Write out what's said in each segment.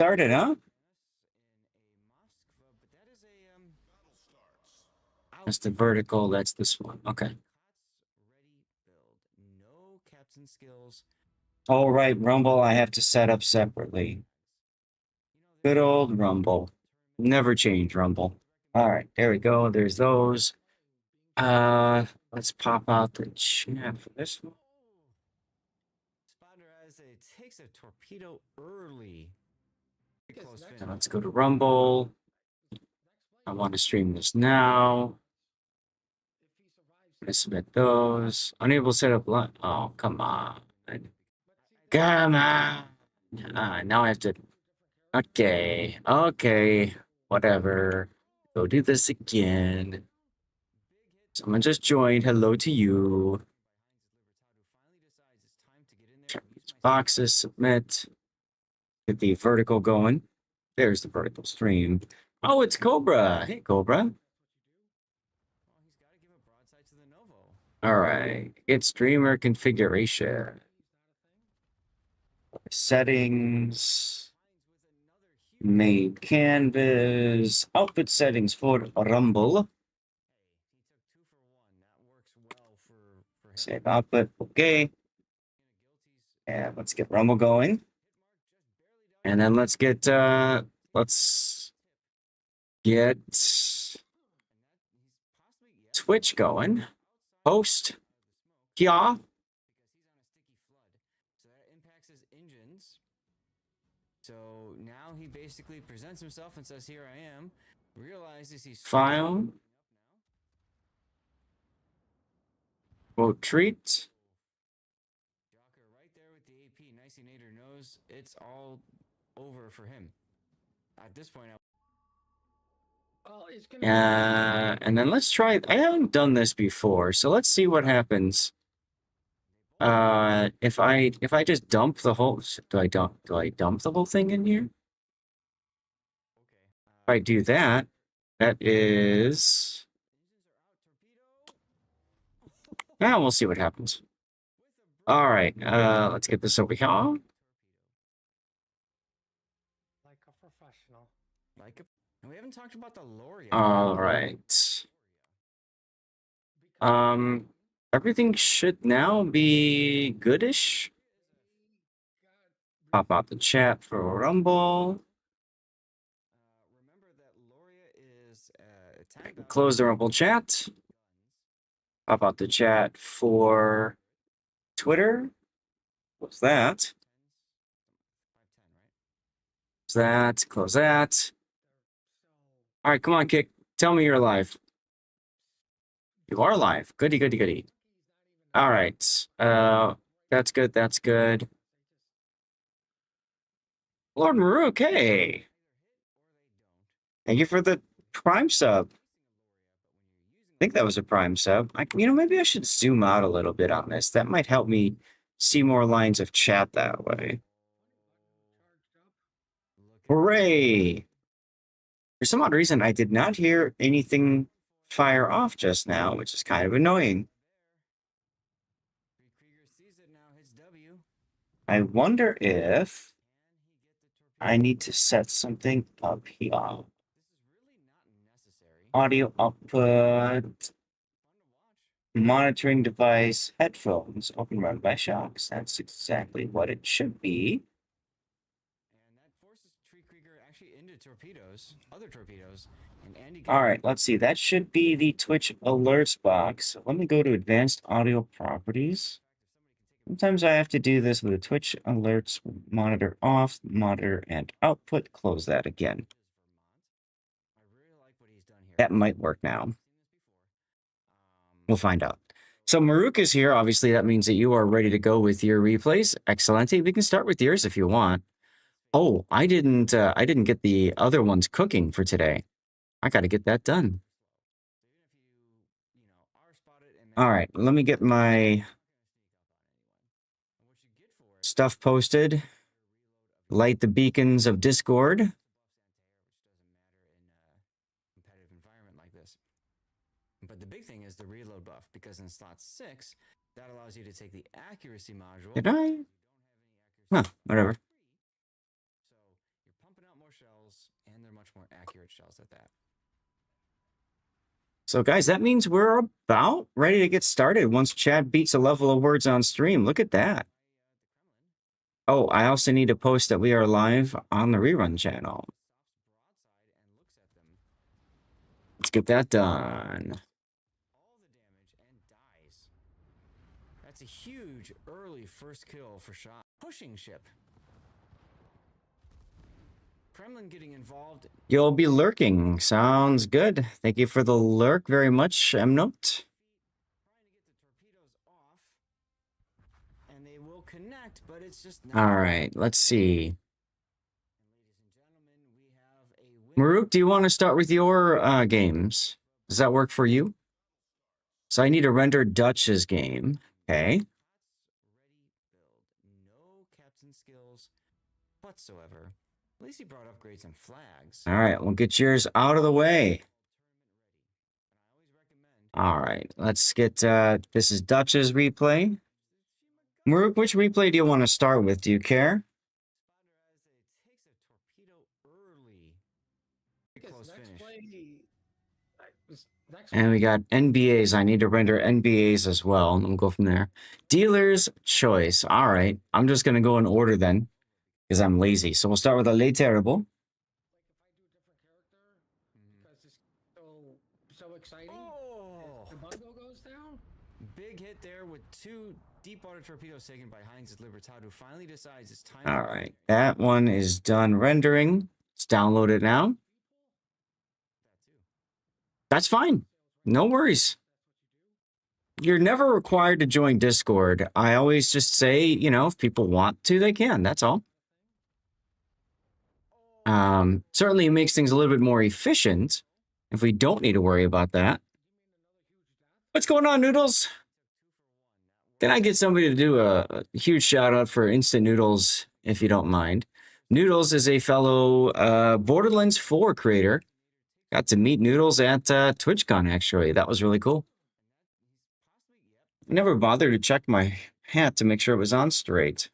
Started, huh? That's the vertical. That's this one. Okay. All right, Rumble, I have to set up separately. Good old Rumble. Never change, Rumble. All right, there we go. There's those. Let's pop out the chat for this one. Takes a torpedo early. Now let's go to Rumble. I want to stream this now. I'm gonna submit those. Unable to set up. Oh, come on. Come on. Now I have to. Okay. Okay. Whatever. Go do this again. Someone just joined. Hello to you. Check these boxes. Submit. Get the vertical going. There's the vertical stream. Oh, it's Cobra. Hey, Cobra. All right. Get streamer configuration. Settings. Main canvas. Output settings for Rumble. Save output. Okay. And let's get Rumble going. And then let's get Twitch going. Host. Yeah. So now he basically presents himself and says, "Here I am." Realizes he's File. Quote treat. right there with the AP. Nicey Nader knows it's all over for him. At this point, And then let's try. I haven't done this before, so let's see what happens. If I just dump the whole, do I dump the whole thing in here? If I do that, that is. Yeah, we'll see what happens. All right, let's get this over here. Like a professional. we haven't talked about the lore yet. All right. Everything should now be goodish. Pop out the chat for Rumble. Remember that Loria is Close the Rumble chat. Pop out the chat for Twitter. What's that? Close that. Close that. All right, come on, Kick. Tell me you're alive. You are alive. Goody, goody, goody. All right. That's good. That's good. Lord Maruk, hey. Thank you for the Prime sub. I think that was a Prime sub. Maybe I should zoom out a little bit on this. That might help me see more lines of chat that way. Hooray! For some odd reason, I did not hear anything fire off just now, which is kind of annoying. I wonder if I need to set something up here. Audio output, monitoring device, headphones, open run by shocks. That's exactly what it should be. And that forces Tree Krieger actually into torpedoes, other torpedoes. And Andy. All right, let's see. That should be the Twitch alerts box. Let me go to advanced audio properties. Sometimes I have to do this with a Twitch alerts monitor off, monitor and output. Close that again. That might work now. We'll find out. So Maruk is here. Obviously, that means that you are ready to go with your replays. Excellent. We can start with yours if you want. Oh, I didn't get the other ones cooking for today. I got to get that done. All right, let me get my stuff posted. Light the beacons of Discord. But the big thing is the reload buff, because in slot 6, that allows you to take the accuracy module. Did I? Huh, whatever. shells, and they're much more accurate shells at that. So, guys, that means we're about ready to get started once Chad beats a level of words on stream. Look at that. Oh, I also need to post that we are live on the rerun channel. Let's get that done. All the damage and dies. That's a huge early first kill for shot. Pushing ship. Kremlin getting involved. You'll be lurking. Sounds good. Thank you for the lurk very much, Mnote. Trying to get the torpedoes off. And they will connect, but it's just not. All right, let's see. And ladies and gentlemen, we have a Maruk, do you want to start with your games? Does that work for you? So I need to render Dutch's game. Okay. ready build. No captain skills whatsoever. At least he brought upgrades and flags. All right, we'll get yours out of the way. All right, let's get, this is Dutch's replay. Maruk, which replay do you want to start with? Do you care? And we got NBAs. I need to render NBAs as well. And we'll go from there. Dealer's choice. All right. I'm just going to go in order then because I'm lazy. So we'll start with a Les Terrible. So exciting. Oh! The bundle goes down. Big hit there with 2 deep water torpedoes taken by Heinz Libertad, who finally decides it's time. All right. That one is done rendering. Let's download it now. That's fine. No worries. You're never required to join Discord. I always just say, you know, if people want to, they can. That's all. Certainly it makes things a little bit more efficient if we don't need to worry about that. What's going on, Noodles? Can I get somebody to do a huge shout out for Instant Noodles, if you don't mind? Noodles is a fellow Borderlands 4 creator. Got to meet Noodles at TwitchCon, actually. That was really cool. I never bothered to check my hat to make sure it was on straight.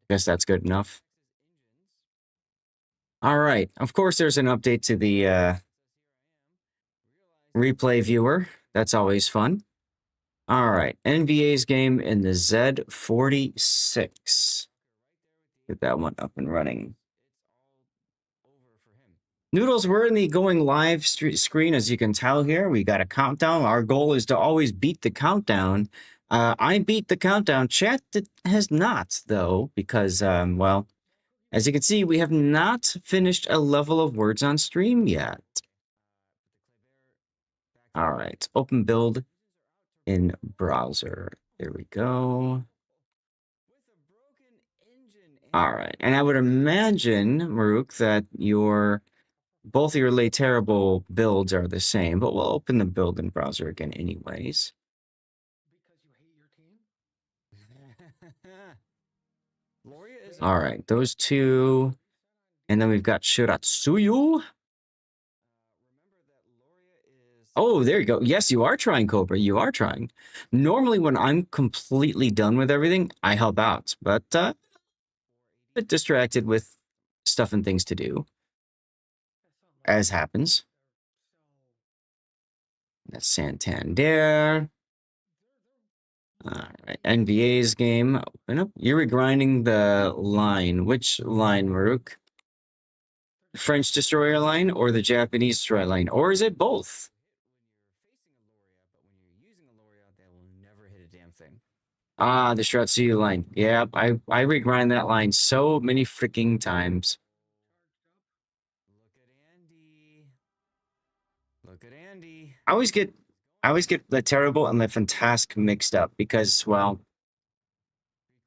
Guess that's good enough. All right. Of course, there's an update to the replay viewer. That's always fun. All right. NBA's game in the Z46. Get that one up and running. Noodles, we're in the going live screen, as you can tell here. We got a countdown. Our goal is to always beat the countdown. I beat the countdown. Chat has not, though, because, well, as you can see, we have not finished a level of words on stream yet. All right, open build in browser. There we go. All right, and I would imagine, Maruk, that both of your Les Terrible builds are the same, but we'll open the build in browser again anyways. Because you hate your team? All right, those two. And then we've got Shiratsuyu. Oh, there you go. Yes, you are trying, Cobra. You are trying. Normally, when I'm completely done with everything, I help out. But a bit distracted with stuff and things to do. As happens. That's Santander. All right, NBA's game. Open up. You're grinding the line. Which line, Maruk? French destroyer line or the Japanese destroyer line? Or is it both? Ah, the Shiratsuyu line. Yeah, I regrind that line so many freaking times. Look at Andy. I always get the terrible and the fantastic mixed up because, well,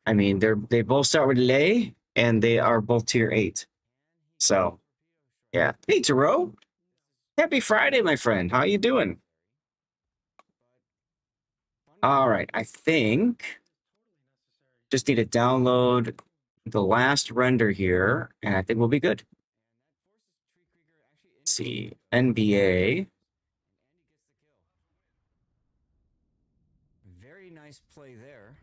I mean, they both start with lay and they are both tier 8. So, yeah. Hey, Taro. Happy Friday, my friend. How you doing? All right, I think just need to download the last render here, and I think we'll be good. Let's see, NBA. Very nice play there.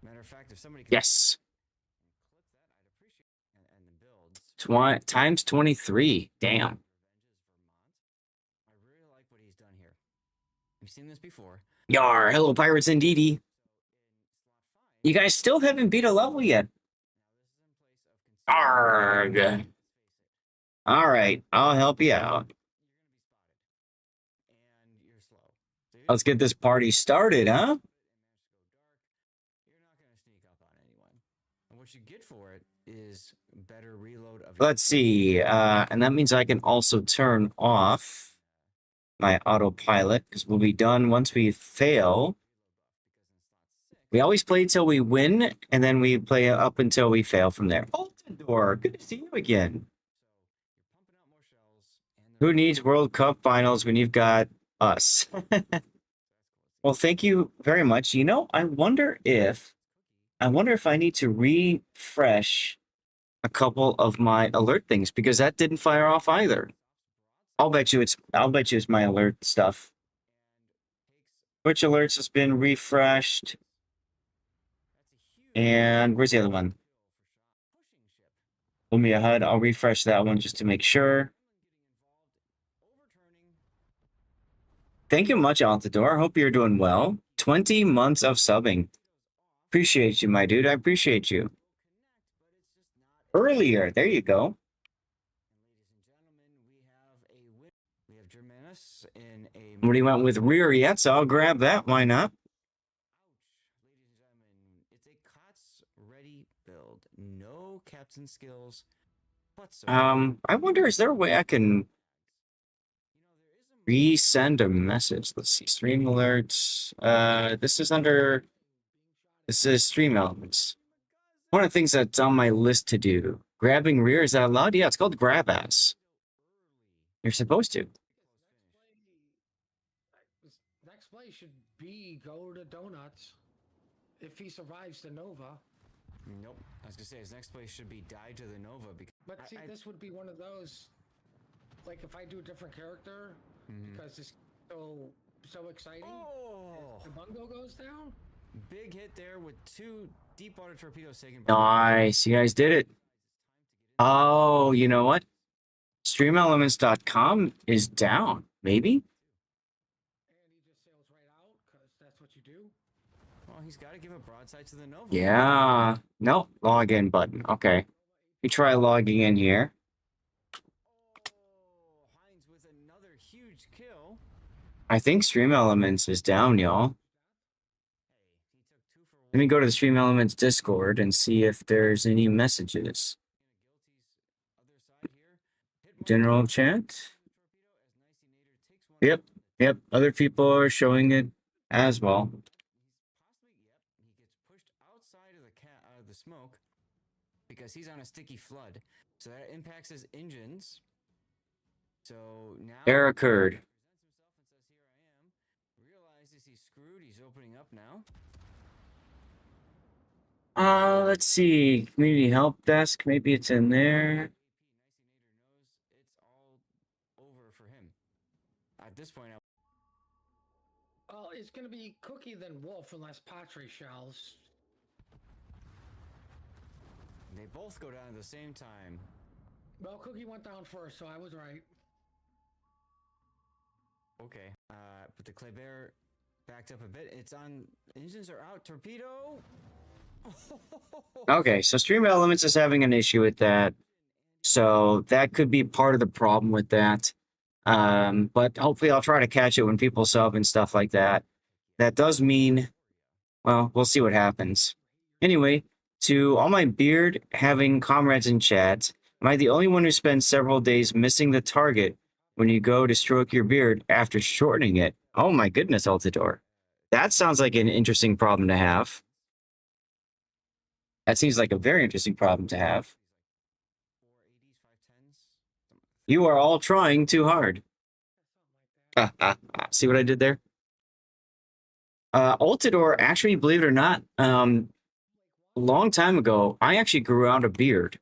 Matter of fact, if somebody Yes. times 23. Damn. I really like what he's done here. We've seen this before. Yar, hello pirates indeedy. You guys still haven't beat a level yet. Arg. All right, I'll help you out. Let's get this party started, huh? You're not going to sneak up on anyone. And what you get for it is better reload of. Let's see. And that means I can also turn off my autopilot because we'll be done once we fail. We always play till we win, and then we play up until we fail from there. Altador, good to see you again. Who needs World Cup finals when you've got us? Well, thank you very much. You know, I wonder if I need to refresh a couple of my alert things because that didn't fire off either. I'll bet you it's my alert stuff. Which alerts has been refreshed? And where's the other one? Pull me ahead. I'll refresh that one just to make sure. Thank you much, Altador. Hope you're doing well. 20 months of subbing. Appreciate you, my dude. I appreciate you. Earlier. There you go. We have Germanus in a. Nobody went with rear yet, so I'll grab that. Why not? It's a COTS ready build. No captain skills whatsoever. I wonder, is there a way I can resend a message? Let's see. Stream alerts. This is stream elements. One of the things that's on my list to do. Grabbing rear, is that allowed? Yeah, it's called grab ass. You're supposed to. Next play should be go to Donuts. If he survives the Nova. Nope. I was gonna say his next play should be die to the Nova because. But see, this would be one of those. Like if I do a different character, because it's so exciting. Oh! The bungo goes down. Big hit there with 2 deep water torpedoes taken. Nice. You guys did it. Oh, you know what? StreamElements.com is down. Maybe? And he just sails right out because that's what you do. Well, he's got to give a broadside to the Nova. Yeah. Nope. Log in button. Okay. We try logging in here. Oh, Heinz with another huge kill. I think Stream Elements is down, y'all. Let me go to the Stream Elements Discord and see if there's any messages. General chat. Yep. Other people are showing it as well. He gets pushed outside of the smoke because he's on a sticky flood. So that impacts his engines. So now Error occurred. Realizes he's screwed. He's opening up now. Let's see. Community help desk. Maybe it's in there. It's all over for him. At this point, Well, it's gonna be Cookie then Wolf unless Patre shells. they both go down at the same time. Well, Cookie went down first, so I was right. Okay. But the Clay Bear backed up a bit. It's on. Engines are out. Torpedo. Okay, so Stream Elements is having an issue with that. So that could be part of the problem with that. But hopefully I'll try to catch it when people sub and stuff like that. That does mean, well, we'll see what happens. Anyway, to all my beard having comrades in chat, am I the only one who spends several days missing the target when you go to stroke your beard after shortening it? Oh my goodness, Altador. That sounds like an interesting problem to have. That seems like a very interesting problem to have. You are all trying too hard. See what I did there? Altador, actually, believe it or not, a long time ago, I actually grew out a beard.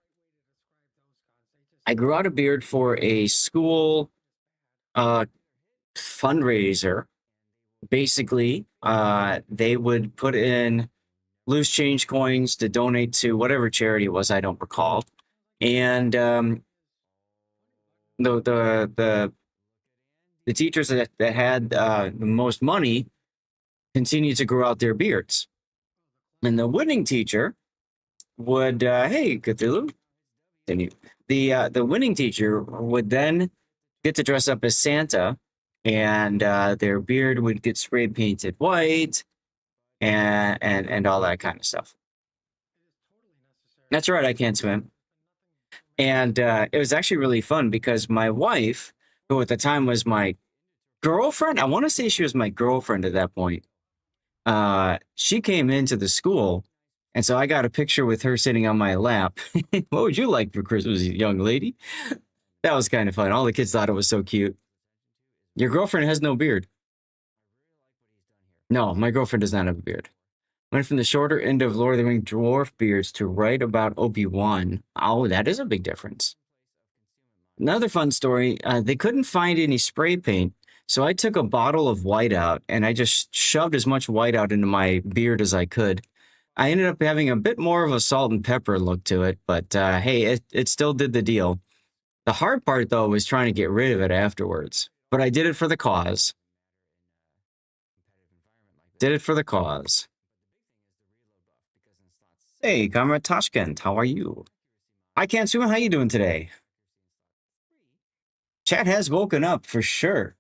I grew out a beard for a school fundraiser. Basically, they would put in loose change coins to donate to whatever charity it was, I don't recall. and the teachers that had the most money continued to grow out their beards, and the winning teacher would hey Cthulhu, continue. The winning teacher would then get to dress up as Santa, and their beard would get spray painted white, and all that kind of stuff. That's right, I can't swim. And it was actually really fun because my wife, who at the time was my girlfriend, I want to say she was my girlfriend at that point. She came into the school, and so I got a picture with her sitting on my lap. What would you like for Christmas, young lady? That was kind of fun. All the kids thought it was so cute. Your girlfriend has no beard. No, my girlfriend does not have a beard. Went from the shorter end of Lord of the Rings dwarf beards to right about Obi-Wan. Oh, that is a big difference. Another fun story, they couldn't find any spray paint, so I took a bottle of whiteout and I just shoved as much whiteout into my beard as I could. I ended up having a bit more of a salt and pepper look to it, but hey, it still did the deal. The hard part, though, was trying to get rid of it afterwards. But I did it for the cause. Did it for the cause. Hey, Comrade Tashkent, how are you? I can't swim. How you doing today? Chat has woken up for sure.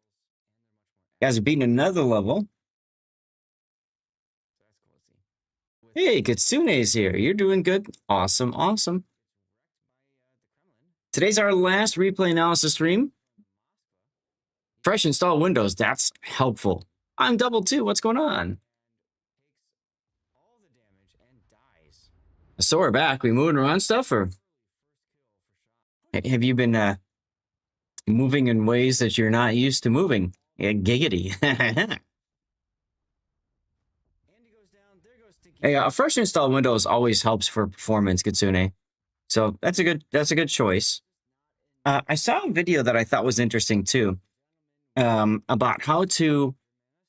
You guys are beating another level. Hey, Kitsune's here. You're doing good. Awesome, awesome. Today's our last replay analysis stream. Fresh install Windows. That's helpful. I'm double two. What's going on? So we're back. We moving around stuff, or have you been moving in ways that you're not used to moving? Yeah, giggity. Hey, a fresh install Windows always helps for performance, Kitsune. So that's a good choice. I saw a video that I thought was interesting too, about how to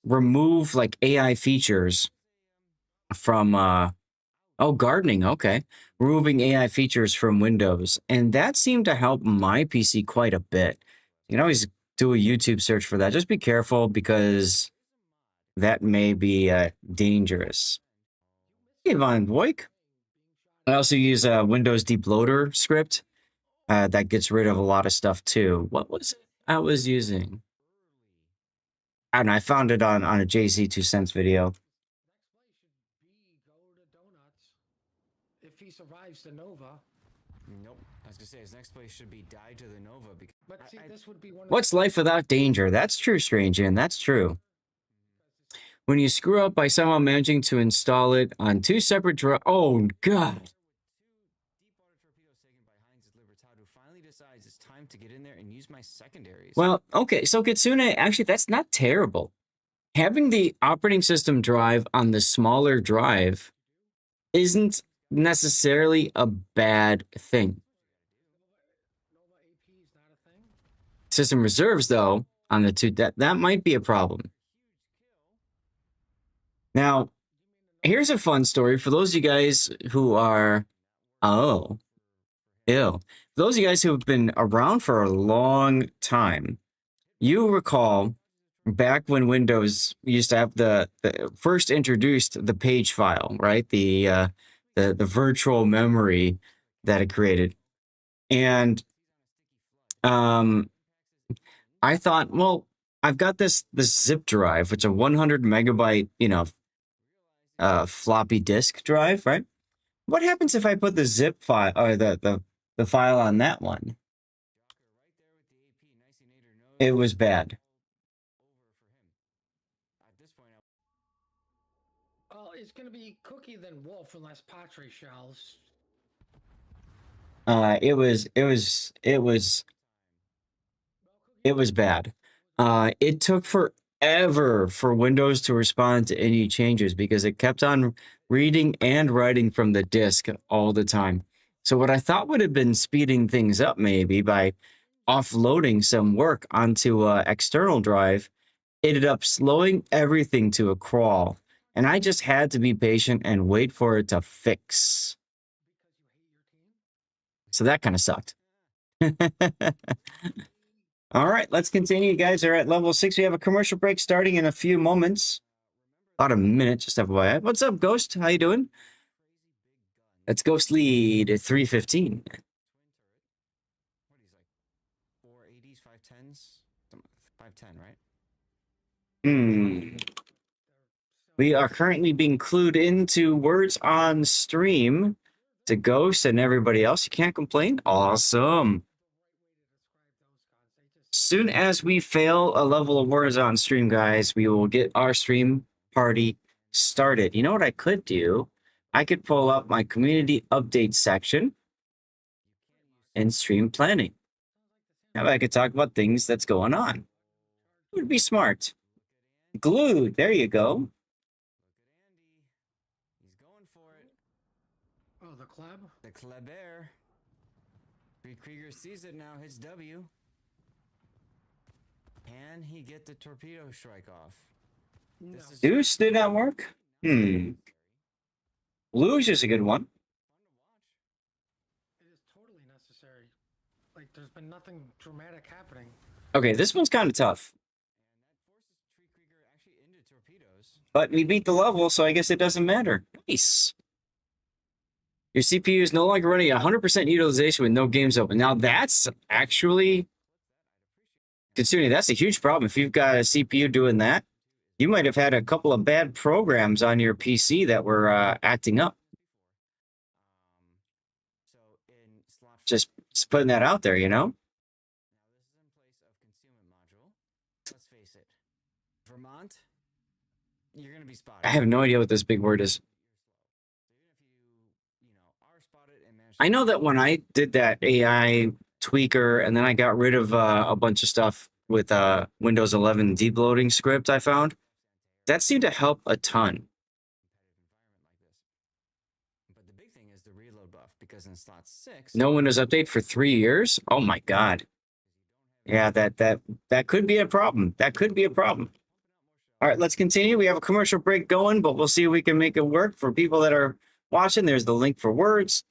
remove like AI features from gardening. Okay, removing AI features from Windows, and that seemed to help my PC quite a bit. You can always do a YouTube search for that. Just be careful because that may be dangerous. Hey, Von Voik. I also use a Windows debootloader script that gets rid of a lot of stuff too. What was it I was using? I don't know. I found it on a JC 2 cents video. If he survives the Nova. Nope. I was gonna say his next place should be die to the Nova. Because but see, this would be one. What's life without danger? That's true, Strange In. That's true. When you screw up by somehow managing to install it on two separate drives. Oh God. To get in there and use my secondaries. Well, okay, so Kitsune, actually, that's not terrible. Having the operating system drive on the smaller drive isn't necessarily a bad thing. System reserves, though, on the two, that might be a problem. Now, here's a fun story for those of you guys who are, those of you guys who have been around for a long time, you recall back when Windows used to have the first introduced the page file, right? The virtual memory that it created. And I thought, well, I've got this zip drive, which is a 100 megabyte, floppy disk drive, right? What happens if I put the zip file or the file on that one? It was bad. Well, it's going to be Cookie than Wolf unless Patry shells. It was bad. It took forever for Windows to respond to any changes because it kept on reading and writing from the disk all the time. So what I thought would have been speeding things up maybe by offloading some work onto an external drive ended up slowing everything to a crawl. And I just had to be patient and wait for it to fix. So that kind of sucked. All right, let's continue. You guys are at level 6. We have a commercial break starting in a few moments. About a minute, just FYI. What's up, Ghost? How you doing? That's Ghost Lead at 315. What he's like 480s, 510s, 510, right? We are currently being clued into words on stream to Ghost and everybody else. You can't complain. Awesome. Soon as we fail a level of words on stream, guys, we will get our stream party started. You know what I could do? I could pull up my community update section and stream planning. Now I could talk about things that's going on. It would be smart. Glued. There you go. Look at Andy. He's going for it. Oh, the club? The Kleber. Krieger sees it now, hits W. Can he get the torpedo strike off? No. This is Deuce did not work. Luge is a good one. It is totally necessary. Like, there's been nothing dramatic happening. Okay, this one's kind of tough. And that forces Krieger actually into torpedoes. But we beat the level, so I guess it doesn't matter. Nice. Your CPU is no longer running 100% utilization with no games open. Now that's actually, considering that's a huge problem. If you've got a CPU doing that, you might have had a couple of bad programs on your PC that were acting up. So in slot Just putting that out there, you know? now this is in place of concealment module. Let's face it, Vermont, you're gonna be spotted. I have no idea what this big word is. So even if you are spotted and manage. I know that when I did that AI tweaker and then I got rid of a bunch of stuff with Windows 11 deep loading script I found, that seemed to help a ton. But the big thing is the reload buff, because in slot 6, No Windows update for 3 years? Oh my god. Yeah, that could be a problem. That could be a problem. All right, let's continue. We have a commercial break going, but we'll see if we can make it work for people that are watching. There's the link for words.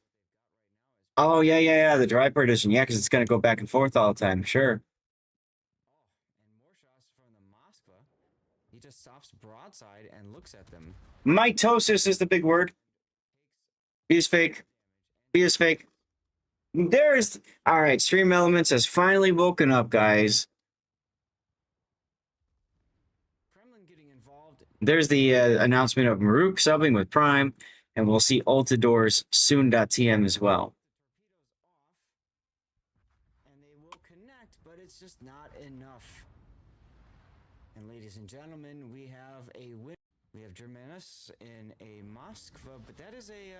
Oh, yeah, the dry partition. Yeah, because it's going to go back and forth all the time. Sure. and more shots from the Moskva. He just stops broadside and looks at them. Mitosis is the big word. B is fake. B is fake. There's... All right, Stream Elements has finally woken up, guys. Kremlin getting involved. There's the announcement of Maruk subbing with Prime, and we'll see Altador's soon.tm as well. And they will connect, but it's just not enough. And ladies and gentlemen, we have a win. We have Germanus in a Moskva, but that is a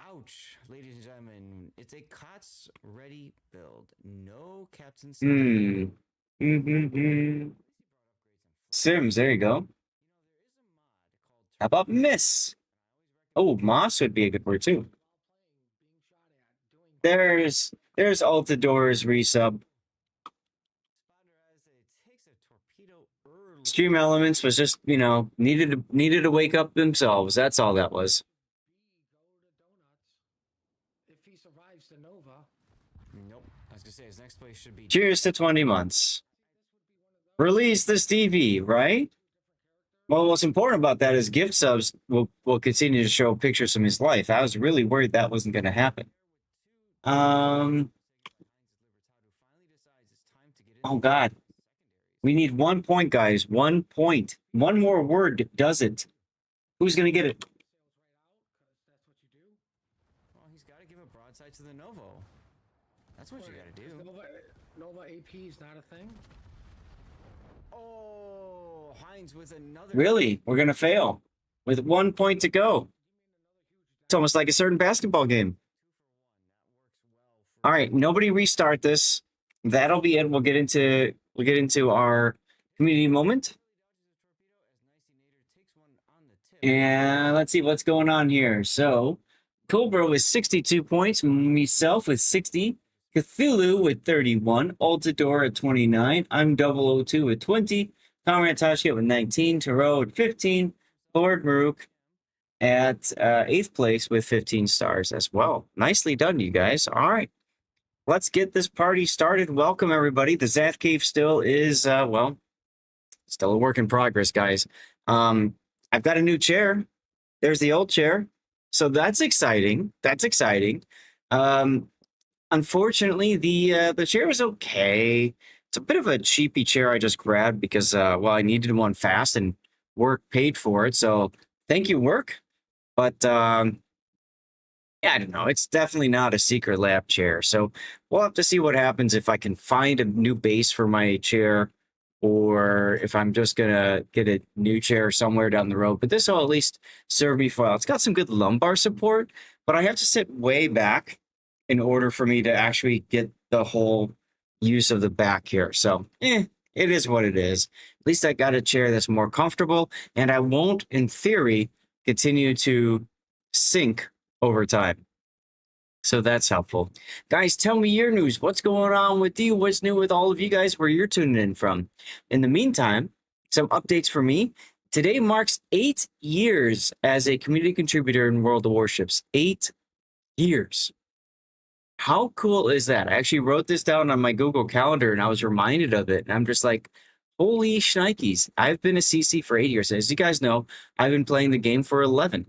ouch, ladies and gentlemen. It's a COTS ready build. No Captain Sim. Sims, there you go. How about Miss? Oh, Moss would be a good word too. There's Altador's resub. Stream Elements was just, needed to wake up themselves. That's all that was. If he survives the Nova. Nope. I was gonna say his next place should be. Cheers to 20 months. Release the Stevie, right? Well, what's important about that is gift subs will continue to show pictures from his life. I was really worried that wasn't going to happen. Oh, God. We need 1 point, guys. 1 point. One more word does it. Who's going to get it? Well, he's got to give a broadside to the Novo. That's what you got to do. Nova AP is not a thing? Oh, Heinz with another. Really? We're going to fail with 1 point to go. It's almost like a certain basketball game. All right, nobody restart this. That'll be it. We'll get into our community moment. And let's see what's going on here. So, Cobra with 62 points, myself with 60, Cthulhu with 31, Altador at 29, I'm 002 with 20, Comrade Tashkent with 19, Tarot at 15, Lord Maruk at 8th place with 15 stars as well. Nicely done, you guys. All right. Let's get this party started. Welcome, everybody. The Zath Cave still is, well, still a work in progress, guys. I've got a new chair. There's the old chair. So that's exciting. That's exciting. Unfortunately, the chair is okay. It's a bit of a cheapy chair I just grabbed because, well, I needed one fast and work paid for it. So thank you, work. But yeah, I don't know. It's definitely not a secret lab chair. So we'll have to see what happens if I can find a new base for my chair or if I'm just going to get a new chair somewhere down the road. But this will at least serve me well. It's got some good lumbar support, but I have to sit way back in order for me to actually get the whole use of the back here. So, it is what it is. At least I got a chair that's more comfortable, and I won't, in theory, continue to sink over time. So that's helpful. Guys, tell me your news. What's going on with you? What's new with all of you guys where you're tuning in from? In the meantime, some updates for me. Today marks 8 years as a community contributor in World of Warships. 8 years. How cool is that? I actually wrote this down on my Google Calendar and I was reminded of it. And I'm just like, holy shnikes. I've been a CC for 8 years. As you guys know, I've been playing the game for 11.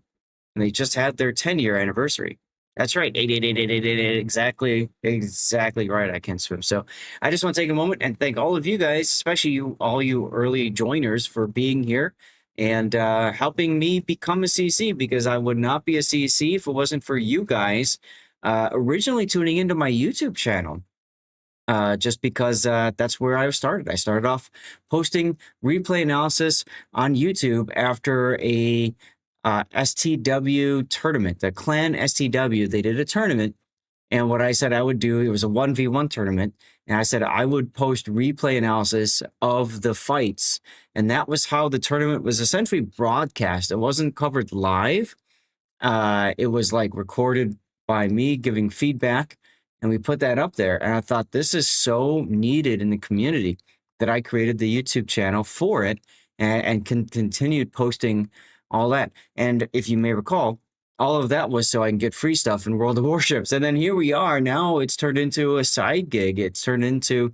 And they just had their 10-year anniversary. That's right, 8888888, exactly right. I can swim. So I just want to take a moment and thank all of you guys, especially you, all you early joiners, for being here and helping me become a CC, because I would not be a CC if it wasn't for you guys originally tuning into my YouTube channel. Just because that's where I started. I started off posting replay analysis on YouTube after a STW tournament, the clan STW. They did a tournament, and what I said I would do, it was a 1v1 tournament, and I said I would post replay analysis of the fights, and that was how the tournament was essentially broadcast. It wasn't covered live. It was like recorded by me giving feedback, and we put that up there. And I thought this is so needed in the community that I created the YouTube channel for it and continued posting all that. And if you may recall, all of that was so I can get free stuff in World of Warships. And then here we are. Now it's turned into a side gig. It's turned into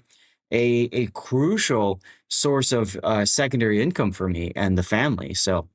a crucial source of secondary income for me and the family. So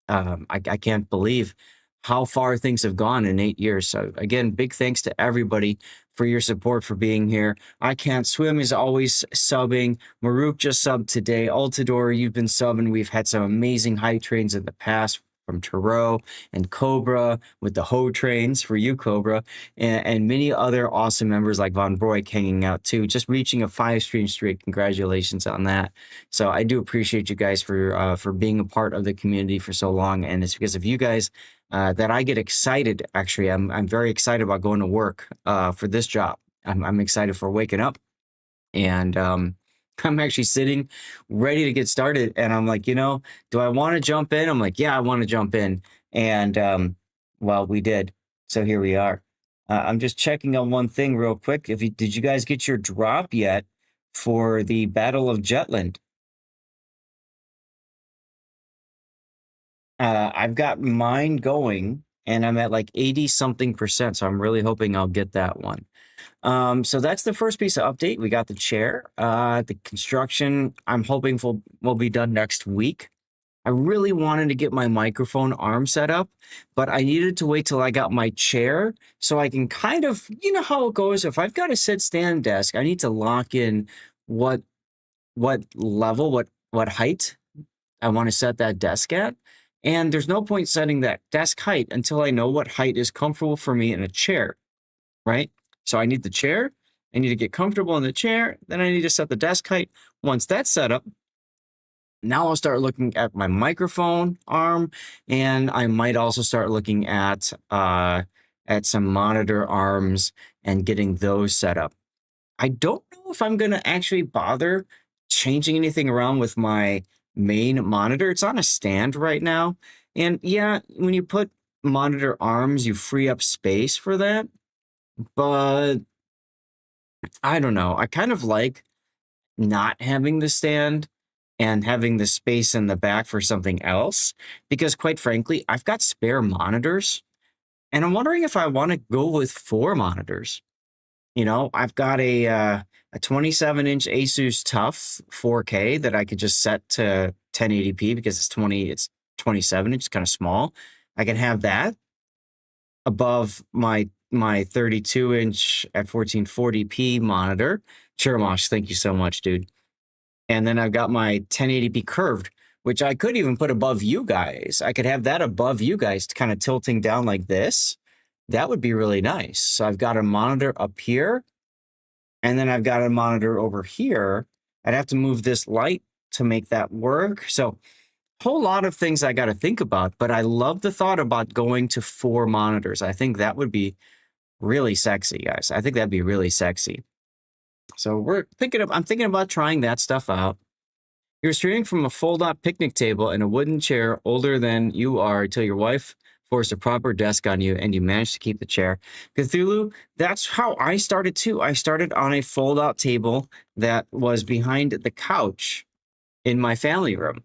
I can't believe how far things have gone in 8 years. So again, big thanks to everybody for your support, for being here. I Can't Swim is always subbing. Maruk just subbed today. Altador, you've been subbing. We've had some amazing hype trains in the past from Taro and Cobra with the Ho trains for you, Cobra, and many other awesome members like Von Broik hanging out too, just reaching a 5-stream streak. Congratulations on that. So I do appreciate you guys for being a part of the community for so long, and it's because of you guys that I get excited. Actually, I'm very excited about going to work for this job. I'm excited for waking up, and I'm actually sitting ready to get started. And I'm like, do I want to jump in? I'm like, yeah, I want to jump in. And well, we did. So here we are. I'm just checking on one thing real quick. Did you guys get your drop yet for the Battle of Jutland? I've got mine going, and I'm at like 80 something percent. So I'm really hoping I'll get that one. So that's the first piece of update. We got the chair. The construction, I'm hoping will be done next week. I really wanted to get my microphone arm set up, but I needed to wait till I got my chair so I can kind of, how it goes. If I've got a sit stand desk, I need to lock in what level, what height I want to set that desk at. And there's no point setting that desk height until I know what height is comfortable for me in a chair, right? So I need the chair. I need to get comfortable in the chair. Then I need to set the desk height. Once that's set up, now I'll start looking at my microphone arm, and I might also start looking at some monitor arms and getting those set up. I don't know if I'm going to actually bother changing anything around with my main monitor. It's on a stand right now. And yeah, when you put monitor arms, you free up space for that. But I don't know. I kind of like not having the stand and having the space in the back for something else. Because quite frankly, I've got spare monitors, and I'm wondering if I want to go with 4 monitors. You know, I've got a 27-inch Asus TUF 4K that I could just set to 1080p because it's 27 inch, kind of small. I can have that above my 32-inch at 1440p monitor. Chirmosh, thank you so much, dude. And then I've got my 1080p curved, which I could even put above you guys. I could have that above you guys, kind of tilting down like this. That would be really nice. So I've got a monitor up here, and then I've got a monitor over here. I'd have to move this light to make that work. So whole lot of things I got to think about, but I love the thought about going to 4 monitors. I think that would be really sexy, guys. I think that'd be really sexy. So I'm thinking about trying that stuff out. You're streaming from a fold-out picnic table and a wooden chair older than you are till your wife forced a proper desk on you and you managed to keep the chair. Cthulhu, that's how I started too. I started on a fold-out table that was behind the couch in my family room.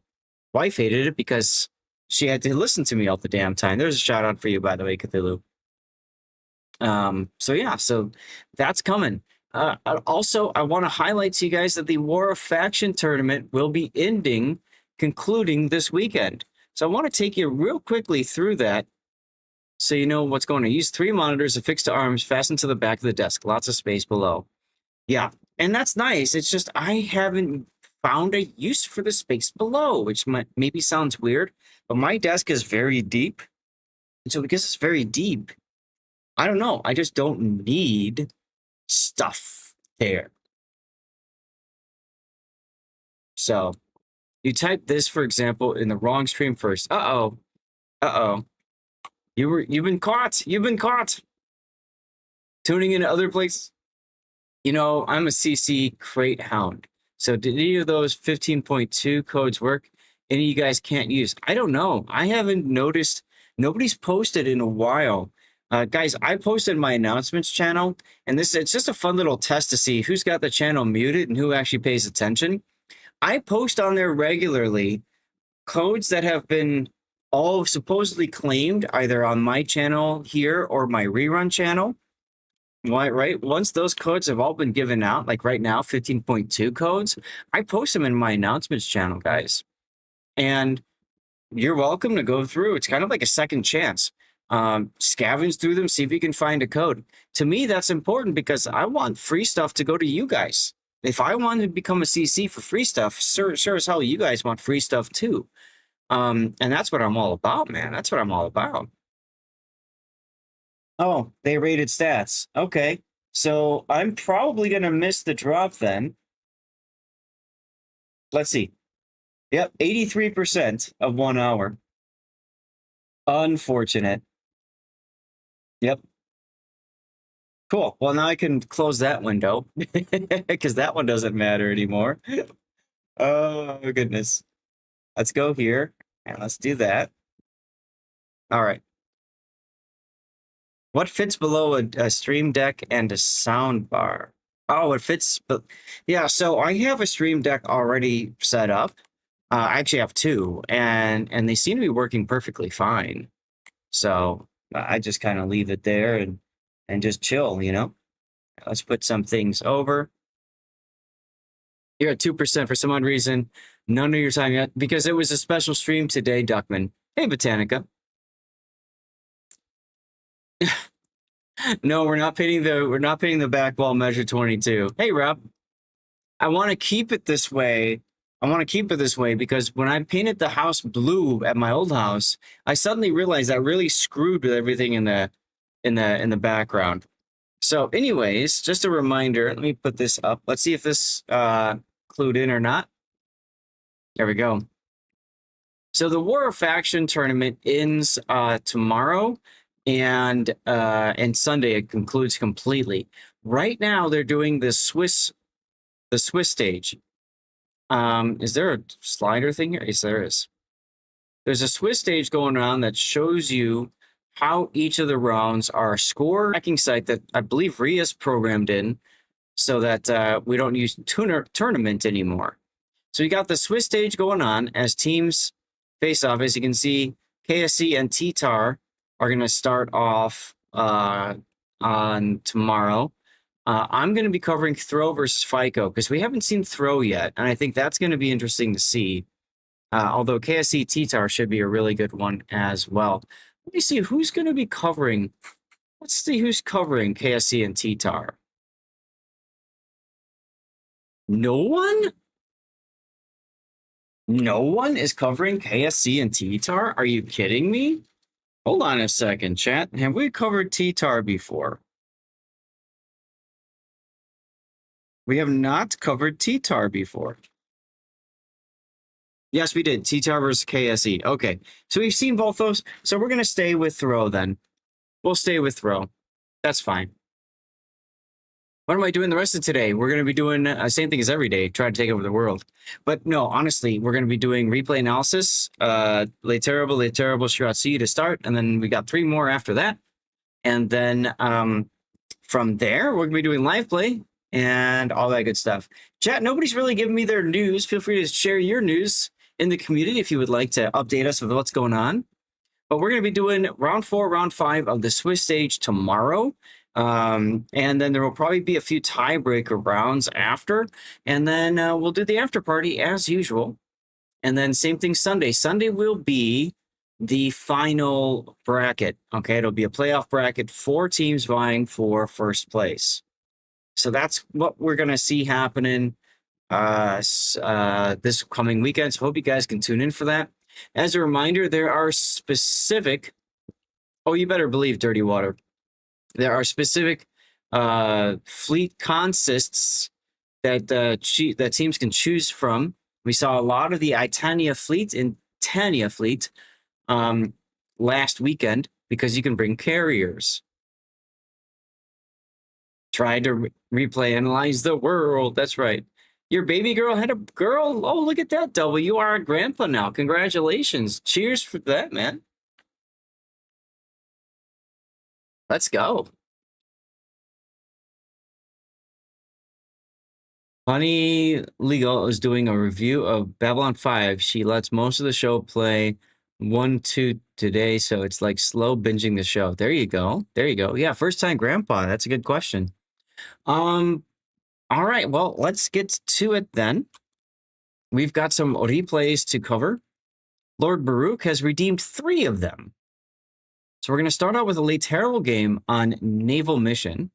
Wife hated it because she had to listen to me all the damn time. There's a shout out for you, by the way, Cthulhu. So that's coming. Also, I want to highlight to you guys that the War of Faction tournament will be concluding this weekend. So I want to take you real quickly through that so you know what's going on. Use 3 monitors affixed to arms fastened to the back of the desk. Lots of space below. Yeah, and that's nice. It's just I haven't found a use for the space below, which maybe sounds weird, but my desk is very deep. And so because it's very deep, I don't know. I just don't need stuff there. So you type this, for example, in the wrong stream first. Uh-oh. You've been caught. Tuning into other places. You know, I'm a CC crate hound. So did any of those 15.2 codes work? Any of you guys can't use? I don't know. I haven't noticed. Nobody's posted in a while. Guys, I posted my announcements channel, and it's just a fun little test to see who's got the channel muted and who actually pays attention. I post on there regularly codes that have been all supposedly claimed either on my channel here or my rerun channel. Right? Once those codes have all been given out, like right now, 15.2 codes, I post them in my announcements channel, guys. And you're welcome to go through. It's kind of like a second chance. Scavenge through them, see if you can find a code. To me, that's important because I want free stuff to go to you guys. If I want to become a CC for free stuff, sure as hell you guys want free stuff too. And that's what I'm all about, man. That's what I'm all about. Oh, they rated stats. Okay. So I'm probably going to miss the drop then. Let's see. Yep, 83% of 1 hour. Unfortunate. Yep. Cool. Well, now I can close that window because that one doesn't matter anymore. Oh, goodness. Let's go here and let's do that. All right. What fits below a Stream Deck and a sound bar? Oh, it fits. Yeah, so I have a Stream Deck already set up. I actually have 2, and they seem to be working perfectly fine. So I just kind of leave it there and just chill, you know? Let's put some things over. You're at 2% for some odd reason. None of your time yet, because it was a special stream today, Duckman. Hey, Botanica. No, we're not painting the back wall measure 22. Hey, Rob. I want to keep it this way. Because when I painted the house blue at my old house, I suddenly realized I really screwed with everything in the background. So, anyways, just a reminder. Let me put this up. Let's see if this clued in or not. There we go. So the War of Faction tournament ends tomorrow. And Sunday it concludes completely. Right now they're doing the Swiss stage. Is there a slider thing here? Yes, there is. There's a Swiss stage going around that shows you how each of the rounds are scored. Tracking site that I believe Ria's programmed in so that we don't use tournament anymore. So you got the Swiss stage going on as teams face off. As you can see, KSC and T-Tar are going to start off on tomorrow. I'm going to be covering Throw versus FICO because we haven't seen Throw yet, and I think that's going to be interesting to see. Although KSC T-Tar should be a really good one as well. Let me see who's going to be covering. Let's see who's covering KSC and T-Tar. No one? No one is covering KSC and T-Tar? Are you kidding me? Hold on a second, chat. Have we covered T-Tar before? We have not covered T-Tar before. Yes, we did. T-Tar versus KSE. Okay, so we've seen both those. So we're going to stay with Throw then. We'll stay with Throw. That's fine. What am I doing the rest of today? We're going to be doing the same thing as every day, try to take over the world. But no, honestly, we're going to be doing replay analysis, Les Terribles, Shirazi to start, and then we got 3 more after that. And then from there, we're going to be doing live play and all that good stuff. Chat, nobody's really giving me their news. Feel free to share your news in the community if you would like to update us with what's going on. But we're going to be doing round 4, round 5 of the Swiss stage tomorrow. And then there will probably be a few tiebreaker rounds after. And then we'll do the after party as usual. And then same thing Sunday. Sunday will be the final bracket. Okay, it'll be a playoff bracket, 4 teams vying for first place. So that's what we're going to see happening this coming weekend. So hope you guys can tune in for that. As a reminder, there are specific, oh, you better believe Dirty Water. There are specific fleet consists that teams can choose from. We saw a lot of the Itania fleet and Tania fleet last weekend because you can bring carriers. Try to replay analyze the world. That's right. Your baby girl had a girl. Oh, look at that, Double. You are a grandpa now. Congratulations. Cheers for that, man. Let's go. Honey Legal is doing a review of Babylon 5. She lets most of the show play 1-2 today, so it's like slow binging the show. There you go. There you go. Yeah, first time grandpa. That's a good question. All right, well, let's get to it then. We've got some replays to cover. Lord Baruch has redeemed 3 of them. So we're going to start out with a late terrible game on Naval Mission.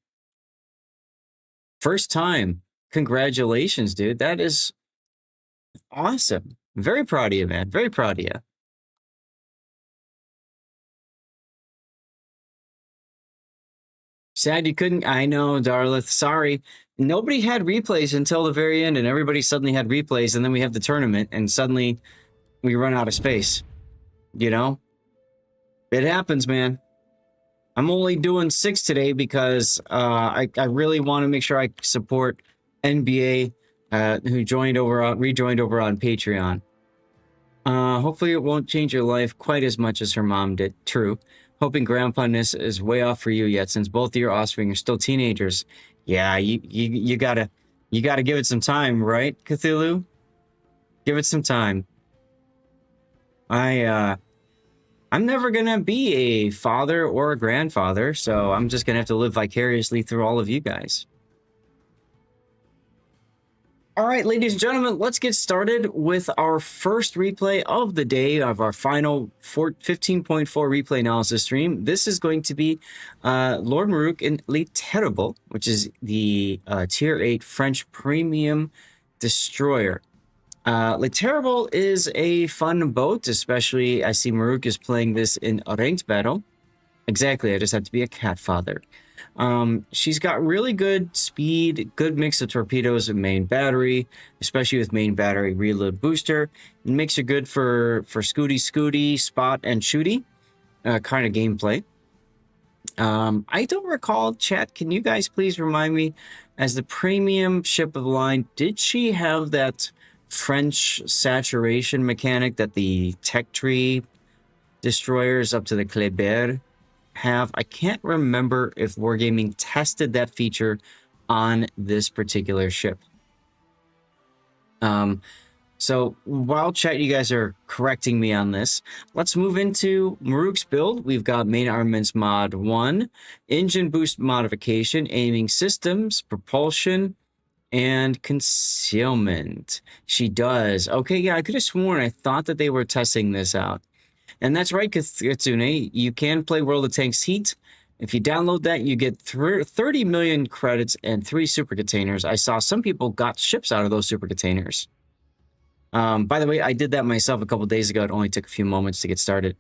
First time. Congratulations, dude. That is awesome. Very proud of you, man. Very proud of you. Sad you couldn't. I know, Darlith. Sorry. Nobody had replays until the very end, and everybody suddenly had replays, and then we have the tournament, and suddenly we run out of space. You know? It happens, man. I'm only doing 6 today because I really want to make sure I support NBA who rejoined over on Patreon. Hopefully it won't change your life quite as much as her mom did. True. Hoping grandpa-ness is way off for you yet, since both of your offspring are still teenagers. Yeah, you gotta give it some time, right, Cthulhu? Give it some time. I'm never gonna be a father or a grandfather, so I'm just gonna have to live vicariously through all of you guys. All right, ladies and gentlemen, let's get started with our first replay of the day of our final 15.4 replay analysis stream. This is going to be Lord Maruk in Les Terribles, which is the Tier 8 French Premium Destroyer. Les Terribles is a fun boat, especially I see Maruk is playing this in a ranked battle. Exactly, I just have to be a cat father. She's got really good speed, good mix of torpedoes and main battery, especially with main battery reload booster. It makes her good for scooty, spot, and shooty kind of gameplay. I don't recall, chat, can you guys please remind me, as the premium ship of the line, did she have that French saturation mechanic that the tech tree destroyers up to the Kleber have? I can't remember if Wargaming tested that feature on this particular ship. So while chat, you guys are correcting me on this, let's move into Maruk's build. We've got main armaments mod 1, engine boost modification, aiming systems, propulsion, and concealment. She does. Okay, yeah, I could have sworn I thought that they were testing this out. And that's right, Kitsune. You can play World of Tanks Heat. If you download that, you get 30 million credits and 3 super containers. I saw some people got ships out of those super containers. By the way, I did that myself a couple days ago. It only took a few moments to get started.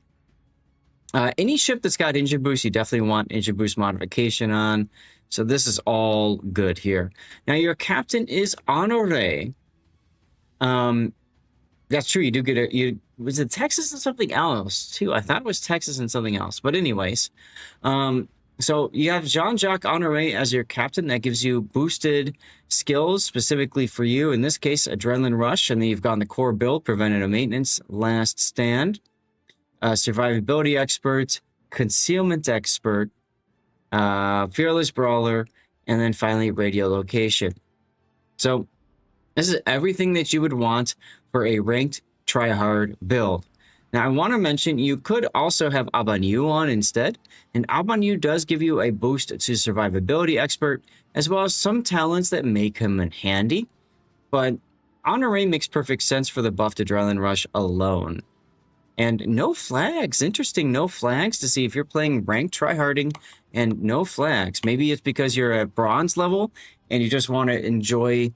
Any ship that's got engine boost, you definitely want engine boost modification on. So this is all good here. Now, your captain is Honore. That's true. You do get a... was it Texas and something else, too? I thought it was Texas and something else. But anyways, so you have Jean-Jacques Honore as your captain. That gives you boosted skills specifically for you. In this case, Adrenaline Rush. And then you've got the core build, Preventative Maintenance, Last Stand, Survivability Expert, Concealment Expert, Fearless Brawler, and then finally Radiolocation. So this is everything that you would want for a ranked tryhard build. Now, I want to mention you could also have Abanyu on instead, and Abanyu does give you a boost to Survivability Expert, as well as some talents that make him handy, but Honore makes perfect sense for the buffed Adrenaline Rush alone. And no flags. Interesting, no flags to see if you're playing ranked tryharding and no flags. Maybe it's because you're at bronze level and you just want to enjoy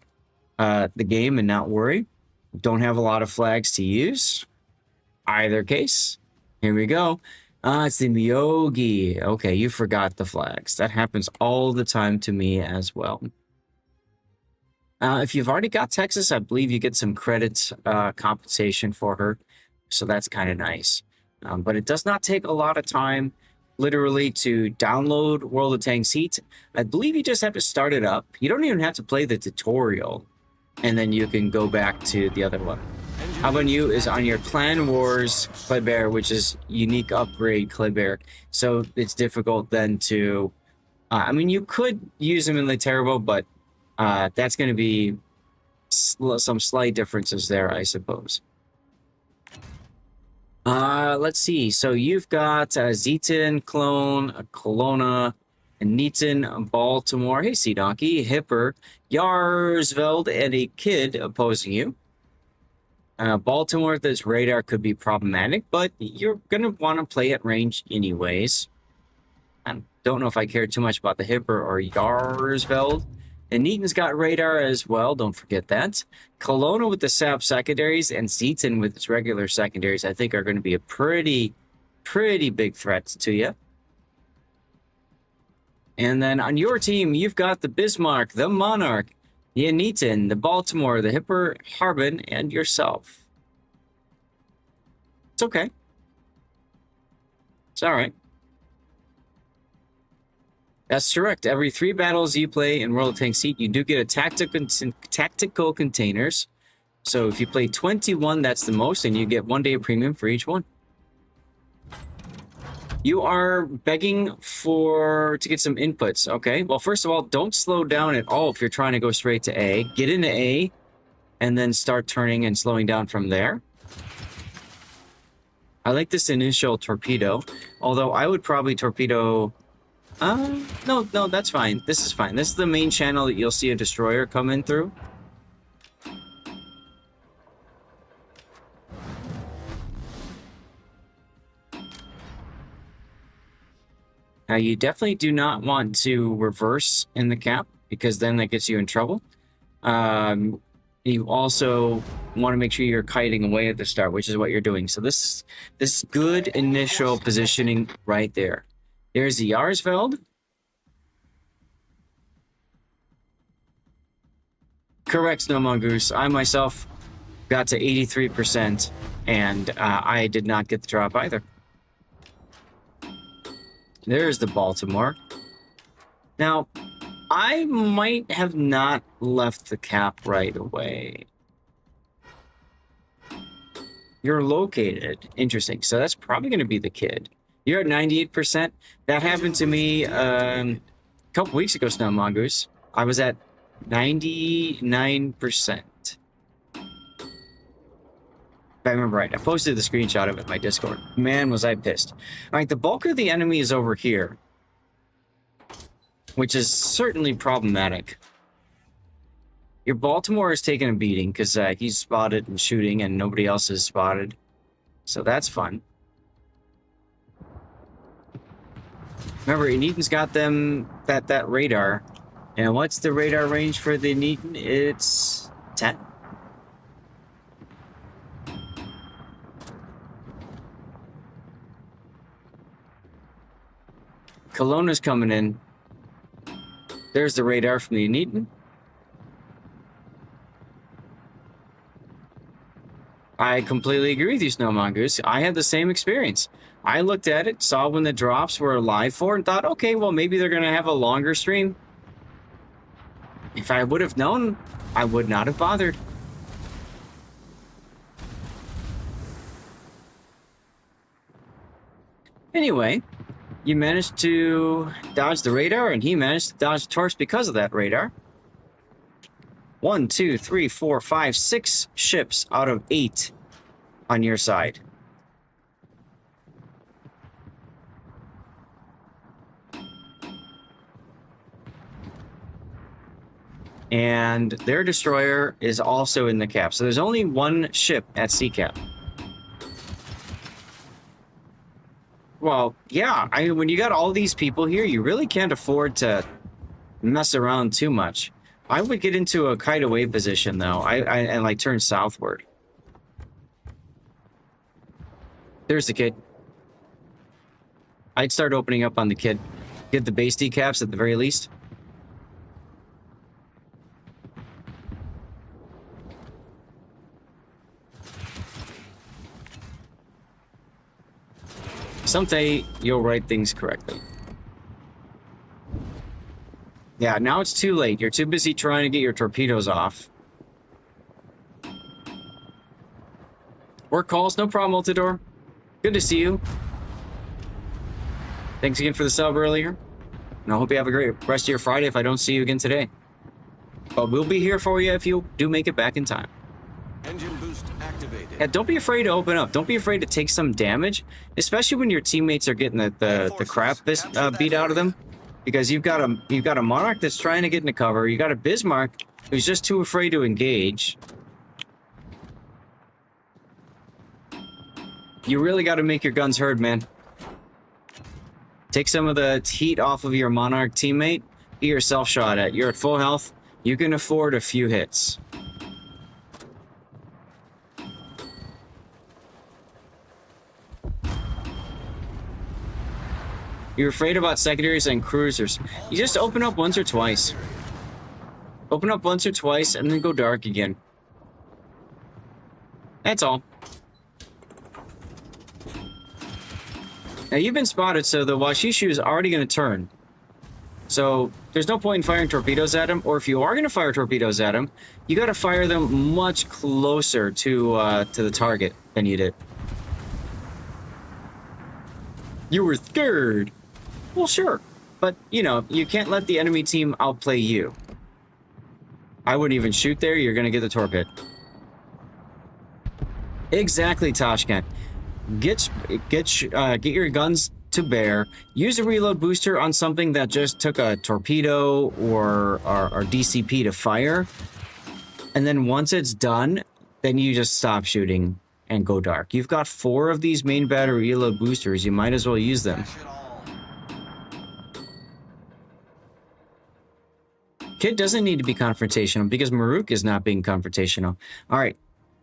the game and not worry. Don't have a lot of flags to use. Either case, here we go. It's the Miyogi. Okay, you forgot the flags. That happens all the time to me as well. If you've already got Texas, I believe you get some credits compensation for her. So that's kind of nice. But it does not take a lot of time, literally, to download World of Tanks Heat. I believe you just have to start it up. You don't even have to play the tutorial. And then you can go back to the other one. How about you is on your Clan Wars Kleber, which is unique upgrade Kleber. So it's difficult then to... I mean, you could use them in the Terrible, but that's going to be some slight differences there, I suppose. Let's see. So you've got Zeton, Clone, Kelowna, Neaton, Baltimore. Hey, Sea Donkey, Hipper, Yarsveld, and a kid opposing you. Baltimore, this radar could be problematic, but you're going to want to play at range anyways. I don't know if I care too much about the Hipper or Yarsveld. And Neaton's got radar as well, don't forget that. Kelowna with the SAP secondaries and Zeton with its regular secondaries, I think are going to be a pretty big threat to you. And then on your team, you've got the Bismarck, the Monarch, the Neaton, the Baltimore, the Hipper, Harbin, and yourself. It's okay. It's all right. That's correct. Every 3 battles you play in World of Tanks Heat, you do get a tactical containers. So if you play 21, that's the most, and you get 1 day of premium for each one. You are begging to get some inputs. Okay, well, first of all, don't slow down at all if you're trying to go straight to A. Get into A, and then start turning and slowing down from there. I like this initial torpedo, although I would probably torpedo... no, that's fine. This is fine. This is the main channel that you'll see a destroyer come in through. Now, you definitely do not want to reverse in the cap, because then that gets you in trouble. You also want to make sure you're kiting away at the start, which is what you're doing. So this is good initial positioning right there. There's the Yarsveld. Correct, Snow Mongoose. I myself got to 83%, and I did not get the drop either. There's the Baltimore. Now, I might have not left the cap right away. You're located. Interesting. So that's probably going to be the kid. You're at 98%. That happened to me a couple weeks ago, Snow Mongoose. I was at 99%. If I remember right, I posted the screenshot of it in my Discord. Man, was I pissed. All right, the bulk of the enemy is over here, which is certainly problematic. Your Baltimore is taking a beating because he's spotted and shooting and nobody else is spotted. So that's fun. Remember, Eaton's got them that radar. And what's the radar range for the Eaton? It's 10. Kelowna's coming in. There's the radar from the Eaton. I completely agree with you, Snow Mongoose. I had the same experience. I looked at it, saw when the drops were live for, and thought, okay, well, maybe they're going to have a longer stream. If I would have known, I would not have bothered. Anyway, you managed to dodge the radar, and he managed to dodge the torch because of that radar. 1, 2, 3, 4, 5, 6 ships out of 8 on your side. And their destroyer is also in the cap. So there's only one ship at sea cap. Well, yeah, I mean, when you got all these people here, you really can't afford to mess around too much. I would get into a kite away position, though, and like turn southward. There's the kid. I'd start opening up on the kid. Get the base decaps at the very least. Someday, you'll write things correctly. Yeah, now it's too late. You're too busy trying to get your torpedoes off. Work calls, no problem, Altador. Good to see you. Thanks again for the sub earlier. And I hope you have a great rest of your Friday if I don't see you again today. But we'll be here for you if you do make it back in time. Engine boost activated. Yeah, don't be afraid to open up. Don't be afraid to take some damage, especially when your teammates are getting the crap beat out of them. Because you've got a Monarch that's trying to get into cover. You got a Bismarck who's just too afraid to engage. You really got to make your guns heard, man. Take some of the heat off of your Monarch teammate. Get yourself shot at. You're at full health. You can afford a few hits. You're afraid about secondaries and cruisers. You just open up once or twice. Open up once or twice and then go dark again. That's all. Now you've been spotted, so the Washishu is already going to turn. So there's no point in firing torpedoes at him, or if you are going to fire torpedoes at him, you got to fire them much closer to the target than you did. You were scared. Well, sure. But, you know, you can't let the enemy team outplay you. I wouldn't even shoot there. You're going to get the torped. Exactly, Toshkent. Get your guns to bear. Use a reload booster on something that just took a torpedo or DCP to fire. And then once it's done, then you just stop shooting and go dark. You've got 4 of these main battery reload boosters. You might as well use them. Kid doesn't need to be confrontational because Maruk is not being confrontational. All right.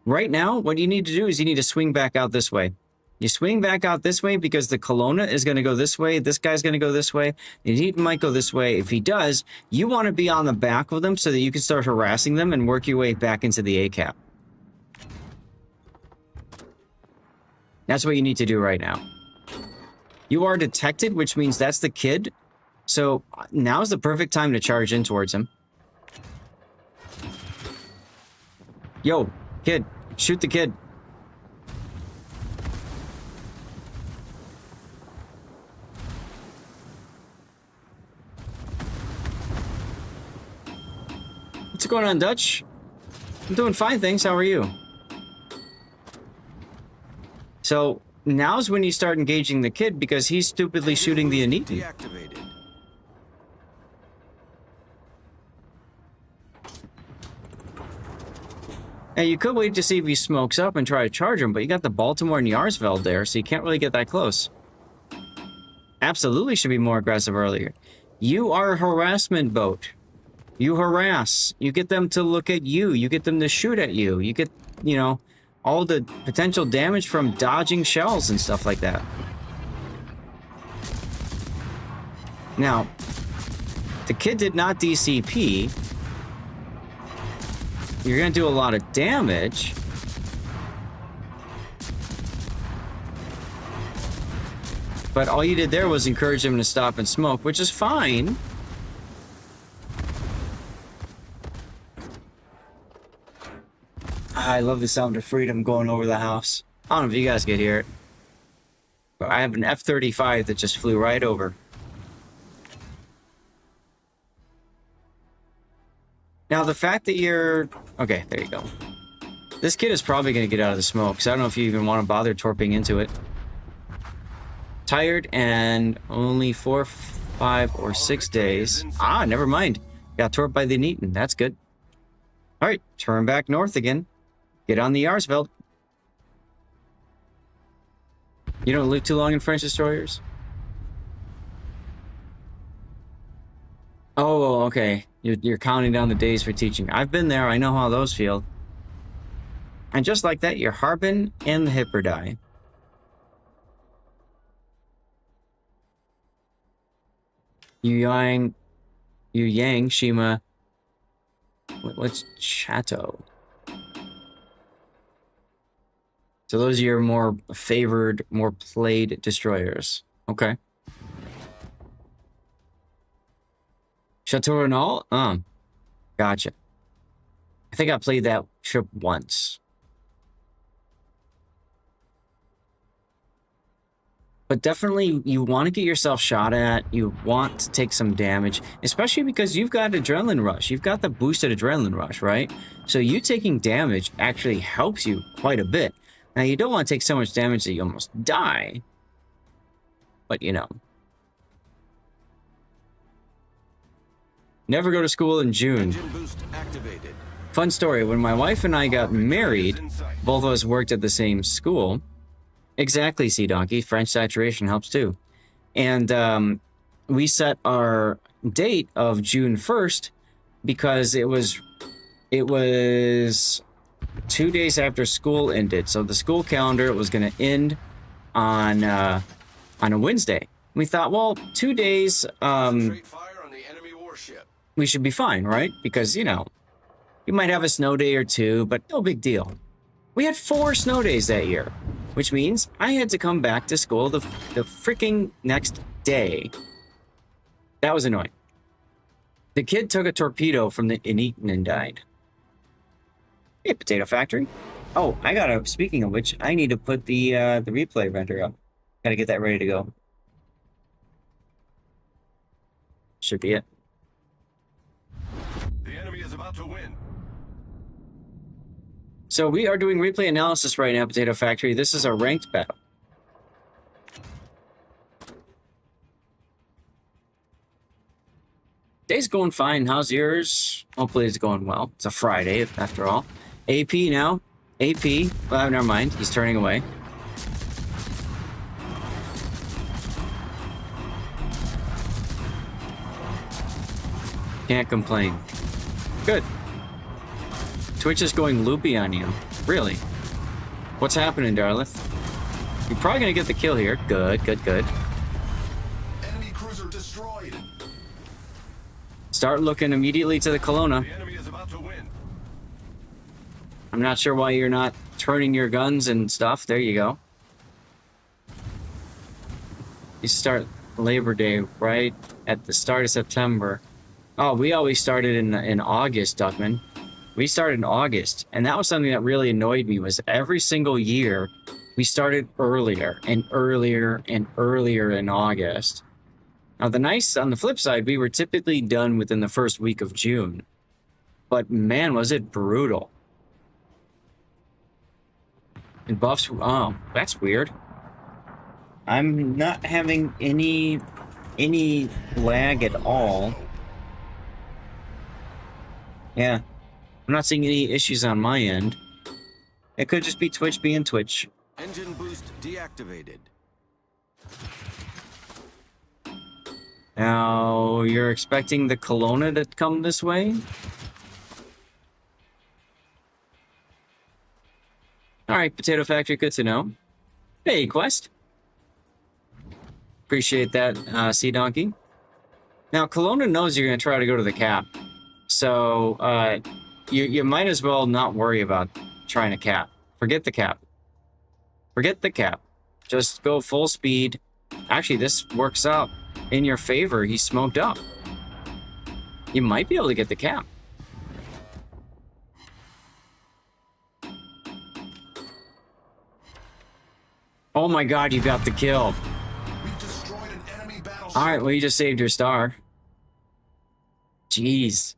Right now, what you need to do is you need to swing back out this way. You swing back out this way because the Kelowna is going to go this way. This guy's going to go this way. And he might go this way. If he does, you want to be on the back of them so that you can start harassing them and work your way back into the A-cap. That's what you need to do right now. You are detected, which means that's the kid. So now's the perfect time to charge in towards him. Yo, kid, shoot the kid. What's going on, Dutch? I'm doing fine, thanks. How are you? So now's when you start engaging the kid because he's stupidly shooting the Anita. Deactivated. Now, you could wait to see if he smokes up and try to charge him, but you got the Baltimore and Yarsveld there, so you can't really get that close. Absolutely should be more aggressive earlier. You are a harassment boat. You harass. You get them to look at you. You get them to shoot at you. You get, you know, all the potential damage from dodging shells and stuff like that. Now, the kid did not DCP. You're going to do a lot of damage. But all you did there was encourage him to stop and smoke, which is fine. I love the sound of freedom going over the house. I don't know if you guys could hear it. But I have an F-35 that just flew right over. Now, the fact that you're... Okay, there you go. This kid is probably going to get out of the smoke, because I don't know if you even want to bother torping into it. Tired and only 4, 5, or 6 days. Ah, never mind. Got torped by the Neaton. That's good. All right, turn back north again. Get on the Yarsveld. You don't live too long in French destroyers? Oh, okay. You're counting down the days for teaching. I've been there. I know how those feel. And just like that, you're Harbin and the Hipper die. Yu Yang, Shima. What's Chateau? So those are your more favored, more played destroyers. Okay. Chateau Renault? Gotcha. I think I played that ship once. But definitely, you want to get yourself shot at. You want to take some damage, especially because you've got adrenaline rush. You've got the boosted adrenaline rush, right? So you taking damage actually helps you quite a bit. Now, you don't want to take so much damage that you almost die. But, you know. Never go to school in June. Engine boost activated. Fun story. When my wife and I got married, both of us worked at the same school. Exactly, Sea Donkey. French saturation helps too. And we set our date of June 1st because it was 2 days after school ended. So the school calendar was going to end on a Wednesday. We thought, well, 2 days, Straight fire on the enemy warship. we should be fine, right? Because, you know, you might have a snow day or two, but no big deal. We had 4 snow days that year, which means I had to come back to school the freaking next day. That was annoying. The kid took a torpedo from the Initan and died. Hey, Potato Factory. Oh, speaking of which, I need to put the replay render up. Gotta get that ready to go. Should be it. The enemy is about to win. So we are doing replay analysis right now, Potato Factory. This is a ranked battle. Day's going fine. How's yours? Hopefully it's going well. It's a Friday, after all. AP now. AP. Well, never mind. He's turning away. Can't complain. Good. Twitch is going loopy on you. Really? What's happening, Darlith? You're probably gonna get the kill here. Good, good, good. Enemy cruiser destroyed. Start looking immediately to the Kelowna. The enemy is about to win. I'm not sure why you're not turning your guns and stuff. There you go. You start Labor Day right at the start of September. Oh, we always started in August, Duckman. We started in August, and that was something that really annoyed me, was every single year we started earlier and earlier and earlier in August. Now, on the flip side, we were typically done within the first week of June. But man, was it brutal. And buffs. Oh, that's weird. I'm not having any lag at all. Yeah, I'm not seeing any issues on my end. It could just be Twitch being Twitch. Engine boost deactivated. Now, you're expecting the Kelowna to come this way? Alright, Potato Factory, good to know. Hey, Quest. Appreciate that, Sea Donkey. Now, Kelowna knows you're going to try to go to the cap. So, you might as well not worry about trying to cap. Forget the cap. Forget the cap. Just go full speed. Actually, this works out in your favor. He's smoked up. You might be able to get the cap. Oh my god, you got the kill. We've destroyed an enemy battleship. Alright, well, you just saved your star. Jeez.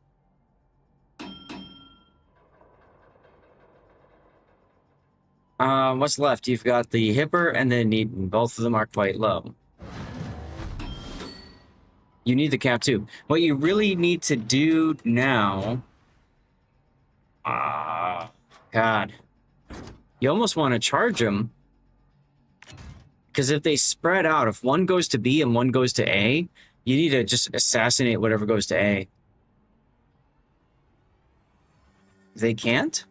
What's left? You've got the Hipper and the Neaton. Both of them are quite low. You need the cap too. What you really need to do now... God. You almost want to charge them. Because if they spread out, if one goes to B and one goes to A, you need to just assassinate whatever goes to A. They can't?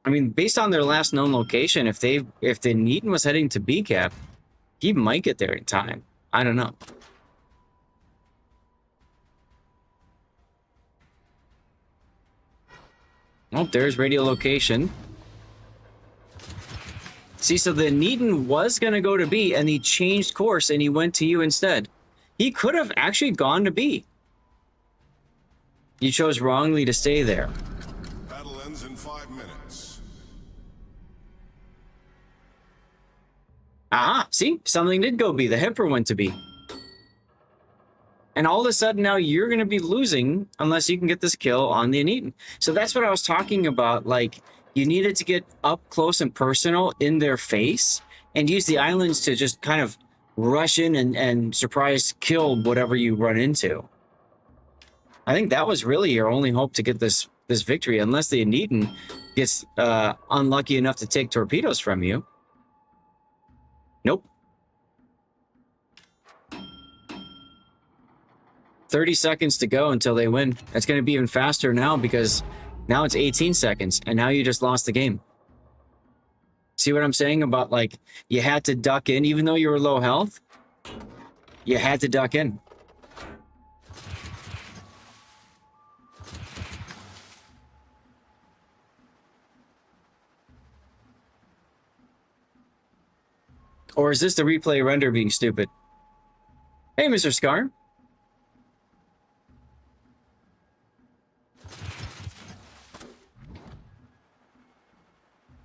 I mean, based on their last known location, if the Neaton was heading to B cap, he might get there in time. I don't know. Oh, there's radio location. See, so the Neaton was going to go to B, and he changed course, and he went to you instead. He could have actually gone to B. You chose wrongly to stay there. Battle ends in 5 minutes. Ah, see? Something did go B. The Hipper went to B. And all of a sudden now you're going to be losing unless you can get this kill on the Neaton. So that's what I was talking about. Like, you needed to get up close and personal in their face and use the islands to just kind of rush in and surprise kill whatever you run into. I think that was really your only hope to get this victory, unless the Neaton gets unlucky enough to take torpedoes from you. Nope. 30 seconds to go until they win. It's going to be even faster now because now it's 18 seconds and now you just lost the game. See what I'm saying about, like, you had to duck in even though you were low health? You had to duck in. Or is this the replay render being stupid? Hey, Mr. Scar.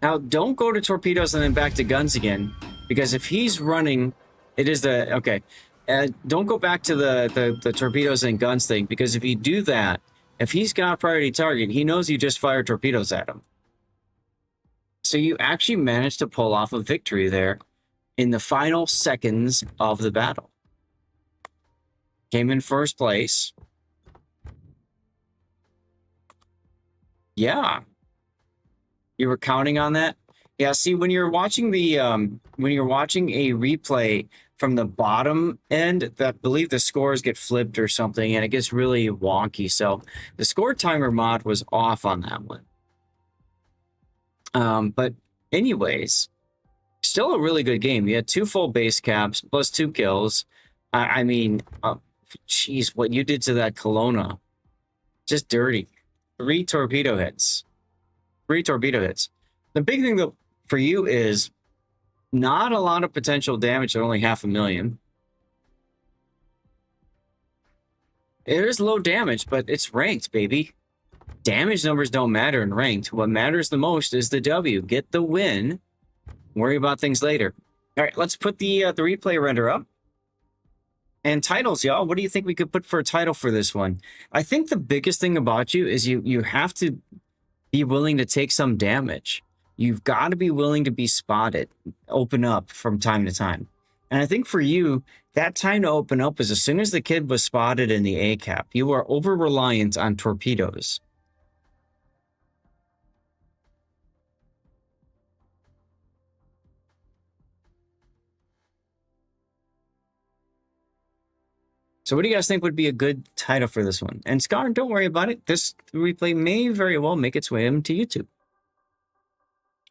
Now, don't go to torpedoes and then back to guns again, because if he's running, it is the... Okay. Don't go back to the torpedoes and guns thing, because if you do that, if he's got a priority target, he knows you just fired torpedoes at him. So you actually managed to pull off a victory there in the final seconds of the battle. Came in first place. Yeah. You were counting on that? Yeah, see, when you're watching the when you're watching a replay from the bottom end, I believe the scores get flipped or something, and it gets really wonky. So the score timer mod was off on that one. But anyways, still a really good game. You had 2 full base caps plus 2 kills. I mean, jeez, what you did to that Kelowna, just dirty. 3 torpedo hits. 3 torpedo hits. The big thing though for you is not a lot of potential damage at only 500,000. It is low damage, but it's ranked, baby. Damage numbers don't matter in ranked. What matters the most is the W. Get the win. Worry about things later. All right, let's put the replay render up. And titles, y'all. What do you think we could put for a title for this one? I think the biggest thing about you is you have to Be willing to take some damage. You've got to be willing to be spotted, open up from time to time. And I think for you, that time to open up was as soon as the kid was spotted in the A cap. You are over reliant on torpedoes. So what do you guys think would be a good title for this one? And Scar, don't worry about it. This replay may very well make its way into YouTube.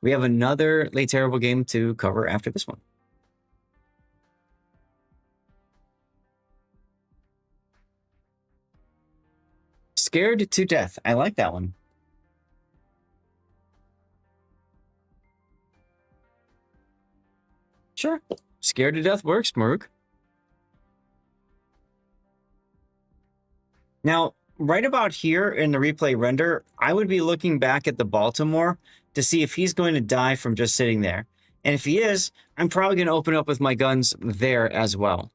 We have another Late Terrible game to cover after this one. Scared to Death. I like that one. Sure. Scared to Death works, Maruk. Now, right about here in the replay render, I would be looking back at the Baltimore to see if he's going to die from just sitting there. And if he is, I'm probably going to open up with my guns there as well.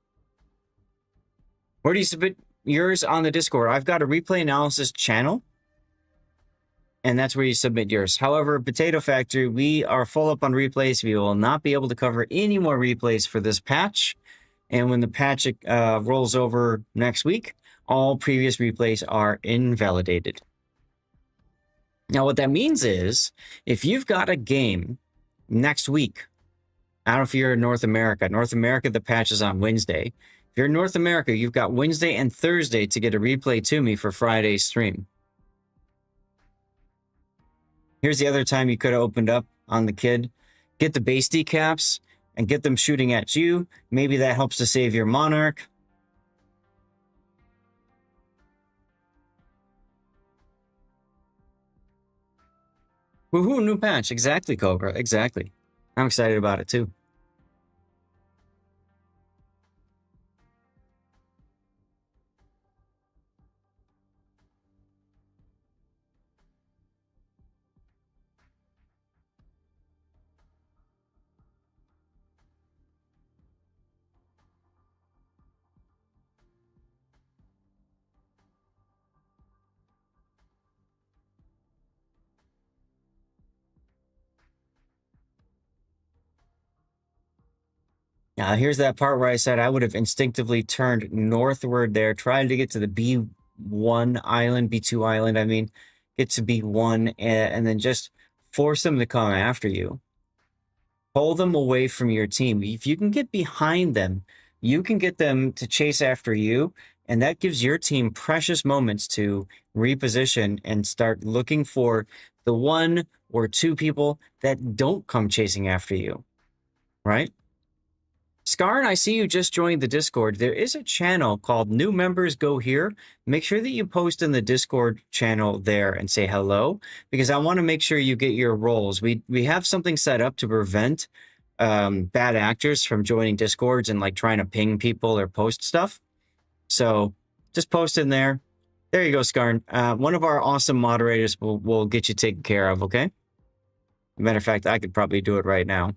Where do you submit yours? On the Discord? I've got a replay analysis channel, and that's where you submit yours. However, Potato Factory, we are full up on replays. We will not be able to cover any more replays for this patch. And when the patch rolls over next week, all previous replays are invalidated. Now, what that means is, if you've got a game next week, I don't know if you're in North America. North America, the patch is on Wednesday. If you're in North America, you've got Wednesday and Thursday to get a replay to me for Friday's stream. Here's the other time you could have opened up on the kid. Get the base decaps and get them shooting at you. Maybe that helps to save your Monarch. Woohoo, new patch. Exactly, Cobra. Exactly. I'm excited about it too. Here's that part where I said I would have instinctively turned northward there, tried to get to the B1 island, B2 island, I mean, get to B1, and then just force them to come after you. Pull them away from your team. If you can get behind them, you can get them to chase after you, and that gives your team precious moments to reposition and start looking for the one or two people that don't come chasing after you, right? Scarn, I see you just joined the Discord. There is a channel called New Members Go Here. Make sure that you post in the Discord channel there and say hello, because I want to make sure you get your roles. We have something set up to prevent bad actors from joining Discords and like trying to ping people or post stuff. So just post in there. There you go, Scarn. One of our awesome moderators will get you taken care of, okay? Matter of fact, I could probably do it right now.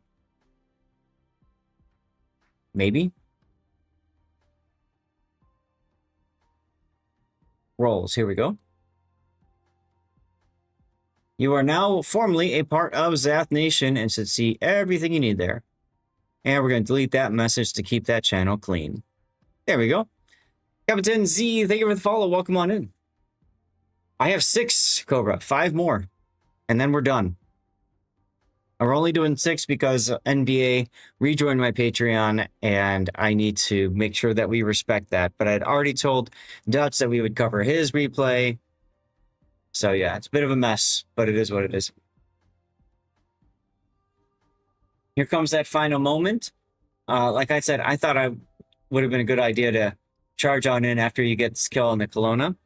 Maybe. Roles. Here we go. You are now formally a part of Zath Nation and should see everything you need there. And we're going to delete that message to keep that channel clean. There we go. Captain Z, thank you for the follow. Welcome on in. I have 6, Cobra. 5 more. And then we're done. We're only doing 6 because NBA rejoined my Patreon, and I need to make sure that we respect that. But I'd already told Dutch that we would cover his replay. So yeah, it's a bit of a mess, but it is what it is. Here comes that final moment. Like I said, I thought I would have been a good idea to charge on in after you get this kill on the Kelowna.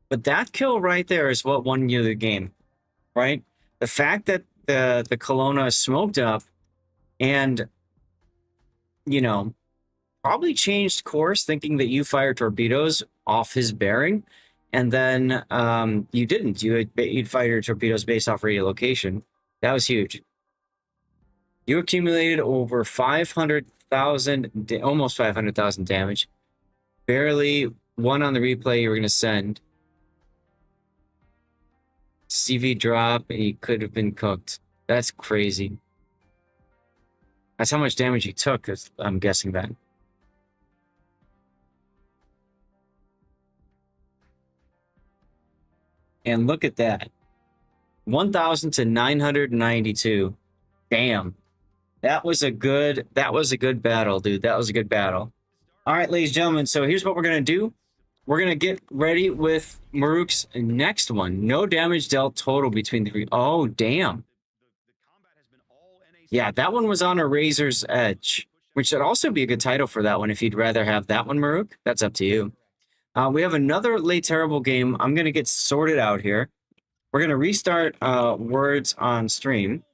But that kill right there is what won you the game, right? The fact that the Kelowna smoked up and, you know, probably changed course thinking that you fired torpedoes off his bearing, and then you didn't. You'd fire your torpedoes based off radiolocation. That was huge. You accumulated over 500,000, almost 500,000 damage. Barely one on the replay you were going to send. CV drop, and he could have been cooked. That's crazy. That's how much damage he took, I'm guessing that. And look at that. 1,000 to 992. Damn. That was a good battle, dude. That was a good battle. All right, ladies and gentlemen, so here's what we're going to do. We're going to get ready with Maruk's next one. No damage dealt total between the three. Oh, damn. Yeah, that one was on a razor's edge, which should also be a good title for that one if you'd rather have that one, Maruk. That's up to you. We have another Late Terrible game. I'm going to get sorted out here. We're going to restart Words on stream.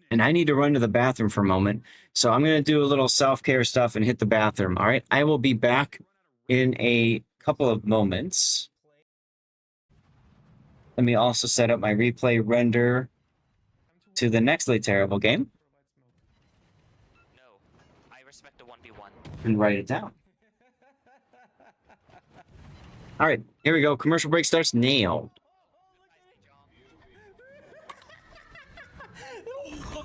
And I need to run to the bathroom for a moment. So I'm going to do a little self-care stuff and hit the bathroom. All right. I will be back in a couple of moments. Let me also set up my replay render to the next Late Terrible game. No, I respect a 1v1. And write it down. All right. Here we go. Commercial break starts now.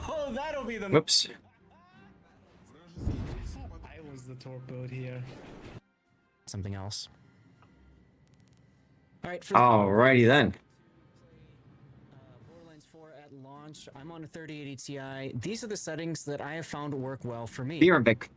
Oh, that'll be the. Whoops. I was the torpedo here. Something else. All right. Alrighty then. Borderlands 4 at launch. I'm on a 3080 Ti. These are the settings that I have found work well for me. Beerbic. Okay,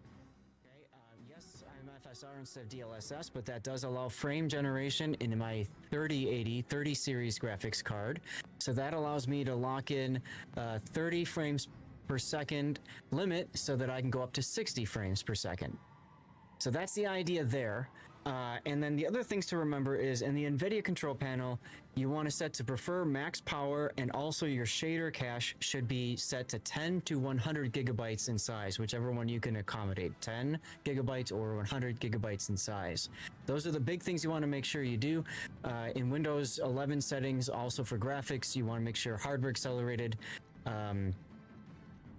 yes, I'm FSR instead of DLSS, but that does allow frame generation in my 3080 30 series graphics card. So that allows me to lock in 30 frames per second limit so that I can go up to 60 frames per second. So that's the idea there. And then the other things to remember is in the NVIDIA control panel, you want to set to prefer max power, and also your shader cache should be set to 10 to 100 gigabytes in size, whichever one you can accommodate, 10 gigabytes or 100 gigabytes in size. Those are the big things you want to make sure you do. In Windows 11 settings, also for graphics, you want to make sure hardware accelerated,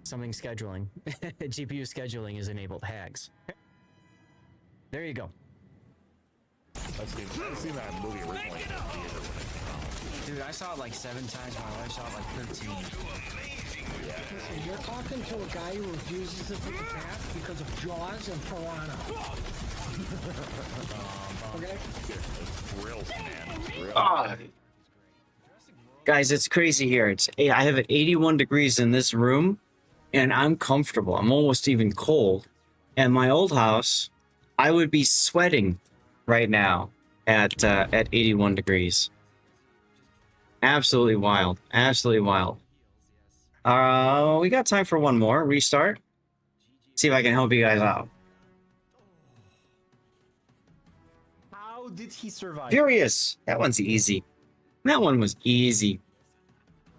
something scheduling, GPU scheduling is enabled, HAGs. There you go. I've seen that movie originally. Dude, I saw it like 7 times. My wife saw it like 13. Listen, you're talking to a guy who refuses to take a bath because of Jaws and Piranha. Okay? Real man. Ah. Guys, it's crazy here. I have it 81 degrees in this room, and I'm comfortable. I'm almost even cold. And my old house, I would be sweating right now at 81 degrees. Absolutely wild. Absolutely wild. We got time for one more. Restart. See if I can help you guys out. How did he survive? Furious. That one's easy. That one was easy.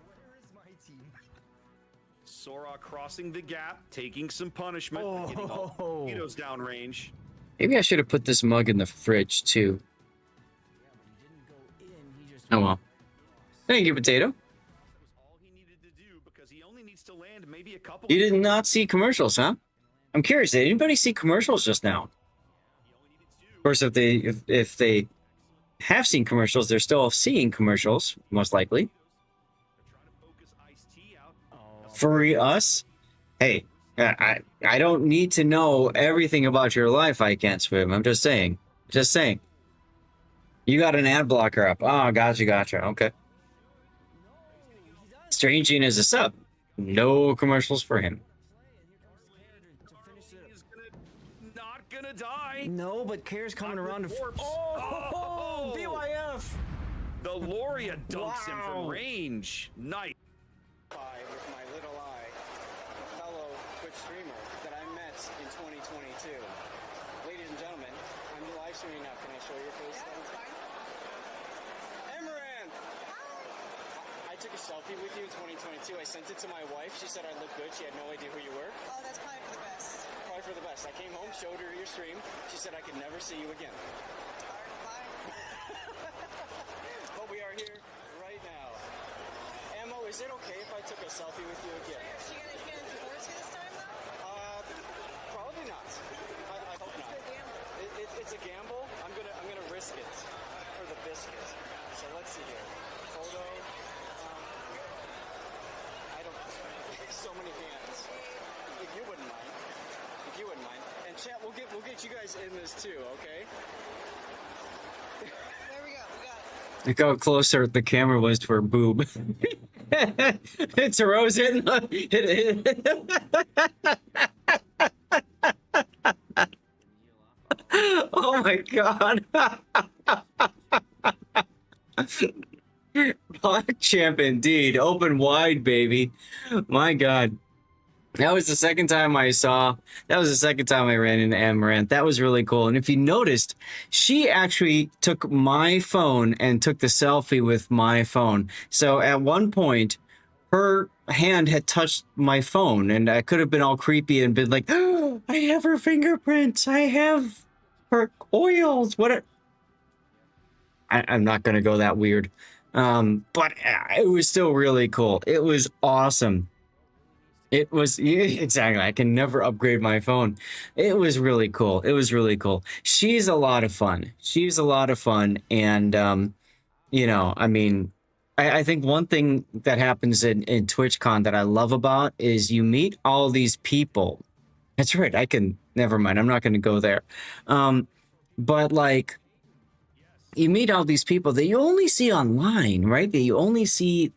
Where is my team? Sora crossing the gap, taking some punishment, getting all mosquitoes downrange. Maybe I should have put this mug in the fridge, too. Oh, well. Thank you, Potato. That was all he needed to do because he only needs to land maybe a couple. You did not see commercials, huh? I'm curious, did anybody see commercials just now? Of course, if they have seen commercials, they're still seeing commercials, most likely. For us, hey, I don't need to know everything about your life. I can't swim. I'm just saying. Just saying. You got an ad blocker up. Oh, gotcha. Okay. Strange Gene is a sub. No commercials for him. Not gonna die. No, but Care's coming around to. Oh, BYF! The Loria dunks him Wow. from range. Nice. With my little eye, a fellow Twitch streamer that I met in 2022. Ladies and gentlemen, I'm live streaming now. Can I show your face? Amaranth! I took a selfie with you in 2022. I sent it to my wife. She said I looked good. She had no idea who you were. Oh, that's probably for the best. Probably for the best. I came home, showed her your stream. She said I could never see you again. Bye. But we are here right now. Ammo is it okay if I took a selfie with you again? She gonna divorce you this time though? Probably not. I hope not. It's a gamble. I'm gonna risk it for the biscuit. So let's see here. Photo. I don't. So many hands. If you wouldn't mind. If you wouldn't mind. And chat, we'll get you guys in this too. Okay. There we go. We got it. Look how closer the camera was to her boob. It's a rose in. Oh my god. Black champ indeed. Open wide, baby. My god. That was the second time I ran into Amaranth. That was really cool. And if you noticed, she actually took my phone and took the selfie with my phone. So at one point, her hand had touched my phone, and I could have been all creepy and been like, oh, I have her fingerprints. I have her oils. I'm not going to go that weird. But it was still really cool. It was awesome. It was, exactly, I can never upgrade my phone. It was really cool. It was really cool. She's a lot of fun. And, you know, I mean, I think one thing that happens in TwitchCon that I love about is you meet all these people. That's right, never mind, I'm not going to go there. But, like, you meet all these people that you only see online, right? That you only see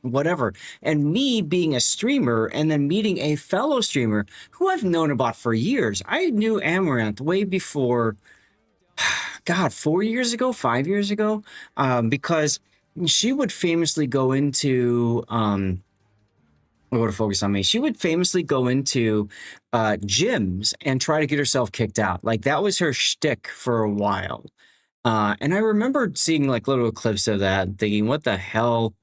whatever. And me being a streamer and then meeting a fellow streamer who I've known about for years. I knew Amaranth way before, God, 4 years ago, 5 years ago, because she would famously go into, I want to focus on me. She would famously go into gyms and try to get herself kicked out. Like, that was her shtick for a while. And I remember seeing like little clips of that and thinking, what the hell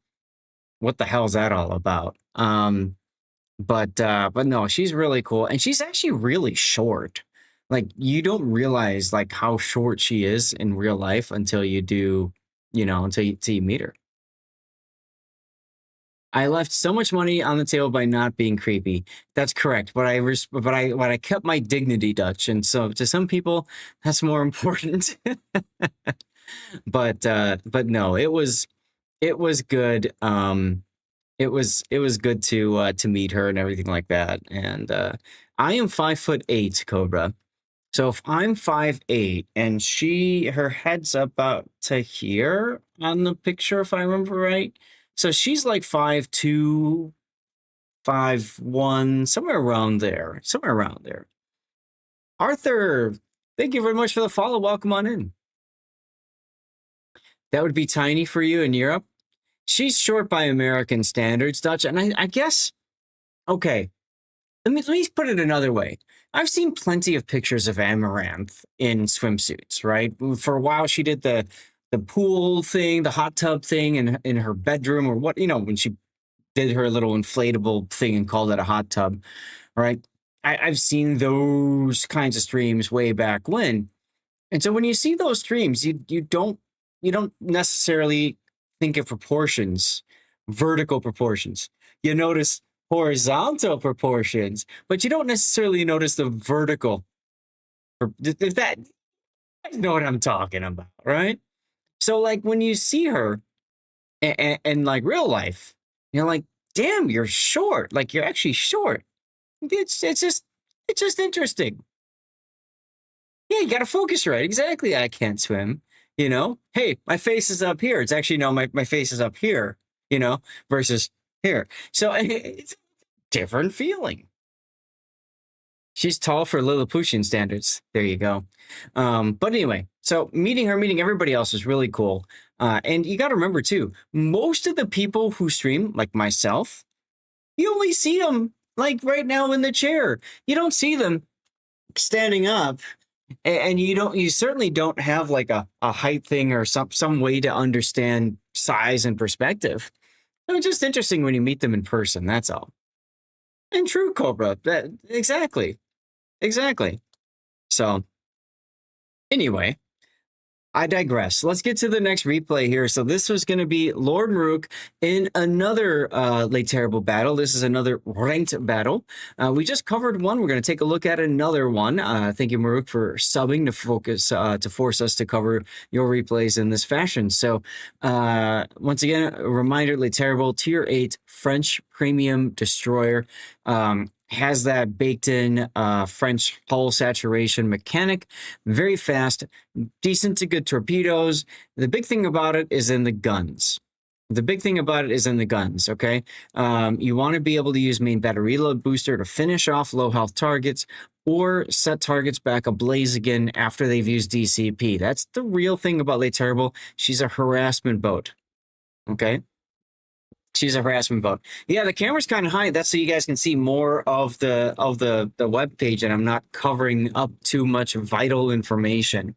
is that all about? But no, she's really cool. And she's actually really short. Like, you don't realize like how short she is in real life until you do, you know, until you meet her. I left so much money on the table by not being creepy. That's correct. But I kept my dignity, Dutch. And so to some people, that's more important. But no, it was good. It was good to meet her and everything like that. And I am 5'8", Cobra. So if I'm 5'8" and her head's about to here on the picture, if I remember right. So she's like 5'2", 5'1", somewhere around there. Arthur, thank you very much for the follow. Welcome on in. That would be tiny for you in Europe. She's short by American standards, Dutch. And I guess, okay, let me put it another way. I've seen plenty of pictures of Amaranth in swimsuits, right? For a while, she did the pool thing, the hot tub thing in her bedroom, or what, you know, when she did her little inflatable thing and called it a hot tub, right? I've seen those kinds of streams way back when. And so when you see those streams, you don't necessarily think of proportions, vertical proportions. You notice horizontal proportions, but you don't necessarily notice the vertical. If that, you know what I'm talking about, right? So like when you see her in like real life, you're like, damn, you're short. Like, you're actually short. It's just interesting. Yeah, you got to focus right. Exactly. I can't swim. You know, hey, my face is up here. It's actually, no, my face is up here, you know, versus here. So it's a different feeling. She's tall for Lilliputian standards. There you go. But anyway, so meeting everybody else is really cool. And you got to remember too, most of the people who stream, like myself, you only see them like right now in the chair. You don't see them standing up. And you certainly don't have like a height thing or some way to understand size and perspective. It's just interesting when you meet them in person, that's all. And true, Cobra, exactly. So anyway, I digress. Let's get to the next replay here. So this was going to be Lord Maruk in another late terrible battle. This is another ranked battle. We just covered one. We're going to take a look at another one. Thank you, Maruk, for subbing to focus to force us to cover your replays in this fashion. So once again, a reminder: late terrible tier 8 French premium destroyer. Has that baked in French hull saturation mechanic. Very fast, decent to good torpedoes. The big thing about it is in the guns. Okay? You want to be able to use main battery reload booster to finish off low health targets or set targets back ablaze again after they've used DCP. That's the real thing about Late Terrible. She's a harassment boat. Okay? She's a harassment boat. Yeah, the camera's kind of high. That's so you guys can see more of the web page, and I'm not covering up too much vital information.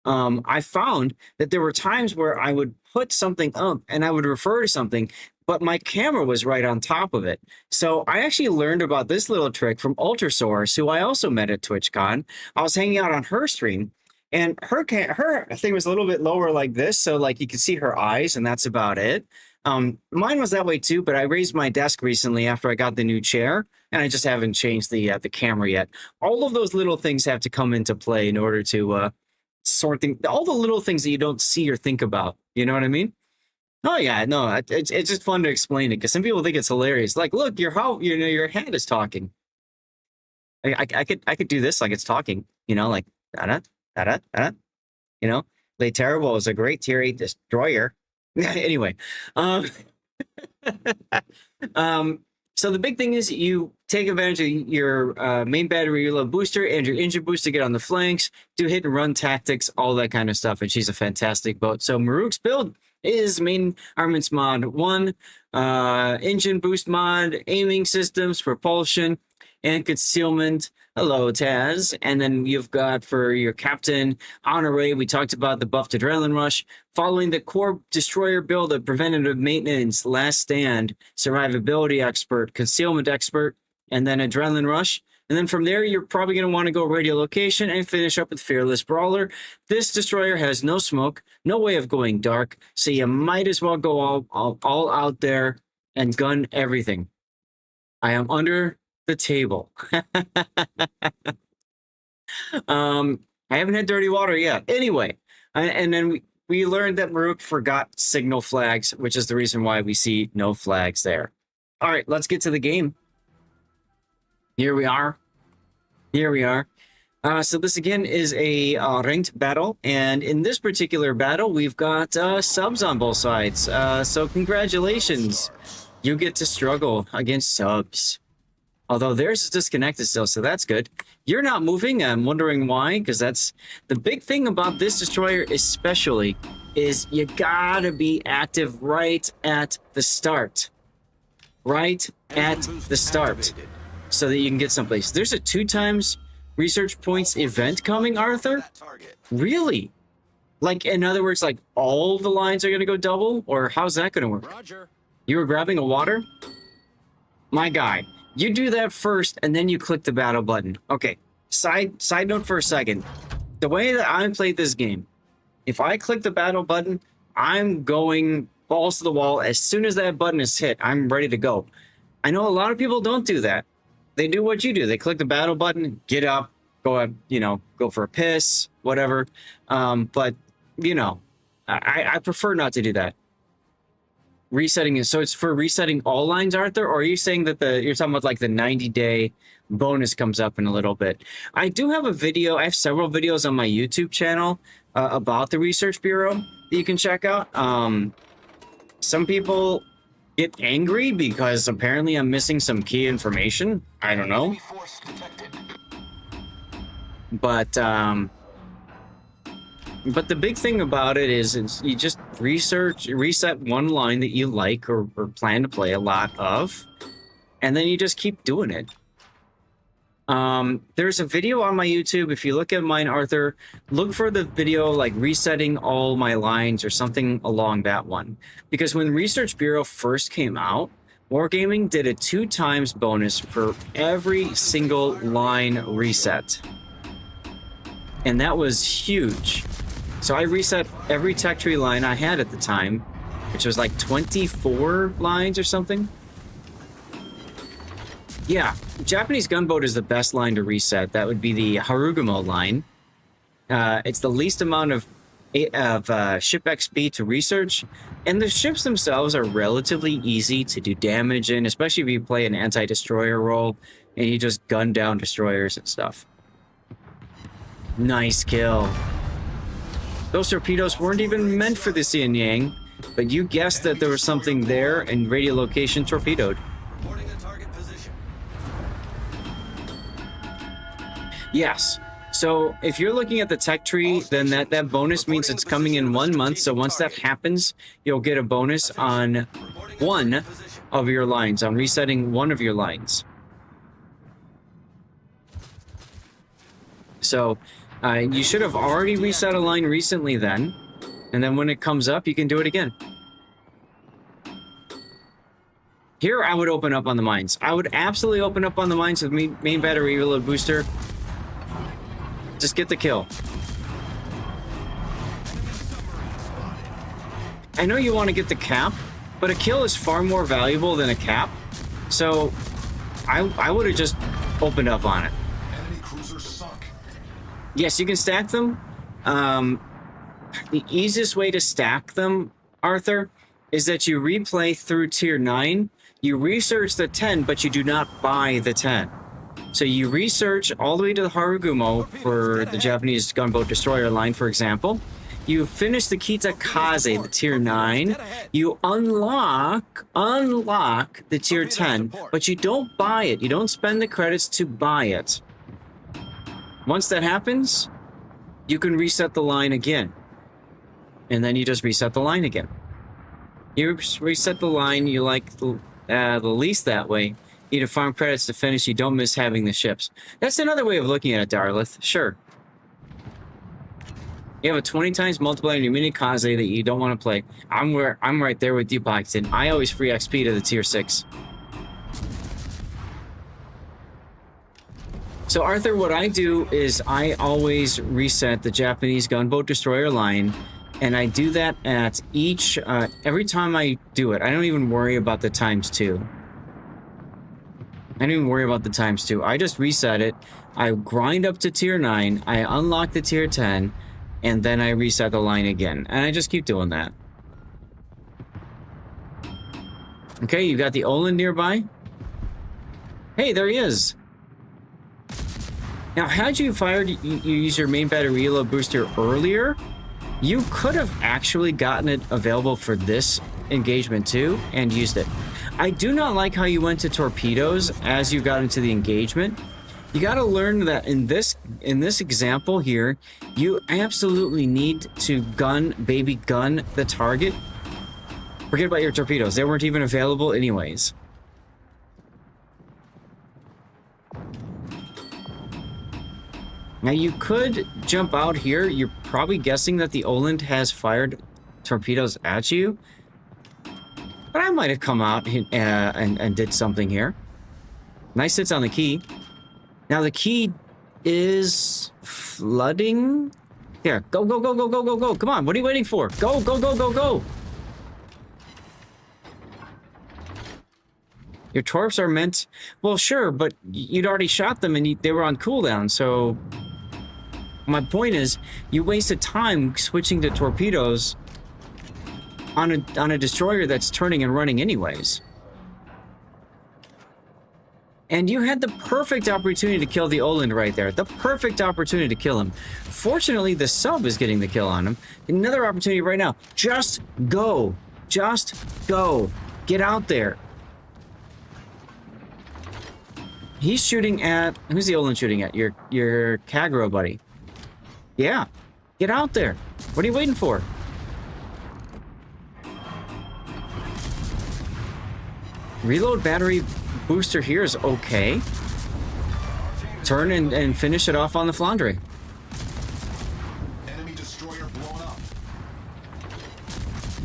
I found that there were times where I would put something up and I would refer to something, but my camera was right on top of it. So I actually learned about this little trick from Ultrasource, who I also met at TwitchCon. I was hanging out on her stream, and her thing was a little bit lower like this, so like you could see her eyes, and that's about it. Mine was that way too, but I raised my desk recently after I got the new chair, and I just haven't changed the camera yet. All of those little things have to come into play in order to sort things. All the little things that you don't see or think about. You know what I mean? Oh yeah, no, it's just fun to explain it because some people think it's hilarious. Like, look, your hand is talking. I could do this like it's talking. You know, like da da da da da. You know, Late Terrible is a great tier 8 destroyer. Anyway, so the big thing is you take advantage of your main battery reload booster and your engine boost to get on the flanks, do hit and run tactics, all that kind of stuff, and she's a fantastic boat. So Maruk's build is main armaments mod 1, engine boost mod, aiming systems, propulsion, and concealment. Hello, Taz. And then you've got for your captain, Honore, we talked about the buffed adrenaline rush. Following the core destroyer build of preventative maintenance, last stand, survivability expert, concealment expert, and then adrenaline rush. And then from there, you're probably going to want to go radiolocation and finish up with fearless brawler. This destroyer has no smoke, no way of going dark, so you might as well go all out there and gun everything. I am under the table. I haven't had dirty water yet. Anyway, and then we learned that Maruk forgot signal flags, which is the reason why we see no flags there. All right, let's get to the game. Here we are. So this again is a ranked battle, and in this particular battle, we've got subs on both sides. So congratulations, you get to struggle against subs. Although theirs is disconnected still, so that's good. You're not moving. I'm wondering why, because that's the big thing about this destroyer especially, is you gotta be active right at the start. Right at the start. So that you can get someplace. There's a 2x research points event coming, Arthur? Really? Like, in other words, like all the lines are gonna go double? Or how's that gonna work? Roger. You were grabbing a water? My guy. You do that first, and then you click the battle button. Okay, side note for a second. The way that I played this game, if I click the battle button, I'm going balls to the wall. As soon as that button is hit, I'm ready to go. I know a lot of people don't do that. They do what you do. They click the battle button, get up, go for a piss, whatever. But, I prefer not to do that. Resetting it, so it's for resetting all lines, Arthur? Or are you saying that you're talking about like the 90-day bonus comes up in a little bit? I do have a video. I have several videos on my YouTube channel about the Research Bureau that you can check out. Some people get angry because apparently I'm missing some key information. I don't know. But the big thing about it is you just reset one line that you like or plan to play a lot of, and then you just keep doing it. There's a video on my YouTube. If you look at mine, Arthur, look for the video like resetting all my lines or something along that one. Because when Research Bureau first came out, Wargaming did a 2x bonus for every single line reset. And that was huge. So I reset every tech tree line I had at the time, which was like 24 lines or something. Yeah, Japanese gunboat is the best line to reset. That would be the Harugumo line. It's the least amount of ship XP to research, and the ships themselves are relatively easy to do damage in, especially if you play an anti-destroyer role and you just gun down destroyers and stuff. Nice kill. Those torpedoes weren't even meant for the Yin Yang, but you guessed that there was something there and radiolocation torpedoed. Reporting a target position. Yes. So if you're looking at the tech tree, then that bonus means it's coming in 1 month. So once that happens, you'll get a bonus on one of your lines, on resetting one of your lines. So you should have already reset a line recently then. And then when it comes up, you can do it again. Here, I would open up on the mines. I would absolutely open up on the mines with main battery reload booster. Just get the kill. I know you want to get the cap, but a kill is far more valuable than a cap. So I would have just opened up on it. Enemy cruiser sunk. Yes, you can stack them. The easiest way to stack them, Arthur, is that you replay through tier 9. You research the 10, but you do not buy the 10. So you research all the way to the Harugumo for the Japanese gunboat destroyer line, for example. You finish the Kitakaze, the tier 9. You unlock the tier 10, but you don't buy it. You don't spend the credits to buy it. Once that happens, you can reset the line again. And then you just reset the line again. You reset the line you like the least that way. You need to farm credits to finish. You don't miss having the ships. That's another way of looking at it, Darlith. Sure. You have a 20 times multiplier in your mini Kaze that you don't want to play. I'm right there with you, Boxton. I always free XP to the tier 6. So, Arthur, what I do is I always reset the Japanese gunboat destroyer line, and I do that at each, every time I do it. I don't even worry about the ×2. I don't even worry about the ×2. I just reset it. I grind up to tier 9. I unlock the tier 10. And then I reset the line again. And I just keep doing that. Okay, you got the Olin nearby. Hey, there he is. Now, had you fired, you use your main battery reload booster earlier, you could have actually gotten it available for this engagement too and used it. I do not like how you went to torpedoes as you got into the engagement. You got to learn that in this example here, you absolutely need to baby gun the target. Forget about your torpedoes. They weren't even available anyways. Now you could jump out here. You're probably guessing that the Oland has fired torpedoes at you. But I might have come out and did something here. Nice hits on the key. Now the key is flooding. Here, go, go, go, go, go, go, go. Come on, what are you waiting for? Go, go, go, go, go. Your torps are meant... Well, sure, but you'd already shot them and they were on cooldown, so... My point is, you wasted time switching to torpedoes on a destroyer that's turning and running anyways. And you had the perfect opportunity to kill the Oland right there. The perfect opportunity to kill him. Fortunately, the sub is getting the kill on him. Another opportunity right now. Just go. Just go. Get out there. He's shooting at... Who's the Oland shooting at? Your Kagro buddy. Yeah. Get out there. What are you waiting for? Reload battery booster here is okay. Turn and finish it off on the Flandre. Enemy destroyer blown up.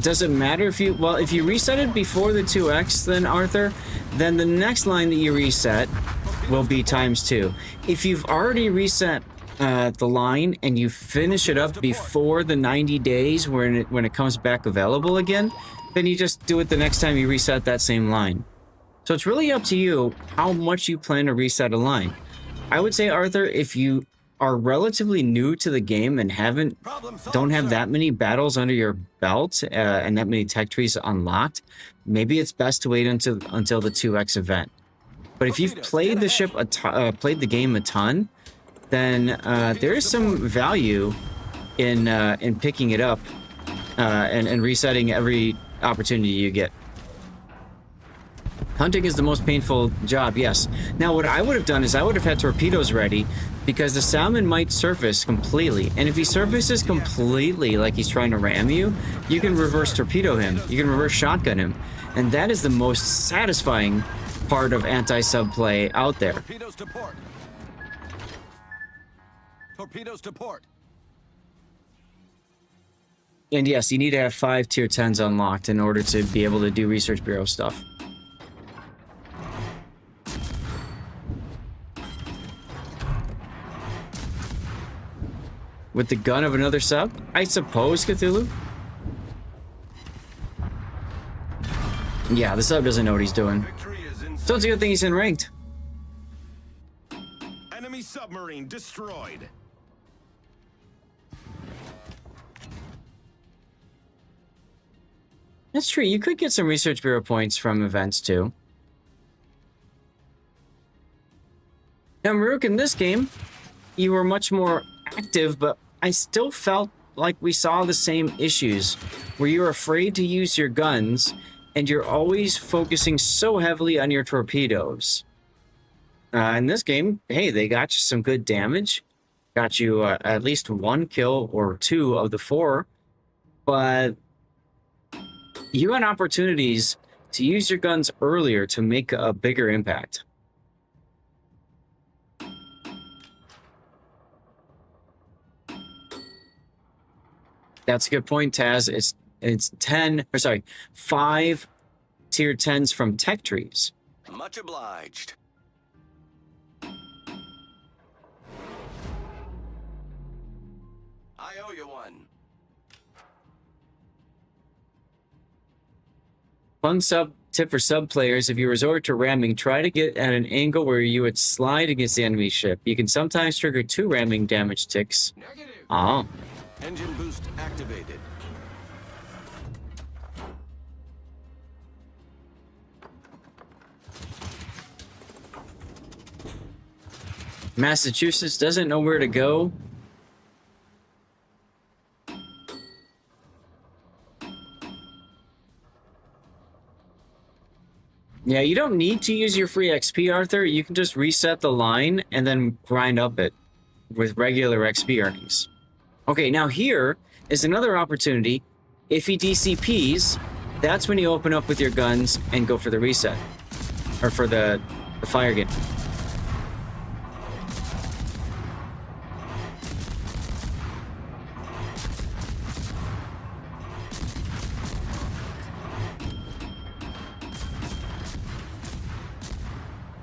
Does it matter if you... Well, if you reset it before the 2x, then, Arthur, then the next line that you reset will be ×2. If you've already reset the line and you finish it up before the 90 days when it comes back available again, then you just do it the next time you reset that same line. So it's really up to you how much you plan to reset a line. I would say, Arthur, if you are relatively new to the game and don't have that many battles under your belt and that many tech trees unlocked, maybe it's best to wait until the 2x event. But if you've played the game a ton, then there is some value in picking it up and resetting every opportunity you get. Hunting is the most painful job, yes. Now, what I would have done is I would have had torpedoes ready because the salmon might surface completely. And if he surfaces completely like he's trying to ram you, you can reverse torpedo him. You can reverse shotgun him. And that is the most satisfying part of anti-sub play out there. Torpedoes to port. Torpedoes to port. And yes, you need to have 5 tier 10s unlocked in order to be able to do Research Bureau stuff. With the gun of another sub? I suppose, Cthulhu? Yeah, the sub doesn't know what he's doing. So it's a good thing he's in ranked. Enemy submarine destroyed. That's true. You could get some Research Bureau points from events, too. Now, Maruk, in this game, you were much more active, but I still felt like we saw the same issues, where you're afraid to use your guns, and you're always focusing so heavily on your torpedoes. In this game, hey, they got you some good damage. Got you at least 1 kill or 2 of the 4, but you had opportunities to use your guns earlier to make a bigger impact. That's a good point, Taz. It's 5 tier 10s from tech trees. Much obliged. I owe you one. Fun tip for sub players: if you resort to ramming, try to get at an angle where you would slide against the enemy ship. You can sometimes trigger 2 ramming damage ticks. Negative. Oh. Engine boost activated. Massachusetts doesn't know where to go. Yeah, you don't need to use your free XP, Arthur. You can just reset the line and then grind up it with regular XP earnings. Okay, now here is another opportunity. If he DCPs, that's when you open up with your guns and go for the reset. Or for the fire gun.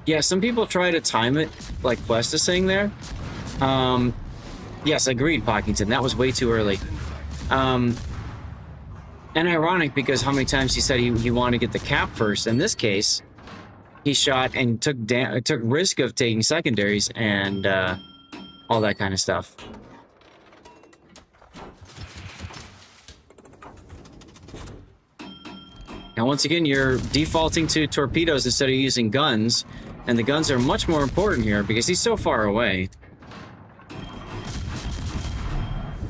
Yeah, some people try to time it, like Quest is saying there. Yes, agreed, Pockington. That was way too early. And ironic because how many times he said he wanted to get the cap first. In this case, he shot and took risk of taking secondaries and all that kind of stuff. Now, once again, you're defaulting to torpedoes instead of using guns. And the guns are much more important here because he's so far away.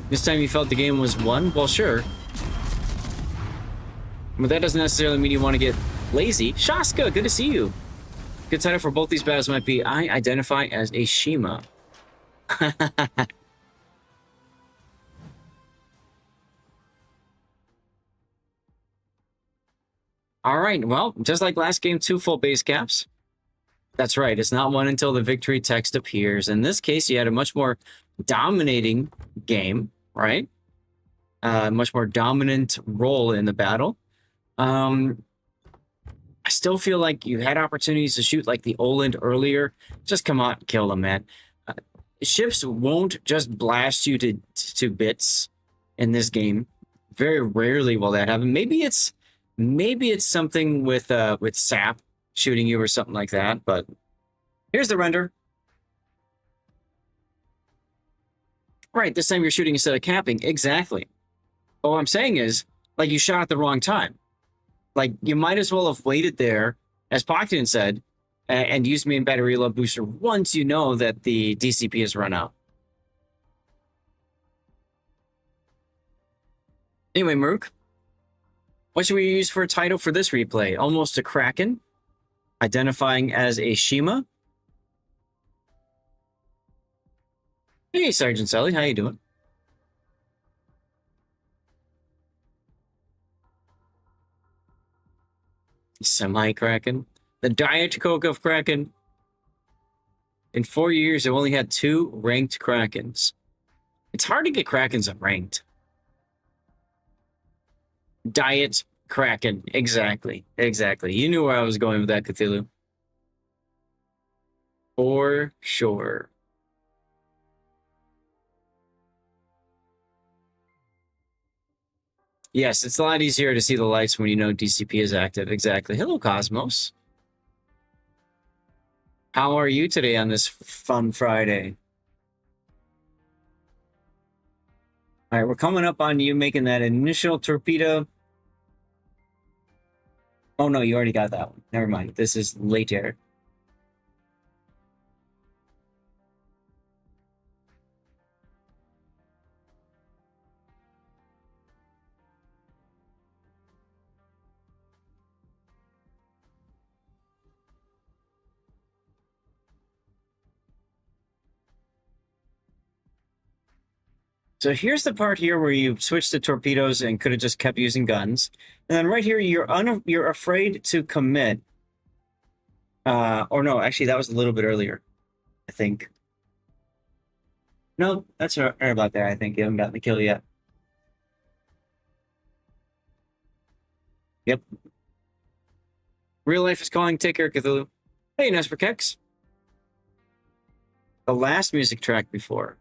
This time you felt the game was won? Well, sure. But that doesn't necessarily mean you want to get lazy. Shaska, good to see you. Good title for both these battles might be, I identify as a Shima. Alright, well, just like last game, 2 full base caps. That's right, it's not won until the victory text appears. In this case, you had a much more dominating game, right? Much more dominant role in the battle. I still feel like you had opportunities to shoot like the Oland earlier. Just come out and kill them, man. ships won't just blast you to bits in this game. Very rarely will that happen. Maybe it's something with sap shooting you or something like that. But here's the render. Right, this time you're shooting instead of capping. Exactly. All I'm saying is, like, you shot at the wrong time. Like, you might as well have waited there, as Pockton said, and used main battery load booster once you know that the DCP has run out. Anyway, Maruk, what should we use for a title for this replay? Almost a Kraken, identifying as a Shima. Hey, Sergeant Sully, how you doing? Semi-Kraken. The Diet Coke of Kraken. In 4 years, I've only had 2 ranked Krakens. It's hard to get Krakens unranked. Diet Kraken. Exactly. Exactly. You knew where I was going with that, Cthulhu. For sure. Yes, it's a lot easier to see the lights when you know DCP is active. Exactly. Hello, Cosmos. How are you today on this fun Friday? All right, we're coming up on you making that initial torpedo. Oh, no, you already got that one. Never mind. This is later. So here's the part here where you switch to torpedoes and could have just kept using guns. And then right here, you're afraid to commit. Or no, actually, that was a little bit earlier, I think. No, that's right about there, I think. You haven't gotten the kill yet. Yep. Real life is calling. Take care, Cthulhu. Hey, Nesper Kex. The last music track before.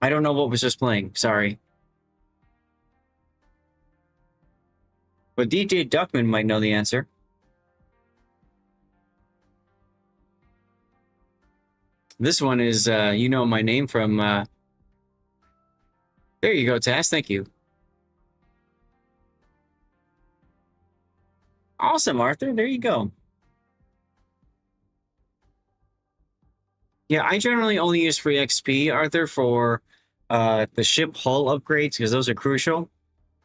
I don't know what was just playing. Sorry. But DJ Duckman might know the answer. This one is, you know my name from... There you go, Tass. Thank you. Awesome, Arthur. There you go. Yeah, I generally only use free XP, Arthur, for the ship hull upgrades, because those are crucial.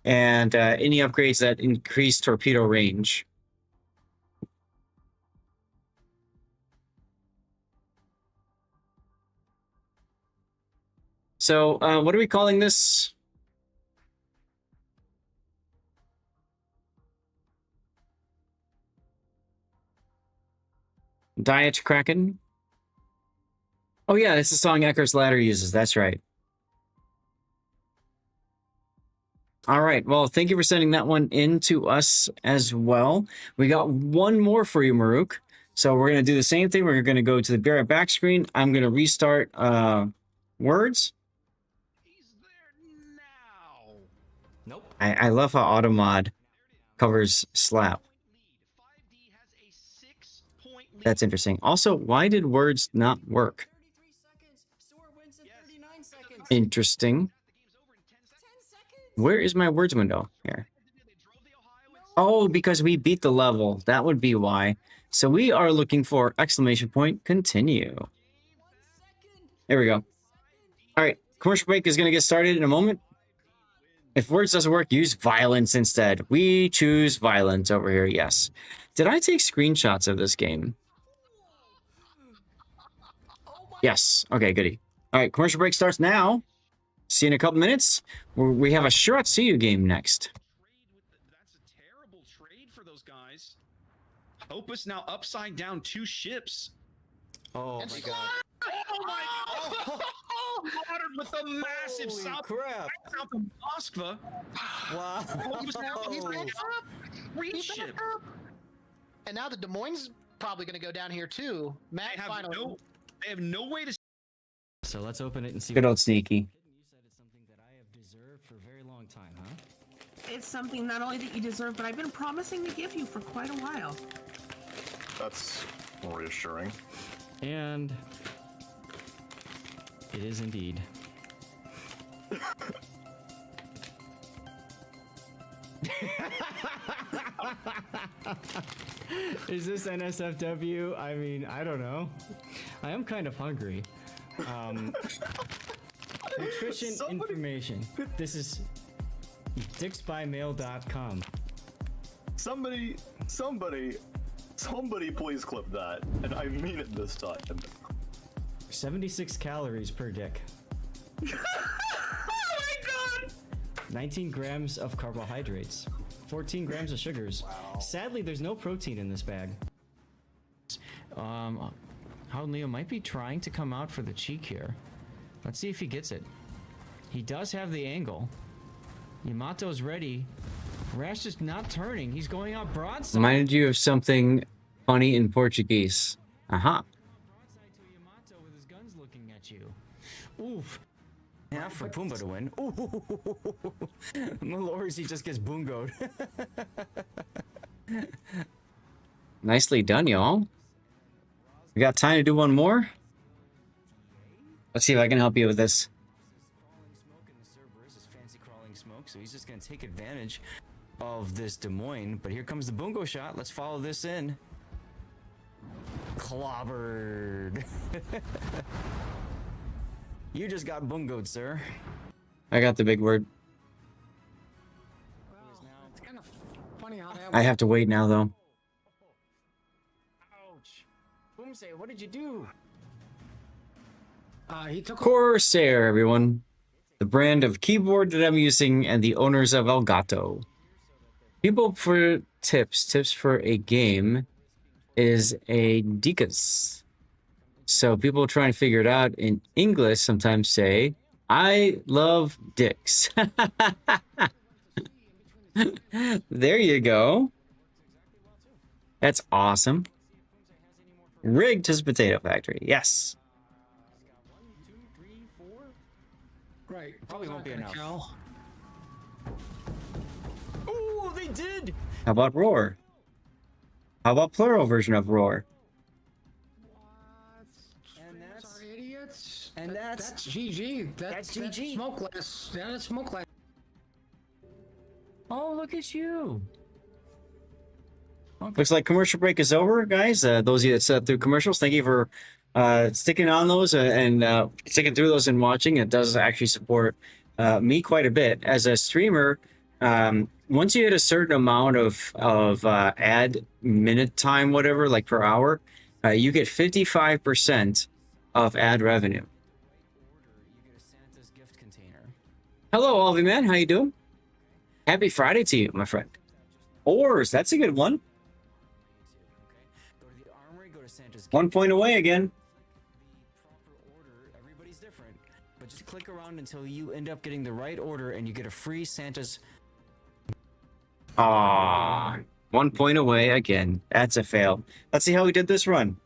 And any upgrades that increase torpedo range. So, what are we calling this? Diet Kraken? Oh yeah, it's the song Ecker's Ladder uses. That's right. All right. Well, thank you for sending that one in to us as well. We got one more for you, Maruk. So we're going to do the same thing. We're going to go to the Barrett back screen. I'm going to restart words. He's there now. Nope. I love how Automod covers slap. That's interesting. Also, why did words not work? 33 seconds. Soar wins in 39 seconds. Interesting. Where is my words window? Here. Oh, because we beat the level. That would be why. So we are looking for exclamation point continue. There we go. All right. Commercial break is going to get started in a moment. If words doesn't work, use violence instead. We choose violence over here. Yes. Did I take screenshots of this game? Yes. Okay, goody. All right. Commercial break starts now. See you in a couple minutes. We have a Shiratsuyu game next. That's a terrible trade for those guys. Opus now upside down 2 ships. Oh my god. Oh my god! Slaughtered with a massive Holy south crap. south of Moskva. Wow. He was now He's back up. Reed He's ship. back up. And now the Des Moines probably going to go down here too. Matt finally. They have no way to. So let's open it and see. Good old sneaky. You said it's something that I have deserved for a very long time, huh? It's something not only that you deserve, but I've been promising to give you for quite a while. That's reassuring. And it is indeed. Is this NSFW? I mean, I don't know. I am kind of hungry. Nutrition information. This is dicksbymail.com. Somebody please clip that. And I mean it this time. 76 calories per dick. Oh my god! 19 grams of carbohydrates. 14 grams of sugars. Wow. Sadly, there's no protein in this bag. How Leo might be trying to come out for the cheek here. Let's see if he gets it. He does have the angle. Yamato's ready. Rash is not turning. He's going out broadside. Reminded you of something funny in Portuguese. Aha. Broadside to Yamato with his guns looking at you. Oof. Half for Pumbaa to win. Ooh. Malores, he just gets boongoed. Nicely done, y'all. We got time to do one more? Let's see if I can help you with this. Crawling smoke in the Cerberus is fancy crawling smoke, so he's just gonna take advantage of this Des Moines. But here comes the bungo shot. Let's follow this in. Clobbered. You just got bungoed, sir. I got the big word. Well, it's kind of funny how that. I have to wait now, though. Ouch. Boomsay, what did you do? He took. Corsair, everyone. The brand of keyboard that I'm using and the owners of Elgato. People for tips for a game is a dicas. So people trying to figure it out in English sometimes say, I love dicks. There you go. That's awesome. Rigged his potato factory. Yes. Right. Probably won't be enough. Cal. Oh, they did. How about Roar? How about plural version of Roar? And that's idiots. And that's GG. That's GG. Smokeless. Yeah, that's smokeless. Oh, look at you. Looks like commercial break is over, guys. Those of you that sat through commercials, thank you for sticking on those and sticking through those and watching. It does actually support me quite a bit as a streamer. Once you hit a certain amount of ad minute time, whatever, like per hour, you get 55% of ad revenue. Hello, Olvie man. How you doing? Happy Friday to you, my friend. Ors, that's a good one. 1 point away again. Everybody's different, but just click around until you end up getting the right order and you get a free Santa's. Ah, 1 point away again. That's a fail. Let's see how we did this run.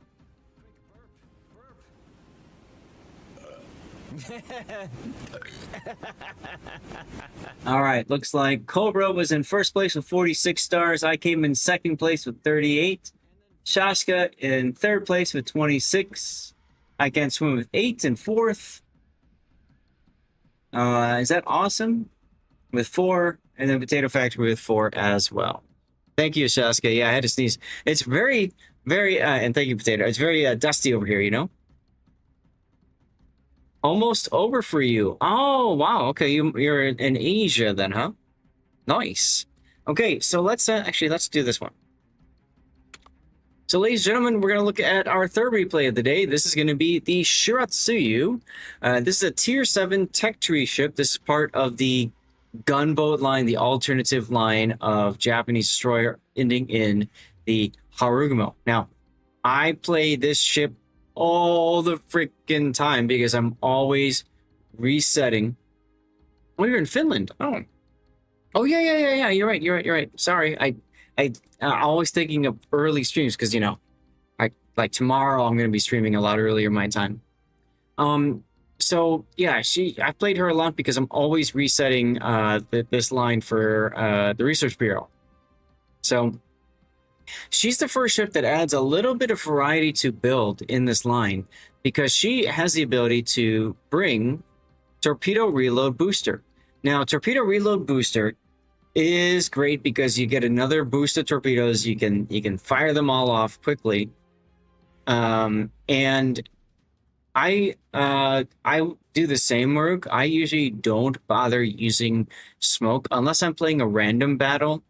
All right, looks like Cobra was in first place with 46 stars. I came in second place with 38. Shaska in third place with 26. I Can't Swim with 8 in fourth. Is that awesome? With 4, and then Potato Factory with 4 as well. Thank you, Shaska. Yeah, I had to sneeze. It's very, and thank you, Potato. It's very dusty over here, you know? Almost over for you. Oh, wow. Okay, you're in Asia then, huh? Nice. Okay, so let's do this one. So, ladies and gentlemen, we're going to look at our third replay of the day. This is going to be the Shiratsuyu. This is a Tier 7 tech tree ship. This is part of the gunboat line, the alternative line of Japanese destroyer ending in the Harugumo. Now, I play this ship all the freaking time because I'm always resetting. Oh, you're in Finland. Oh, yeah. You're right. Sorry, I always thinking of early streams because, you know, like tomorrow, I'm going to be streaming a lot earlier my time. So yeah, I played her a lot because I'm always resetting this line for the Research Bureau. So she's the first ship that adds a little bit of variety to build in this line because she has the ability to bring Torpedo Reload Booster. Now, Torpedo Reload Booster is great because you get another boost of torpedoes. You can fire them all off quickly. And I do the same, Maruk. I usually don't bother using smoke unless I'm playing a random battle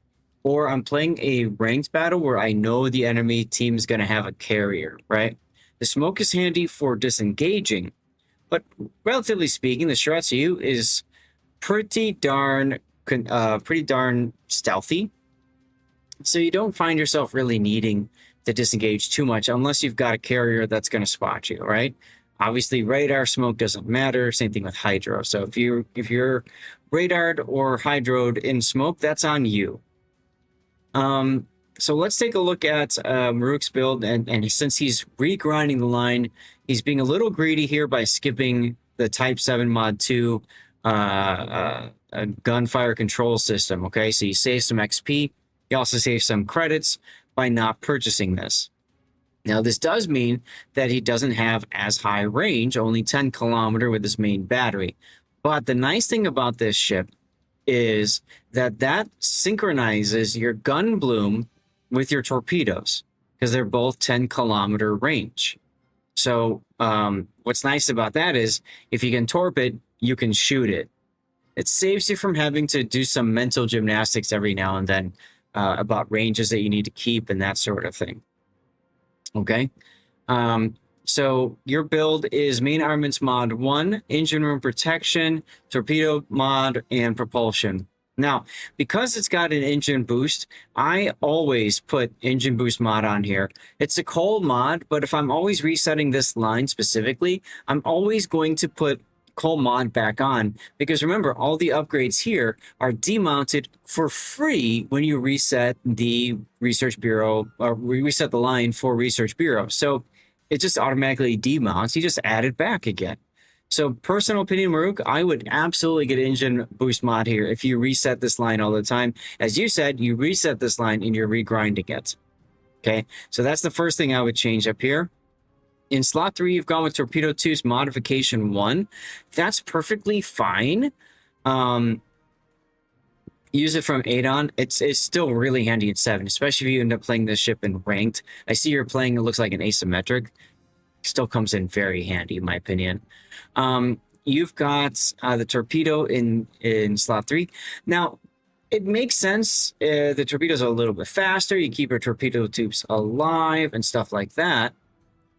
or I'm playing a ranked battle where I know the enemy team is going to have a carrier, right? The smoke is handy for disengaging, but relatively speaking, the Shiratsu is pretty darn stealthy. So you don't find yourself really needing to disengage too much unless you've got a carrier that's going to spot you, right? Obviously, radar smoke doesn't matter. Same thing with hydro. So if you're radared or hydroed in smoke, that's on you. So let's take a look at Maruk's build, and since he's regrinding the line, he's being a little greedy here by skipping the Type 7 Mod 2 gunfire control system. Okay, so he saves some XP. He also saves some credits by not purchasing this. Now, this does mean that he doesn't have as high range, only 10 kilometer with his main battery. But the nice thing about this ship is that synchronizes your gun bloom with your torpedoes because they're both 10 kilometer range. So what's nice about that is if you can torp it, you can shoot it. It saves you from having to do some mental gymnastics every now and then about ranges that you need to keep and that sort of thing. Okay, so your build is main armaments mod 1, engine room protection, torpedo mod, and propulsion. Now, because it's got an engine boost, I always put engine boost mod on here. It's a cold mod, but if I'm always resetting this line specifically, I'm always going to put coal mod back on because remember, all the upgrades here are demounted for free when you reset the Research Bureau or reset the line for Research Bureau. So it just automatically demounts. You just add it back again. So personal opinion, Maruk, I would absolutely get engine boost mod here if you reset this line all the time. As you said, you reset this line and you're regrinding it. Okay, so that's the first thing I would change up here. In slot 3, you've gone with Torpedo Tubes Modification 1. That's perfectly fine. Use it from 8 on. It's still really handy in 7, especially if you end up playing this ship in ranked. I see you're playing, it looks like an asymmetric. Still comes in very handy, in my opinion. You've got the torpedo in slot 3. Now, it makes sense. The torpedoes are a little bit faster. You keep your torpedo tubes alive and stuff like that.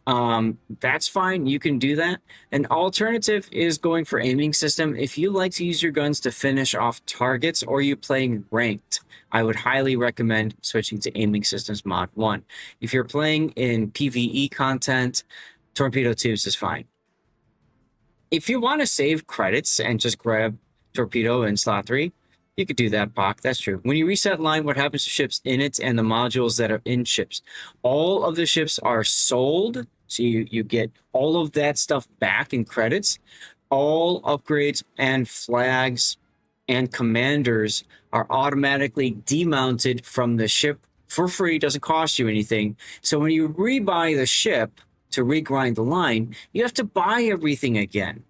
That's fine. You can do that. An alternative is going for aiming system. If you like to use your guns to finish off targets or you're playing ranked, I would highly recommend switching to aiming systems mod 1. If you're playing in PvE content, torpedo tubes is fine. If you want to save credits and just grab torpedo in slot 3, you could do that, Bach. That's true. When you reset line, what happens to ships in it and the modules that are in ships? All of the ships are sold, so you get all of that stuff back in credits. All upgrades and flags and commanders are automatically demounted from the ship for free. Doesn't cost you anything. So when you rebuy the ship to regrind the line, you have to buy everything again.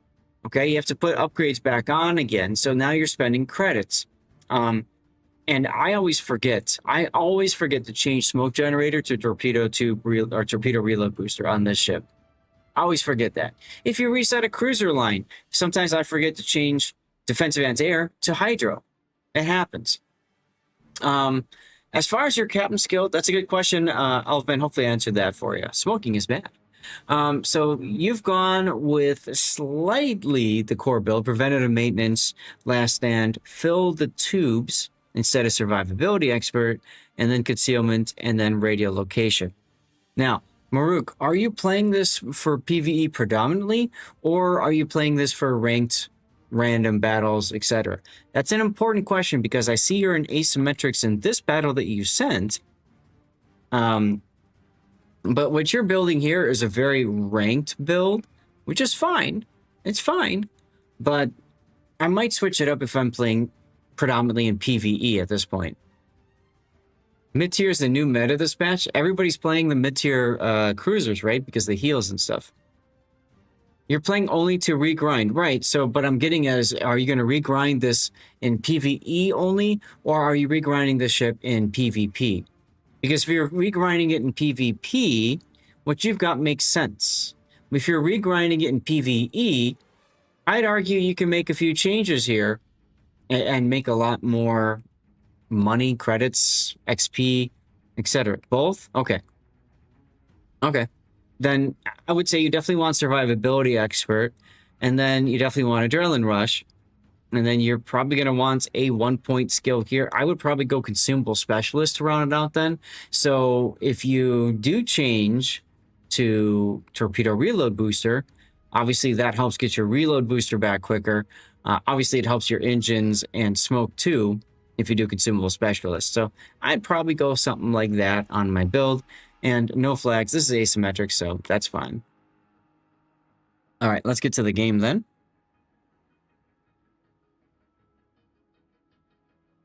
Okay, you have to put upgrades back on again. So now you're spending credits. And I always forget to change smoke generator to torpedo tube or torpedo reload booster on this ship. I always forget that. If you reset a cruiser line, sometimes I forget to change defensive anti-air to hydro. It happens. As far as your captain skill, that's a good question. Alvin hopefully answered that for you. Smoking is bad. So you've gone with slightly the core build, preventative maintenance, last stand, fill the tubes instead of survivability expert, and then concealment, and then radio location. Now, Maruk, are you playing this for PvE predominantly, or are you playing this for ranked random battles, etc.? That's an important question because I see you're in asymmetrics in this battle that you sent. But what you're building here is a very ranked build, which is fine. It's fine. But I might switch it up if I'm playing predominantly in PvE at this point. Mid-tier is the new meta this patch. Everybody's playing the mid-tier cruisers, right? Because the heals and stuff. You're playing only to regrind, right? So, but I'm getting at is, are you going to regrind this in PvE only, or are you regrinding the ship in PvP? Because if you're regrinding it in PvP, what you've got makes sense. If you're regrinding it in PvE, I'd argue you can make a few changes here and make a lot more money, credits, XP, etc. Both? Okay. Okay. Then I would say you definitely want survivability expert, and then you definitely want adrenaline rush, and then you're probably going to want a 1-point skill here. I would probably go consumable specialist to round it out then. So if you do change to torpedo reload booster, obviously that helps get your reload booster back quicker. Obviously it helps your engines and smoke too if you do consumable specialist. So I'd probably go something like that on my build. And no flags. This is asymmetric, so that's fine. All right, let's get to the game then.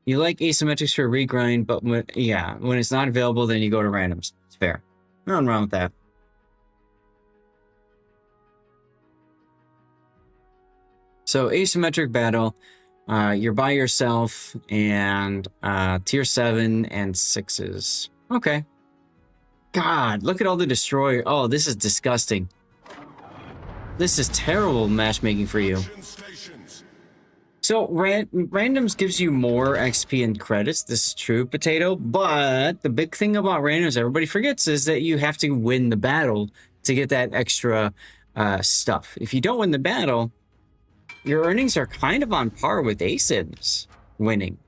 You like asymmetrics for regrind, but when it's not available, then you go to randoms. It's fair. Nothing wrong with that. So asymmetric battle, you're by yourself, and tier 7 and 6s. Okay. God, look at all the destroyer. Oh, this is disgusting. This is terrible matchmaking for you. So, randoms gives you more XP and credits. This is true, Potato. But the big thing about randoms everybody forgets is that you have to win the battle to get that extra stuff. If you don't win the battle, your earnings are kind of on par with ASIMs winning.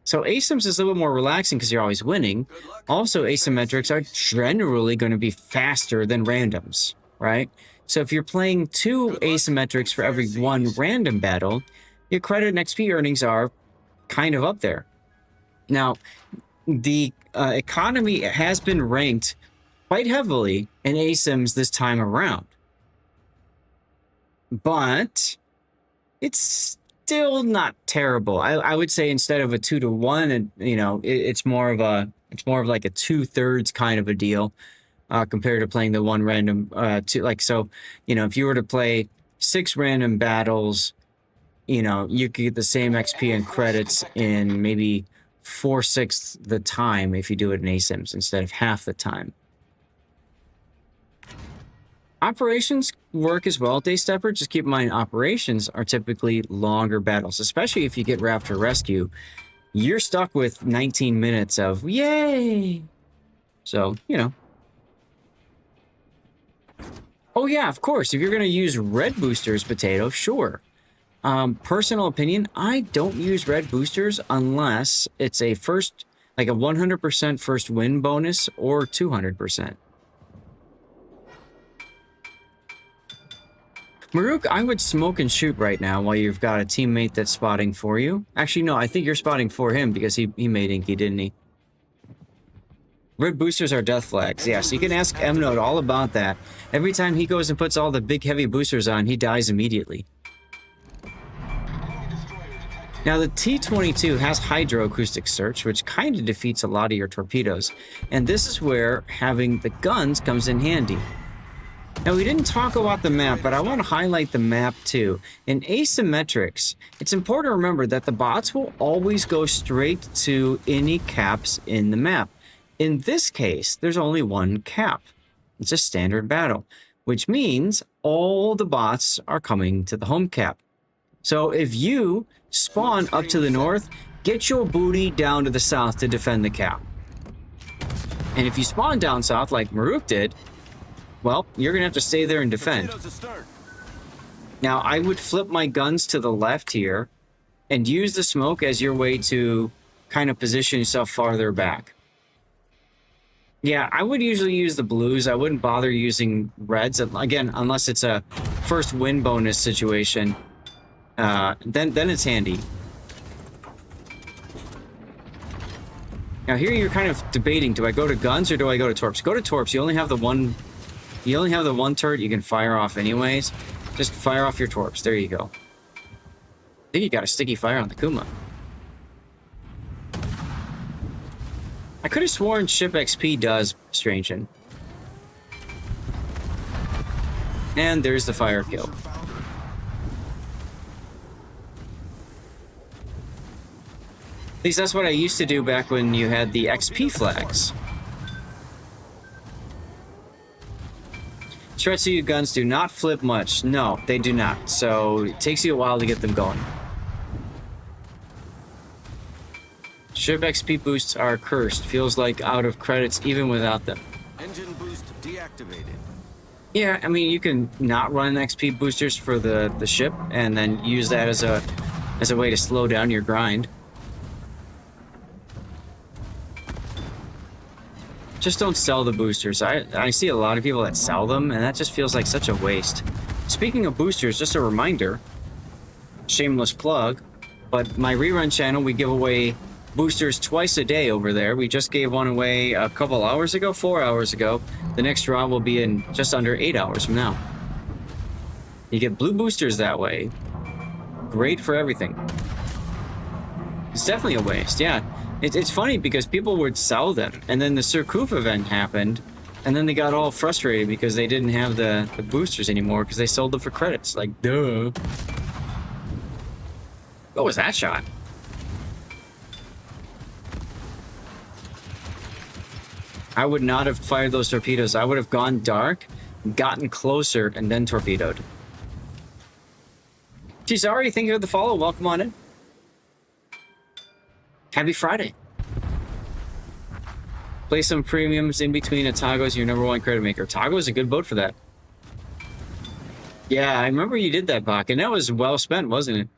So ASIMs is a little more relaxing because you're always winning. Also, asymmetrics are generally going to be faster than randoms, right? So if you're playing 2 asymmetrics for every 1 random battle, your credit and XP earnings are kind of up there. Now, the economy has been ranked quite heavily in ASIMs this time around. But it's still not terrible. I would say instead of a 2-to-1, and it's more of like a 2/3 kind of a deal compared to playing the 1 random if you were to play 6 random battles, you could get the same XP and credits in maybe 4/6 the time if you do it in ASIMs instead of half the time. Operations work as well, Daystepper. Just keep in mind, operations are typically longer battles, especially if you get Raptor Rescue. You're stuck with 19 minutes of yay! So, Oh yeah, of course, if you're going to use red boosters, Potato, sure. Personal opinion, I don't use red boosters unless it's a 100% first win bonus or 200%. Maruk, I would smoke and shoot right now while you've got a teammate that's spotting for you. Actually, no, I think you're spotting for him because he made Inky, didn't he? Red boosters are death flags. Yeah, so you can ask Mnode all about that. Every time he goes and puts all the big heavy boosters on, he dies immediately. Now, the T-22 has hydroacoustic search, which kind of defeats a lot of your torpedoes. And this is where having the guns comes in handy. Now, we didn't talk about the map, but I want to highlight the map too. In asymmetrics, it's important to remember that the bots will always go straight to any caps in the map. In this case, there's only one cap. It's a standard battle, which means all the bots are coming to the home cap. So if you spawn up to the north, get your booty down to the south to defend the cap. And if you spawn down south like Maruk did, well, you're going to have to stay there and defend. Now, I would flip my guns to the left here and use the smoke as your way to kind of position yourself farther back. Yeah, I would usually use the blues. I wouldn't bother using reds, again, unless it's a first win bonus situation. Then it's handy. Now here you're kind of debating, do I go to guns or do I go to torps? Go to torps. You only have the one turret you can fire off anyways. Just fire off your torps. There you go. I think you got a sticky fire on the Kuma. I could have sworn ship XP does Strangen. And there's the fire kill. At least that's what I used to do back when you had the XP flags. Shretsu guns do not flip much. No, they do not. So it takes you a while to get them going. Ship XP boosts are cursed. Feels like out of credits even without them. Engine boost deactivated. Yeah, I mean, you can not run XP boosters for the ship and then use that as a way to slow down your grind. Just don't sell the boosters. I see a lot of people that sell them, and that just feels like such a waste. Speaking of boosters, just a reminder, shameless plug, but my rerun channel, we give away boosters twice a day over there. We just gave one away a couple hours ago, 4 hours ago. The next draw will be in just under 8 hours from now. You get blue boosters that way. Great for everything. It's definitely a waste, yeah. It's funny because people would sell them, and then the Surcouf event happened, and then they got all frustrated because they didn't have the boosters anymore because they sold them for credits. Like, duh. What was that shot? I would not have fired those torpedoes. I would have gone dark, gotten closer, and then torpedoed. Chisari, thank you for the follow. Welcome on in. Happy Friday. Play some premiums in between. Otago's your #1 credit maker. Otago is a good boat for that. Yeah, I remember you did that, Bach, and that was well spent, wasn't it?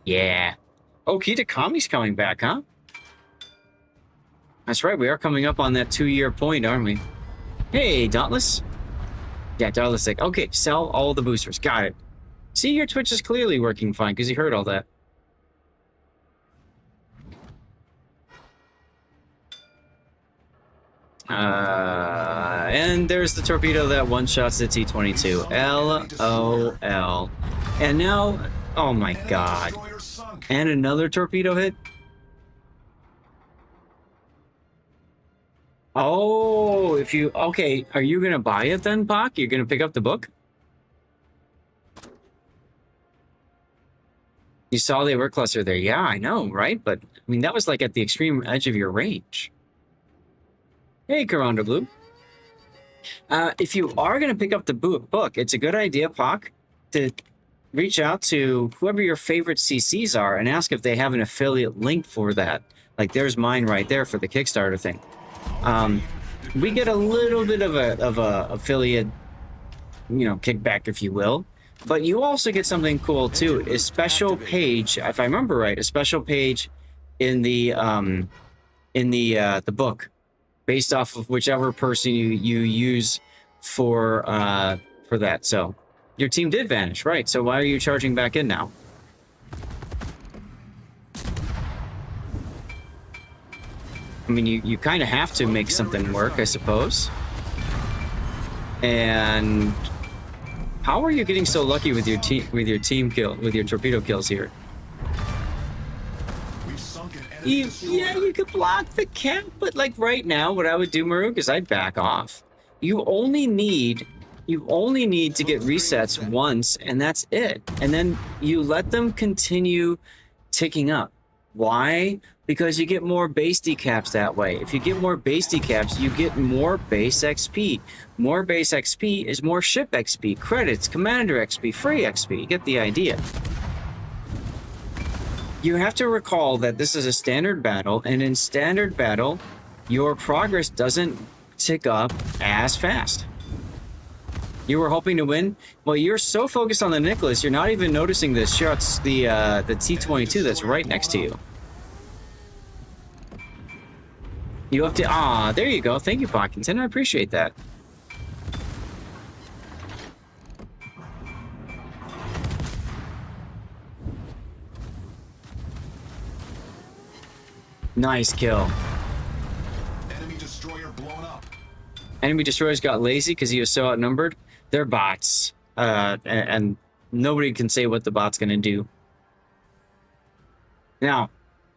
Yeah. Oh, Kitakami's coming back, huh? That's right, we are coming up on that 2-year point, aren't we? Hey, Dauntless. Yeah, Dauntless like, okay, sell all the boosters. Got it. See, your Twitch is clearly working fine because you heard all that. And there's the torpedo that one-shots the T-22. LOL. And now, oh my god. And another torpedo hit? Oh, if you... Okay, are you gonna buy it then, Bach? You're gonna pick up the book? You saw the alert cluster there. Yeah, I know, right? But, I mean, that was like at the extreme edge of your range. Hey, Coranda Blue. If you are going to pick up the book, it's a good idea, Pac, to reach out to whoever your favorite CCs are and ask if they have an affiliate link for that. Like, there's mine right there for the Kickstarter thing. We get a little bit of a affiliate, you know, kickback, if you will. But you also get something cool too. A special page, if I remember right, a special page in the book, based off of whichever person you use for that. So your team did vanish, right? So why are you charging back in now? I mean, you kind of have to make something work, I suppose. And how are you getting so lucky with your torpedo kills here? Yeah, you could block the cap, but like right now, what I would do, Maruk, is I'd back off. You only need to get resets once, and that's it. And then you let them continue ticking up. Why? Because you get more base decaps that way. If you get more base decaps, you get more base XP. More base XP is more ship XP, credits, commander XP, free XP. You get the idea. You have to recall that this is a standard battle, and in standard battle, your progress doesn't tick up as fast. You were hoping to win? Well, you're so focused on the Nicholas, you're not even noticing the shots, the T-22 that's right next to you. You have to... there you go. Thank you, Parkinson. I appreciate that. Nice kill. Enemy destroyer blown up. Enemy destroyers got lazy because he was so outnumbered. They're bots. And nobody can say what the bot's going to do. Now,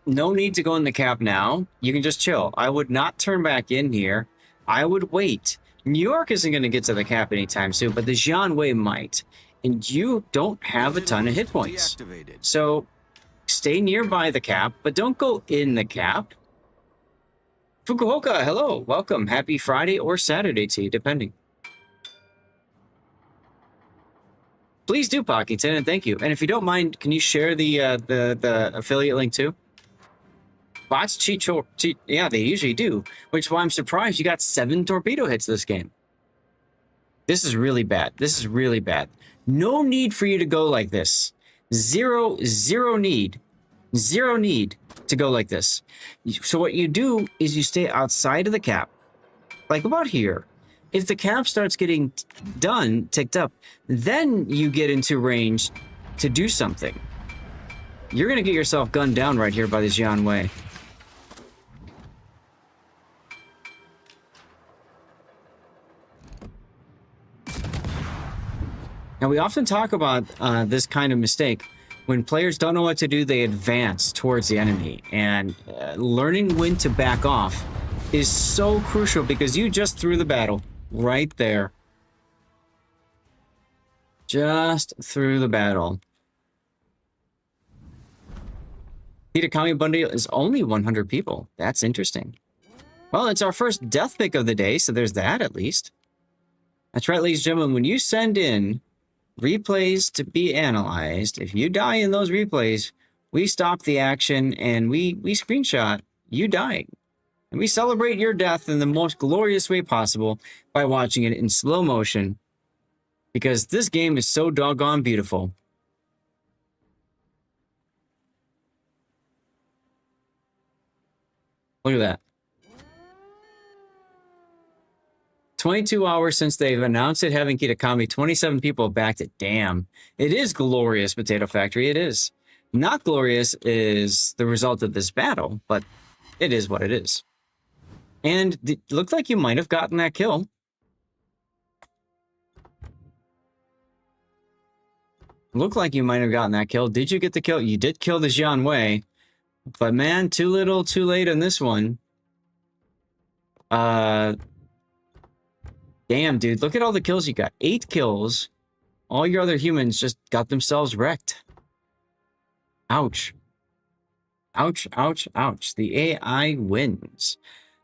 no need to go in the cap now. You can just chill. I would not turn back in here. I would wait. New York isn't going to get to the cap anytime soon, but the Jianwei might. And you don't have a ton of hit points. So stay nearby the cap, but don't go in the cap. Fukuoka, hello. Welcome. Happy Friday or Saturday to you, depending. Please do, Pockington, and thank you. And if you don't mind, can you share the affiliate link too? Bots cheat, yeah, they usually do, which is why I'm surprised you got 7 torpedo hits this game. This is really bad. This is really bad. No need for you to go like this. Zero need. Zero need to go like this. So what you do is you stay outside of the cap, like about here. If the cap starts getting ticked up, then you get into range to do something. You're going to get yourself gunned down right here by this Jianwei. Now, we often talk about this kind of mistake. When players don't know what to do, they advance towards the enemy. And learning when to back off is so crucial because you just threw the battle. Right there. Just through the battle. Hitakami bundle is only 100 people. That's interesting. Well, it's our first death pick of the day, so there's that at least. That's right, ladies and gentlemen. When you send in replays to be analyzed, if you die in those replays, we stop the action and we screenshot you dying. And we celebrate your death in the most glorious way possible by watching it in slow motion. Because this game is so doggone beautiful. Look at that. 22 hours since they've announced it having Kitakami, 27 people have backed it. Damn. It is glorious, Potato Factory. It is. Not glorious is the result of this battle, but it is what it is. And it looked like you might have gotten that kill. Looked like you might have gotten that kill. Did you get the kill? You did kill the Jianwei. But man, too little, too late on this one. Damn, dude. Look at all the kills you got. 8 kills. All your other humans just got themselves wrecked. Ouch. Ouch, ouch, ouch. The AI wins.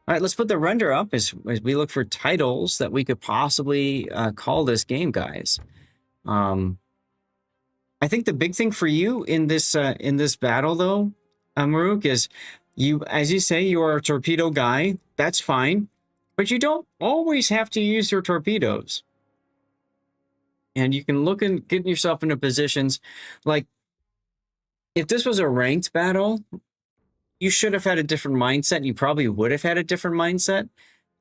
All right, let's put the render up as we look for titles that we could possibly call this game, guys. I think the big thing for you in this battle, though, Maruk, is you, as you say, you are a torpedo guy. That's fine, but you don't always have to use your torpedoes. And you can look and get yourself into positions like if this was a ranked battle. You should have had a different mindset. You probably would have had a different mindset.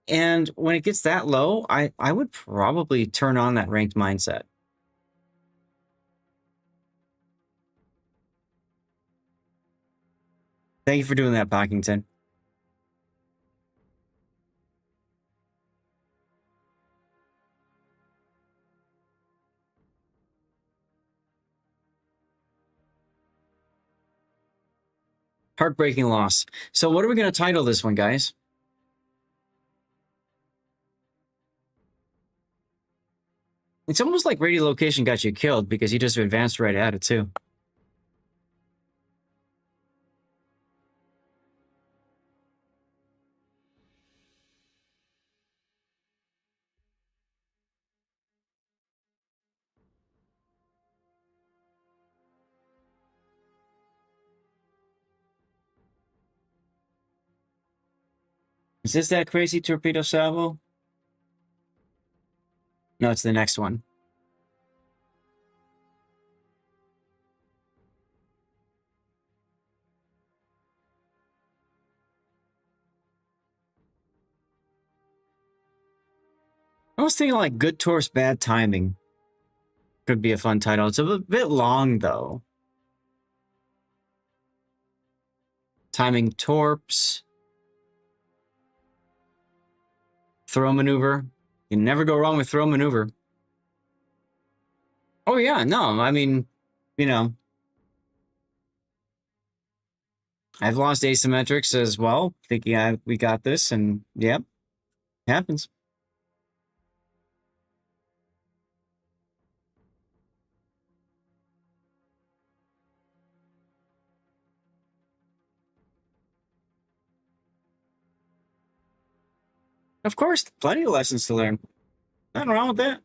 And when it gets that low, I would probably turn on that ranked mindset. Thank you for doing that, Pockington. Heartbreaking loss. So what are we going to title this one, guys? It's almost like radio location got you killed because you just advanced right at it, too. Is this that crazy torpedo salvo? No, it's the next one. I was thinking like Good Tourist, Bad Timing. Could be a fun title. It's a bit long, though. Timing torps. Throw maneuver. You can never go wrong with throw maneuver. Oh yeah, no, I mean, you know, I've lost asymmetrics as well, thinking we got this, and yep, happens. Of course, plenty of lessons to learn. Nothing wrong with that.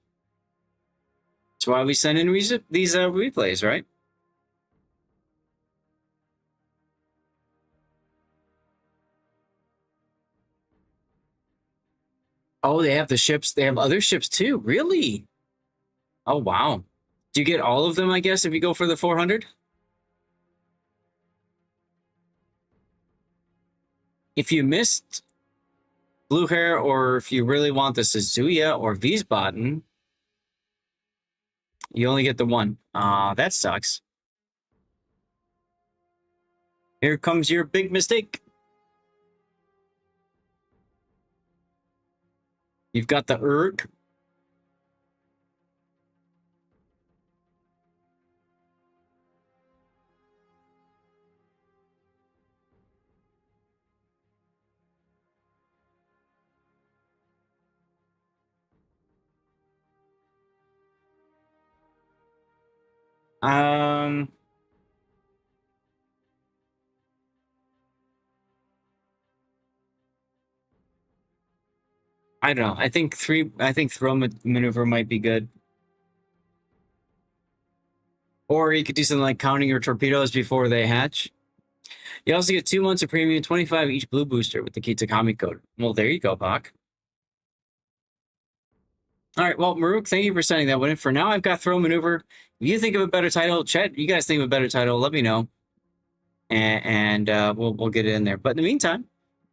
That's why we send in these replays, right? Oh, they have the ships. They have other ships too. Really? Oh, wow. Do you get all of them, I guess, if you go for the 400? If you missed Blue Hair, or if you really want the Suzuya or Wiesbaden, you only get the one. That sucks. Here comes your big mistake. You've got the Urg. I don't know. I think throw maneuver might be good. Or you could do something like counting your torpedoes before they hatch. You also get 2 months of premium, 25 each blue booster with the Kitakami code. Well, there you go, Bach. All right, well, Maruk, thank you for sending that one in. For now, I've got throw maneuver. If you think of a better title, chat, you guys think of a better title, let me know. And we'll get it in there. But in the meantime,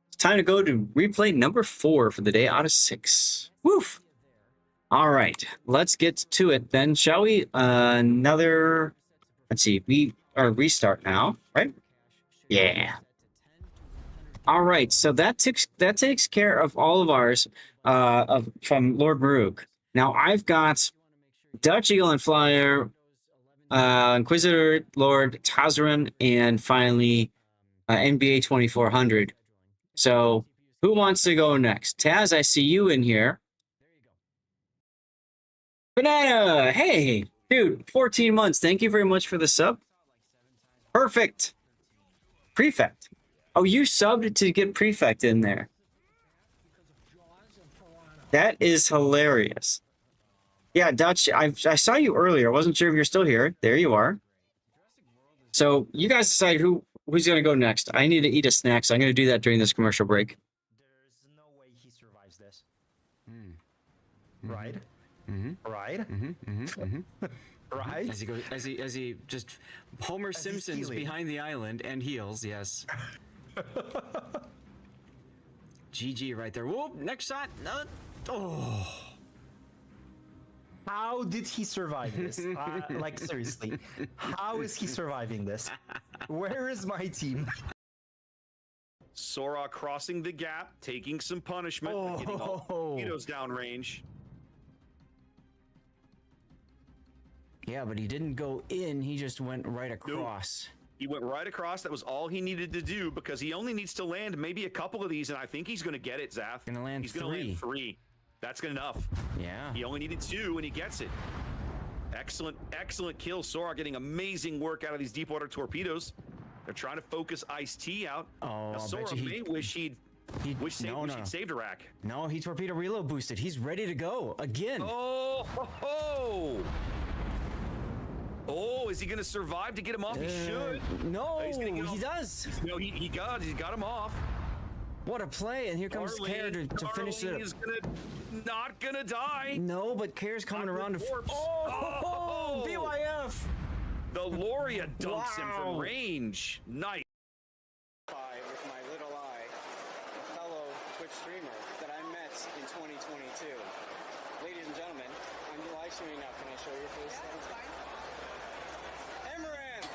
it's time to go to replay number 4 for the day out of 6. Woof. All right, let's get to it then, shall we? Let's see, we are restart now, right? Yeah. All right, so that takes care of all of ours from Lord Maruk. Now I've got Dutch Eagle and Flyer, Inquisitor, Lord Tazaran, and finally NBA 2400. So who wants to go next? Taz, I see you in here. Banana, hey, dude, 14 months. Thank you very much for the sub. Perfect. Prefect. Oh, you subbed to get Prefect in there. That is hilarious. Yeah, Dutch, I saw you earlier. I wasn't sure if you're still here. There you are. So you guys decide who's going to go next. I need to eat a snack, so I'm going to do that during this commercial break. There's no way he survives this. Right? Right? Right? As he just Homer Simpson's behind the island and heals, yes. GG right there. Whoop, next shot. No. Oh. How did he survive this? Like, seriously. How is he surviving this? Where is my team? Sora crossing the gap, taking some punishment, getting all torpedoes downrange. Yeah, but he didn't go in. He just went right across. Nope. He went right across. That was all he needed to do because he only needs to land maybe a couple of these, and I think he's going to get it, Zath. He's going to land 3. That's good enough. Yeah. He only needed 2, and he gets it. Excellent, excellent kill. Sora getting amazing work out of these deep water torpedoes. They're trying to focus Ice-T out. Oh, now, Sora may wish he'd saved Iraq. No, he torpedo reload boosted. He's ready to go again. Oh, ho, ho. Oh, is he going to survive to get him off? He should. No, he does. No, he got him off. What a play! And here comes Care to finish it. Is not gonna die. No, but Care's coming around to. Oh, BYF! The Loria dumps him from range. Nice. With my little eye, a fellow Twitch streamer that I met in 2022. Ladies and gentlemen, I'm live streaming now. Can I show your face? Yeah, that's fine. Amaranth!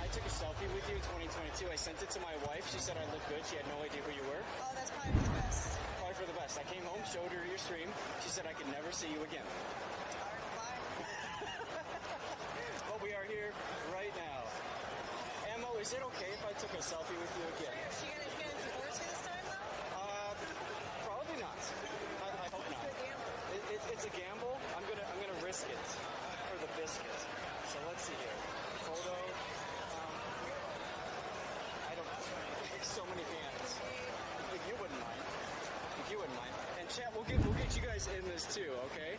I took a selfie with you in 2022. I sent it to my wife. She said I looked good. She had no idea who you were. Oh, that's probably for the best. Probably for the best. I came home, showed her your stream. She said I could never see you again. But we are here right now. Emmo, is it okay if I took a selfie with you again? Is she gonna divorce you this time, though? Probably not. I hope not. It's a gamble. I'm gonna risk it for the biscuit. So let's see here. Photo. I don't know. So many hands. If you wouldn't mind. If you wouldn't mind. And chat, we'll get you guys in this too, okay?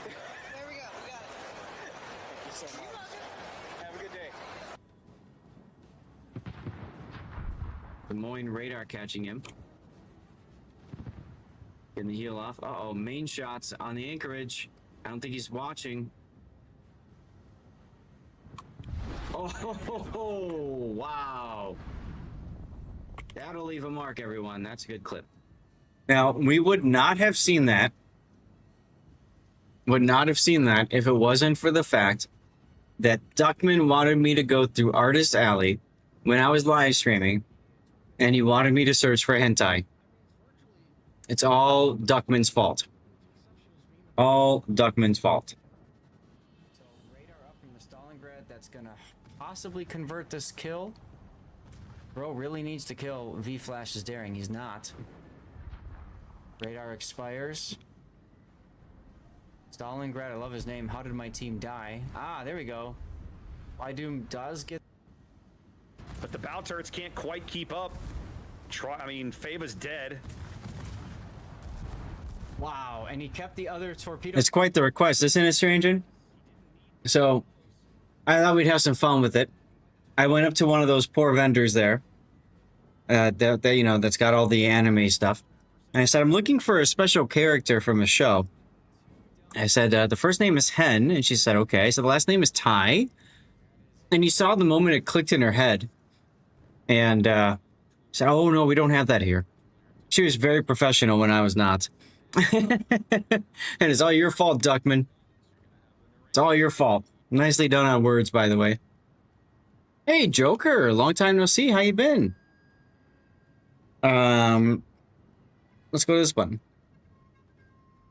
There we go. We got it. Thank you so much. Have a good day. Des Moines radar catching him. Getting the heel off. Uh-oh, main shots on the anchorage. I don't think he's watching. Oh, wow. That'll leave a mark, everyone. That's a good clip. Now, we would not have seen that. Would not have seen that if it wasn't for the fact that Duckman wanted me to go through Artist Alley when I was live streaming, and he wanted me to search for hentai. It's all Duckman's fault. All Duckman's fault. So radar up from the Stalingrad, that's gonna possibly convert this kill. Bro really needs to kill V-Flash's daring. He's not. Radar expires. Stalingrad, I love his name. How did my team die? Ah, there we go. Doom does get... But the bow turrets can't quite keep up. Faba's dead. Wow, and he kept the other torpedo... It's quite the request, isn't it, Stranger? So, I thought we'd have some fun with it. I went up to one of those poor vendors there. That's got all the anime stuff. And I said, I'm looking for a special character from a show. I said, the first name is Hen. And she said, okay. So the last name is Tai. And you saw the moment it clicked in her head. And said, oh, no, we don't have that here. She was very professional when I was not. And it's all your fault, Duckman. It's all your fault. Nicely done on words, by the way. Hey, Joker. Long time no see. How you been? Let's go to this button.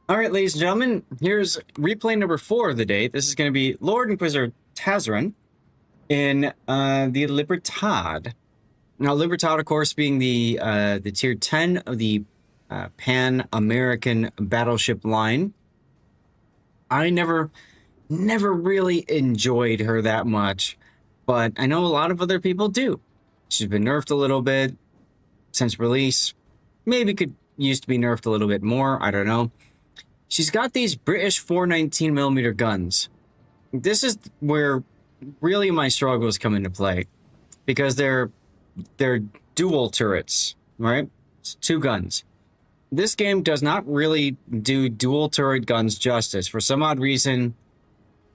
All right, ladies and gentlemen, here's replay number 4 of the day. This is going to be Lord Inquisitor Tazarin in the Libertad. Now, Libertad, of course, being the tier 10 of the Pan-American battleship line. I never really enjoyed her that much, but I know a lot of other people do. She's been nerfed a little bit since release. Maybe could used to be nerfed a little bit more. I don't know. She's got these British 419mm guns. This is where really my struggles come into play, because they're dual turrets, right? It's 2 guns. This game does not really do dual turret guns justice. For some odd reason,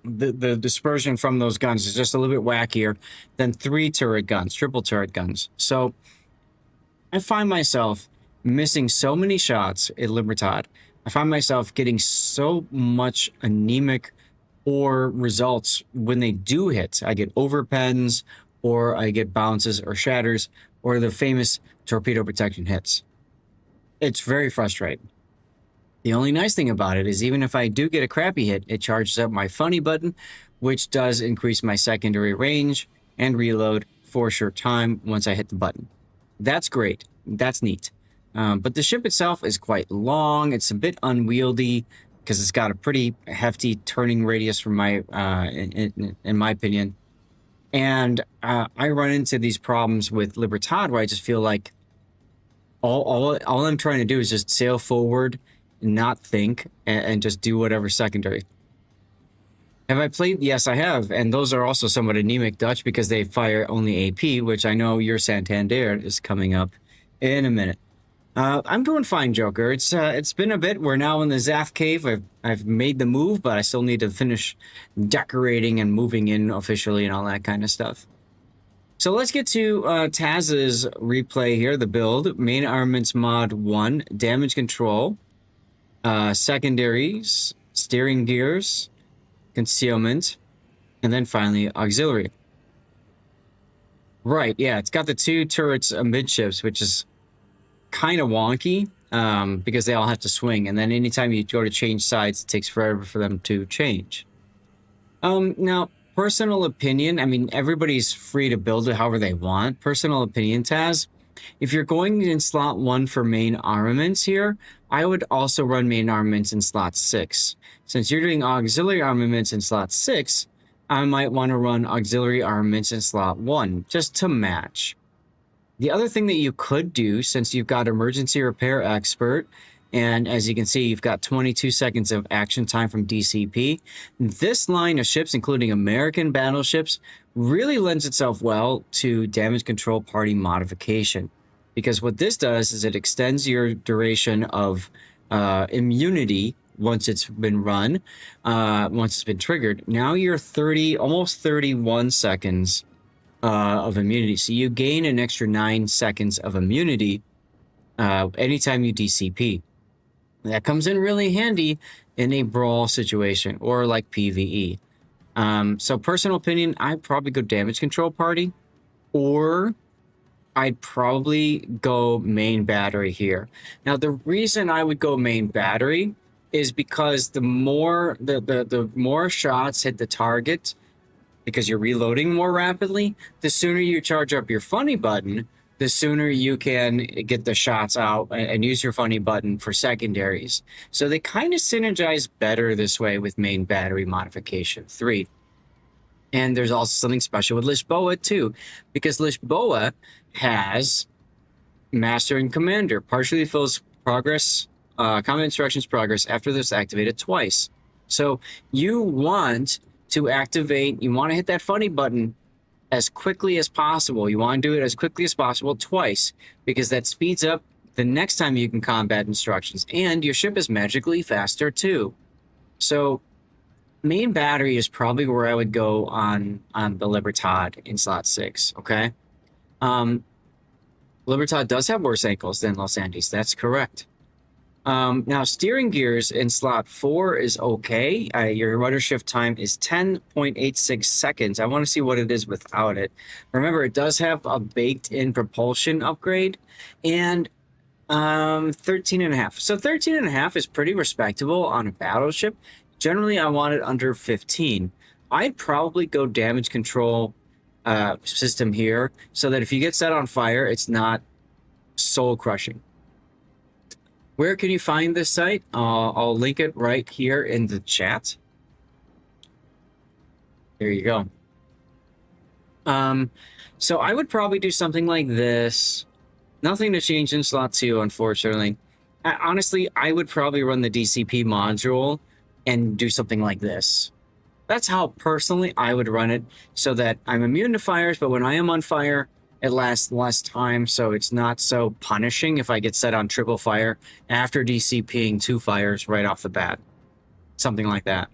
the dispersion from those guns is just a little bit wackier than 3 turret guns, triple turret guns. So I find myself missing so many shots at Libertad. I find myself getting so much anemic or results when they do hit. I get overpens, or I get bounces or shatters, or the famous torpedo protection hits. It's very frustrating. The only nice thing about it is even if I do get a crappy hit, it charges up my funny button, which does increase my secondary range and reload for a short time once I hit the button. That's great. That's neat. But the ship itself is quite long. It's a bit unwieldy because it's got a pretty hefty turning radius from my, in my opinion. And I run into these problems with Libertad where I just feel like all I'm trying to do is just sail forward, not think, and just do whatever secondary. Have I played? Yes, I have. And those are also somewhat anemic, Dutch, because they fire only AP, which I know your Santander is coming up in a minute. I'm doing fine, Joker. It's been a bit. We're now in the Zath Cave. I've made the move, but I still need to finish decorating and moving in officially and all that kind of stuff. So let's get to Taz's replay here, the build. Main armaments mod 1, damage control, secondaries, steering gears, concealment, and then finally auxiliary. Right, yeah, it's got the 2 turrets amidships, which is kind of wonky because they all have to swing, and then anytime you go to change sides, it takes forever for them to change. Now, personal opinion, I mean, everybody's free to build it however they want. Personal opinion, Taz, if you're going in slot 1 for main armaments here, I would also run main armaments in slot 6. Since you're doing auxiliary armaments in slot 6, I might want to run auxiliary armaments in slot 1, just to match. The other thing that you could do, since you've got emergency repair expert, and as you can see, you've got 22 seconds of action time from DCP, this line of ships, including American battleships, really lends itself well to damage control party modification. Because what this does is it extends your duration of immunity once it's been run, once it's been triggered. Now you're 30, almost 31 seconds of immunity. So you gain an extra 9 seconds of immunity anytime you DCP. That comes in really handy in a brawl situation or like PvE. So personal opinion, I'd probably go damage control party, or I'd probably go main battery here. Now, the reason I would go main battery is because the more more shots hit the target, because you're reloading more rapidly, the sooner you charge up your funny button, the sooner you can get the shots out and use your funny button for secondaries. So they kind of synergize better this way with main battery modification 3. And there's also something special with Lisboa too, because Lisboa has Master and Commander, partially fills progress, combat instructions progress after this activated twice. So you want to activate, you want to hit that funny button as quickly as possible. You want to do it as quickly as possible twice, because that speeds up the next time you can combat instructions, and your ship is magically faster too. So main battery is probably where I would go on the Libertad in slot 6, okay? Libertad does have worse ankles than Los Andes, that's correct. Now, steering gears in slot 4 is okay. Your rudder shift time is 10.86 seconds. I want to see what it is without it. Remember, it does have a baked-in propulsion upgrade, and 13.5. So 13.5 is pretty respectable on a battleship. Generally, I want it under 15. I'd probably go damage control system here, so that if you get set on fire, it's not soul crushing. Where can you find this site? I'll link it right here in the chat. There you go. So I would probably do something like this. Nothing to change in slot 2, unfortunately. Honestly, I would probably run the DCP module and do something like this. That's how personally I would run it, so that I'm immune to fires, but when I am on fire, it lasts less time, so it's not so punishing if I get set on triple fire after DCPing 2 fires right off the bat. Something like that.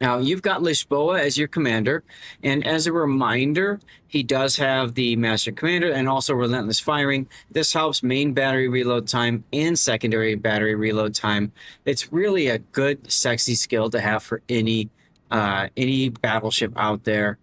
Now, you've got Lisboa as your commander, and as a reminder, he does have the Master Commander and also Relentless Firing. This helps main battery reload time and secondary battery reload time. It's really a good, sexy skill to have for any battleship out there.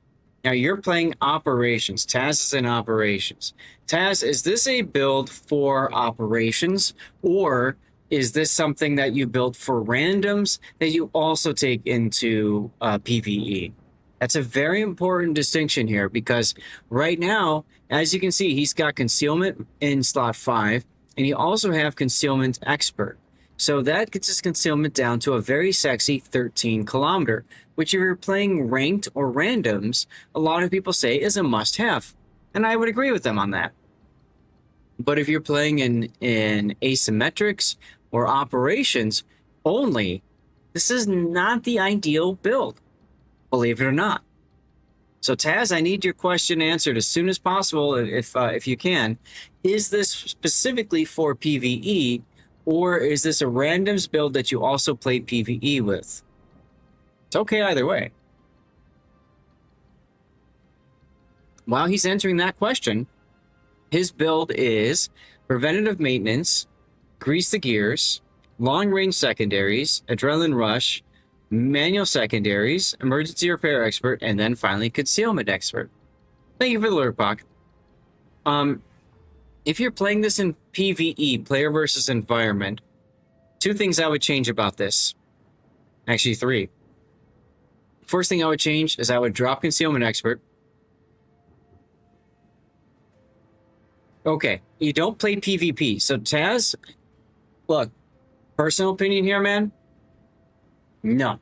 Now, you're playing operations. Taz is in operations. Taz, is this a build for operations, or is this something that you built for randoms that you also take into PvE? That's a very important distinction here, because right now, as you can see, he's got concealment in slot 5, and he also have concealment expert. So that gets his concealment down to a very sexy 13 kilometer, which if you're playing ranked or randoms, a lot of people say is a must-have. And I would agree with them on that. But if you're playing in asymmetrics or operations only, this is not the ideal build, believe it or not. So Taz, I need your question answered as soon as possible, if you can. Is this specifically for PvE, or is this a randoms build that you also play PvE with? It's okay either way. While he's answering that question, his build is preventative maintenance, grease the gears, long-range secondaries, adrenaline rush, manual secondaries, emergency repair expert, and then finally concealment expert. Thank you for the lurk, Bach. If you're playing this in PvE, player versus environment, 2 things I would change about this. Actually, 3. First thing I would change is I would drop Concealment Expert. Okay, you don't play PvP. So Taz, look, personal opinion here, man. No.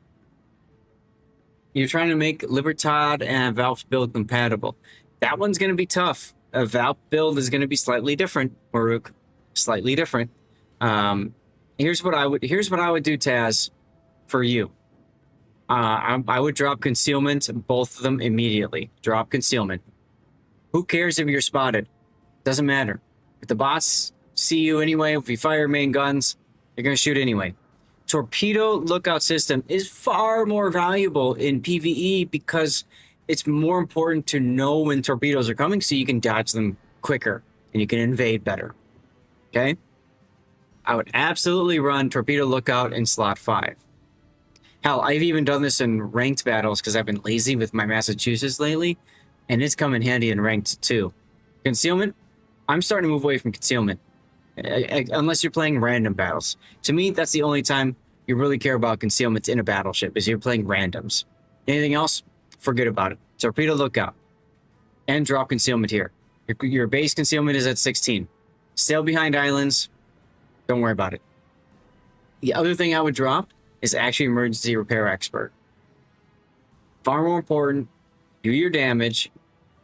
You're trying to make Libertad and Valve's build compatible. That one's going to be tough. A Valve build is going to be slightly different, Maruk. Slightly different. Here's what I would do, Taz, for you. I would drop Concealment, both of them immediately. Drop Concealment. Who cares if you're spotted? Doesn't matter. If the bots see you anyway, if you fire main guns, they're going to shoot anyway. Torpedo lookout system is far more valuable in PvE because it's more important to know when torpedoes are coming so you can dodge them quicker and you can invade better. Okay? I would absolutely run torpedo lookout in slot 5. Hell, I've even done this in ranked battles because I've been lazy with my Massachusetts lately, and it's come in handy in ranked too. Concealment, I'm starting to move away from concealment. Unless you're playing random battles. To me, that's the only time you really care about concealment in a battleship, is you're playing randoms. Anything else, forget about it. Torpedo lookout. And drop concealment here. Your base concealment is at 16. Sail behind islands, don't worry about it. The other thing I would drop is actually emergency repair expert. Far more important, do your damage,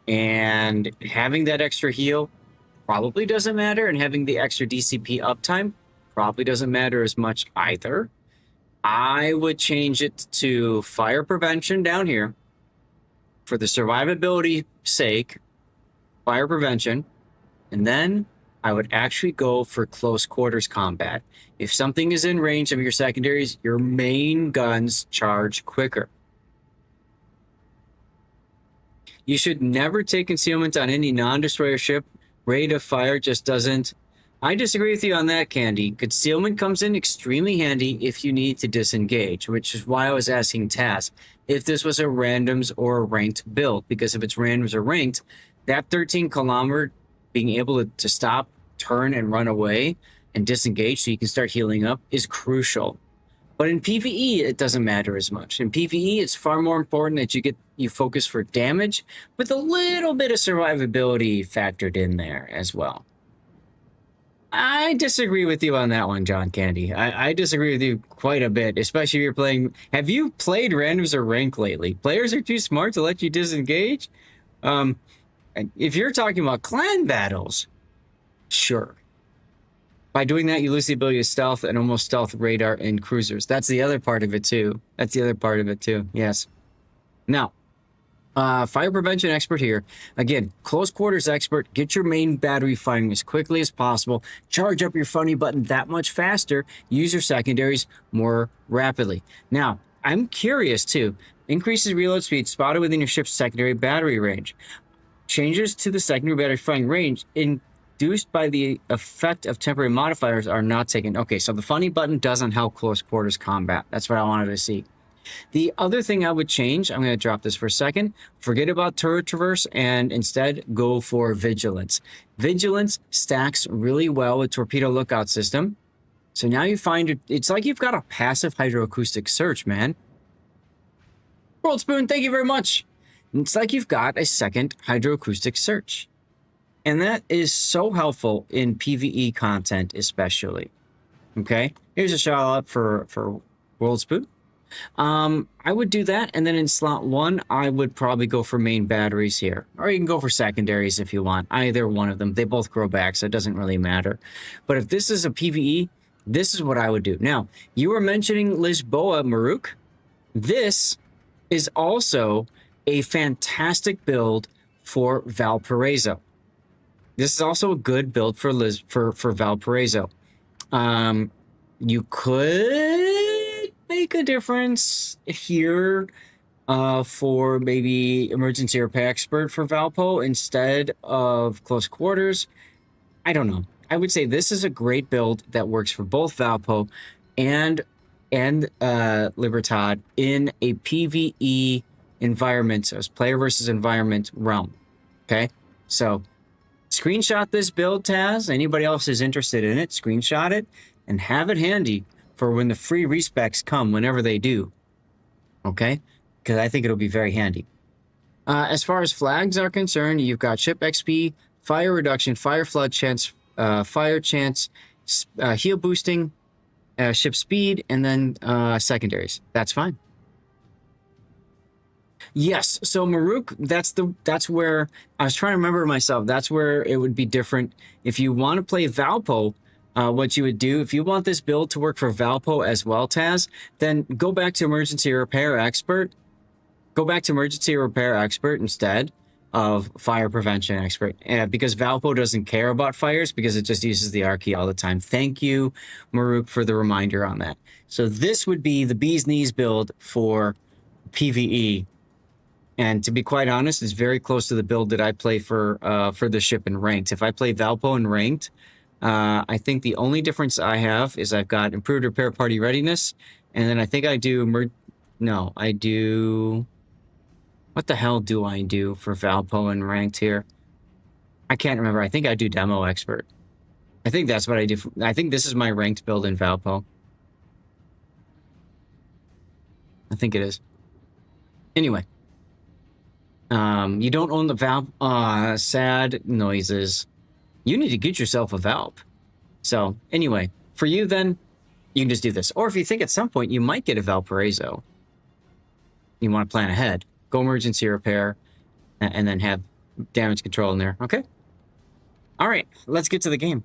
and having that extra heal probably doesn't matter, and having the extra DCP uptime probably doesn't matter as much either. I would change it to fire prevention down here for the survivability sake, fire prevention, and then I would actually go for close quarters combat. If something is in range of your secondaries, your main guns charge quicker. You should never take concealment on any non-destroyer ship. Rate of fire just doesn't. I disagree with you on that, Candy. Concealment comes in extremely handy if you need to disengage, which is why I was asking Taz if this was a randoms or a ranked build, because if it's randoms or ranked, that 13 kilometer being able to stop, turn, and run away and disengage so you can start healing up is crucial. But in PvE, it doesn't matter as much. In PvE, it's far more important that you focus for damage with a little bit of survivability factored in there as well. I disagree with you on that one, John Candy. I disagree with you quite a bit, especially if you're playing... Have you played randoms or rank lately? Players are too smart to let you disengage? If you're talking about clan battles, sure. By doing that, you lose the ability to stealth and almost stealth radar in cruisers. That's the other part of it, too. Yes. Now, fire prevention expert here. Again, close quarters expert. Get your main battery firing as quickly as possible. Charge up your funny button that much faster. Use your secondaries more rapidly. Now, I'm curious, too. Increases reload speed spotted within your ship's secondary battery range. Changes to the secondary battery firing range induced by the effect of temporary modifiers are not taken. Okay, so the funny button doesn't help close quarters combat. That's what I wanted to see. The other thing I would change, I'm going to drop this for a second. Forget about turret traverse and instead go for vigilance. Vigilance stacks really well with torpedo lookout system. So now you find it's like you've got a passive hydroacoustic search, man. World Spoon, thank you very much. It's like you've got a second hydroacoustic search. And that is so helpful in PvE content, especially. Okay, here's a shout out for World Spoon. I would do that, and then in slot 1, I would probably go for main batteries here. Or you can go for secondaries if you want. Either one of them. They both grow back, so it doesn't really matter. But if this is a PvE, this is what I would do. Now, you were mentioning Lisboa, Maruk. This is also a fantastic build for Valparaiso. This is also a good build for Valparaiso. You could make a difference here for maybe emergency repair expert for Valpo instead of close quarters. I don't know. I would say this is a great build that works for both Valpo and Libertad in a PvE environment, so it's player versus environment realm. Okay, so screenshot this build, Taz. Anybody else is interested in it, screenshot it and have it handy for when the free respecs come, whenever they do. Okay, because I think it'll be very handy. As far as flags are concerned, you've got ship XP, fire reduction, fire flood chance, fire chance, heal boosting, ship speed, and then secondaries. That's fine. Yes, so Maruk, that's where I was trying to remember myself. That's where it would be different. If you want to play Valpo, what you would do if you want this build to work for Valpo as well, Taz, then go back to Emergency Repair Expert. Go back to Emergency Repair Expert instead of Fire Prevention Expert, because Valpo doesn't care about fires because it just uses the R key all the time. Thank you, Maruk, for the reminder on that. So this would be the bee's knees build for PvE. And to be quite honest, it's very close to the build that I play for the ship in ranked. If I play Valpo in ranked, I think the only difference I have is I've got improved repair party readiness, and then I think I do I do. What the hell do I do for Valpo in ranked here? I can't remember. I think I do demo expert. I think that's what I do. I think this is my ranked build in Valpo. I think it is. Anyway. You don't own the valve. Sad noises. You need to get yourself a valve. So, anyway, for you then, you can just do this. Or if you think at some point you might get a Valparaiso, you want to plan ahead, go emergency repair, and then have damage control in there. Okay? All right, let's get to the game.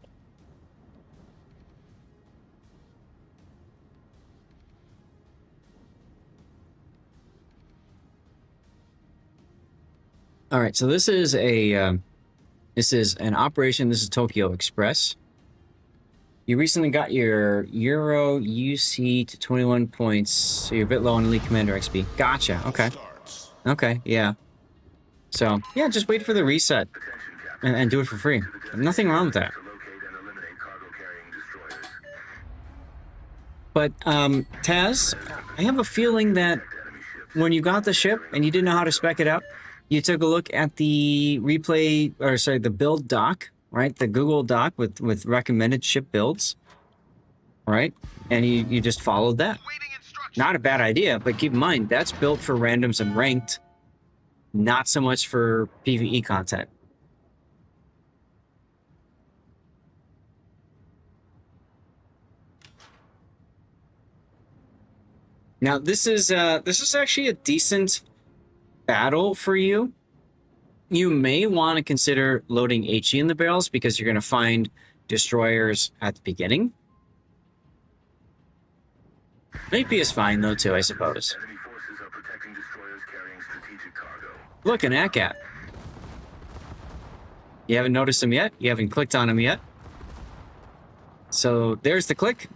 All right, so this is an operation. This is Tokyo Express. You recently got your Euro UC to 21 points, so you're a bit low on Elite Commander XP. Gotcha. Okay. Okay. Yeah. So yeah, just wait for the reset and do it for free. Nothing wrong with that. But Taz, I have a feeling that when you got the ship and you didn't know how to spec it out, you took a look at the the build doc, right? The Google doc with recommended ship builds, right? And you just followed that. Not a bad idea, but keep in mind, that's built for randoms and ranked, not so much for PvE content. Now, this is actually a decent battle for you. You may want to consider loading HE in the barrels because you're going to find destroyers at the beginning. AP is fine though too, I suppose. Look, an ACAT. You haven't noticed him yet? You haven't clicked on him yet? So there's the click.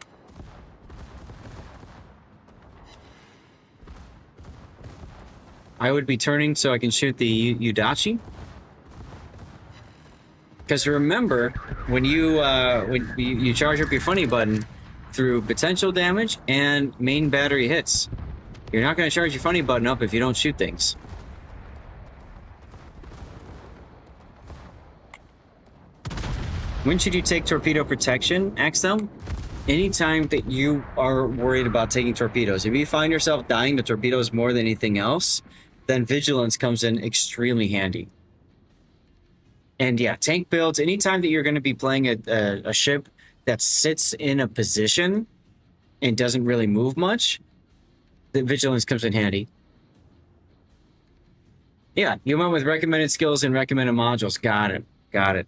I would be turning so I can shoot the Udachi. Because remember, when you charge up your funny button through potential damage and main battery hits, you're not going to charge your funny button up if you don't shoot things. When should you take torpedo protection, Axel? Anytime that you are worried about taking torpedoes. If you find yourself dying to torpedoes more than anything else, then vigilance comes in extremely handy. And yeah, tank builds, anytime that you're going to be playing a ship that sits in a position and doesn't really move much, the vigilance comes in handy. Yeah, you went with recommended skills and recommended modules. Got it. Got it.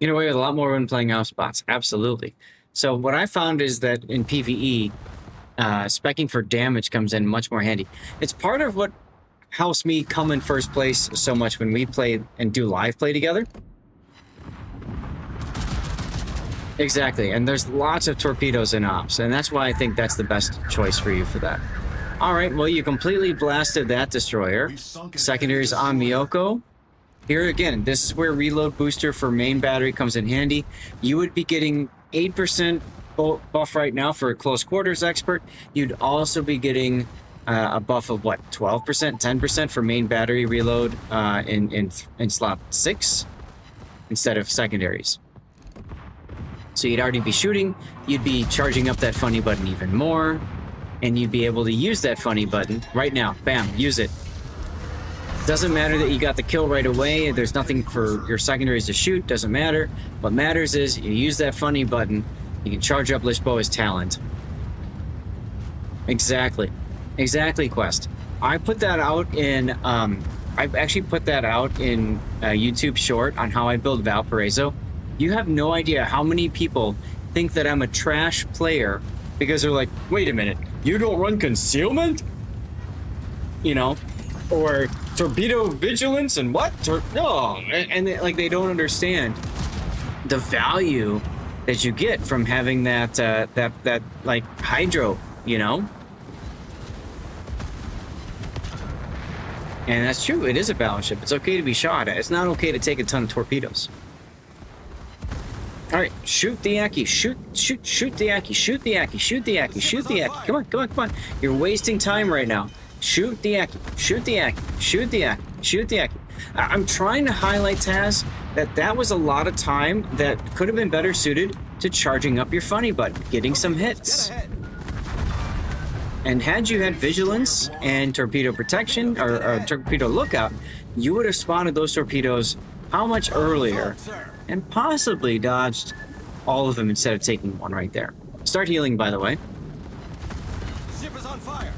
Get away with a lot more when playing off spots. Absolutely. So what I found is that in PvE, speccing for damage comes in much more handy. It's part of what helps me come in first place so much when we play and do live play together. Exactly. And there's lots of torpedoes in ops, and that's why I think that's the best choice for you for that. All right. Well, you completely blasted that destroyer. Secondaries on Miyoko. Here again, this is where reload booster for main battery comes in handy. You would be getting 8% buff right now for a close quarters expert. You'd also be getting a buff of what, 12%, 10% for main battery reload in slot 6 instead of secondaries. So you'd already be shooting, you'd be charging up that funny button even more, and you'd be able to use that funny button right now. Bam, use it. Doesn't matter that you got the kill right away, there's nothing for your secondaries to shoot, doesn't matter. What matters is you use that funny button, you can charge up Lishboa's talent. Exactly. Exactly, Quest. I put that out in, I actually put that out in a YouTube short on how I build Valparaiso. You have no idea how many people think that I'm a trash player because they're like, wait a minute, you don't run concealment? You know, or torpedo vigilance and what? And they, like, they don't understand the value that you get from having that like hydro, you know? And that's true, it is a battleship. It's okay to be shot at. It's not okay to take a ton of torpedoes. All right, shoot the Aki, shoot the Aki, shoot the Aki, shoot the Aki, shoot the Aki. Come on, come on, come on. You're wasting time right now. Shoot the Aki, shoot the Aki, shoot the Aki, shoot the Aki. I'm trying to highlight, Taz, that was a lot of time that could have been better suited to charging up your funny button, getting some hits. And had you had vigilance and torpedo protection or torpedo lookout, you would have spotted those torpedoes how much earlier and possibly dodged all of them instead of taking one right there. Start healing, by the way. Ship is on fire.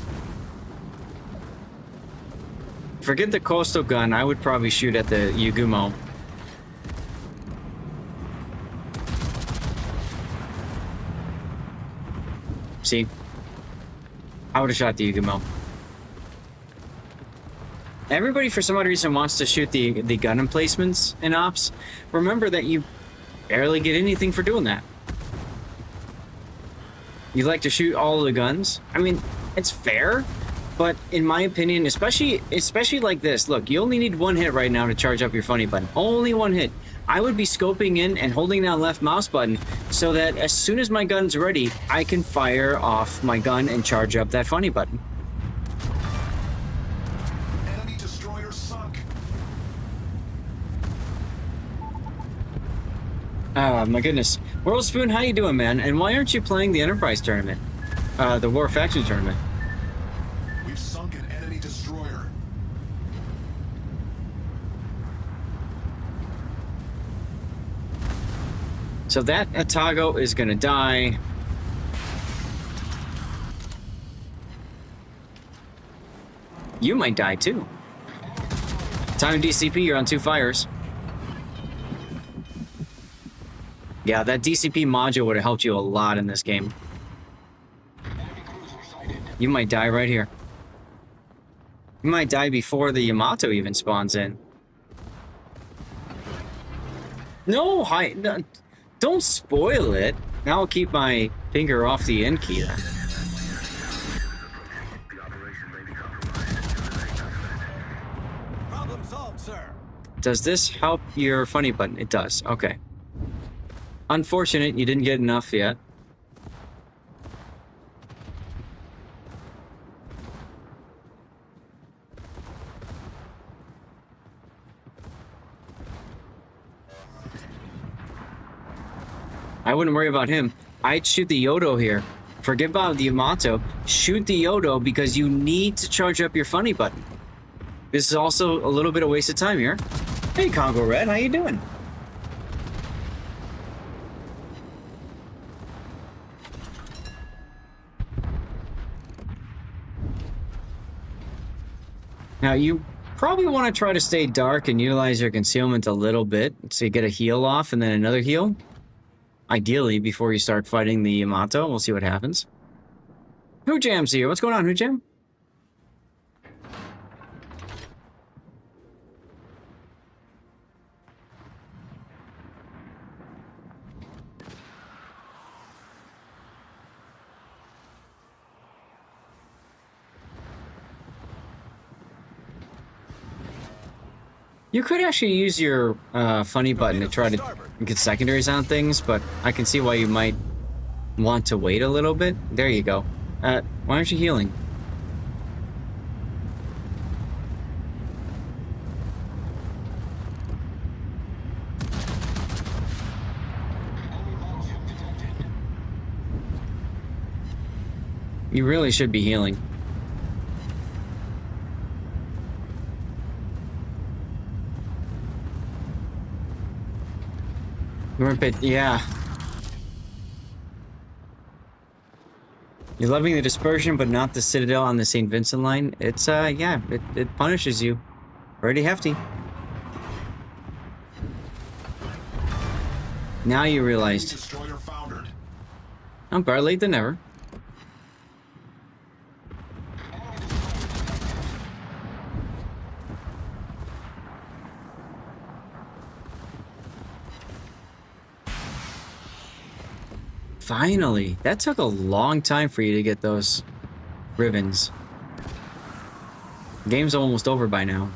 Forget the coastal gun. I would probably shoot at the Yugumo. See? I would have shot the Yugumo. Everybody, for some odd reason, wants to shoot the gun emplacements in ops. Remember that you barely get anything for doing that. You like to shoot all the guns. I mean, it's fair, but in my opinion, especially like this, look, you only need one hit right now to charge up your funny button. Only one hit. I would be scoping in and holding down left mouse button so that as soon as my gun's ready, I can fire off my gun and charge up that funny button. Enemy destroyer sunk. Oh my goodness. World Spoon, how you doing, man? And why aren't you playing the Enterprise tournament? The War Faction tournament? We've sunk an enemy destroyer. So that Atago is gonna die. You might die too. Time DCP, you're on 2 fires. Yeah, that DCP module would have helped you a lot in this game. You might die right here. You might die before the Yamato even spawns in. No, don't spoil it. Now I'll keep my finger off the end key then. Problem solved, sir. Does this help your funny button? It does. Okay. Unfortunate you didn't get enough yet. I wouldn't worry about him. I'd shoot the Yodo here. Forget about the Yamato. Shoot the Yodo because you need to charge up your funny button. This is also a little bit of waste of time here. Hey, Congo Red, how you doing? Now, you probably want to try to stay dark and utilize your concealment a little bit so you get a heal off and then another heal. Ideally, before you start fighting the Yamato. We'll see what happens. Who Jam's here? What's going on, Who Jam? You could actually use your funny button to try to get secondaries on things, but I can see why you might want to wait a little bit. There you go. Why aren't you healing? You really should be healing. Rip it, yeah. You're loving the dispersion, but not the Citadel on the St. Vincent line. It's, yeah, it punishes you. Pretty hefty. Now you realized. Destroyer foundered. I'm better late than never. Finally. That took a long time for you to get those ribbons. Game's almost over by now.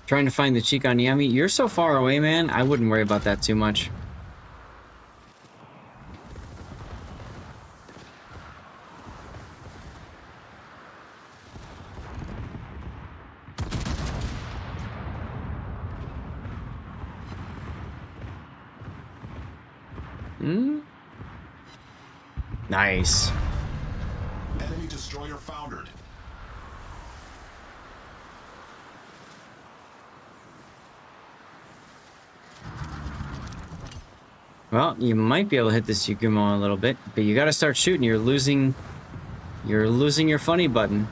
Trying to find the cheek on Yami. You're so far away, man. I wouldn't worry about that too much. Nice. Enemy destroyer foundered. Well, you might be able to hit this Yukumo a little bit, but you gotta start shooting. You're losing your funny button.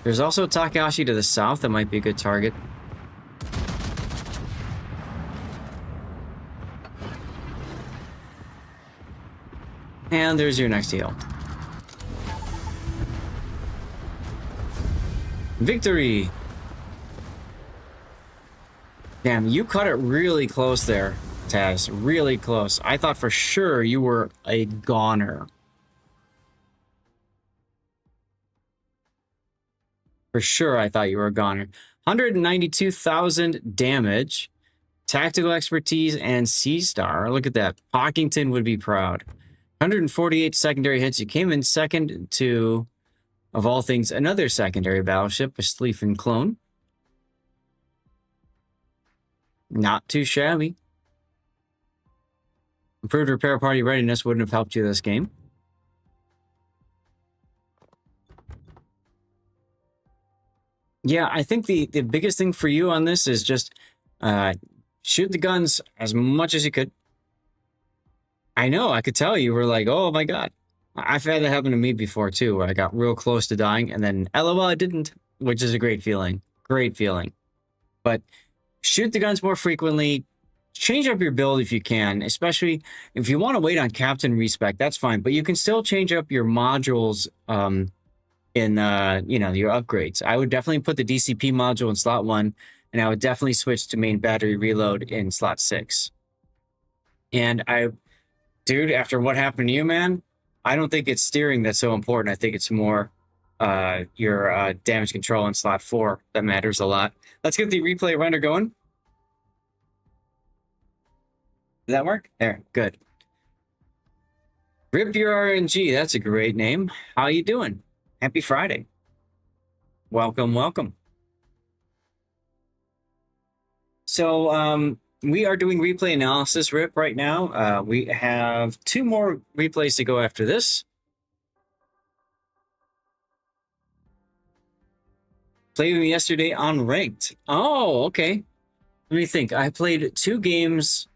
There's also Takahashi to the south that might be a good target. And there's your next heal. Victory! Damn, you cut it really close there, Taz. Really close. I thought for sure you were a goner. For sure, I thought you were a goner. 192,000 damage, tactical expertise, and C-Star. Look at that. Pockington would be proud. 148 secondary hits. You came in second to, of all things, another secondary battleship, a Sleafin clone. Not too shabby. Improved repair party readiness wouldn't have helped you this game. Yeah, I think the biggest thing for you on this is just shoot the guns as much as you could. I know, I could tell you were like, oh my god. I've had that happen to me before too, where I got real close to dying and then LOL I didn't, which is a great feeling. Great feeling. But shoot the guns more frequently. Change up your build if you can, especially if you want to wait on Captain Respec, that's fine. But you can still change up your modules in you know, your upgrades. I would definitely put the DCP module in slot 1, and I would definitely switch to main battery reload in slot 6. And dude, after what happened to you, man, I don't think it's steering that's so important. I think it's more your damage control in slot 4 that matters a lot. Let's get the replay render going. Did that work? There, good. Rip your RNG, that's a great name. How you doing? Happy Friday. Welcome, welcome. So, we are doing replay analysis, Rip, right now. We have 2 more replays to go after this. Played with me yesterday on ranked. Oh, okay. Let me think. I played 2 games.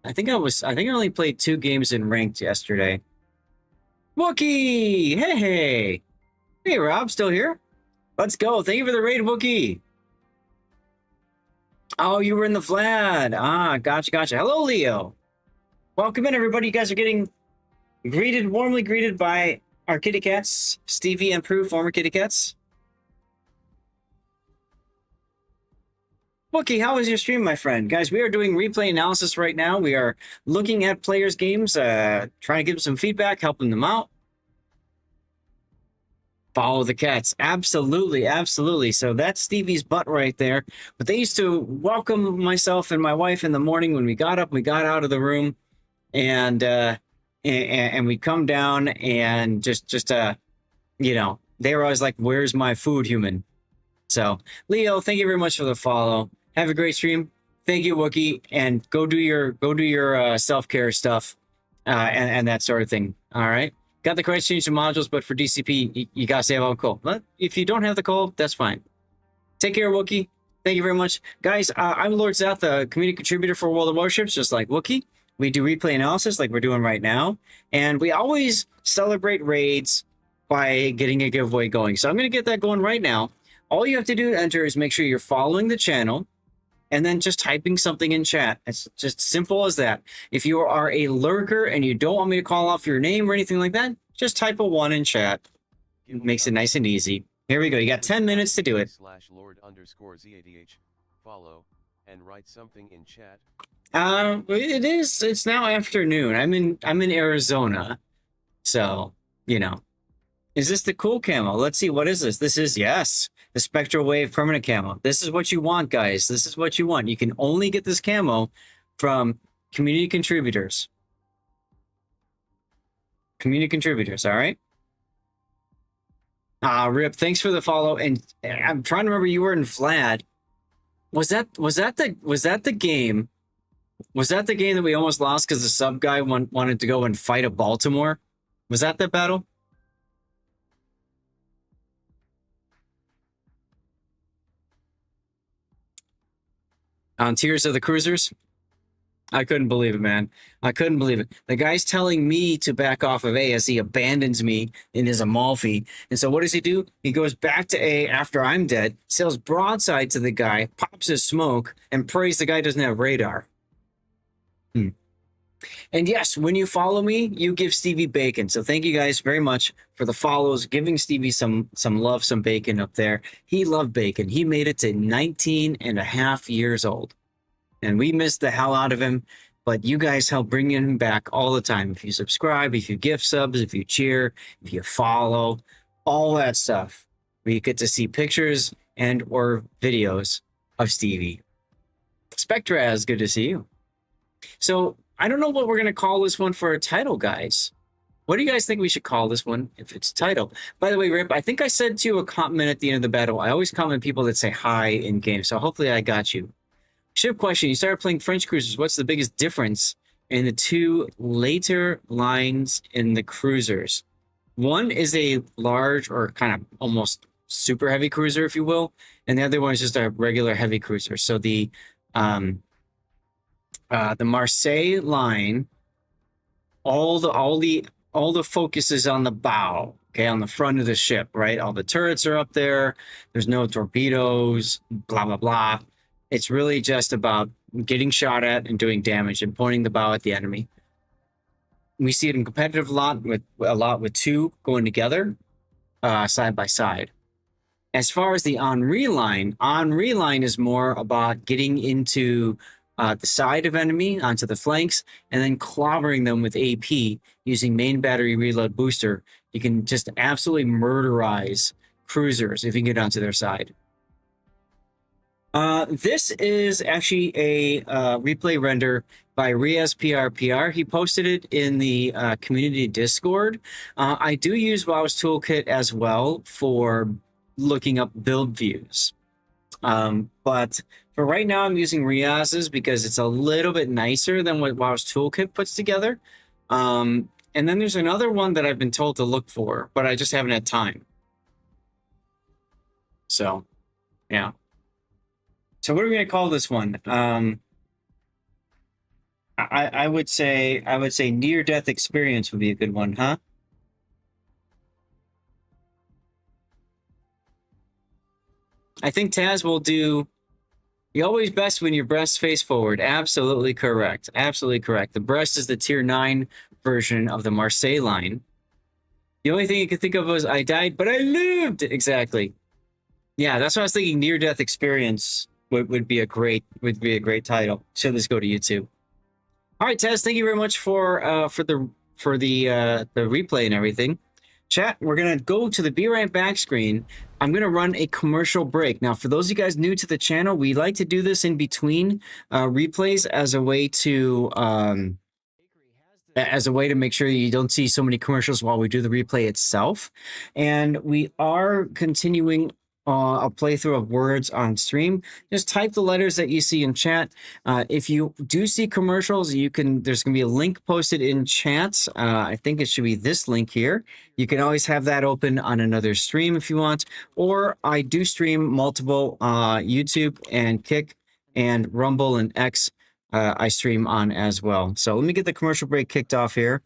I think I only played 2 games in ranked yesterday. Wookie! Hey! Hey, Rob, still here? Let's go. Thank you for the raid, Wookie. Oh, you were in the Vlad. Ah, gotcha. Hello, Leo. Welcome in, everybody. You guys are getting warmly greeted by our kitty cats, Stevie and Prue, former kitty cats. Wookie, how was your stream, my friend? Guys, we are doing replay analysis right now. We are looking at players' games, trying to give them some feedback, helping them out. Follow the cats. Absolutely, absolutely. So that's Stevie's butt right there. But they used to welcome myself and my wife in the morning when we got up, we got out of the room, and we'd come down and just you know, they were always like, "Where's my food, human?" So, Leo, thank you very much for the follow. Have a great stream. Thank you, Wookie, and go do your self-care stuff and that sort of thing. All right. Got the correct change to modules, but for DCP, you gotta save on call. But if you don't have the call, that's fine. Take care, Wookie. Thank you very much, guys. I'm Lord Zath, the community contributor for World of Warships, just like Wookie. We do replay analysis like we're doing right now, and we always celebrate raids by getting a giveaway going. So I'm gonna get that going right now. All you have to do to enter is make sure you're following the channel and then just typing something in chat. It's just simple as that. If you are a lurker and you don't want me to call off your name or anything like that, just type a 1 in chat. It makes it nice and easy. Here we go. You got 10 minutes to do it. /Lord_ZADH. Follow and write something in chat. It's now afternoon. I'm in Arizona. So, you know. Is this the cool camo? Let's see. What is this? This is, yes, the Spectral Wave permanent camo. This is what you want, guys. This is what you want. You can only get this camo from community contributors. Community contributors, all right? Rip, thanks for the follow. And I'm trying to remember, you were in Vlad. Was that the game? Was that the game that we almost lost because the sub guy wanted to go and fight a Baltimore? Was that the battle? On Tears of the Cruisers? I couldn't believe it, man. I couldn't believe it. The guy's telling me to back off of A as he abandons me in his Amalfi. And so what does he do? He goes back to A after I'm dead, sails broadside to the guy, pops his smoke, and prays the guy doesn't have radar. And yes, when you follow me, you give Stevie bacon. So thank you guys very much for the follows, giving Stevie some love, some bacon up there. He loved bacon. He made it to 19 and a half years old. And we missed the hell out of him, but you guys help bring him back all the time. If you subscribe, if you gift subs, if you cheer, if you follow, all that stuff. Where you get to see pictures and or videos of Stevie. Spectraz, good to see you. So I don't know what we're going to call this one for a title, guys. What do you guys think we should call this one if it's title? By the way, Rip, I think I said to you a comment at the end of the battle. I always comment people that say hi in game, so hopefully I got you. Ship question, you started playing French cruisers. What's the biggest difference in the two later lines in the cruisers? One is a large or kind of almost super heavy cruiser, if you will, and the other one is just a regular heavy cruiser. So the Marseille line, all the focus is on the bow, okay, on the front of the ship, right? All the turrets are up there. There's no torpedoes, blah, blah, blah. It's really just about getting shot at and doing damage and pointing the bow at the enemy. We see it in competitive a lot with two going together, side by side. As far as the Henri line is more about getting into the side of enemy onto the flanks and then clobbering them with AP using main battery reload booster. You can just absolutely murderize cruisers if you can get onto their side. This is actually a replay render by Riaz PRPR. He posted it in the community Discord. I do use WoW's Toolkit as well for looking up build views. But for right now, I'm using Riaz's because it's a little bit nicer than what WoW's Toolkit puts together. And then there's another one that I've been told to look for, but I just haven't had time. So, yeah. So what are we gonna call this one? I would say near-death experience would be a good one, huh? I think Taz will do. You're always best when your breasts face forward. Absolutely correct. Absolutely correct. The breast is the tier 9 version of the Marseille line. The only thing you could think of was I died, but I lived. Exactly. Yeah, that's what I was thinking. Near-death experience would be a great title. Should this go to YouTube? All right, Taz, thank you very much for the replay and everything. Chat, we're gonna go to the Be Right Back screen. I'm gonna run a commercial break. Now, for those of you guys new to the channel, we like to do this in between replays as a way to make sure you don't see so many commercials while we do the replay itself. And we are continuing a playthrough of words on stream. Just type the letters that you see in chat. If you do see commercials, there's gonna be a link posted in chat. I think it should be this link here. You can always have that open on another stream if you want, or I do stream multiple YouTube and Kick and Rumble and X. I stream on as well. So let me get the commercial break kicked off here,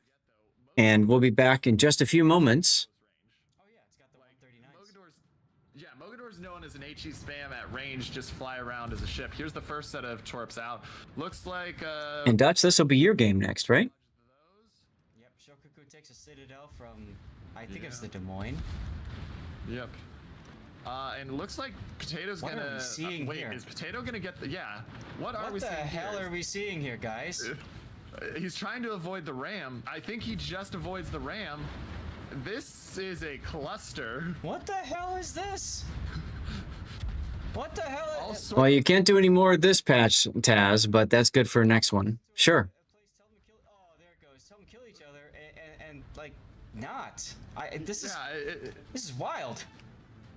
and we'll be back in just a few moments. Yeah, Mogador's known as an HE spam at range, just fly around as a ship. Here's the first set of torps out. Looks like And Dutch, this will be your game next, right? Yep, Shokaku takes a citadel from, I think it's the Des Moines. Yep. And it looks like Potato's What gonna. are we seeing wait, here? is Potato gonna get the? Yeah. What are we What the seeing hell here? are we seeing here, guys? He's trying to avoid the ram. I think he just avoids the ram. This is a cluster. What the hell is this? What the hell? Well, you can't do any more of this patch, Taz, but that's good for next one. Sure. Oh, there it goes. Tell them kill each other and like not. This is wild.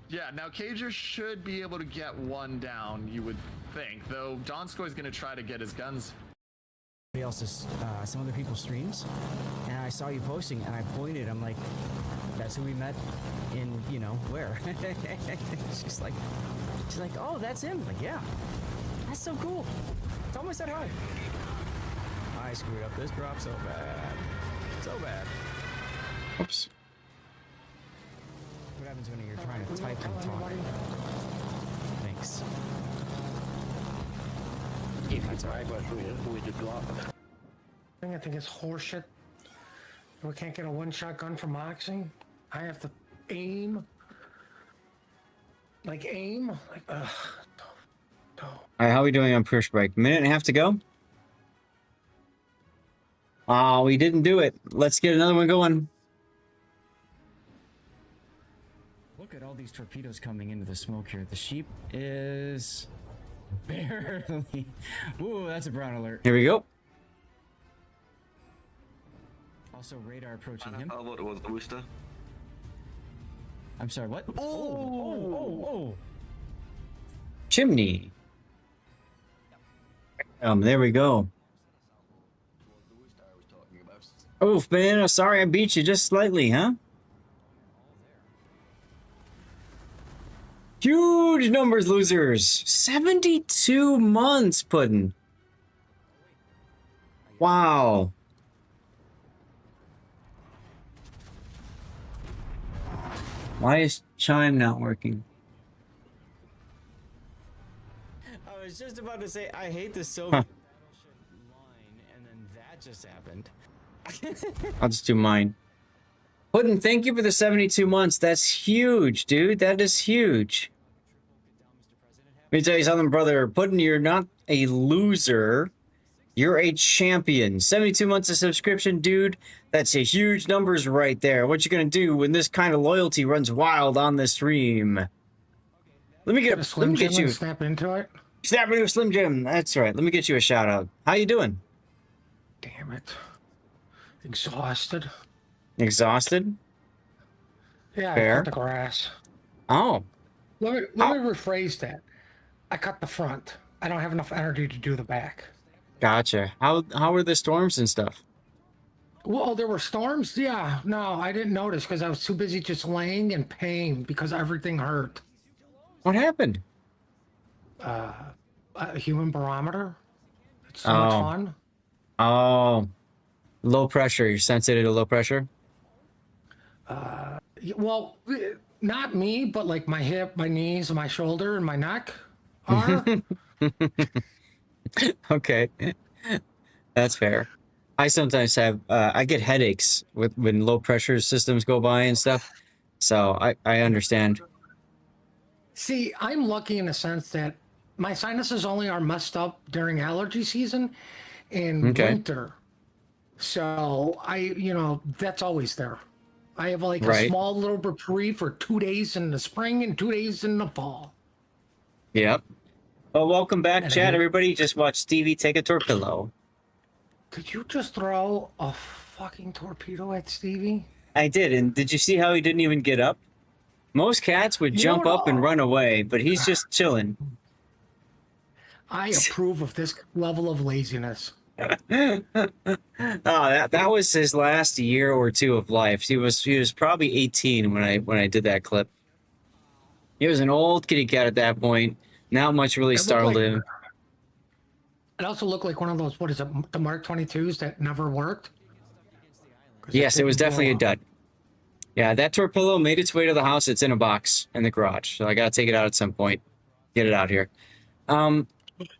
Yeah, now Cager should be able to get one down, you would think. Though Donskoy is going to try to get his guns. Else's, some other people's streams, and I saw you posting, and I pointed. I'm like, that's who we met in, you know, where? she's like, oh, that's him. I'm like, yeah, that's so cool. Tell him I said hi. I screwed up this drop so bad. Oops. What happens when you're trying to type and talk? Thanks. That's right, but we did drop. I think it's horseshit. We can't get a one-shot gun from Moxie. I have to aim. Like, ugh. All right, how are we doing on push break? Minute and a half to go? Oh, we didn't do it. Let's get another one going. Look at all these torpedoes coming into the smoke here. The sheep is barely. Ooh, that's a brown alert. Here we go. Also, radar approaching him. How about was the Worcester? I'm sorry, what? Oh! Chimney. There we go. Oof, banana. Sorry, I beat you just slightly, huh? Huge numbers, losers. 72 months, Puddin'. Wow. Why is Chime not working? I was just about to say, I hate the Soviet battleship line, and then that just happened. I'll just do mine. Puddin', thank you for the 72 months. That's huge, dude. That is huge. Let me tell you something, brother. Puddin', you're not a loser. You're a champion. 72 months of subscription, dude. That's a huge numbers right there. What you gonna do when this kind of loyalty runs wild on the stream? Let me get you. Snap into it. Snap into a Slim Jim. That's right. Let me get you a shout out. How you doing? Damn it. Exhausted. Exhausted? Yeah, Fair. I cut the grass. Oh. Let me rephrase that. I cut the front. I don't have enough energy to do the back. Gotcha. How were the storms and stuff? Well, there were storms? Yeah. No, I didn't notice because I was too busy just laying in pain because everything hurt. What happened? A human barometer. It's so much fun. Oh. Low pressure. You're sensitive to low pressure? Well, not me, but like my hip, my knees, my shoulder, and my neck are. Okay. That's fair. I sometimes have, I get headaches when low pressure systems go by and stuff. So I understand. See, I'm lucky in the sense that my sinuses only are messed up during allergy season in Okay. winter. So that's always there. I have like a Right. small little reprieve for 2 days in the spring and 2 days in the fall. Yep. Well, welcome back, And I chat. hate- Everybody just watch Stevie take a torpedo. Did you just throw a fucking torpedo at Stevie? I did, and did you see how he didn't even get up? Most cats would You know jump what? up and run away, but he's just chilling. I approve of this level of laziness. Oh, that was his last year or two of life. He was probably 18 when I did that clip. He was an old kitty cat at that point. Not much really It looked startled like- him. It also looked like one of those, what is it, the Mark 22s that never worked? Yes, it was didn't definitely a blow up. dud. Yeah, that torpedo made its way to the house. It's in a box in the garage, so I gotta take it out at some point. Get it out here.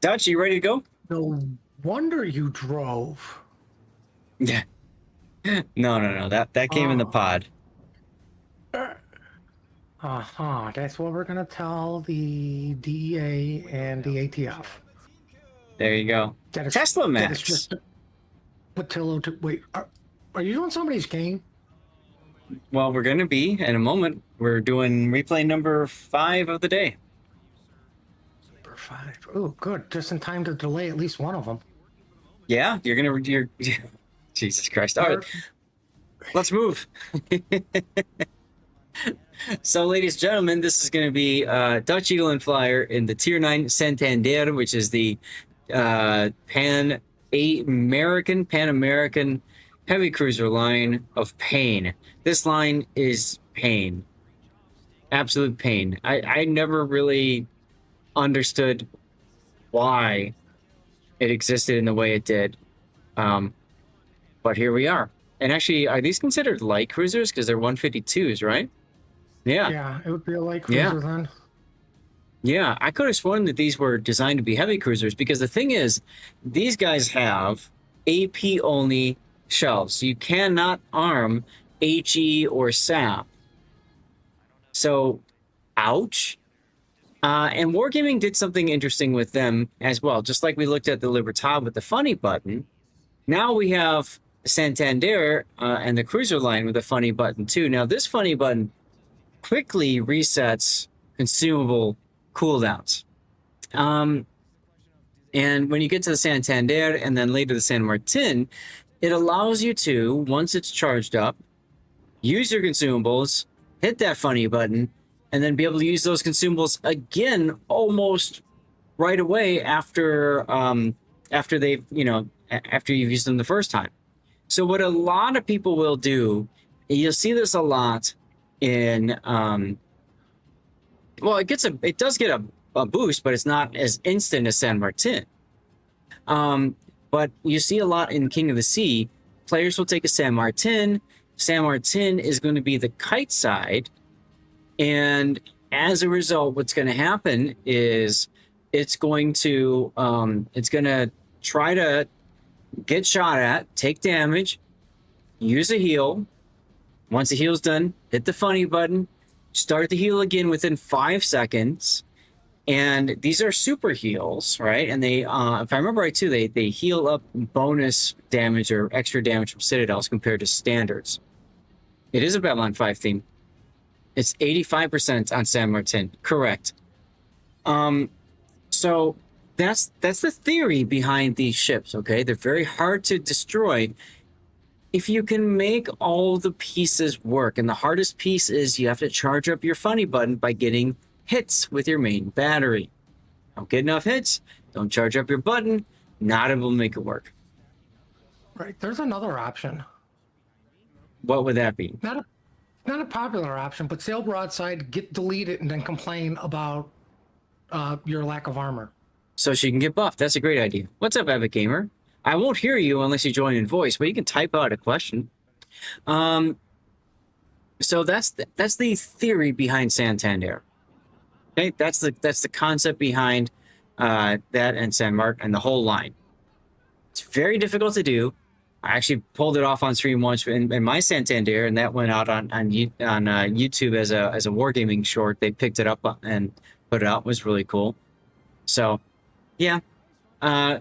Dutch, you ready to go? No wonder you drove. Yeah. No. That came in the pod. That's what we're gonna tell the DEA and the ATF. There you go. That is- Tesla that Max. is just Patillo to wait. Are you doing somebody's game? Well, we're gonna be in a moment. We're doing replay number 5 of the day. Number 5. Oh, good. Just in time to delay at least one of them. Yeah, you're Jesus Christ. All right, let's move. So, ladies and gentlemen, this is going to be Dutch Eagle and Flyer in the Tier 9 Santander, which is the Pan American heavy cruiser line of pain. This line is pain. Absolute pain. I never really understood why it existed in the way it did. But here we are. And actually, are these considered light cruisers? Because they're 152s, right? Yeah. Yeah, it would be a light cruiser then. Yeah, I could have sworn that these were designed to be heavy cruisers because the thing is, these guys have AP only shells. You cannot arm HE or SAP. So, ouch. And Wargaming did something interesting with them as well. Just like we looked at the Libertad with the funny button, now we have Santander and the cruiser line with a funny button too. Now, this funny button quickly resets consumable cooldowns. And when you get to the Santander and then later the San Martin, it allows you to, once it's charged up, use your consumables, hit that funny button, and then be able to use those consumables again almost right away after after you've used them the first time. So what a lot of people will do, you'll see this a lot in it does get a boost, but it's not as instant as San Martin. But you see a lot in King of the Sea, players will take a San Martin. San Martin is going to be the kite side, and as a result, what's going to happen is it's going to try to get shot at, take damage, use a heal. Once the heal's done, hit the funny button, start the heal again within 5 seconds. And these are super heals, right? And they, if I remember right too, they heal up bonus damage or extra damage from Citadels compared to standards. It is a Babylon 5 theme. It's 85% on San Martin, correct. So that's the theory behind these ships, okay? They're very hard to destroy if you can make all the pieces work. And the hardest piece is you have to charge up your funny button by getting hits with your main battery. Don't get enough hits, don't charge up your button, not able to make it work. Right. There's another option. What would that be? Not a popular option, but sail broadside, get deleted, and then complain about your lack of armor. So she can get buffed. That's a great idea. What's up, Epic Gamer? I won't hear you unless you join in voice, but you can type out a question. So that's the theory behind Santander. Okay, that's the concept behind that and San Martin and the whole line. It's very difficult to do. I actually pulled it off on stream once in my Santander, and that went out on YouTube as a wargaming short. They picked it up and put it out. It was really cool. So, yeah.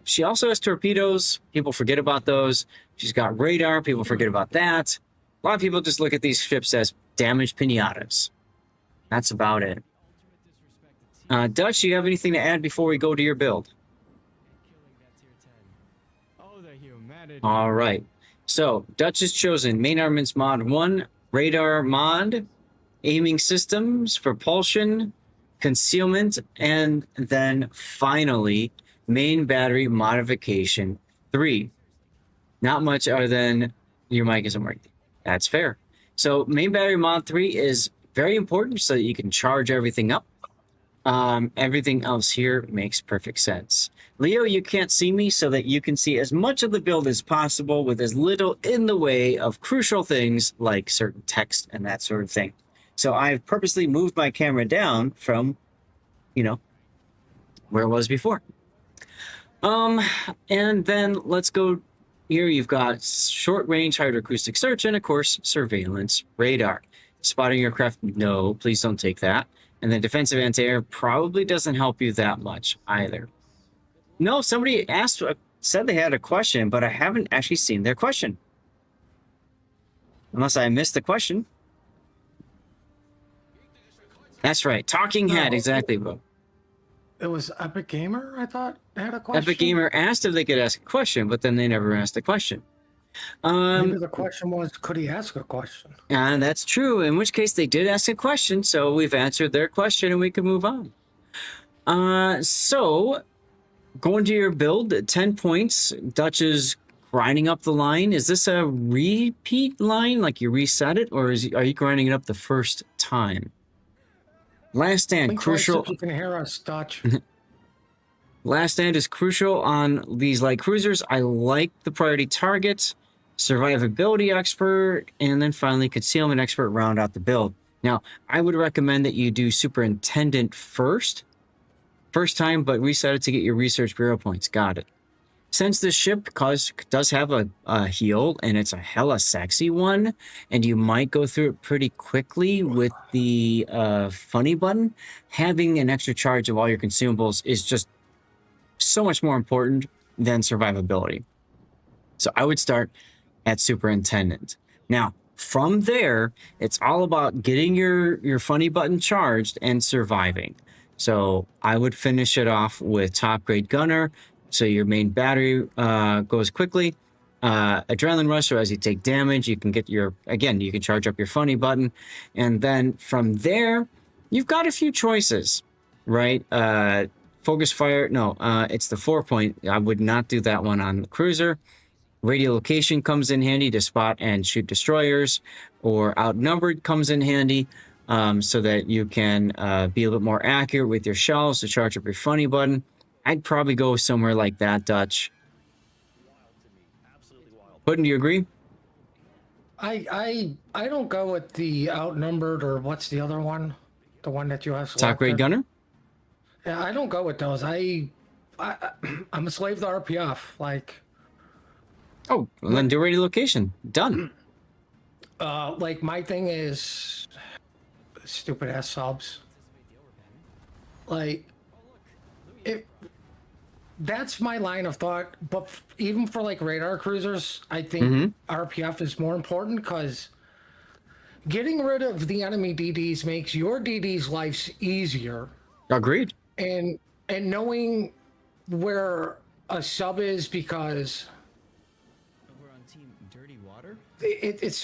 She also has torpedoes. People forget about those. She's got radar. People forget about that. A lot of people just look at these ships as damaged pinatas. That's about it. Dutch, you have anything to add before we go to your build? All right. So, Dutch has chosen main armaments mod 1, radar mod, aiming systems, propulsion, concealment, and then finally, main battery modification 3. Not much other than your mic isn't working. That's fair. So, main battery mod 3 is very important so that you can charge everything up. Everything else here makes perfect sense. Leo, you can't see me so that you can see as much of the build as possible with as little in the way of crucial things like certain text and that sort of thing. So I've purposely moved my camera down from, where it was before. And then let's go here. You've got short range hydroacoustic search and of course surveillance radar. Spotting aircraft, no, please don't take that. And then defensive anti-air probably doesn't help you that much either. No, somebody said they had a question, but I haven't actually seen their question. Unless I missed the question. That's right. Talking head, exactly, bro. It was Epic Gamer, I thought, had a question. Epic Gamer asked if they could ask a question, but then they never asked the question. Maybe the question was, could he ask a question? And that's true, in which case they did ask a question, so we've answered their question and we can move on. So, going to your build, 10 points. Dutch is grinding up the line. Is this a repeat line, like you reset it, or are you grinding it up the first time? Last stand, crucial. You can hear us, Dutch. Last stand is crucial on these light cruisers. I like the priority target, survivability expert, and then finally concealment expert round out the build. Now, I would recommend that you do superintendent first time, but reset it to get your research bureau points. Got it. Since this ship does have a heal, and it's a hella sexy one, and you might go through it pretty quickly with the funny button, having an extra charge of all your consumables is just so much more important than survivability. So I would start at superintendent. Now, from there, it's all about getting your funny button charged and surviving. So I would finish it off with top grade gunner. So your main battery goes quickly. Adrenaline rush, so as you take damage, you can get you can charge up your funny button. And then from there, you've got a few choices, right? Focus fire, no, it's the 4-point. I would not do that one on the cruiser. Radio location comes in handy to spot and shoot destroyers, or outnumbered comes in handy so that you can be a little bit more accurate with your shells to charge up your funny button. I'd probably go somewhere like that, Dutch. Puddin', do you agree? I don't go with the outnumbered, or what's the other one? The one that you have selected. Top grade gunner? Yeah, I don't go with those. I'm a slave to RPF. Like, oh, well then do radio location. Done. Like my thing is stupid ass subs. Like, that's my line of thought. But even for like radar cruisers, I think RPF is more important, because getting rid of the enemy DDs makes your DD's lives easier. Agreed. And knowing where a sub is, because we're on team dirty water. It's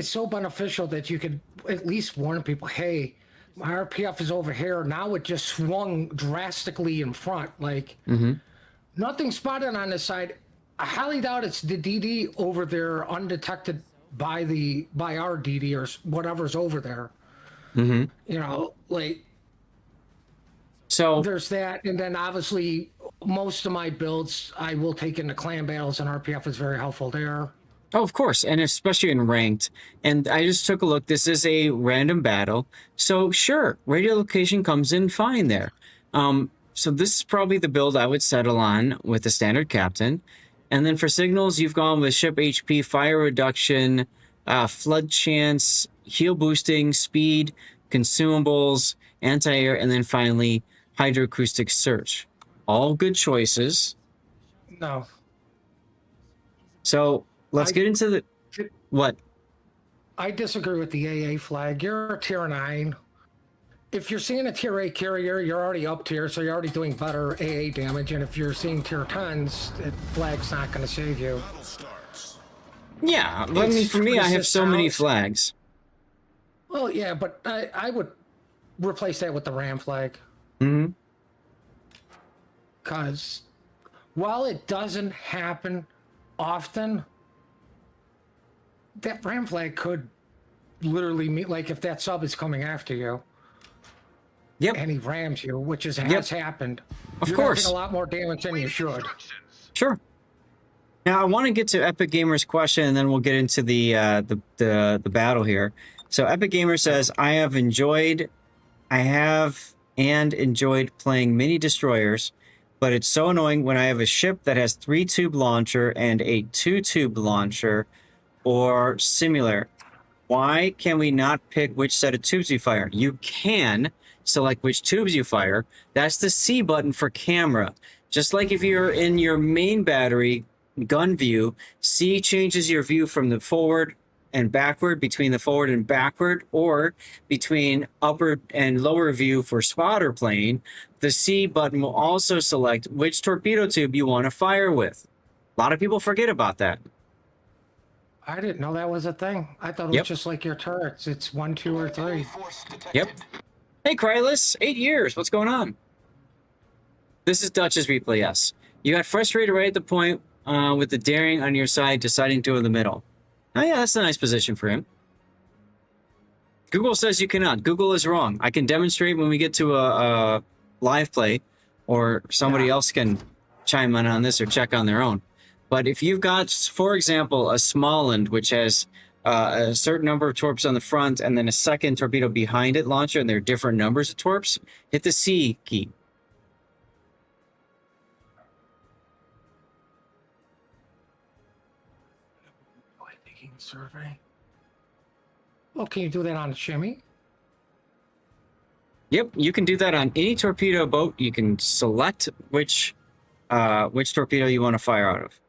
so beneficial that you could at least warn people, hey, my RPF is over here. Now it just swung drastically in front. Like, nothing spotted on this side. I highly doubt it's the DD over there undetected by our DD or whatever's over there. You know, like, so there's that. And then obviously most of my builds I will take into clan battles, and RPF is very helpful there. Oh, of course, and especially in ranked. And I just took a look. This is a random battle, so sure, radio location comes in fine there. So this is probably the build I would settle on with the standard captain. And then for signals, you've gone with ship HP, fire reduction, flood chance, heal boosting, speed, consumables, anti-air, and then finally hydroacoustic search. All good choices. No. So let's get into the what? I disagree with the AA flag. You're a tier 9. If you're seeing a tier 8 carrier, you're already up tier, so you're already doing better AA damage. And if you're seeing tier 10s, the flag's not going to save you. Yeah, I mean, for me, I have so many flags. Well, yeah, but I would replace that with the ram flag. Mm-hmm. Because while it doesn't happen often, that ram flag could literally mean, like, if that sub is coming after you, and he rams you, which has happened, of you're course, gonna take a lot more damage than you should. Sure. Now I want to get to Epic Gamer's question, and then we'll get into the battle here. So Epic Gamer says, I have enjoyed playing mini destroyers, but it's so annoying when I have a ship that has 3-tube launcher and a 2-tube launcher or similar. Why can we not pick which set of tubes you fire? You can select which tubes you fire. That's the C button for camera. Just like if you're in your main battery gun view, C changes your view from the forward and backward, between the forward and backward, or between upper and lower view for spotter plane. The C button will also select which torpedo tube you want to fire with. A lot of people forget about that. I didn't know that was a thing. I thought it was just like your turrets. It's 1, 2, or 3. Yep. Hey, Krylus, 8 years. What's going on? This is Dutch's replay, yes. You got frustrated right at the point with the daring on your side, deciding to go in the middle. Oh, yeah, that's a nice position for him. Google says you cannot. Google is wrong. I can demonstrate when we get to a live play, or somebody else can chime in on this or check on their own. But if you've got, for example, a Småland, which has a certain number of torps on the front and then a second torpedo behind it launcher, and there are different numbers of torps, hit the C key. Survey. Well, can you do that on a shimmy? Yep, you can do that on any torpedo boat. You can select which torpedo you want to fire out of.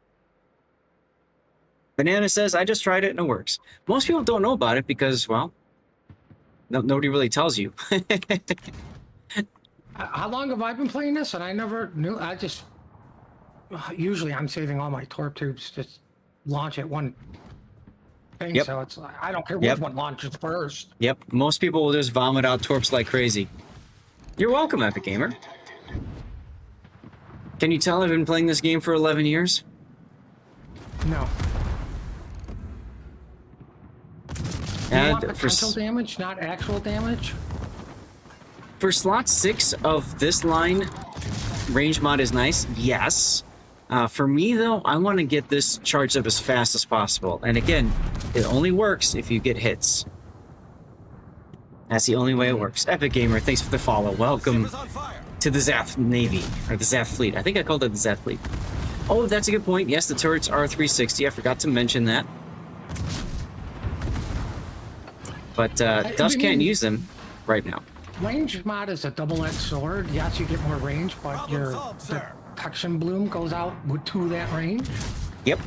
Banana says, I just tried it and it works. Most people don't know about it because, well, nobody really tells you. How long have I been playing this? And I never knew. I just... Usually I'm saving all my torp tubes to launch at one thing, so it's like, I don't care which one launches first. Yep, most people will just vomit out torps like crazy. You're welcome, Epic Gamer. Can you tell I've been playing this game for 11 years? No. You want potential damage, not actual damage? For slot 6 of this line, range mod is nice, yes. For me, though, I want to get this charged up as fast as possible. And again, it only works if you get hits. That's the only way it works. Epic Gamer, thanks for the follow. Welcome to the Zath Navy, or the Zath Fleet. I think I called it the Zath Fleet. Oh, that's a good point. Yes, the turrets are 360. I forgot to mention that. But Dust can't use them right now. Range mod is a double-edged sword. Yes, you get more range, but your protection bloom goes out to that range. Yep.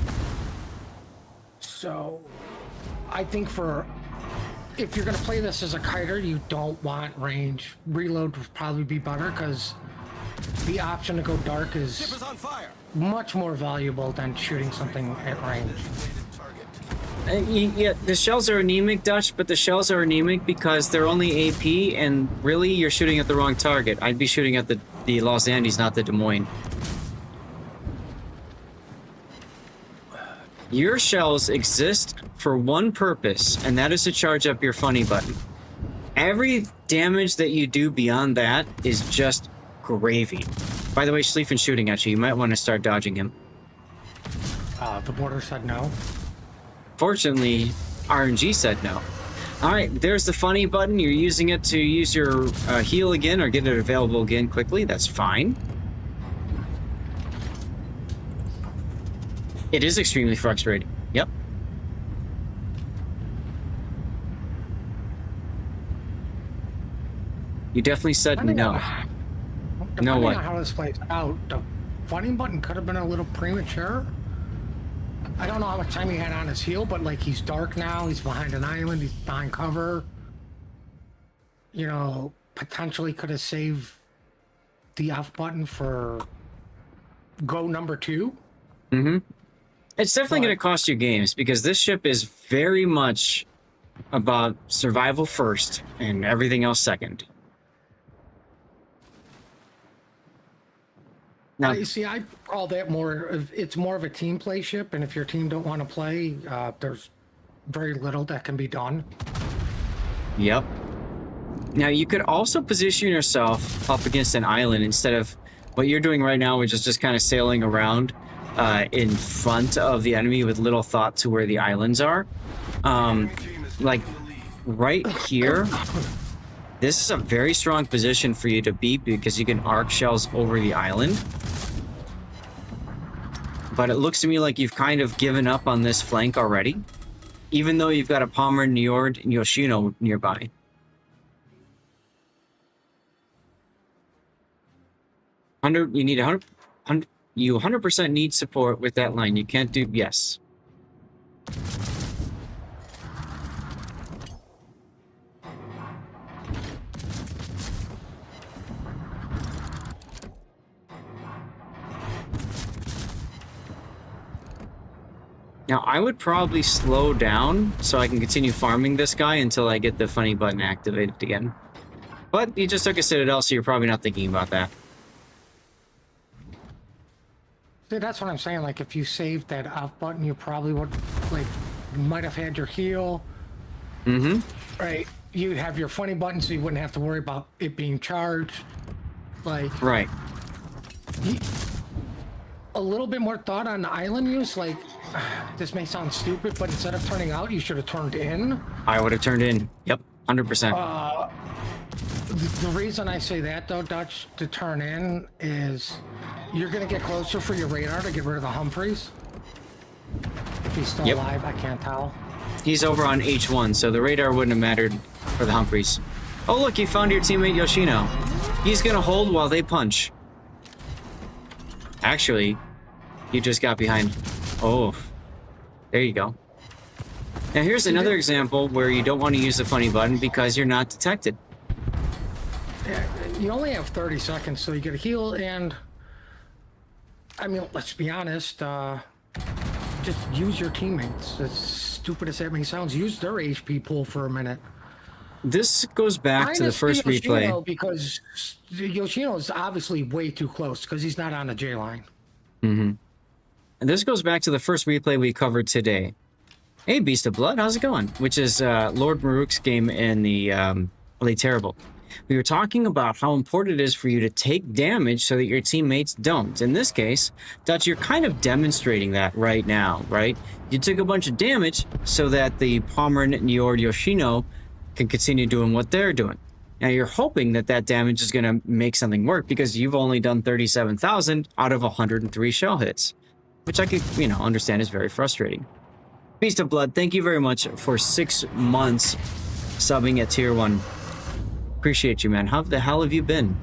So, I think if you're going to play this as a kiter, you don't want range. Reload would probably be better because the option to go dark is much more valuable than shooting something at range. Yeah, the shells are anemic, Dutch, but the shells are anemic because they're only AP, and really, you're shooting at the wrong target. I'd be shooting at the Los Andes, not the Des Moines. Your shells exist for one purpose, and that is to charge up your funny button. Every damage that you do beyond that is just gravy. By the way, Schlieffen shooting at you. You might want to start dodging him. The border said no. Fortunately, RNG said no. Alright, there's the funny button. You're using it to use your heal again or get it available again quickly. That's fine. It is extremely frustrating. Yep. You definitely said no. depending what? on how this plays out, the funding button could have been a little premature. I don't know how much time he had on his heel, but like he's dark now. He's behind an island. He's behind cover. You know, potentially could have saved the F button for go number 2. Mm-hmm. It's definitely going to cost you games because this ship is very much about survival first and everything else second. Now, you see, I call that it's more of a team play ship, and if your team don't want to play, there's very little that can be done. Yep. Now, you could also position yourself up against an island instead of what you're doing right now, which is just kind of sailing around in front of the enemy with little thought to where the islands are. Like right here, this is a very strong position for you to be because you can arc shells over the island. But it looks to me like you've kind of given up on this flank already, even though you've got a Palmer, Njord, and Yoshino nearby. You need 100. You 100% need support with that line. You can't do yes. Now, I would probably slow down so I can continue farming this guy until I get the funny button activated again. But you just took a Citadel, so you're probably not thinking about that. See, that's what I'm saying. Like, if you saved that off button, you probably would, like, you might have had your heal. Mm-hmm. Right. You have your funny button, so you wouldn't have to worry about it being charged. Like... Right. A little bit more thought on the island use, like, this may sound stupid, but instead of turning out, you should have turned in. I would have turned in. Yep, 100%. The reason I say that, though, Dutch, to turn in is you're going to get closer for your radar to get rid of the Humphreys. If he's still alive, I can't tell. He's over on H1, so the radar wouldn't have mattered for the Humphreys. Oh, look, you found your teammate Yoshino. He's going to hold while they punch. Actually, you just got behind. Oh, there you go. Now here's another example where you don't want to use the funny button because you're not detected. You only have 30 seconds, so you get a heal, and I mean, let's be honest, just use your teammates. As stupid as that may sound, use their HP pool for a minute. This goes back to the first replay. Because Yoshino is obviously way too close because he's not on the J line. Mm-hmm. And this goes back to the first replay we covered today. Hey, Beast of Blood, how's it going? Which is Lord Maruk's game in the LA Terrible. We were talking about how important it is for you to take damage so that your teammates don't. In this case, Dutch, you're kind of demonstrating that right now, right? You took a bunch of damage so that the Palmer, Njord, Yoshino can continue doing what they're doing. Now you're hoping that that damage is going to make something work because you've only done 37,000 out of 103 shell hits, which I could, understand is very frustrating. Beast of Blood, thank you very much for 6 months subbing at tier 1. Appreciate you, man. How the hell have you been?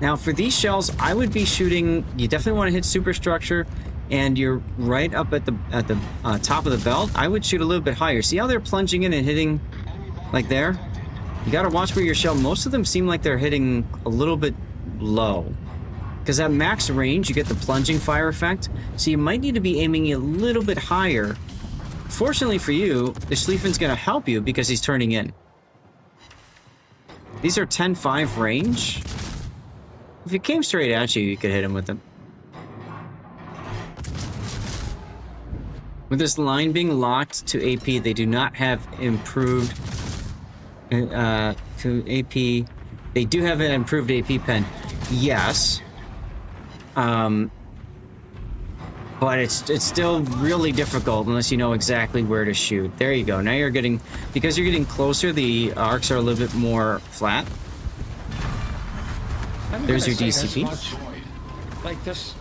Now for these shells, I would be shooting, you definitely want to hit superstructure, and you're right up at the top of the belt. I would shoot a little bit higher. See how they're plunging in and hitting like there? You got to watch where your shell, most of them seem like they're hitting a little bit low. Because at max range, you get the plunging fire effect. So you might need to be aiming a little bit higher. Fortunately for you, the Schlieffen's going to help you because he's turning in. These are 10-5 range. If he came straight at you, you could hit him with them. With this line being locked to AP, they do not have improved to AP. They do have an improved AP pen. Yes. But it's still really difficult unless you know exactly where to shoot. There you go. Now you're getting, because you're getting closer, the arcs are a little bit more flat. There's your DCP. Like this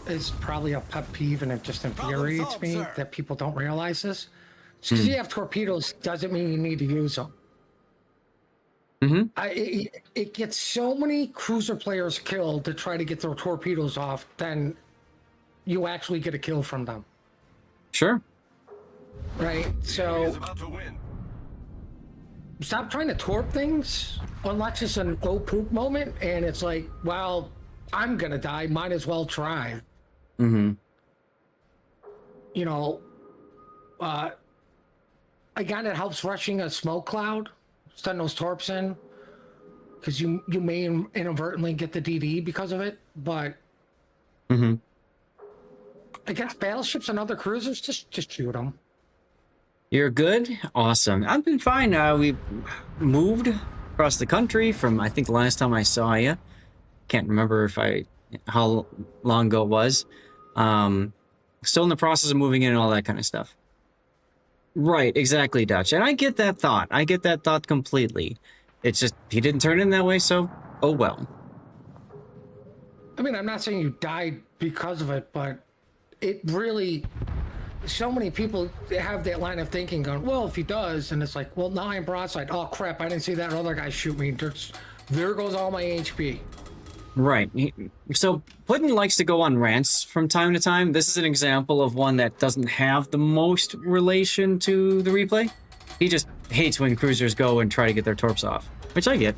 is probably a pet peeve, and it just infuriates me that people don't realize this. Just because you have torpedoes doesn't mean you need to use them. It gets so many cruiser players killed to try to get their torpedoes off, then you actually get a kill from them. Sure. Right? So stop trying to torp things unless it's an oh poop moment and it's like, well, I'm gonna die, might as well try. Mm-hmm. You know, again, it helps rushing a smoke cloud, send those torps in, because you may inadvertently get the DD because of it, but against battleships and other cruisers, just shoot them. You're good? Awesome. I've been fine. We moved across the country from, I think, the last time I saw you. Can't remember how long ago it was. Still in the process of moving in and all that kind of stuff. Right, exactly, Dutch. And I get that thought. I get that thought completely. It's just, he didn't turn in that way, so, oh well. I mean, I'm not saying you died because of it, but it really... So many people have that line of thinking going, well, if he does, and it's like, well, now I'm broadside. Oh, crap, I didn't see that other guy shoot me. There goes all my HP. Right. So Putin likes to go on rants from time to time. This is an example of one that doesn't have the most relation to the replay. He just hates when cruisers go and try to get their torps off, which I get.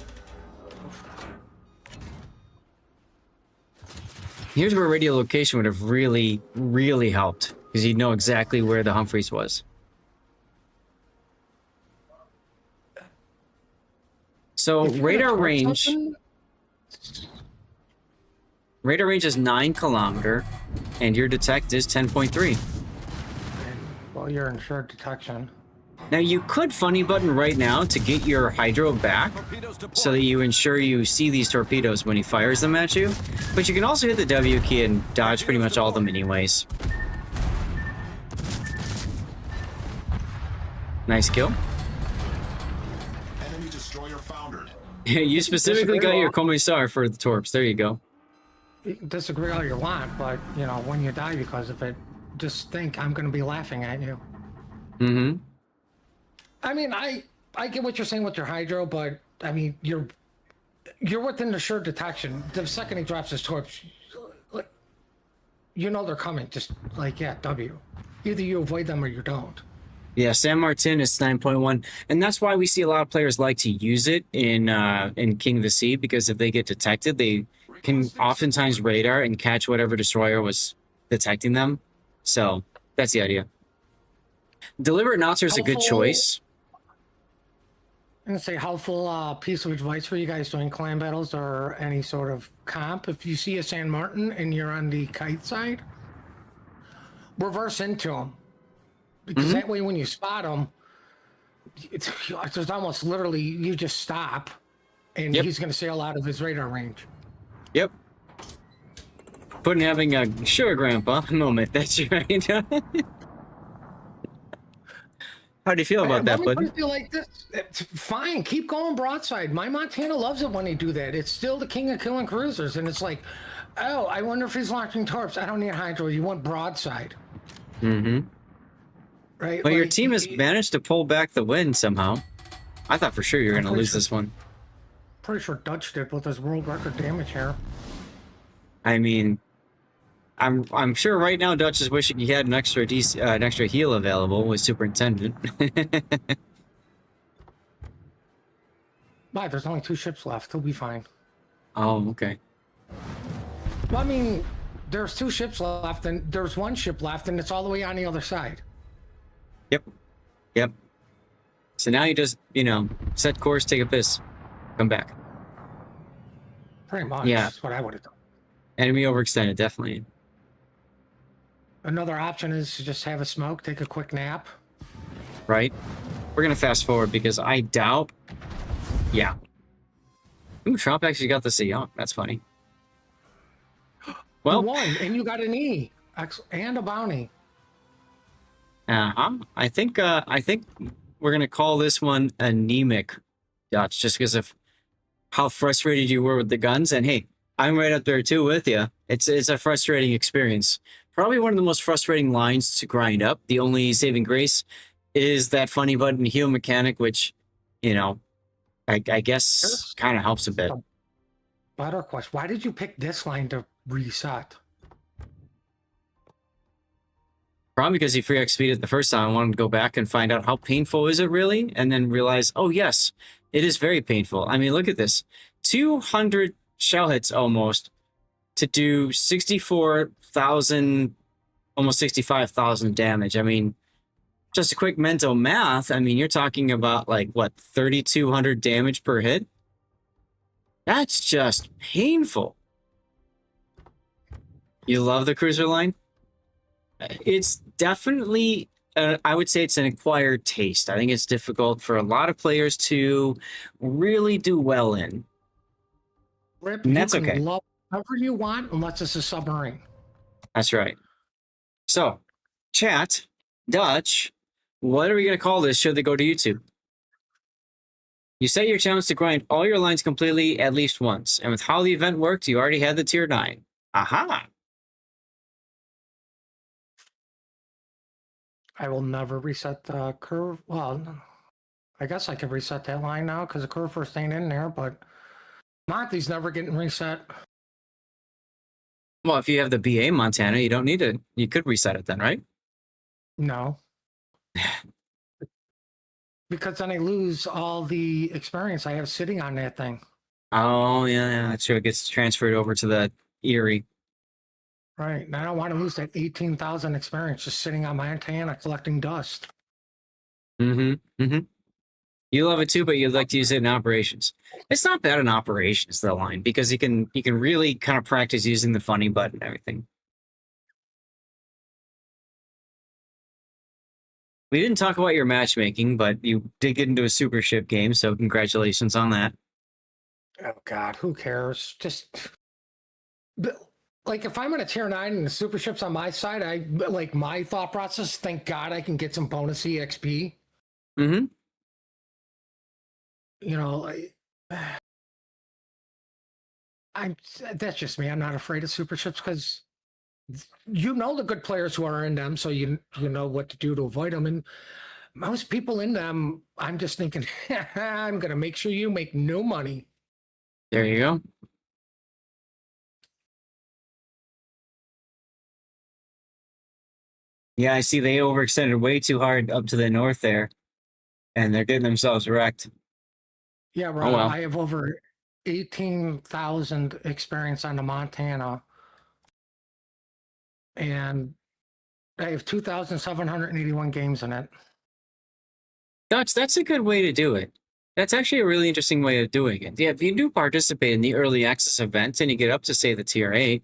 Here's where radio location would have really, really helped, because you'd know exactly where the Humphreys was. So radar range... Radar range is 9 kilometer, and your detect is 10.3. Well, you're in short detection. Now, you could funny button right now to get your hydro back, so that you ensure you see these torpedoes when he fires them at you. But you can also hit the W key and dodge pretty much all of them anyways. Nice kill. Enemy destroyer foundered. You specifically got your commissar for the torps. There you go. You can disagree all you want, but, you know, when you die because of it, just think I'm going to be laughing at you. Mm-hmm. I mean, I get what you're saying with your hydro, but, I mean, you're within the sure detection. The second he drops his torps, you know they're coming. Just, like, yeah, W. Either you avoid them or you don't. Yeah, San Martin is 9.1, and that's why we see a lot of players like to use it in King of the Sea, because if they get detected, they can oftentimes radar and catch whatever destroyer was detecting them. So that's the idea. Deliberate Nautzer is a good choice. I'm gonna say helpful piece of advice for you guys doing clan battles or any sort of comp. If you see a San Martin and you're on the kite side, reverse into them. Because that way when you spot them, it's almost literally, you just stop and he's going to sail out of his radar range. Yep. Putin having a sure grandpa moment, that's right. How do you feel about that, Putin? Let me put it like this. It's fine, keep going broadside. My Montana loves it when they do that. It's still the king of killing cruisers, and it's like, oh, I wonder if he's launching torps. I don't need hydro, you want broadside. Mm-hmm. Right? Well, like, your team has managed to pull back the win somehow. I thought for sure you were going to lose this one. Pretty sure Dutch did with his world record damage here. I mean, I'm sure right now Dutch is wishing he had an extra heal available with Superintendent. Why? There's only 2 ships left. He'll be fine. Oh, okay. Well, I mean, there's 2 ships left, and there's 1 ship left, and it's all the way on the other side. Yep. So now you just, set course, take a piss, come back. Pretty much. Yeah. That's what I would have done. Enemy overextended, definitely. Another option is to just have a smoke, take a quick nap. Right. We're going to fast forward because I doubt... Yeah. Ooh, Trump actually got the Seong. That's funny. Well... You won, and you got an E. And a bounty. I think we're going to call this one anemic, Dutch, just because of how frustrated you were with the guns. And hey, I'm right up there too with you. It's a frustrating experience. Probably one of the most frustrating lines to grind up. The only saving grace is that funny button heal mechanic, which, I guess Here's kind of helps a bit. a better question. Why did you pick this line to reset? Probably because he free XP'd it the first time. I wanted to go back and find out how painful is it really, and then realize, oh yes, it is very painful. I mean, look at this. 200 shell hits almost to do 64,000, almost 65,000 damage. I mean, just a quick mental math. I mean, you're talking about like, what, 3,200 damage per hit? That's just painful. You love the cruiser line? It's definitely, I would say it's an acquired taste. I think it's difficult for a lot of players to really do well in. Rip, And that's you can okay. love whatever you want unless it's a submarine. That's right. So, chat, Dutch, what are we going to call this should they go to YouTube? You set your challenge to grind all your lines completely at least once. And with how the event worked, you already had the tier 9. Aha! I will never reset the curve. Well, I guess I could reset that line now because the curve first ain't in there, but Monty's never getting reset. Well, if you have the BA Montana, you don't need it. You could reset it then, right? No. Because then I lose all the experience I have sitting on that thing. Oh, yeah, that's true. It gets transferred over to the Erie. Right. And I don't want to lose that 18,000 experience just sitting on my antenna collecting dust. Mm-hmm. Mm-hmm. You love it too, but you'd like to use it in operations. It's not bad in operations, the line, because you can really kind of practice using the funny button and everything. We didn't talk about your matchmaking, but you did get into a super ship game, so congratulations on that. Oh God, who cares? Just like if I'm in a tier 9 and the super ship's on my side, I like my thought process, thank God I can get some bonus EXP. Mm-hmm. You know, that's just me. I'm not afraid of super ships because you know the good players who are in them, so you know what to do to avoid them. And most people in them, I'm just thinking, I'm gonna make sure you make no money. There you go. Yeah, I see they overextended way too hard up to the north there, and they're getting themselves wrecked. Yeah, Rob, well. I have over 18,000 experience on the Montana, and I have 2,781 games in it. That's a good way to do it. That's actually a really interesting way of doing it. Yeah, if you do participate in the early access event and you get up to, say, the tier 8,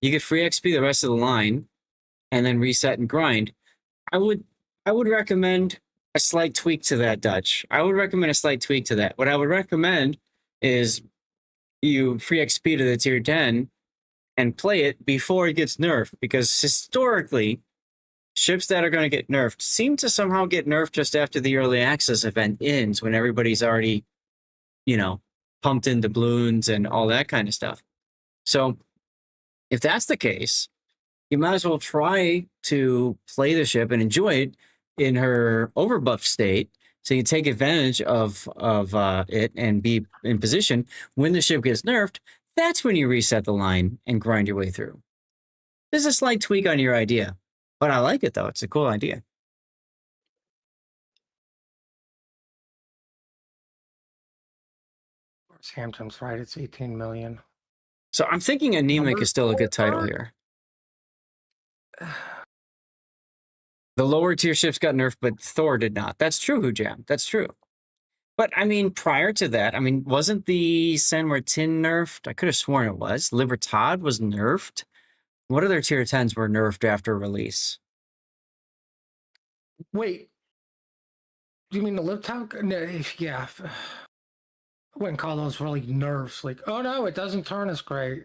you get free XP the rest of the line, and then reset and grind. I would recommend a slight tweak to that, Dutch. I would recommend a slight tweak to that. What I would recommend is you free XP to the tier 10 and play it before it gets nerfed, because historically, ships that are going to get nerfed seem to somehow get nerfed just after the early access event ends, when everybody's already, pumped into balloons and all that kind of stuff. So if that's the case, you might as well try to play the ship and enjoy it in her overbuffed state, so you take advantage of it and be in position when the ship gets nerfed. That's when you reset the line and grind your way through. There's a slight tweak on your idea, but I like it though. It's a cool idea. Hampton's right. It's 18 million. So I'm thinking Anemic is still a good title here. The lower tier ships got nerfed, but Thor did not. That's true, Hujam. That's true. But I mean, prior to that, wasn't the San Martin nerfed? I could have sworn it was. Libertad was nerfed. What other tier 10s were nerfed after release? Wait. Do you mean the Libertad? No, yeah. I wouldn't call those really nerfs. Like, oh no, it doesn't turn as great.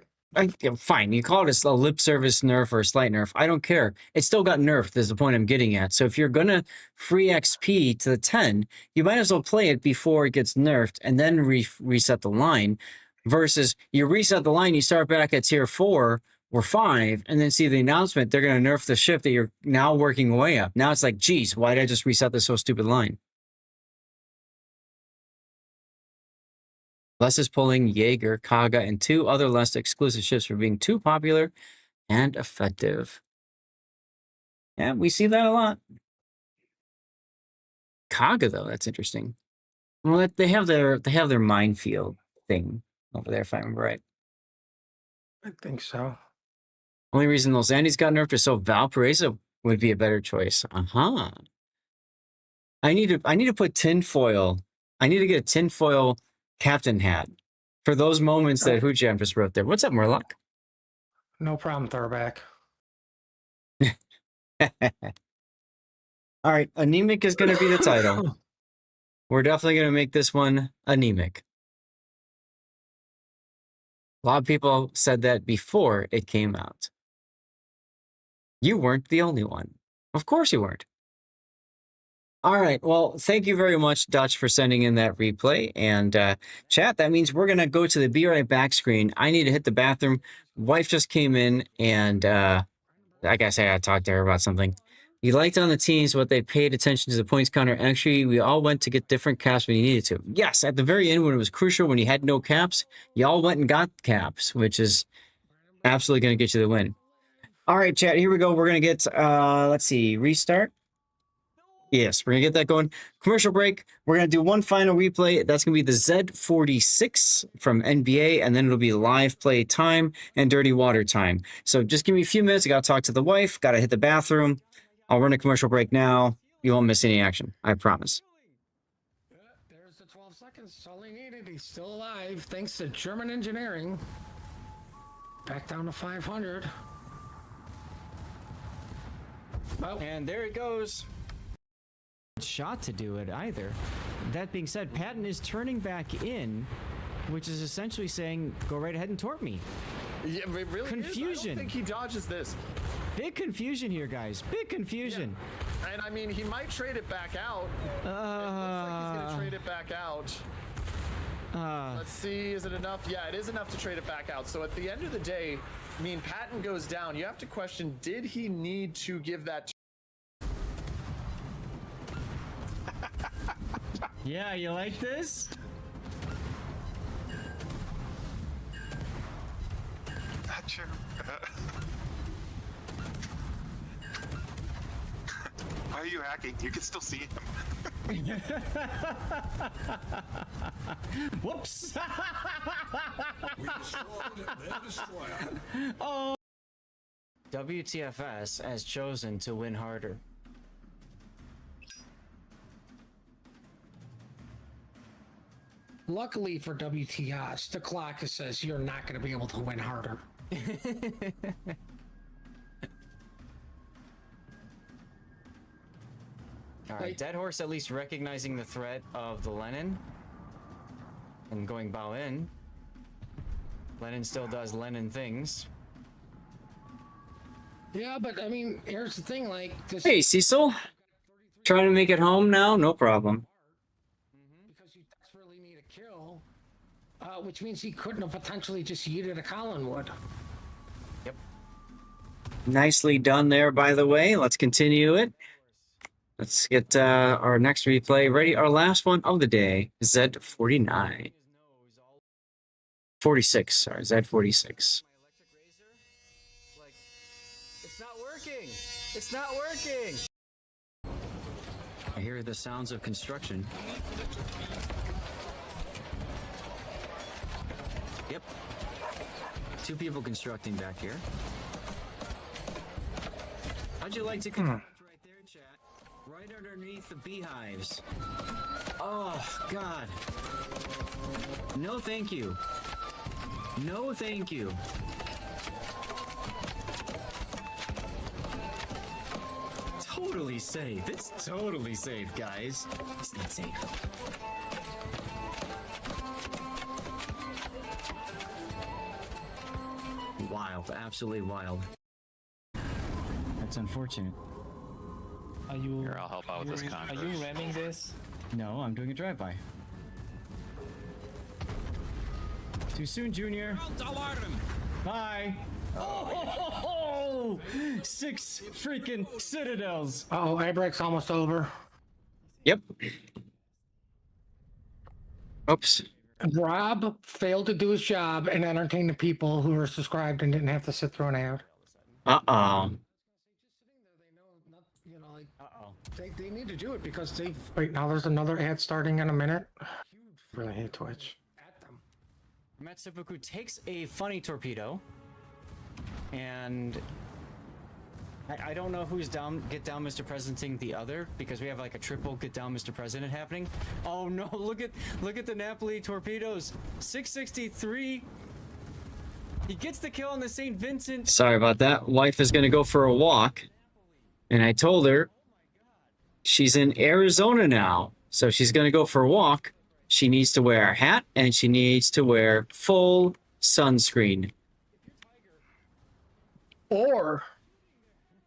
Fine, you call it a lip service nerf or a slight nerf. I don't care. It still got nerfed, is the point I'm getting at. So if you're going to free XP to the 10, you might as well play it before it gets nerfed and then reset the line, versus you reset the line, you start back at tier 4 or 5, and then see the announcement, they're going to nerf the ship that you're now working your way up. Now it's like, geez, why did I just reset this so stupid line? Less is pulling Jaeger, Kaga, and 2 other less exclusive ships for being too popular and effective. Yeah, we see that a lot. Kaga, though, that's interesting. Well, they have their minefield thing over there, if I remember right. I think so. Only reason those Andes got nerfed is so Valparaiso would be a better choice. Uh-huh. I need to put tinfoil. I need to get a tinfoil captain hat for those moments that Hujam just wrote there. What's up, Murloc? No problem, Thurback. All right, anemic is going to be the title. We're definitely going to make this one anemic. A lot of people said that before it came out. You weren't the only one. Of course you weren't. All right, well, thank you very much, Dutch, for sending in that replay. And chat, that means we're going to go to the Be Right Back screen. I need to hit the bathroom. Wife just came in, and I guess I got to talk to her about something. You liked on the teams what they paid attention to the points counter. Actually, we all went to get different caps when you needed to. Yes, at the very end when it was crucial, when you had no caps, you all went and got caps, which is absolutely going to get you the win. All right, chat, here we go. We're going to get, let's see, restart. Yes, we're going to get that going. Commercial break. We're going to do one final replay. That's going to be the Z46 from NBA, and then it'll be live play time and dirty water time. So just give me a few minutes. I got to talk to the wife. Got to hit the bathroom. I'll run a commercial break now. You won't miss any action. I promise. There's the 12 seconds. That's all he needed. He's still alive, thanks to German engineering. Back down to 500. Oh. And there it goes. Shot to do it either. That being said, Patton is turning back in, which is essentially saying, go right ahead and torp me. Yeah, it really confusion. Is. I don't think he dodges this. Big confusion here, guys. Big confusion. Yeah. And I mean, he might trade it back out. It looks like he's gonna trade it back out. Let's see, is it enough? Yeah, it is enough to trade it back out. So at the end of the day, I mean, Patton goes down. You have to question, did he need to give that? Yeah, you like this? Not true. Why are you hacking? You can still see him. Whoops. We destroyed their destroyer. Oh. WTFS has chosen to win harder. Luckily for WTS, the clock says you're not going to be able to win harder. All right, Dead Horse at least recognizing the threat of the Lenin and going bow in. Lenin still does Lenin things. Yeah, but I mean, here's the thing, like this. Hey, Cecil. Trying to make it home now? No problem. Because you desperately need a kill, which means he couldn't have potentially just yeeted a Collinwood. Yep. Nicely done there, by the way. Let's continue it. Let's get our next replay ready. Our last one of the day, Z49. 46, sorry, Z46. It's not working! It's not working! I hear the sounds of construction. Yep. 2 people constructing back here. How'd you like to construct right there, chat? Right underneath the beehives. Oh, God. No, thank you. No, thank you. Totally safe. It's totally safe, guys. It's not safe. Wild. Absolutely wild. That's unfortunate. Are you? Here, I'll help out with this Are Congress. you ramming this? No, I'm doing a drive-by. Too soon, Junior. Bye. Oh, 6 freaking citadels. Uh-oh, Ibrex almost over. Yep. Oops. Rob failed to do his job and entertain the people who were subscribed and didn't have to sit through an ad. Uh-oh. You know, like, they need to do it because they wait. Now there's another ad starting in a minute. Really hate Twitch. Matt Seppuku takes a funny torpedo, and I don't know who's down. Get down, Mr. Presidenting the other, because we have like a triple get down, Mr. President happening. Oh no! Look at the Napoli torpedoes. 663. He gets the kill on the St. Vincent. Sorry about that. Wife is gonna go for a walk, and I told her she's in Arizona now, so she's gonna go for a walk. She needs to wear a hat and she needs to wear full sunscreen. Or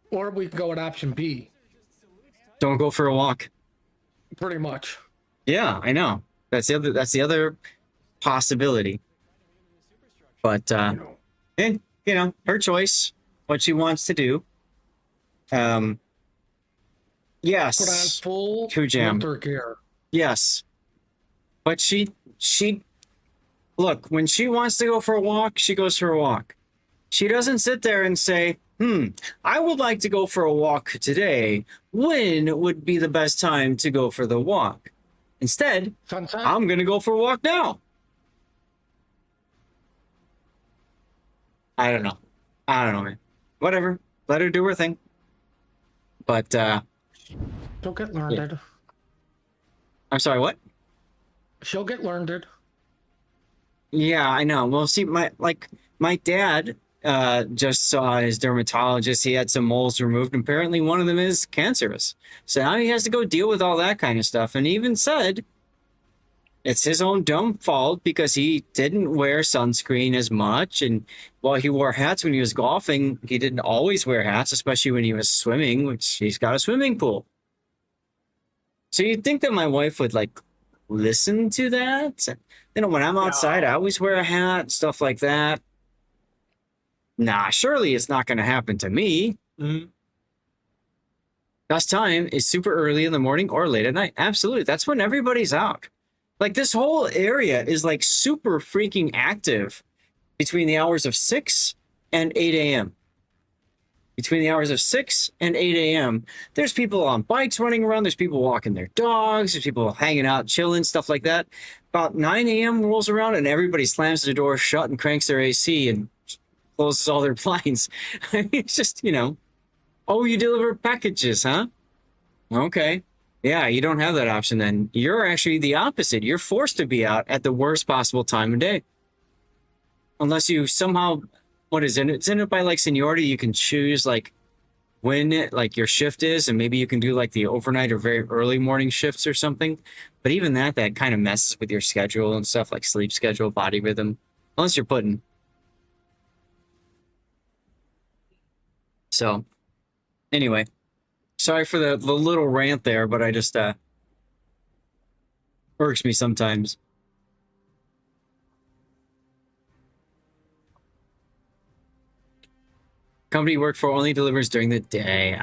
we can go with option B. Don't go for a walk. Pretty much. Yeah, I know. That's the other possibility. But and you know, her choice, what she wants to do. Yes. Put on full Kujam. winter gear. Yes. But she look, when she wants to go for a walk, she goes for a walk. She doesn't sit there and say, I would like to go for a walk today. When would be the best time to go for the walk? Instead, sunset? I'm going to go for a walk now. I don't know, man. Whatever. Let her do her thing. But, she'll get learned. Yeah. I'm sorry, what? She'll get learned. Yeah, I know. Well, see, my dad just saw his dermatologist. He had some moles removed. Apparently, one of them is cancerous. So now he has to go deal with all that kind of stuff. And he even said it's his own dumb fault because he didn't wear sunscreen as much. And while he wore hats when he was golfing, he didn't always wear hats, especially when he was swimming, which he's got a swimming pool. So you'd think that my wife would listen to that. You know, when I'm outside, I always wear a hat, stuff like that. Nah, surely it's not going to happen to me. Best time is super early in the morning or late at night. Absolutely. That's when everybody's out. Like, this whole area is super freaking active between the hours of 6 and 8 a.m. Between the hours of 6 and 8 a.m., there's people on bikes running around. There's people walking their dogs. There's people hanging out, chilling, stuff like that. About 9 a.m. rolls around and everybody slams their door shut and cranks their AC and closes all their blinds. It's just, oh, you deliver packages, huh? Okay. Yeah, you don't have that option then. You're actually the opposite. You're forced to be out at the worst possible time of day. Unless you somehow... What is it? It's in it by seniority. You can choose when your shift is, and maybe you can do the overnight or very early morning shifts or something. But even that kind of messes with your schedule and stuff, like sleep schedule, body rhythm. Unless you're putting. So, anyway, sorry for the little rant there, but I just irks me sometimes. Company you work for only delivers during the day.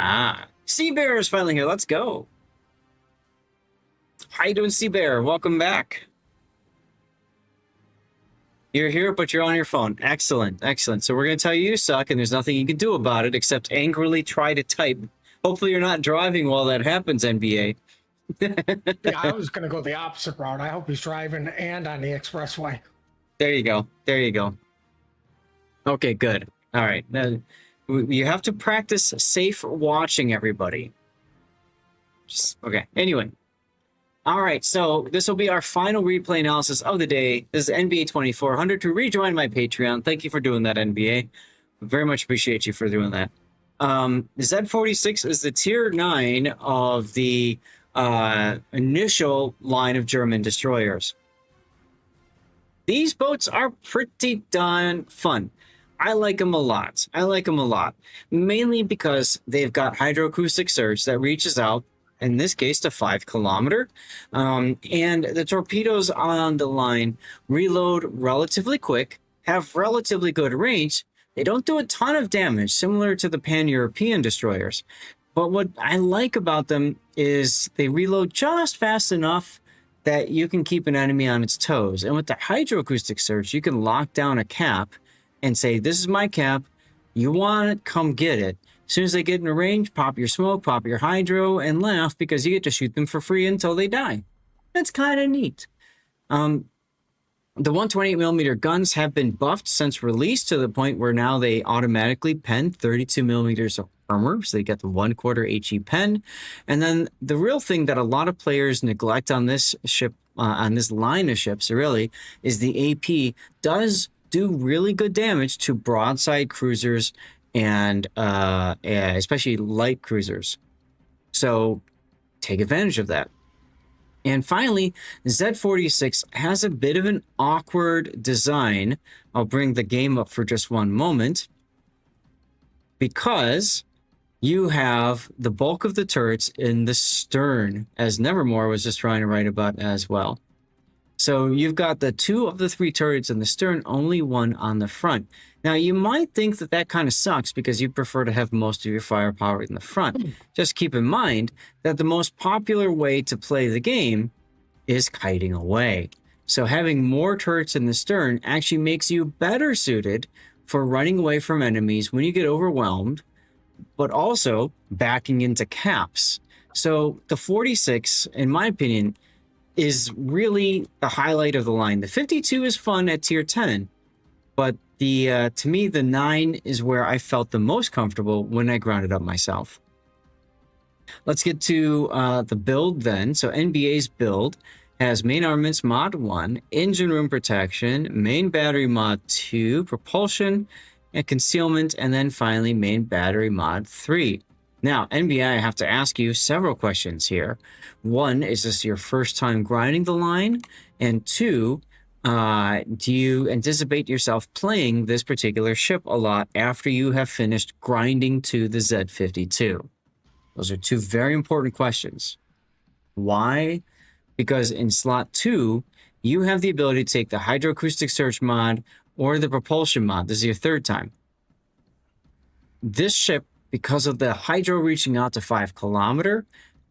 Sea Bear is finally here. Let's go. How you doing, Sea Bear? Welcome back. You're here, but you're on your phone. Excellent, excellent. So we're going to tell you suck, and there's nothing you can do about it except angrily try to type. Hopefully you're not driving while that happens, NBA. Yeah, I was going to go the opposite route. I hope he's driving and on the expressway. There you go. There you go. Okay, good. All right. Now, you have to practice safe watching, everybody. Okay. Anyway. All right. So this will be our final replay analysis of the day. This is NBA 2400 to rejoin my Patreon. Thank you for doing that, NBA. Very much appreciate you for doing that. The Z46 is the tier 9 of the initial line of German destroyers. These boats are pretty darn fun. I like them a lot. Mainly because they've got hydroacoustic surge that reaches out, in this case, to 5 kilometer. And the torpedoes on the line reload relatively quick, have relatively good range. They don't do a ton of damage, similar to the Pan-European destroyers. But what I like about them is they reload just fast enough that you can keep an enemy on its toes. And with the hydroacoustic search, you can lock down a cap and say, this is my cap. You want it, come get it. As soon as they get in range, pop your smoke, pop your hydro, and laugh because you get to shoot them for free until they die. That's kind of neat. The 128mm guns have been buffed since release to the point where now they automatically pen 32mm of armor, so they get the 1/4 HE pen. And then the real thing that a lot of players neglect on this ship, on this line of ships, really, is the AP does do really good damage to broadside cruisers and especially light cruisers. So take advantage of that. And finally, Z46 has a bit of an awkward design. I'll bring the game up for just one moment. Because you have the bulk of the turrets in the stern, as Nevermore was just trying to write about as well. So you've got the 2 of the 3 turrets in the stern, only 1 on the front. Now, you might think that that kind of sucks because you prefer to have most of your firepower in the front. Just keep in mind that the most popular way to play the game is kiting away. So having more turrets in the stern actually makes you better suited for running away from enemies when you get overwhelmed, but also backing into caps. So the 46, in my opinion, is really the highlight of the line. The 52 is fun at tier 10, but the to me, the 9 is where I felt the most comfortable when I grounded up myself. Let's get to the build then. So NBA's build has main armaments mod 1, engine room protection, main battery mod 2, propulsion and concealment, and then finally main battery mod 3. Now, NBA, I have to ask you several questions here. 1, is this your first time grinding the line? And 2, do you anticipate yourself playing this particular ship a lot after you have finished grinding to the Z52? Those are 2 very important questions. Why? Because in slot 2, you have the ability to take the hydroacoustic search mod or the propulsion mod. This is your 3rd time. This ship, because of the hydro reaching out to 5 kilometer,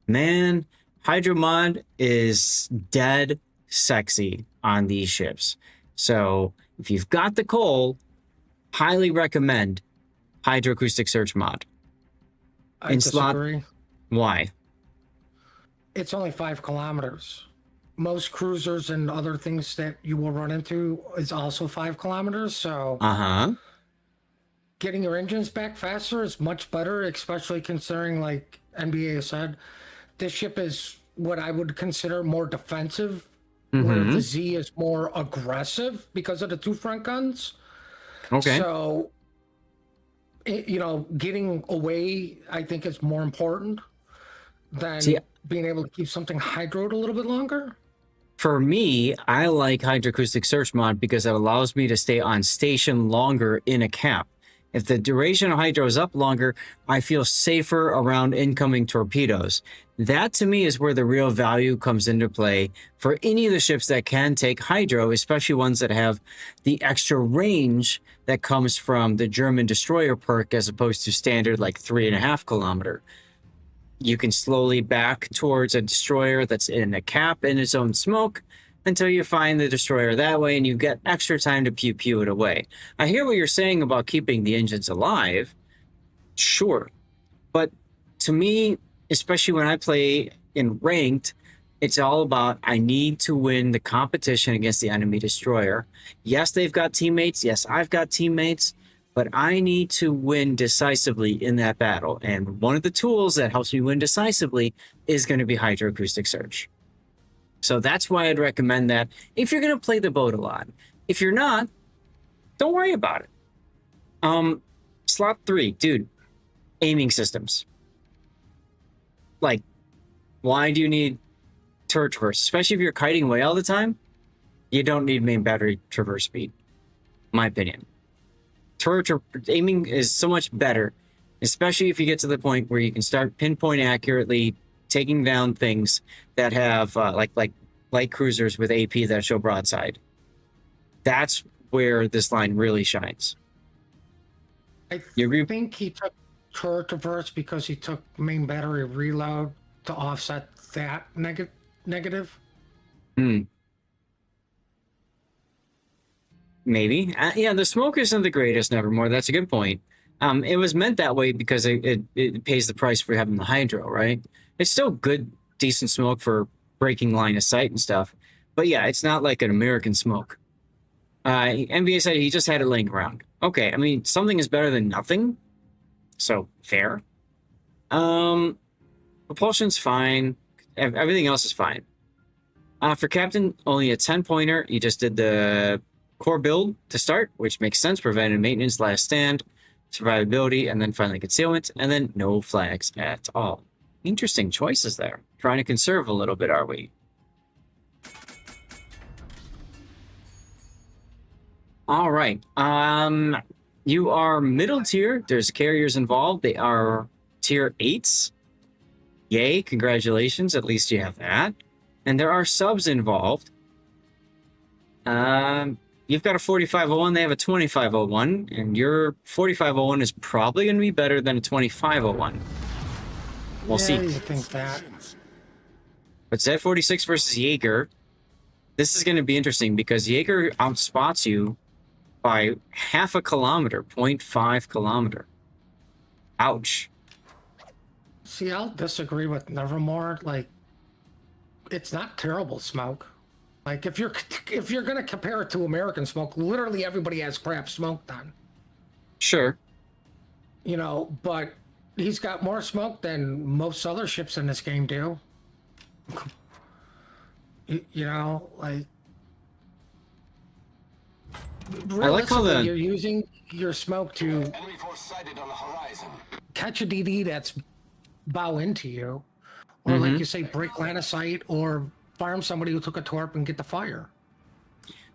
man, hydro mod is dead sexy on these ships. So if you've got the coal, highly recommend hydroacoustic search mod. I disagree. Why? It's only 5 kilometers. Most cruisers and other things that you will run into is also 5 kilometers. So getting your engines back faster is much better, especially considering, like NBA said, this ship is what I would consider more defensive, where the Z is more aggressive because of the 2 front guns. Okay. So, getting away, I think, is more important than being able to keep something hydroed a little bit longer. For me, I like hydroacoustic search mod because it allows me to stay on station longer in a cap. If the duration of hydro is up longer, I feel safer around incoming torpedoes. That, to me, is where the real value comes into play for any of the ships that can take hydro, especially ones that have the extra range that comes from the German destroyer perk as opposed to standard like 3.5 kilometer. You can slowly back towards a destroyer that's in a cap in its own smoke until you find the destroyer that way, and you get extra time to pew it away. I hear what you're saying about keeping the engines alive. Sure. But to me, especially when I play in ranked, it's all about I need to win the competition against the enemy destroyer. Yes, they've got teammates. Yes, I've got teammates. But I need to win decisively in that battle. And one of the tools that helps me win decisively is going to be hydroacoustic search. So that's why I'd recommend that if you're going to play the boat a lot. If you're not, don't worry about it. Slot 3, dude, aiming systems. Like, why do you need turret traverse? Especially if you're kiting away all the time, you don't need main battery traverse speed, my opinion. Turret aiming is so much better, especially if you get to the point where you can start pinpoint accurately taking down things that have like light cruisers with AP that show broadside. That's where this line really shines. You agree? I think he took turret traverse because he took main battery reload to offset that negative. Hmm. Maybe. Yeah, the smoke isn't the greatest, Nevermore. That's a good point. It was meant that way because it pays the price for having the hydro, right? It's still good, decent smoke for breaking line of sight and stuff. But yeah, it's not like an American smoke. NBA said he just had it laying around. Okay, I mean, something is better than nothing. So, fair. Propulsion's fine. Everything else is fine. For Captain, only a 10-pointer. You just did the core build to start, which makes sense. Preventive maintenance, last stand, survivability, and then finally concealment, and then no flags at all. Interesting choices there. Trying to conserve a little bit, are we? All right. You are middle tier. There's carriers involved. They are tier 8s. Yay, congratulations. At least you have that. And there are subs involved. You've got a 4501, they have a 2501, and your 4501 is probably going to be better than a 2501. We'll see. You think that. But Z46 versus Jaeger, this is going to be interesting because Jaeger outspots you by half a kilometer, 0.5 kilometer. Ouch. See, I'll disagree with Nevermore. Like, it's not terrible smoke. Like, if you're gonna compare it to American smoke, literally everybody has crap smoke done. Sure. You know, but he's got more smoke than most other ships in this game do. You know, like, I like how you're using your smoke to catch a DD that's bow into you, or like you say, break line of sight, or farm somebody who took a torp and get the fire.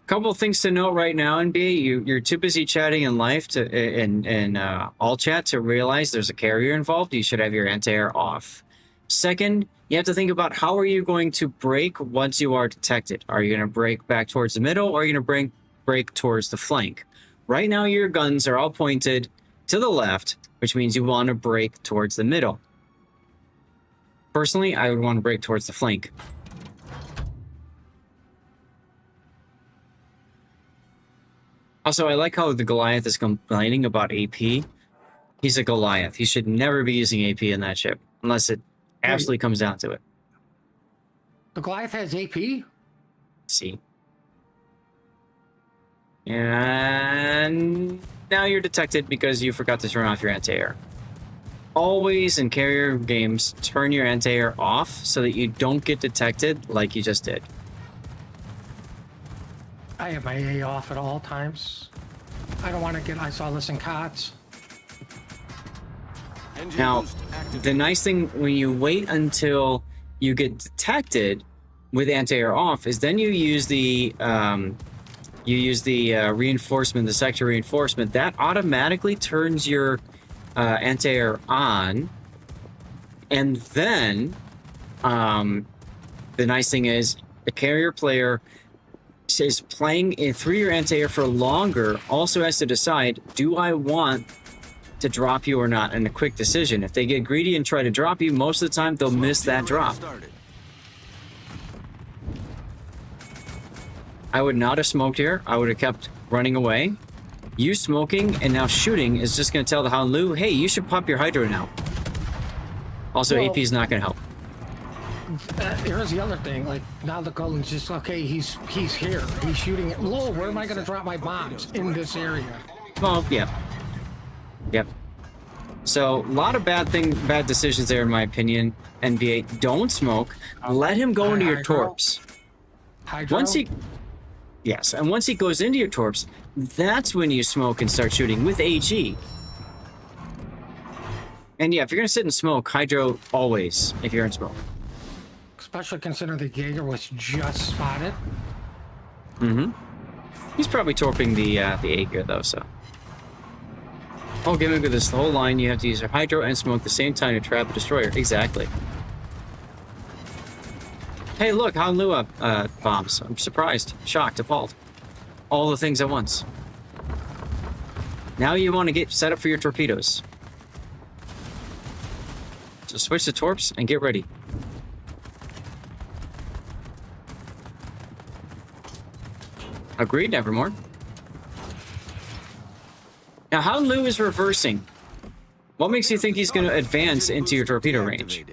Couple of things to note right now, NBA. You're too busy chatting in life to in all chat to realize there's a carrier involved. You should have your anti-air off. Second, you have to think about how are you going to break once you are detected. Are you going to break back towards the middle, or are you going to break towards the flank? Right now, your guns are all pointed to the left, which means you want to break towards the middle. Personally, I would want to break towards the flank. Also, I like how the Goliath is complaining about AP. He's a Goliath. He should never be using AP in that ship, unless it absolutely comes down to it. The Goliath has AP? See. And now you're detected because you forgot to turn off your anti-air. Always in carrier games, turn your anti-air off so that you don't get detected like you just did. I have my A off at all times. I don't want to get... I saw this in COTS. Now, the nice thing when you wait until you get detected with anti-air off is then you use the reinforcement, the sector reinforcement. That automatically turns your anti-air on, and then the nice thing is the carrier player is playing through your anti-air for longer, also has to decide, do I want to drop you or not? And a quick decision. If they get greedy and try to drop you, most of the time they'll miss that drop. I would not have smoked here. I would have kept running away. You smoking and now shooting is just going to tell the Hanlu, hey, you should pop your hydro now. Also, well, AP is not going to help. Here's the other thing. Like, now the Golden's just, okay, he's here. He's shooting it low. Where am I going to drop my bombs? In this area. Well, yeah. Yep. So, a lot of bad decisions there, in my opinion. NBA, don't smoke. Let him go into your torps. Hydro? Yes, and once he goes into your torps, that's when you smoke and start shooting with AG. And yeah, if you're going to sit and smoke, hydro always, if you're in smoke. Especially considering the Jaeger was just spotted. Mm-hmm. He's probably torping the Jaeger, though, so. Oh, gimmick with this whole line, you have to use your hydro and smoke at the same time to trap a destroyer. Exactly. Hey, look, Hanlua bombs. I'm surprised, shocked, appalled. All the things at once. Now you want to get set up for your torpedoes. So switch to torps and get ready. Agreed, Nevermore. Now, how Lou is reversing? What makes you think he's going to advance into your torpedo range?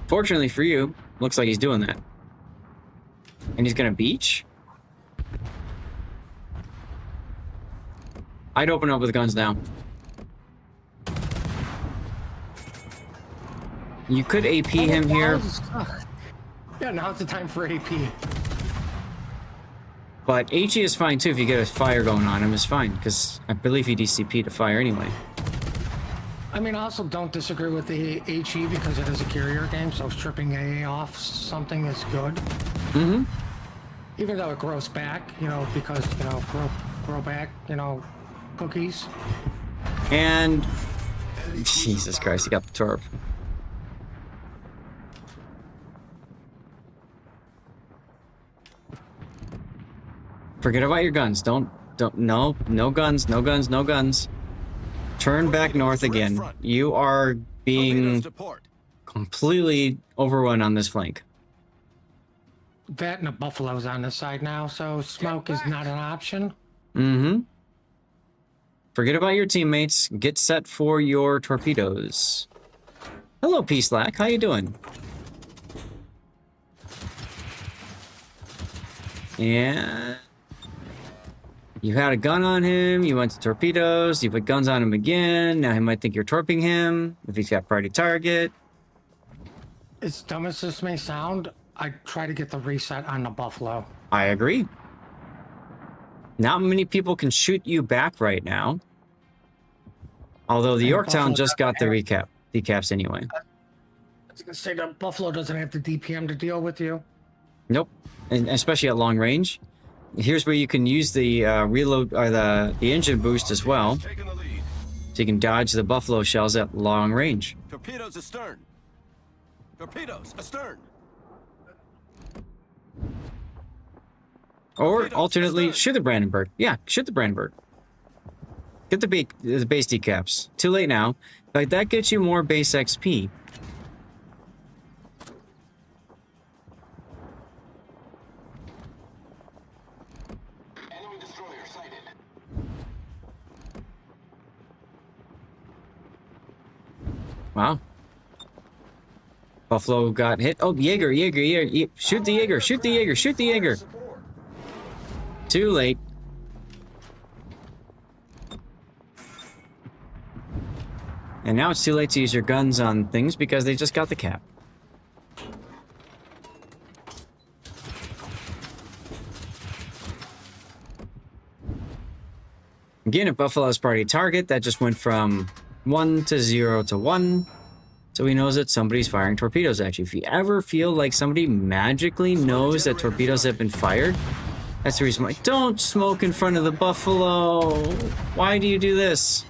Fortunately for you, looks like he's doing that. And he's going to beach? I'd open up with guns now. You could AP him here. Yeah, now's the time for AP. But HE is fine too if you get a fire going on him. It's fine because I believe he DCP'd a fire anyway. I mean, I also don't disagree with the HE because it is a carrier game, so stripping AA off something is good. Mm-hmm. Even though it grows back, you know, because, you know, grow back, you know, cookies. And Jesus Christ, he got the torp. Forget about your guns. No guns, no guns, no guns. Turn back north again. You are being completely overrun on this flank. That and a buffalo's on this side now, so smoke is not an option. Mm-hmm. Forget about your teammates. Get set for your torpedoes. Hello, P-Slack. How you doing? Yeah. You had a gun on him. You went to torpedoes. You put guns on him again. Now he might think you're torping him if he's got priority target. As dumb as this may sound, I try to get the reset on the buffalo. I agree. Not many people can shoot you back right now. Although the Yorktown just got the decaps anyway. I was gonna say the buffalo doesn't have the DPM to deal with you. Nope, and especially at long range. Here's where you can use the reload or the engine boost as well, so you can dodge the buffalo shells at long range. Torpedoes astern. Torpedoes astern. Or alternately, shoot the Brandenburg. Yeah, shoot the Brandenburg. Get the base decaps. Too late now, but that gets you more base XP. Wow. Buffalo got hit. Oh, Jaeger. Shoot the Jaeger. Shoot the Jaeger. Shoot the Jaeger. Too late. And now it's too late to use your guns on things because they just got the cap. Again, if Buffalo's priority target, that just went from 1 to 0 to 1. So he knows that somebody's firing torpedoes at you. If you ever feel like somebody magically knows that torpedoes have been fired, that's the reason why. Don't smoke in front of the Buffalo. Why do you do this?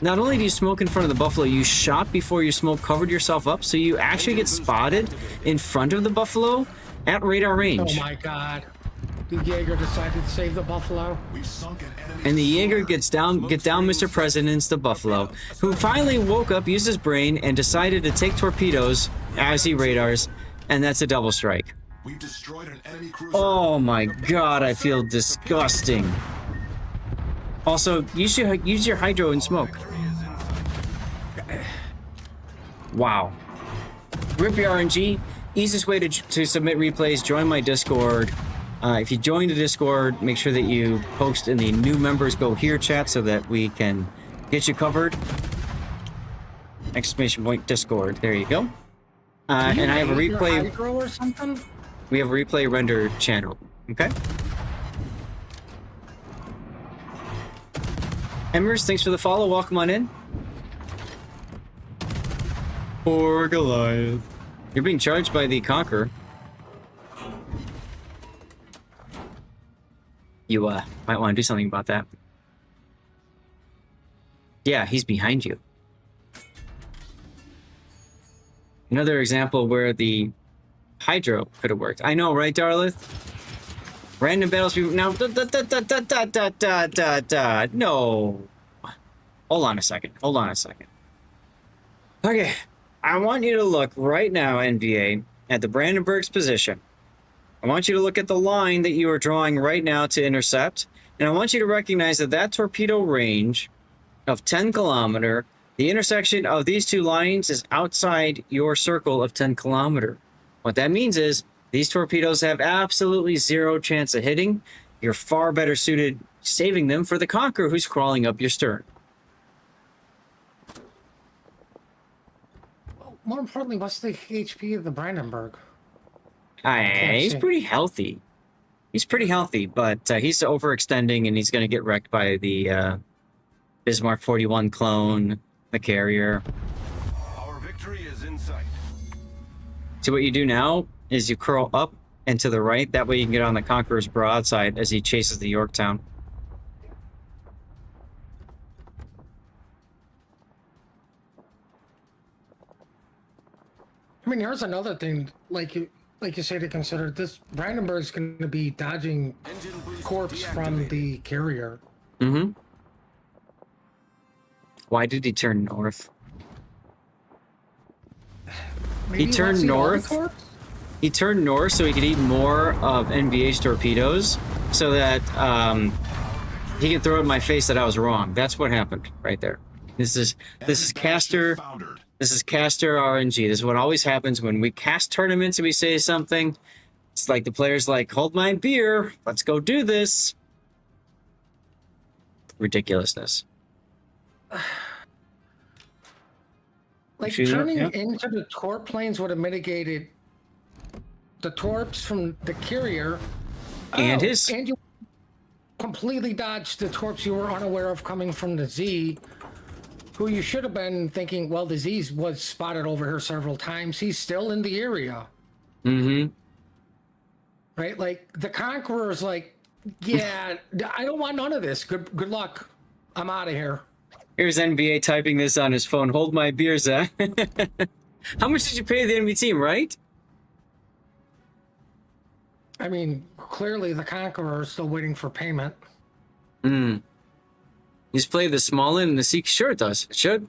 Not only do you smoke in front of the Buffalo, you shot before your smoke covered yourself up, so you actually get spotted in front of the Buffalo at radar range. Oh my god. The Jaeger decided to save the Buffalo. And the Jaeger get down, Mr. President's the Buffalo, who finally woke up, used his brain, and decided to take torpedoes as he radars, and that's a double strike. We've destroyed an enemy cruiser. Oh my god, I feel disgusting. Also, you should use your hydro and smoke. Wow. Rip your RNG. Easiest way to submit replays, join my Discord. If you join the Discord, make sure that you post in the new members go here chat so that we can get you covered. Exclamation point Discord. There you go. And I have a replay. Or something? We have a replay render channel. Okay. Embers, thanks for the follow. Welcome on in. Poor Goliath. You're being charged by the Conqueror. You might want to do something about that. Yeah, he's behind you. Another example where the Hydro could have worked. I know, right, Darlith? Random battles. Now, no. Hold on a second. Hold on a second. Okay. I want you to look right now, NBA, at the Brandenburg's position. I want you to look at the line that you are drawing right now to intercept. And I want you to recognize that that torpedo range of 10 kilometer, the intersection of these two lines is outside your circle of 10 kilometer. What that means is these torpedoes have absolutely zero chance of hitting. You're far better suited saving them for the Conqueror who's crawling up your stern. More importantly, what's the HP of the Brandenburg? He's see. pretty healthy. He's pretty healthy, but he's overextending and he's going to get wrecked by the Bismarck 41 clone, the carrier. Our victory is in sight. So what you do now is you curl up and to the right. That way you can get on the Conqueror's broadside as he chases the Yorktown. I mean, here's another thing, like you say to consider. This Brandenburg's going to be dodging corpse from the carrier. Mm-hmm. Why did he turn north? Maybe He turned north. He turned north so he could eat more of NVA's torpedoes, so that he can throw it in my face that I was wrong. That's what happened right there. This is caster. This is caster RNG. This is what always happens when we cast tournaments and we say something. It's like the player's like, hold my beer. Let's go do this. Ridiculousness. Like See that? turning Yeah. into the torp planes would have mitigated the torps from the carrier. And his. And you completely dodged the torps you were unaware of coming from the Z, who you should have been thinking, well, the Z was spotted over here several times. He's still in the area. Mm-hmm. Right? Like the Conqueror's like, yeah, I don't want none of this. Good luck. I'm out of here. Here's NBA typing this on his phone. Hold my beer, Zach. How much did you pay the enemy team, right? I mean, clearly the Conqueror is still waiting for payment. Hmm. He's played the small end and the Seek. Sure, it does. It should.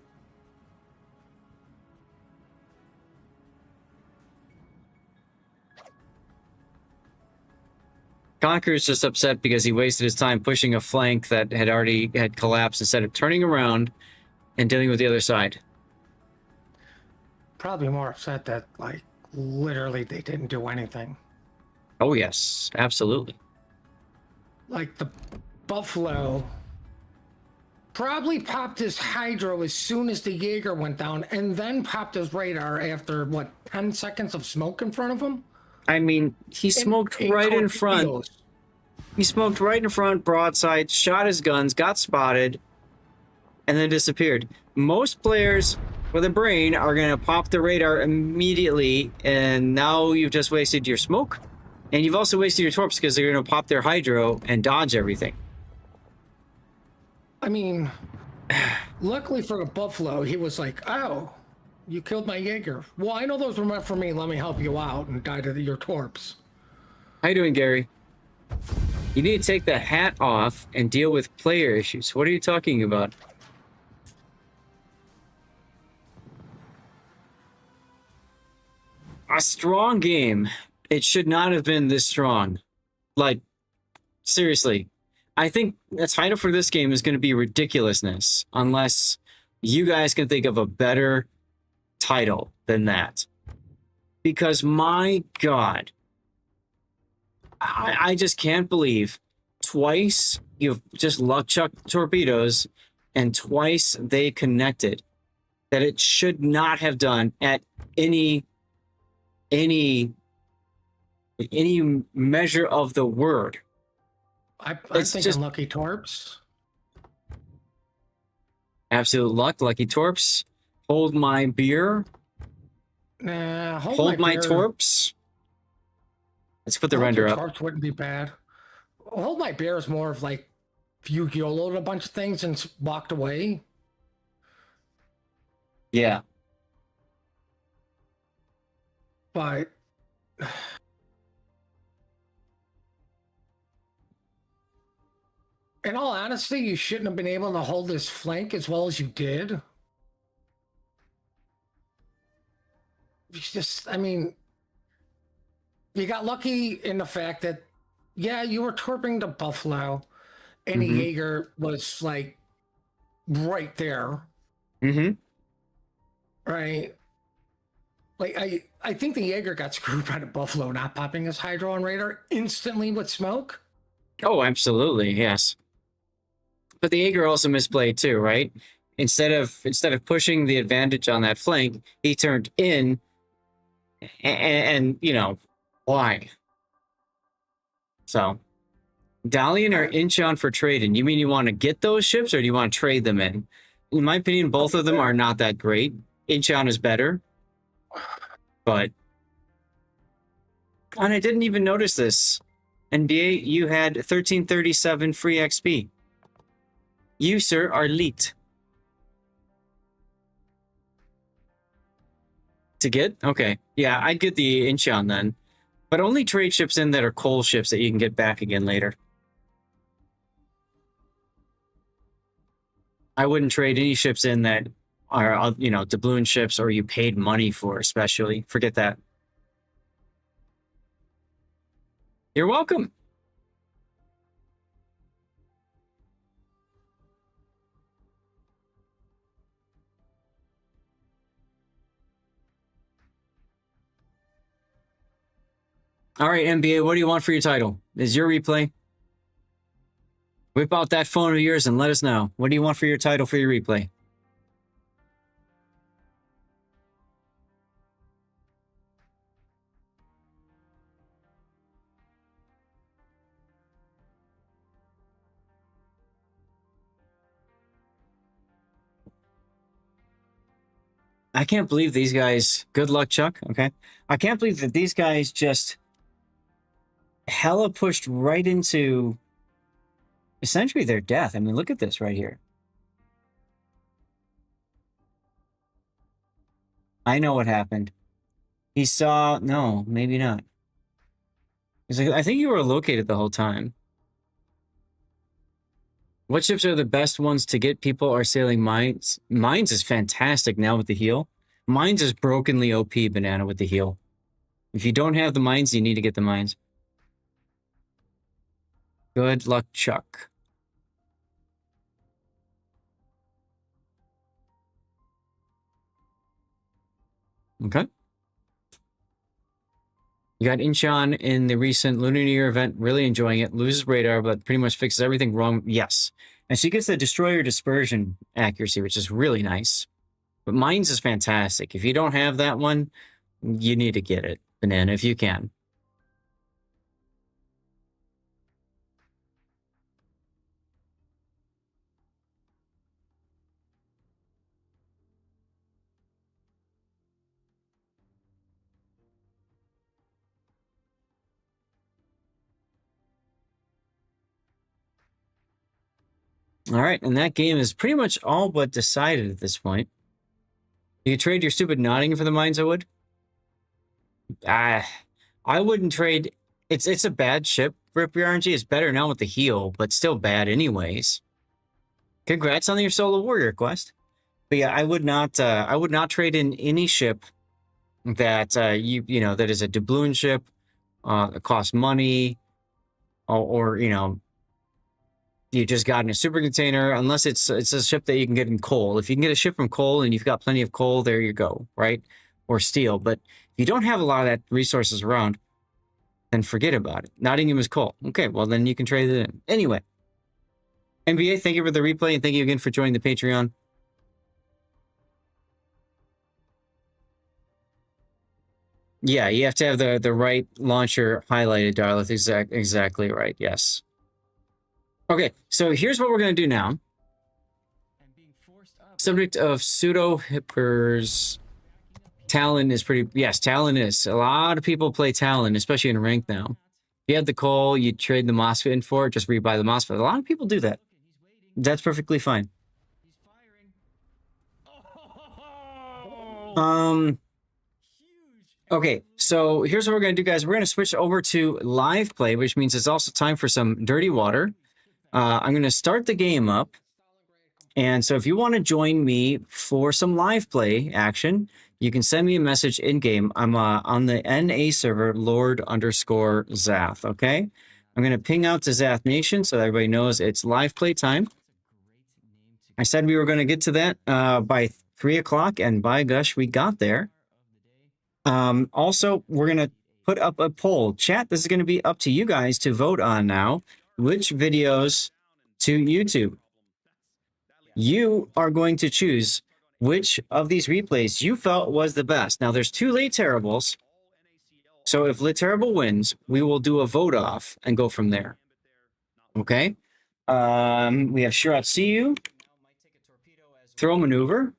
Conqueror's just upset because he wasted his time pushing a flank that had already had collapsed instead of turning around and dealing with the other side. Probably more upset that, like, literally they didn't do anything. Oh, yes. Absolutely. Like, the Buffalo probably popped his hydro as soon as the Jaeger went down and then popped his radar after, what, 10 seconds of smoke in front of him? I mean, he smoked right in front. He smoked right in front, broadside, shot his guns, got spotted, and then disappeared. Most players with a brain are going to pop the radar immediately, and now you've just wasted your smoke. And you've also wasted your torps because they're going to pop their hydro and dodge everything. I mean, luckily for the Buffalo, he was like, oh, you killed my Jaeger. Well, I know those were meant for me. Let me help you out, and died of your torps. How you doing, Gary? You need to take the hat off and deal with player issues. What are you talking about? A strong game. It should not have been this strong. Like, seriously. I think the title for this game is going to be Ridiculousness, unless you guys can think of a better title than that. Because, my God, I just can't believe twice you've just luck chucked torpedoes and twice they connected. That it should not have done at any measure of the word. I'm It's thinking just lucky torps. absolute luck, lucky torps. Hold my beer. Nah, Hold my beer. torps. Let's put the Hold render your up. torps wouldn't be bad. Hold my beer is more of like you YOLO'd a bunch of things and walked away. Yeah. But in all honesty, you shouldn't have been able to hold this flank as well as you did. It's just, I mean, you got lucky in the fact that, yeah, you were torping the Buffalo, and the Jaeger was like right there. Right. Like I think the Jaeger got screwed by the Buffalo not popping his hydro on radar instantly with smoke. Oh, absolutely, yes. But the Jaeger also misplayed too, right? Instead of pushing the advantage on that flank, he turned in, and you know why. So, Dalian or Incheon for trading? You mean you want to get those ships, or do you want to trade them in? In my opinion, both of them are not that great. Incheon is better, but and I didn't even notice this. NBA, you had 1337 free XP. You, sir, are elite. To get? Okay. Yeah, I'd get the Incheon then. But only trade ships in that are coal ships that you can get back again later. I wouldn't trade any ships in that are, you know, doubloon ships or you paid money for, especially. Forget that. You're welcome. All right, NBA, what do you want for your title? Is your replay? Whip out that phone of yours and let us know. What do you want for your title for your replay? I can't believe these guys... Good luck, Chuck. Okay. I can't believe that these guys just hella pushed right into essentially their death. I mean, look at this right here. I know what happened. He saw... No, maybe not. He's like, I think you were located the whole time. What ships are the best ones to get? People are sailing Mines. Mines is fantastic now with the heal. Mines is brokenly OP, Banana, with the heal. If you don't have the Mines, you need to get the Mines. Good luck, Chuck. Okay. You got Incheon in the recent Lunar New Year event, really enjoying it. Loses radar, but pretty much fixes everything wrong. Yes. And she gets the Destroyer Dispersion accuracy, which is really nice. But Mines is fantastic. If you don't have that one, you need to get it, Banana, if you can. All right, and that game is pretty much all but decided at this point. You could trade your stupid Nottingham for the Mines, I would. I wouldn't trade... It's a bad ship. Rip your RNG is better now with the heal, but still bad anyways. Congrats on your Solo Warrior quest. But yeah, I would not trade in any ship that you know that is a doubloon ship, that costs money, or you know, you just got in a super container, unless it's a ship that you can get in coal. If you can get a ship from coal and you've got plenty of coal, there you go, right? Or steel. But if you don't have a lot of that resources around, then forget about it. Nottingham is coal. Okay, well then you can trade it in. Anyway, NBA, thank you for the replay and thank you again for joining the Patreon. Yeah, you have to have the right launcher highlighted, Darlith. Exactly right, yes. Okay, so here's what we're going to do now. Subject of pseudo-hippers. Talon is pretty... Yes, Talon is. A lot of people play Talon, especially in rank now. If you had the coal, you trade the MOSFET in for it, just rebuy the MOSFET. A lot of people do that. That's perfectly fine. Okay, so here's what we're going to do, guys. We're going to switch over to live play, which means it's also time for some dirty water. I'm going to start the game up. And so if you want to join me for some live play action, you can send me a message in-game. I'm on the NA server, Lord_Zath, okay? I'm going to ping out to Zath Nation so everybody knows it's live play time. I said we were going to get to that by 3 o'clock, and by gosh, we got there. Also, we're going to put up a poll. Chat, this is going to be up to you guys to vote on now. Which videos to YouTube? You are going to choose which of these replays you felt was the best. Now, there's 2 late terribles. So if Lit Terrible wins, we will do a vote off and go from there. Okay? We have Shroud CU, Throw Maneuver.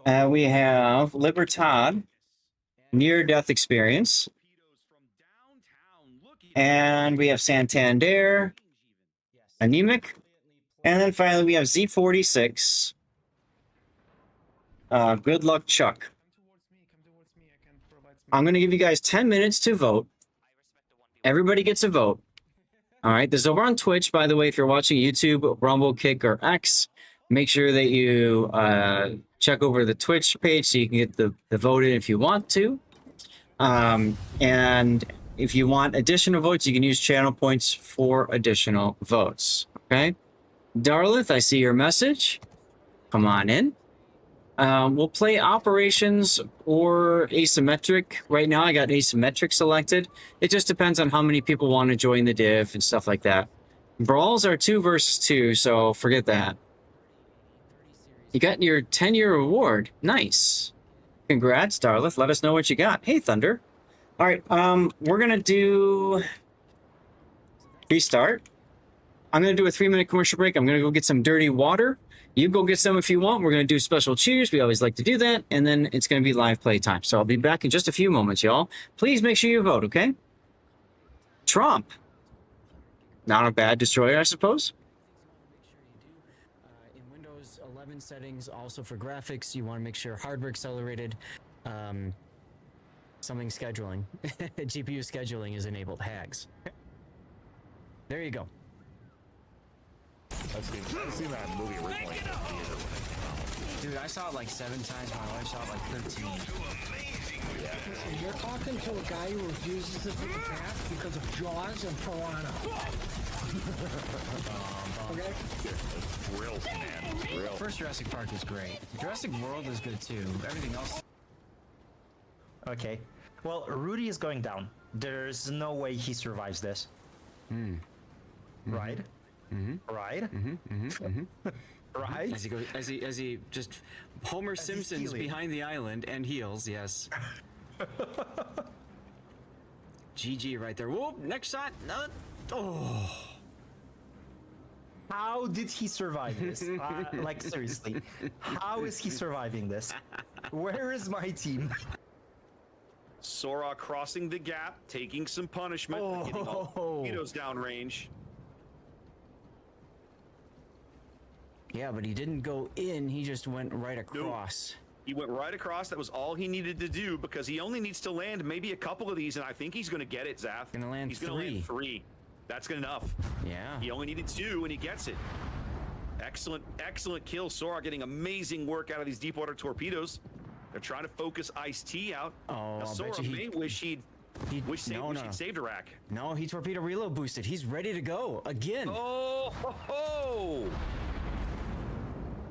We have Libertad, Near Death Experience. And we have Santander, Anemic. And then finally, we have Z46. Good luck, Chuck. I'm going to give you guys 10 minutes to vote. Everybody gets a vote. All right. This is over on Twitch, by the way. If you're watching YouTube, Rumble, Kick, or X, make sure that you check over the Twitch page so you can get the vote in if you want to. And if you want additional votes, you can use channel points for additional votes. Okay. Darlith, I see your message. Come on in. We'll play operations or asymmetric. Right now, I got asymmetric selected. It just depends on how many people want to join the div and stuff like that. Brawls are 2 versus 2, so forget that. You got your 10-year reward. Nice. Congrats, Darlith. Let us know what you got. Hey, Thunder. All right, we're going to do restart. I'm going to do a 3-minute commercial break. I'm going to go get some dirty water. You go get some if you want. We're going to do special cheers. We always like to do that. And then it's going to be live play time. So I'll be back in just a few moments, y'all. Please make sure you vote, okay? Trump. Not a bad destroyer, I suppose. In Windows 11 settings, also for graphics, you want to make sure hardware accelerated. Something scheduling. GPU scheduling is enabled. Hags. There you go. I've seen that movie originally. Dude, I saw it like 7 times. My wife saw it like 13. Listen, you're talking to a guy who refuses to take a bath because of Jaws and Piranha. Okay? Thrills, man. Thrills. First Jurassic Park is great. Jurassic World is good too. Everything else. Okay. Well, Rudy is going down. There's no way he survives this. Right? Right? Right? As he goes, as he just Homer Simpson's behind the island and heals. Yes. GG right there. Whoop! Next shot. No. Oh. How did he survive this? Like, seriously. How is he surviving this? Where is my team? Sora crossing the gap, taking some punishment, getting all torpedoes downrange. Yeah, but he didn't go in. He just went right across. Nope. He went right across. That was all he needed to do because he only needs to land maybe a couple of these, and I think he's going to get it, Zath. Gonna land he's going to land 3. That's good enough. Yeah. He only needed 2, and he gets it. Excellent, excellent kill. Sora getting amazing work out of these deep water torpedoes. They're trying to focus Ice-T out. Oh, now, Sora may wish he'd saved a rack. No, he torpedo reload boosted. He's ready to go again. Oh, ho, ho.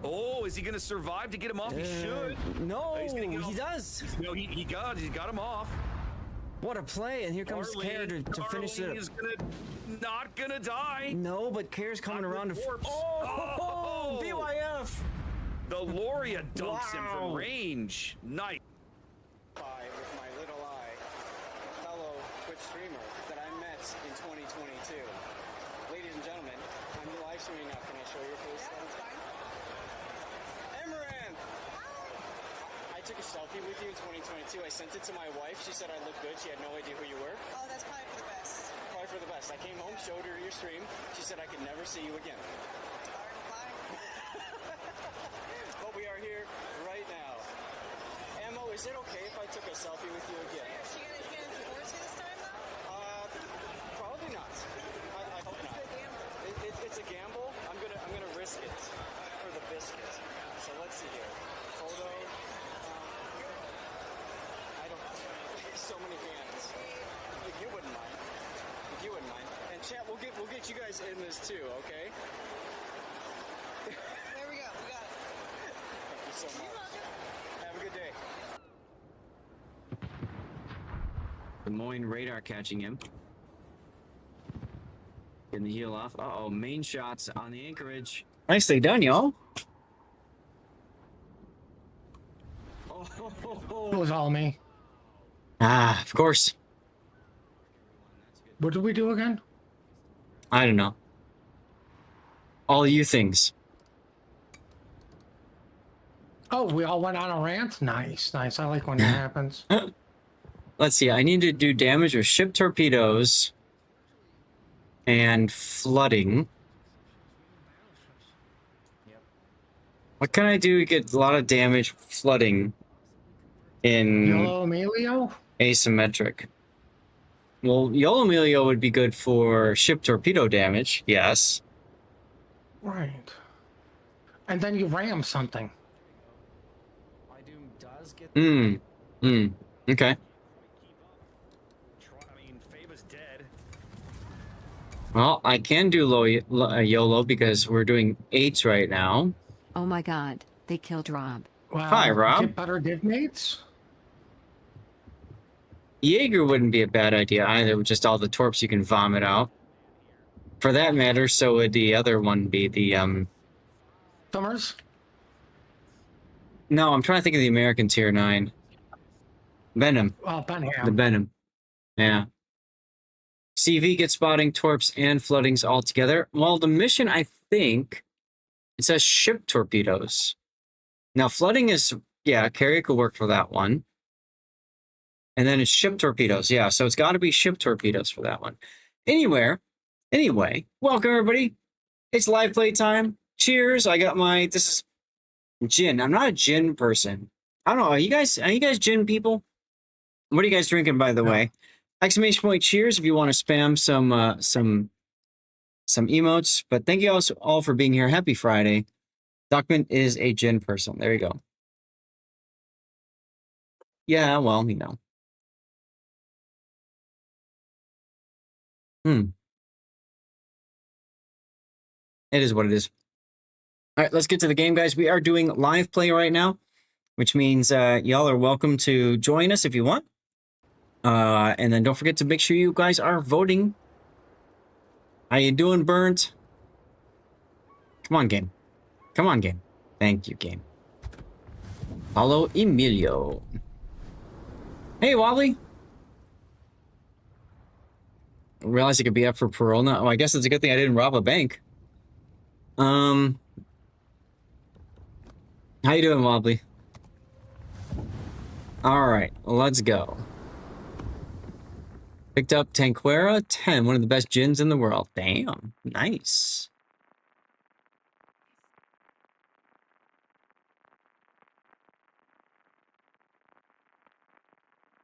Oh, is he going to survive to get him off? He should. No, he does. No, he got him off. What a play! And here comes Care to finish it. He's not gonna die. No, but Care's coming around to. Oh, BYF! The Loria dumps him from range. Nice. With my little eye, a fellow Twitch streamer that I met in 2022. Ladies and gentlemen, I'm live streaming now. Can I show your face? Amaranth! I took a selfie with you in 2022. I sent it to my wife. She said I looked good. She had no idea who you were. Oh, that's probably for the best. Probably for the best. I came home, showed her your stream. She said I could never see you again. But we are here right now. Ammo, is it okay if I took a selfie with you again? Is she gonna divorce you this time, though? Probably not. I hope not. get you guys in this too, okay? There we go. We got it. Thank you so much. Have a good day. Des Moines radar catching him. Getting the heel off. Uh-oh, main shots on the anchorage. Nicely done, y'all. It was all me. Ah, of course. What did we do again? I don't know. All you things. Oh, we all went on a rant? Nice, nice. I like when that happens. Let's see. I need to do damage with ship torpedoes and flooding. What can I do to get a lot of damage flooding in YOLO Emilio? asymmetric? Well, YOLO Emilio would be good for ship torpedo damage, yes. Right. And then you ram something. Okay. Well, I can do YOLO because we're doing 8s right now. Oh my god, they killed Rob. Wow. Hi, Rob. Get better div mates? Jaeger wouldn't be a bad idea either, with just all the torps you can vomit out. For that matter, so would the other one be the, Summers? No, I'm trying to think of the American Tier 9. Venom. Oh, Benham. The Venom. Yeah. CV gets spotting, torps, and floodings all together. Well, the mission, I think, it says ship torpedoes. Now, flooding is, yeah, carrier could work for that one. And then it's ship torpedoes. Yeah, so it's got to be ship torpedoes for that one. Anyway, welcome, everybody. It's live play time. Cheers. I got my, this is gin. I'm not a gin person. I don't know. Are you guys gin people? What are you guys drinking, by the way? Exclamation point cheers if you want to spam some emotes. But thank you all for being here. Happy Friday. Duckman is a gin person. There you go. Yeah, well, you know. It is what it is. All right, let's get to the game, guys. We are doing live play right now, which means y'all are welcome to join us if you want. And then don't forget to make sure you guys are voting. How you doing, Burnt? Come on, game. Come on, game. Thank you, game. Follow Emilio. Hey, Wally. I realized it could be up for parole now. Oh, I guess it's a good thing I didn't rob a bank. How you doing, Wobbly? All right, let's go. Picked up Tanquera 10, one of the best gins in the world. Damn, nice.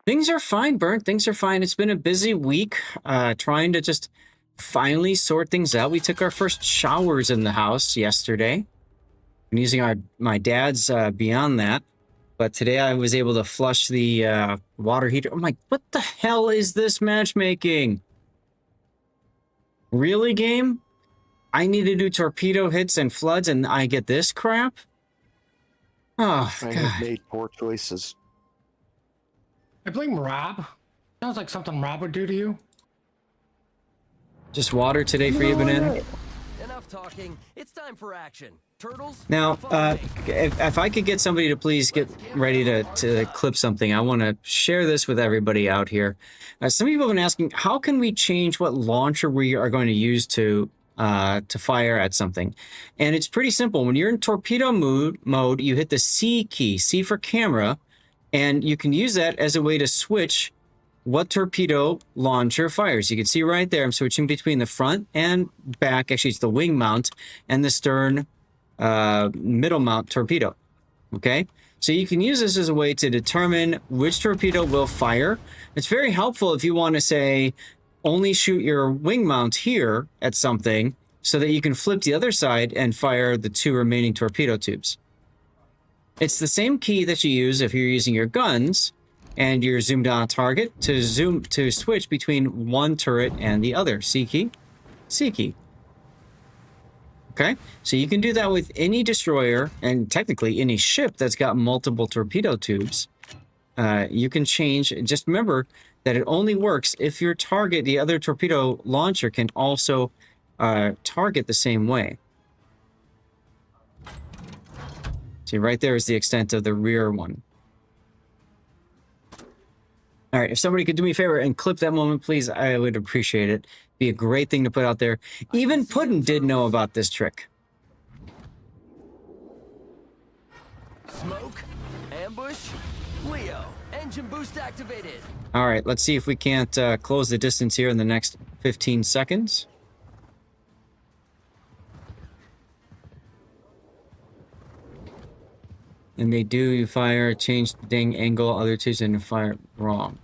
Things are fine, Burnt. Things are fine. It's been a busy week, trying to just finally sort things out. We took our first showers in the house yesterday. I'm using my dad's Beyond That. But today I was able to flush the water heater. I'm like, what the hell is this matchmaking? Really, game? I need to do torpedo hits and floods and I get this crap? Oh, I God. have made poor choices. I blame Rob. Sounds like something Rob would do to you. Just water today for you, Banana? Enough talking. It's time for action. Turtles. Now, if I could get somebody to please get ready to clip something, I want to share this with everybody out here. Some people have been asking, how can we change what launcher we are going to use to fire at something? And it's pretty simple. When you're in torpedo mode, you hit the C key, C for camera, and you can use that as a way to switch what torpedo launcher fires. You can see right there, I'm switching between the front and back. Actually, it's the wing mount and the stern middle mount torpedo. Okay, so you can use this as a way to determine which torpedo will fire. It's very helpful if you want to say only shoot your wing mount here at something so that you can flip the other side and fire the 2 remaining torpedo tubes. It's the same key that you use if you're using your guns and you're zoomed on a target to switch between one turret and the other. C key. Sea key. Okay, so you can do that with any destroyer, and technically any ship that's got multiple torpedo tubes. You can change, just remember that it only works if your target, the other torpedo launcher, can also target the same way. See, right there is the extent of the rear one. All right, if somebody could do me a favor and clip that moment, please, I would appreciate it. Be a great thing to put out there. Even Puddin did know about this trick. Smoke, ambush, Leo, engine boost activated. All right, let's see if we can't close the distance here in the next 15 seconds. And they do, you fire, change the ding angle, other twos, and fire wrong.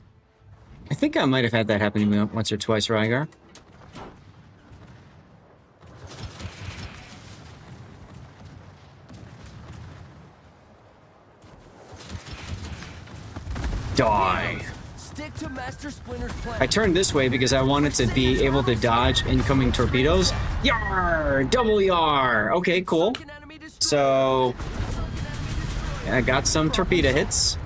I think I might have had that happen to me once or twice, Rygar. Die. Stick to Master Splinter's plan. I turned this way because I wanted to be able to dodge incoming torpedoes. Yar! Double yar! Okay, cool. So, I got some torpedo hits.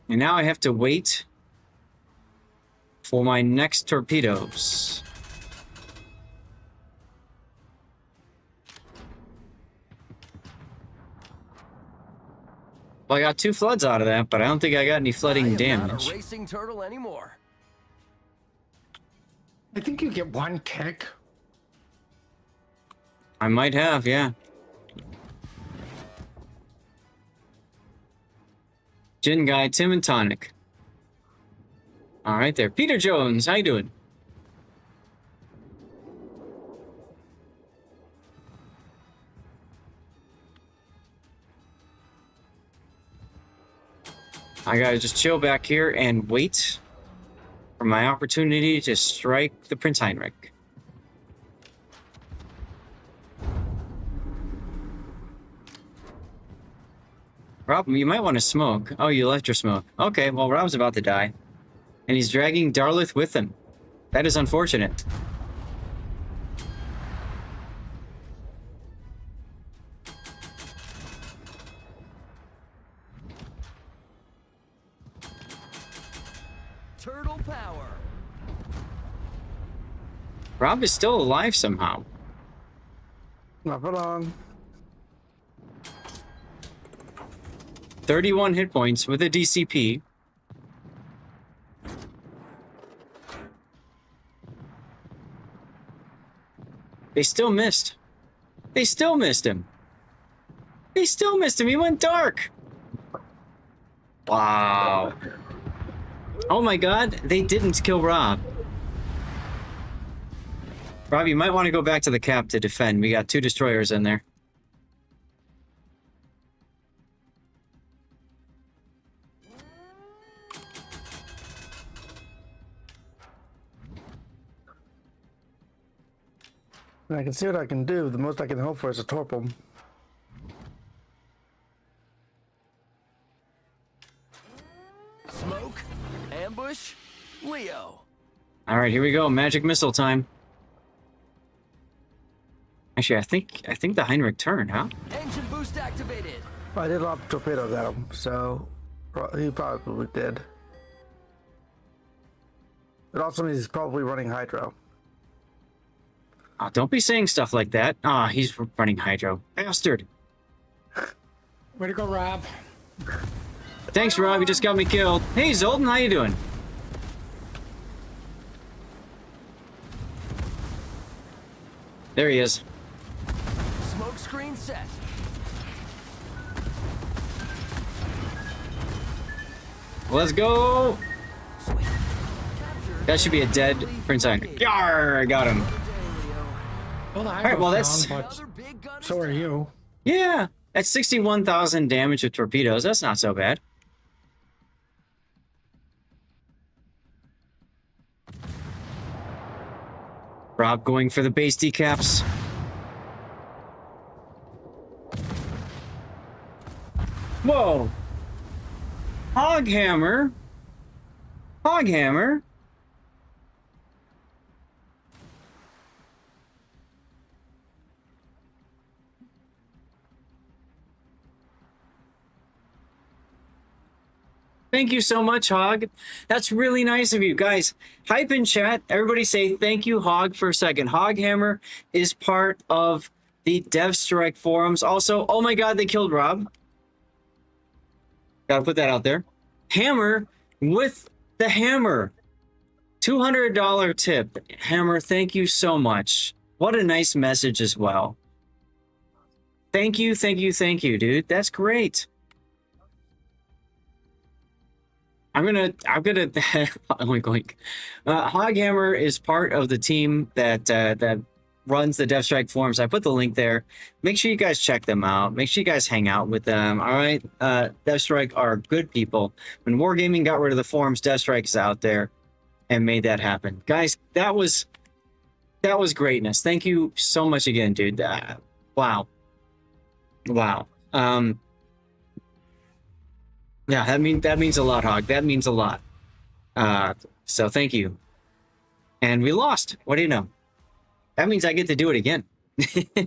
And now I have to wait for my next torpedoes. Well, I got 2 floods out of that, but I don't think I got any flooding damage. Not a racing turtle anymore. I think you get 1 tick. I might have, yeah. Gin Guy, Tim, and Tonic. All right there. Peter Jones, how you doing? I gotta just chill back here and wait for my opportunity to strike the Prince Heinrich. Rob, you might want to smoke. Oh, you left your smoke. Okay, well, Rob's about to die. And he's dragging Darlith with him. That is unfortunate. Turtle power. Rob is still alive somehow. Not for long. 31 hit points with a DCP. They still missed. They still missed him. They still missed him. He went dark. Wow. Oh my god, they didn't kill Rob. Rob, you might want to go back to the cap to defend. We got 2 destroyers in there. I can see what I can do. The most I can hope for is a torpedo. Smoke, ambush, Leo. All right, here we go. Magic missile time. Actually, I think the Heinrich turned, huh? Engine boost activated. I did a lot of torpedoes at him, so he probably did. It also means he's probably running hydro. Oh, don't be saying stuff like that. Ah, he's running hydro. Bastard. Way to go, Rob. Thanks, Rob. You just got me killed. Hey, Zoltan, how you doing? There he is. Smoke screen set. Let's go. That should be a dead Prince Heinrich. Yarr, I got him. Well, all right, well, that's... So are you. Yeah, that's 61,000 damage with torpedoes. That's not so bad. Rob going for the base decaps. Whoa. Hoghammer. Hoghammer. Thank you so much, Hog. That's really nice of you. Guys, hype in chat. Everybody say thank you, Hog, for a second. Hoghammer is part of the DevStrike forums. Also, oh my god, they killed Rob. Gotta put that out there. Hammer with the hammer. $200 tip. Hammer, thank you so much. What a nice message as well. Thank you, thank you, thank you, dude. That's great. I'm gonna oink oink. Hoghammer is part of the team that runs the DevStrike forums. I put the link there. Make sure you guys check them out. Make sure you guys hang out with them. All right, DevStrike are good people. When Wargaming got rid of the forums, DevStrike is out there and made that happen. Guys, that was greatness. Thank you so much again, dude. Wow. Yeah, that means a lot, Hog. That means a lot. So thank you. And we lost. What do you know? That means I get to do it again.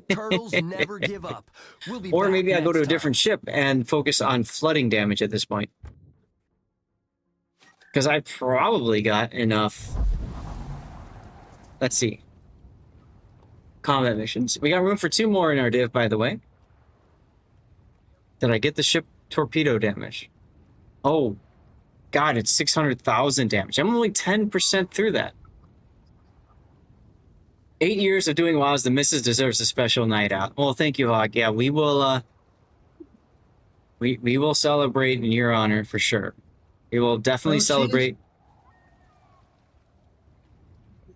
Turtles never give up. We'll be or back maybe I go to a next different ship and focus on flooding damage at this point. Because I probably got enough. Let's see. Combat missions. We got room for 2 more in our div, by the way. Did I get the ship torpedo damage? Oh, God, it's 600,000 damage. I'm only 10% through that. 8 years of doing WoWs, the missus deserves a special night out. Well, thank you, Hawk. Yeah, we will we will celebrate in your honor for sure. We will definitely celebrate.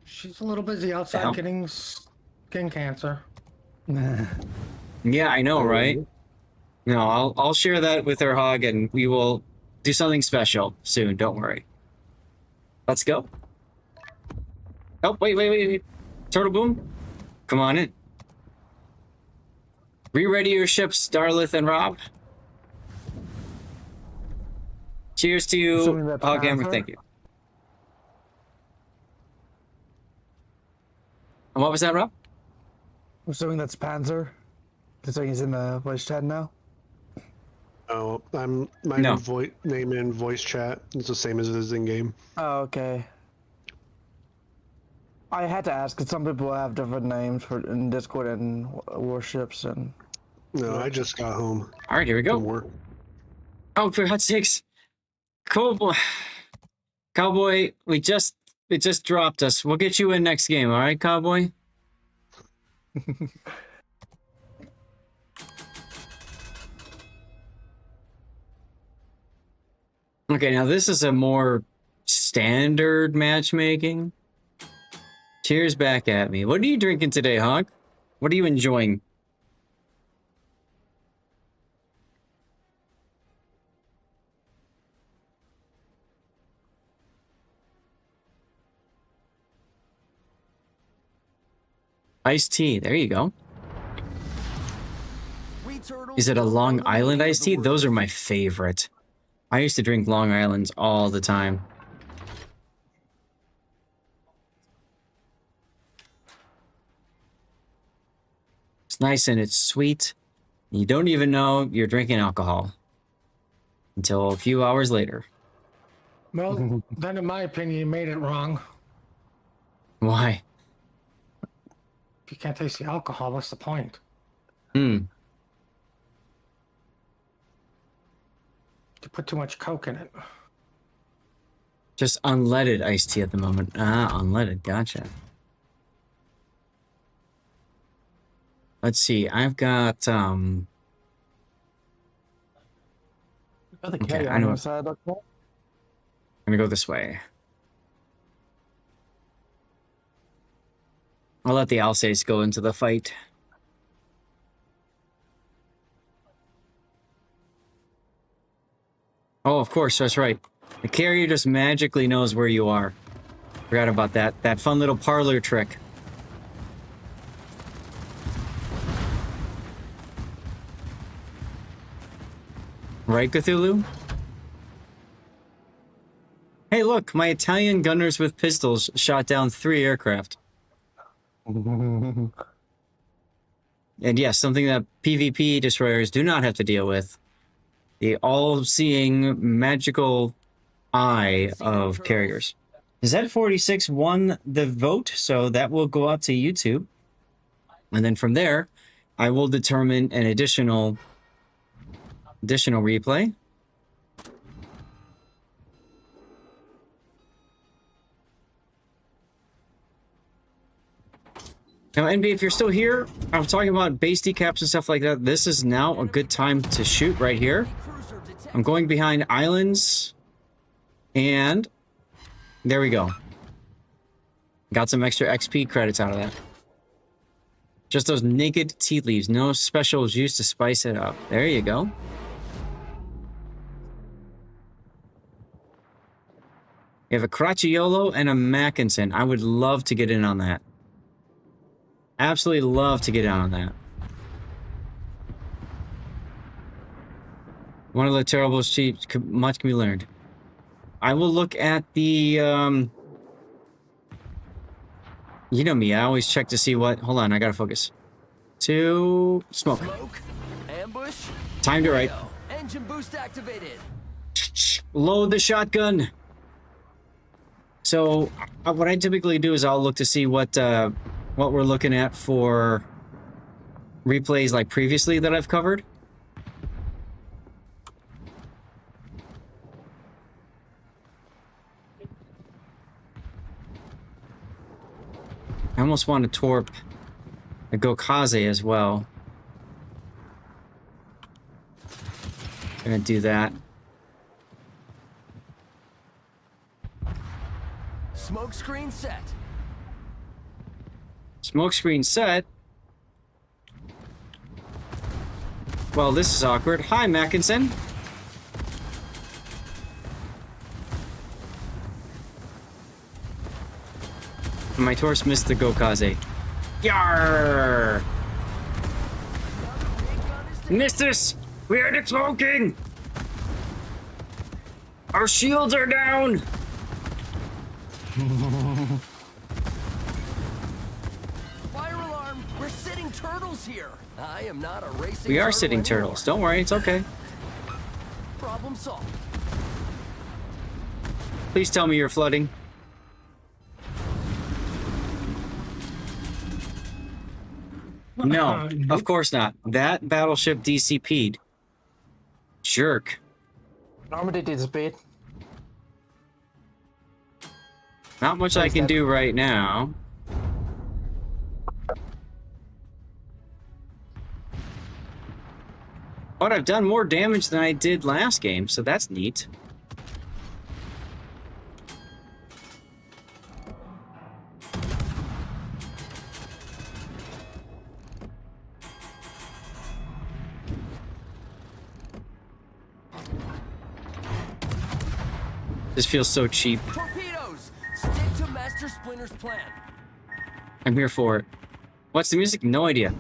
She's a little busy outside getting skin cancer. Yeah, I know, right? No, I'll share that with her, Hog, and we will do something special soon. Don't worry. Let's go. Oh, wait. Turtle Boom, come on in. Re-ready your ships, Darlith and Rob. Cheers to you, Hoghammer. Thank you. And what was that, Rob? I'm assuming that's Panzer. Considering he's in the voice chat now. Oh, my name in voice chat is the same as it is in game. Oh, okay. I had to ask because some people have different names for in Discord and Warships and. No, I just got home. All right, here we go. Oh, for God's sakes, Cowboy, it just dropped us. We'll get you in next game, all right, Cowboy? Okay, now this is a more standard matchmaking. Cheers back at me. What are you drinking today, Hog? What are you enjoying? Iced tea. There you go. Is it a Long Island iced tea? Those are my favorite. I used to drink Long Islands all the time. It's nice and it's sweet. You don't even know you're drinking alcohol until a few hours later. Well, then in my opinion, you made it wrong. Why? If you can't taste the alcohol, what's the point? You put too much Coke in it. Just unleaded iced tea at the moment. Ah, unleaded. Gotcha. Let's see. I've got The okay, I know. I'm gonna go this way. I'll let the Alsace go into the fight. Oh, of course, that's right. The carrier just magically knows where you are. Forgot about that. That fun little parlor trick. Right, Cthulhu? Hey, look, my Italian gunners with pistols shot down 3 aircraft. And yes, something that PvP destroyers do not have to deal with. The all-seeing magical eye of carriers. Z46 won the vote, so that will go out to YouTube. And then from there, I will determine an additional replay. Now, NB, if you're still here, I'm talking about base decaps and stuff like that. This is now a good time to shoot right here. I'm going behind islands. And there we go. Got some extra XP credits out of that. Just those naked tea leaves. No special juice to spice it up. There you go. You have a Cracciolo and a Mackinson. I would love to get in on that. Absolutely love to get in on that. One of the terrible sheep, much can be learned. I will look at the, you know me, I always check to see what, hold on, I gotta focus. To smoke. Ambush. Timed it right. Engine boost activated. Load the shotgun. So, what I typically do is I'll look to see what we're looking at for replays like previously that I've covered. I almost want to torp the Gokaze as well. Gonna do that. Smoke screen set. Smoke screen set. Well, this is awkward. Hi, Mackinson. My torch missed the Gokaze. Yarr! Missed us! We are cloaking! Our shields are down! Fire alarm! We're sitting turtles here. I am not a racing. We are sitting turtles. Don't worry, it's okay. Problem solved. Please tell me you're flooding. No, of course not. That battleship DCP'd. Jerk. Normandy did speed. Not much I can do right now. But I've done more damage than I did last game, so that's neat. This feels so cheap. Torpedoes! Stick to Master Splinter's plan. I'm here for it. What's the music? No idea.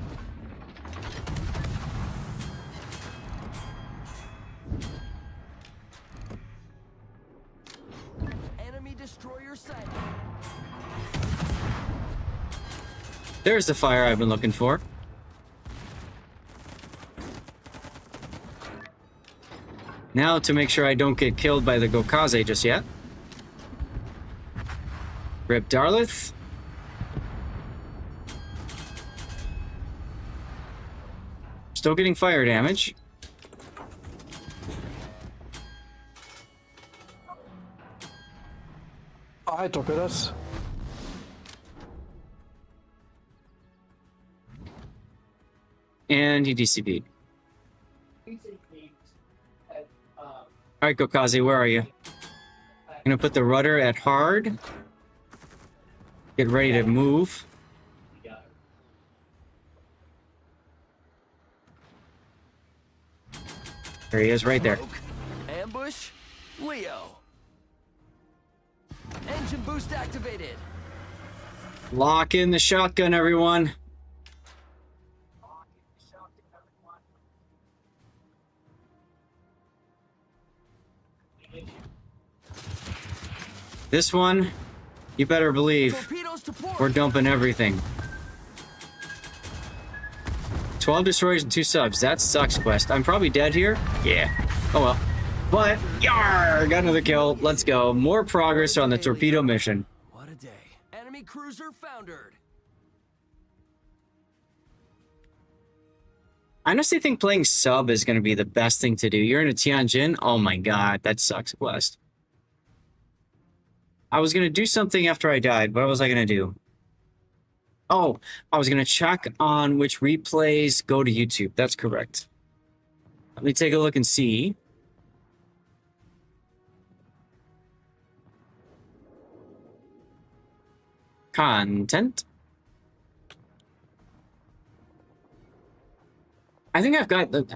Enemy destroyer sighted. There's the fire I've been looking for. Now to make sure I don't get killed by the Gokaze just yet. Rip Darlith. Still getting fire damage. Oh, hi, torpedoes. And he DCP'd. Alright, Gokaze, where are you? I'm gonna put the rudder at hard. Get ready to move. There he is, right there. Ambush. Leo. Engine boost activated. Lock in the shotgun, everyone. This one, you better believe Torpedoes to port. we're dumping everything. 12 destroyers and 2 subs. That sucks, Quest. I'm probably dead here. Yeah. Oh well. But, yar! Got another kill. Let's go. More progress on the torpedo mission. What a day. Enemy cruiser foundered. I honestly think playing sub is going to be the best thing to do. You're in a Tianjin? Oh my god, that sucks, Quest. I was going to do something after I died. What was I going to do? Oh, I was going to check on which replays go to YouTube. That's correct. Let me take a look and see. Content. I think I've got the...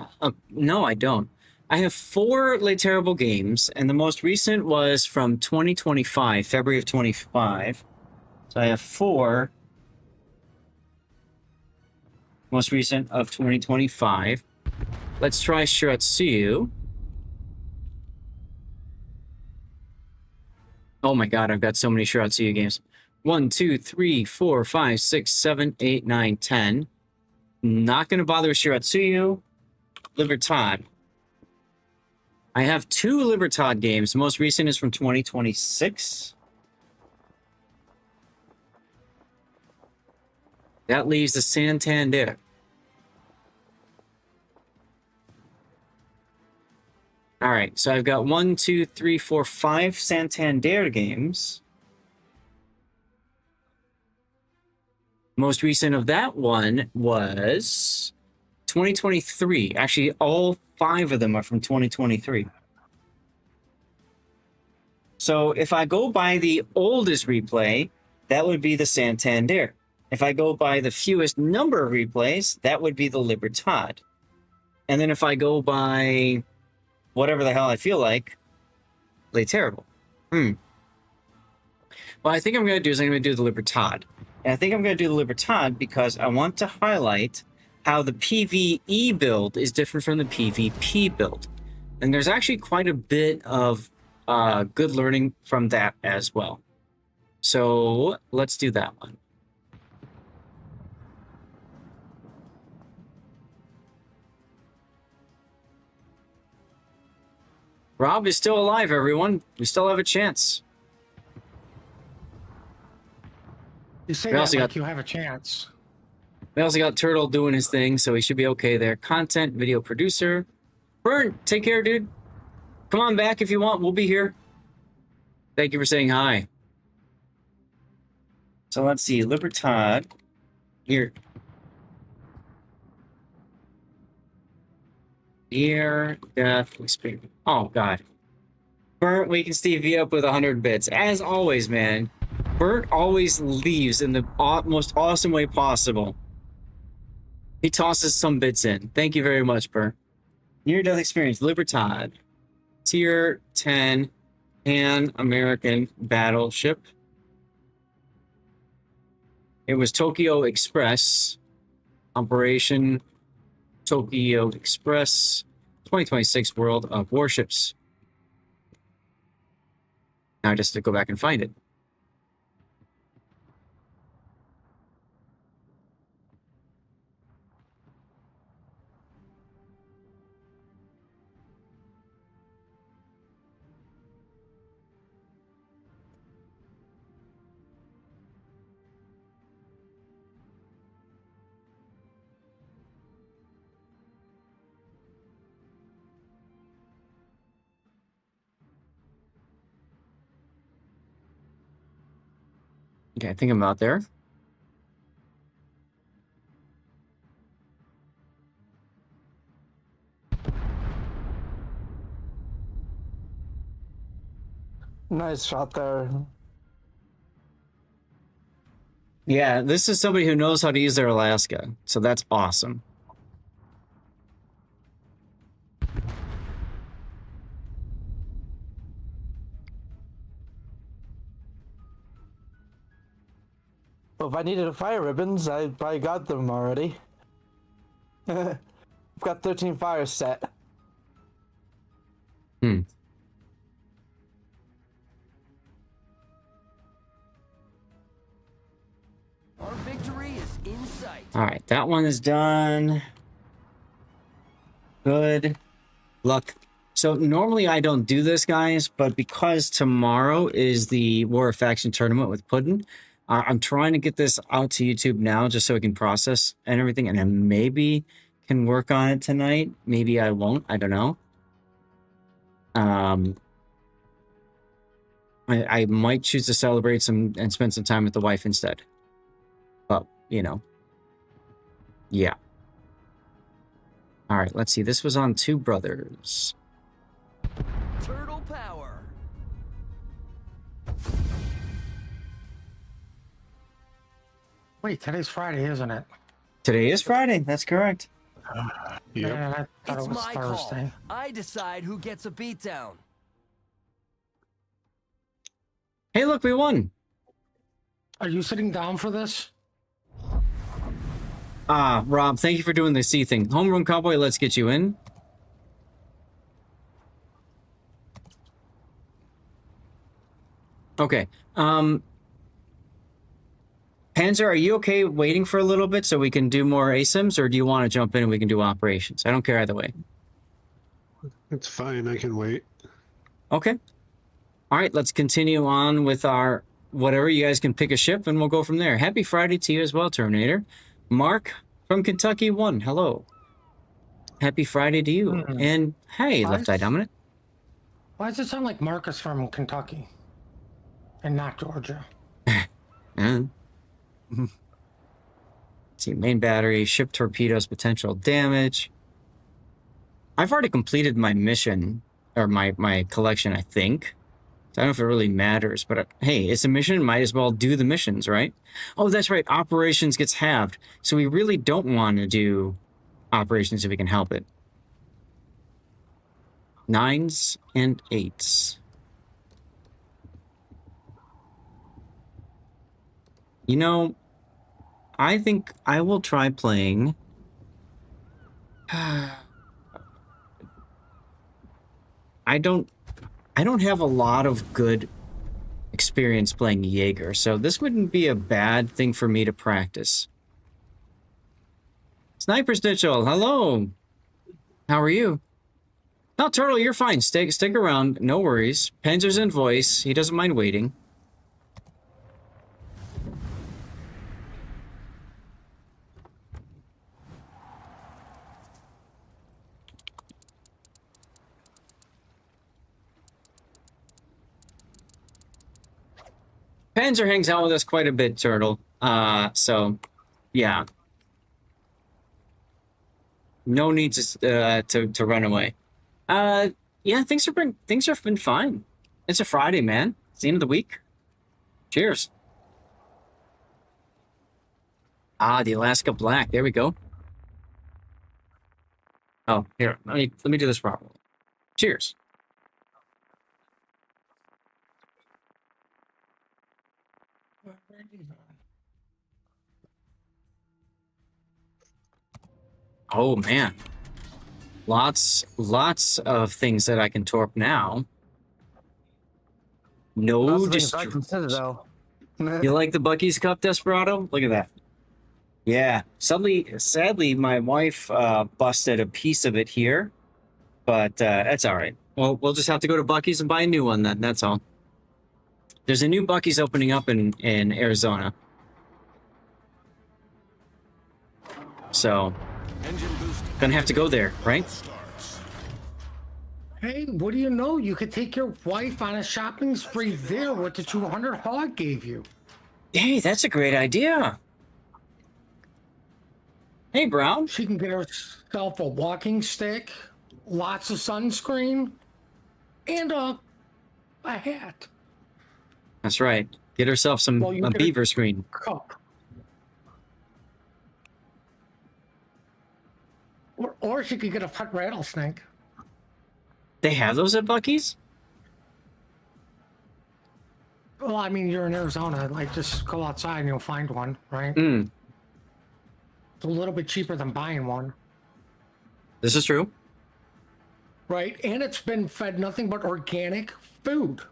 no, I don't. I have 4 Les Terrible games, and the most recent was from 2025, February of 25. So I have 4. Most recent of 2025. Let's try Shiratsuyu. Oh my god, I've got so many Shiratsuyu games. 1, 2, 3, 4, 5, 6, 7, 8, 9, 10. Not going to bother with Shiratsuyu. Libertad. I have 2 Libertad games. The most recent is from 2026. That leaves the Santander. All right, so I've got 1, 2, 3, 4, 5 Santander games. Most recent of that one was 2023. Actually, all 5 of them are from 2023. So if I go by the oldest replay, that would be the Santander. If I go by the fewest number of replays, that would be the Libertad. And then if I go by whatever the hell I feel like, Les Terrible. What I think I'm going to do is I'm going to do the Libertad. And I think I'm going to do the Libertad because I want to highlight how the PvE build is different from the PvP build. And there's actually quite a bit of good learning from that as well. So let's do that one. Rob is still alive, everyone. We still have a chance. You say We that also like got- you have a chance. We also got Turtle doing his thing, so he should be okay there. Content, video producer. Burn, take care, dude. Come on back if you want. We'll be here. Thank you for saying hi. So let's see. Libertad. Here. Near death experience. Oh, God. Burnt waking Steve V up with 100 bits. As always, man. Burnt always leaves in the most awesome way possible. He tosses some bits in. Thank you very much, Burnt. Near death experience. Libertad. Tier 10. Pan-American battleship. It was Tokyo Express. Operation Tokyo Express. 2026 World of Warships. Now I just have to go back and find it. Okay, I think I'm out there. Nice shot there. Yeah, this is somebody who knows how to use their Alaska, so that's awesome. Well, if I needed fire ribbons, I probably got them already. I've got 13 fires set. All right, that one is done. Good luck. So normally I don't do this, guys, but because tomorrow is the War of Faction tournament with Puddin', I'm trying to get this out to YouTube now just so we can process and everything, and then maybe can work on it tonight. Maybe I won't. I don't know. I might choose to celebrate some and spend some time with the wife instead. But, you know. Yeah. All right, let's see. This was on Two Brothers. Turtle power. Wait, today's Friday, isn't it? Today is Friday. That's correct. Yeah, I thought It's it was my Thursday. call. I decide who gets a beatdown. Hey, look, we won. Are you sitting down for this? Rob, thank you for doing the C thing. Homeroom Cowboy, let's get you in. Okay. Panzer, are you okay waiting for a little bit so we can do more ASIMs, or do you want to jump in and we can do operations? I don't care either way. It's fine. I can wait. Okay. All right, let's continue on with our whatever. You guys can pick a ship and we'll go from there. Happy Friday to you as well, Terminator. Mark from Kentucky 1. Hello. Happy Friday to you. And hey, Left Eye Dominant. Why does it sound like Marcus from Kentucky and not Georgia? See, main battery, ship torpedoes, potential damage. I've already completed my mission, or my collection, I think. So I don't know if it really matters, but hey, it's a mission, might as well do the missions, right? Oh, that's right, operations gets halved. So we really don't want to do operations if we can help it. 9s and 8s. You know, I think I will try playing. I don't have a lot of good experience playing Jaeger, so this wouldn't be a bad thing for me to practice. Sniper Snitchel, hello. How are you? No, Turtle, you're fine. Stick around. No worries. Panzer's in voice. He doesn't mind waiting. Panzer hangs out with us quite a bit, Turtle. So, yeah. No need to run away. Yeah, things have been fine. It's a Friday, man. It's the end of the week. Cheers. The Alaska Black. There we go. Oh, here. Let me do this properly. Cheers. Oh man, lots of things that I can torp now. No distraction. You like the Bucky's Cup, Desperado? Look at that. Yeah. Sadly, my wife busted a piece of it here, but that's all right. Well, we'll just have to go to Bucky's and buy a new one then. That's all. There's a new Bucky's opening up in Arizona. So, gonna have to go there, right? Hey, what do you know? You could take your wife on a shopping spree there with the 200 Hog gave you. Hey, that's a great idea. Hey, Brown. She can get herself a walking stick, lots of sunscreen, and a hat. That's right. Get herself a beaver screen. Cup. Or she could get a pet rattlesnake. They have those at Bucky's? Well, I mean, you're in Arizona. Like, just go outside and you'll find one, right? Mm. It's a little bit cheaper than buying one. This is true. Right, and it's been fed nothing but organic food.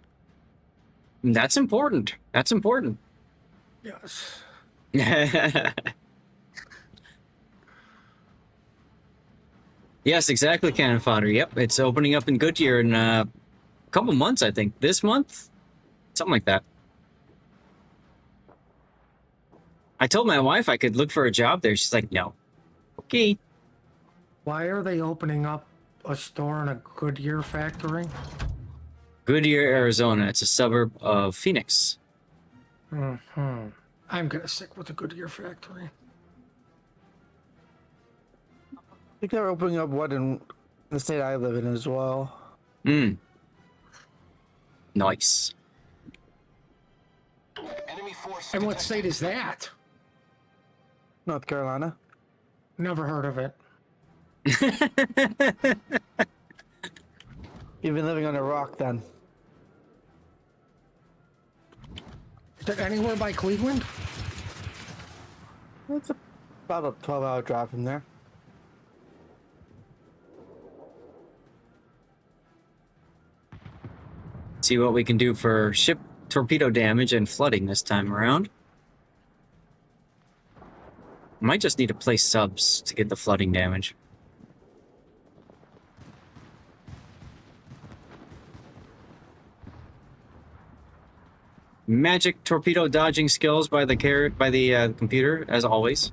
That's important. That's important. Yes. Yes, exactly, cannon fodder. Yep, it's opening up in Goodyear in a couple months, I think. This month? Something like that. I told my wife I could look for a job there. She's like, no. Okay. Why are they opening up a store in a Goodyear factory? Goodyear, Arizona. It's a suburb of Phoenix. Mm-hmm. I'm gonna stick with the Goodyear factory. I think they're opening up one in the state I live in as well. Hmm. Nice. And what state is that? North Carolina. Never heard of it. You've been living on a rock then. Is it anywhere by Cleveland? It's about a 12-hour drive from there. See what we can do for ship torpedo damage and flooding this time around. Might just need to place subs to get the flooding damage. Magic torpedo dodging skills by the computer, as always.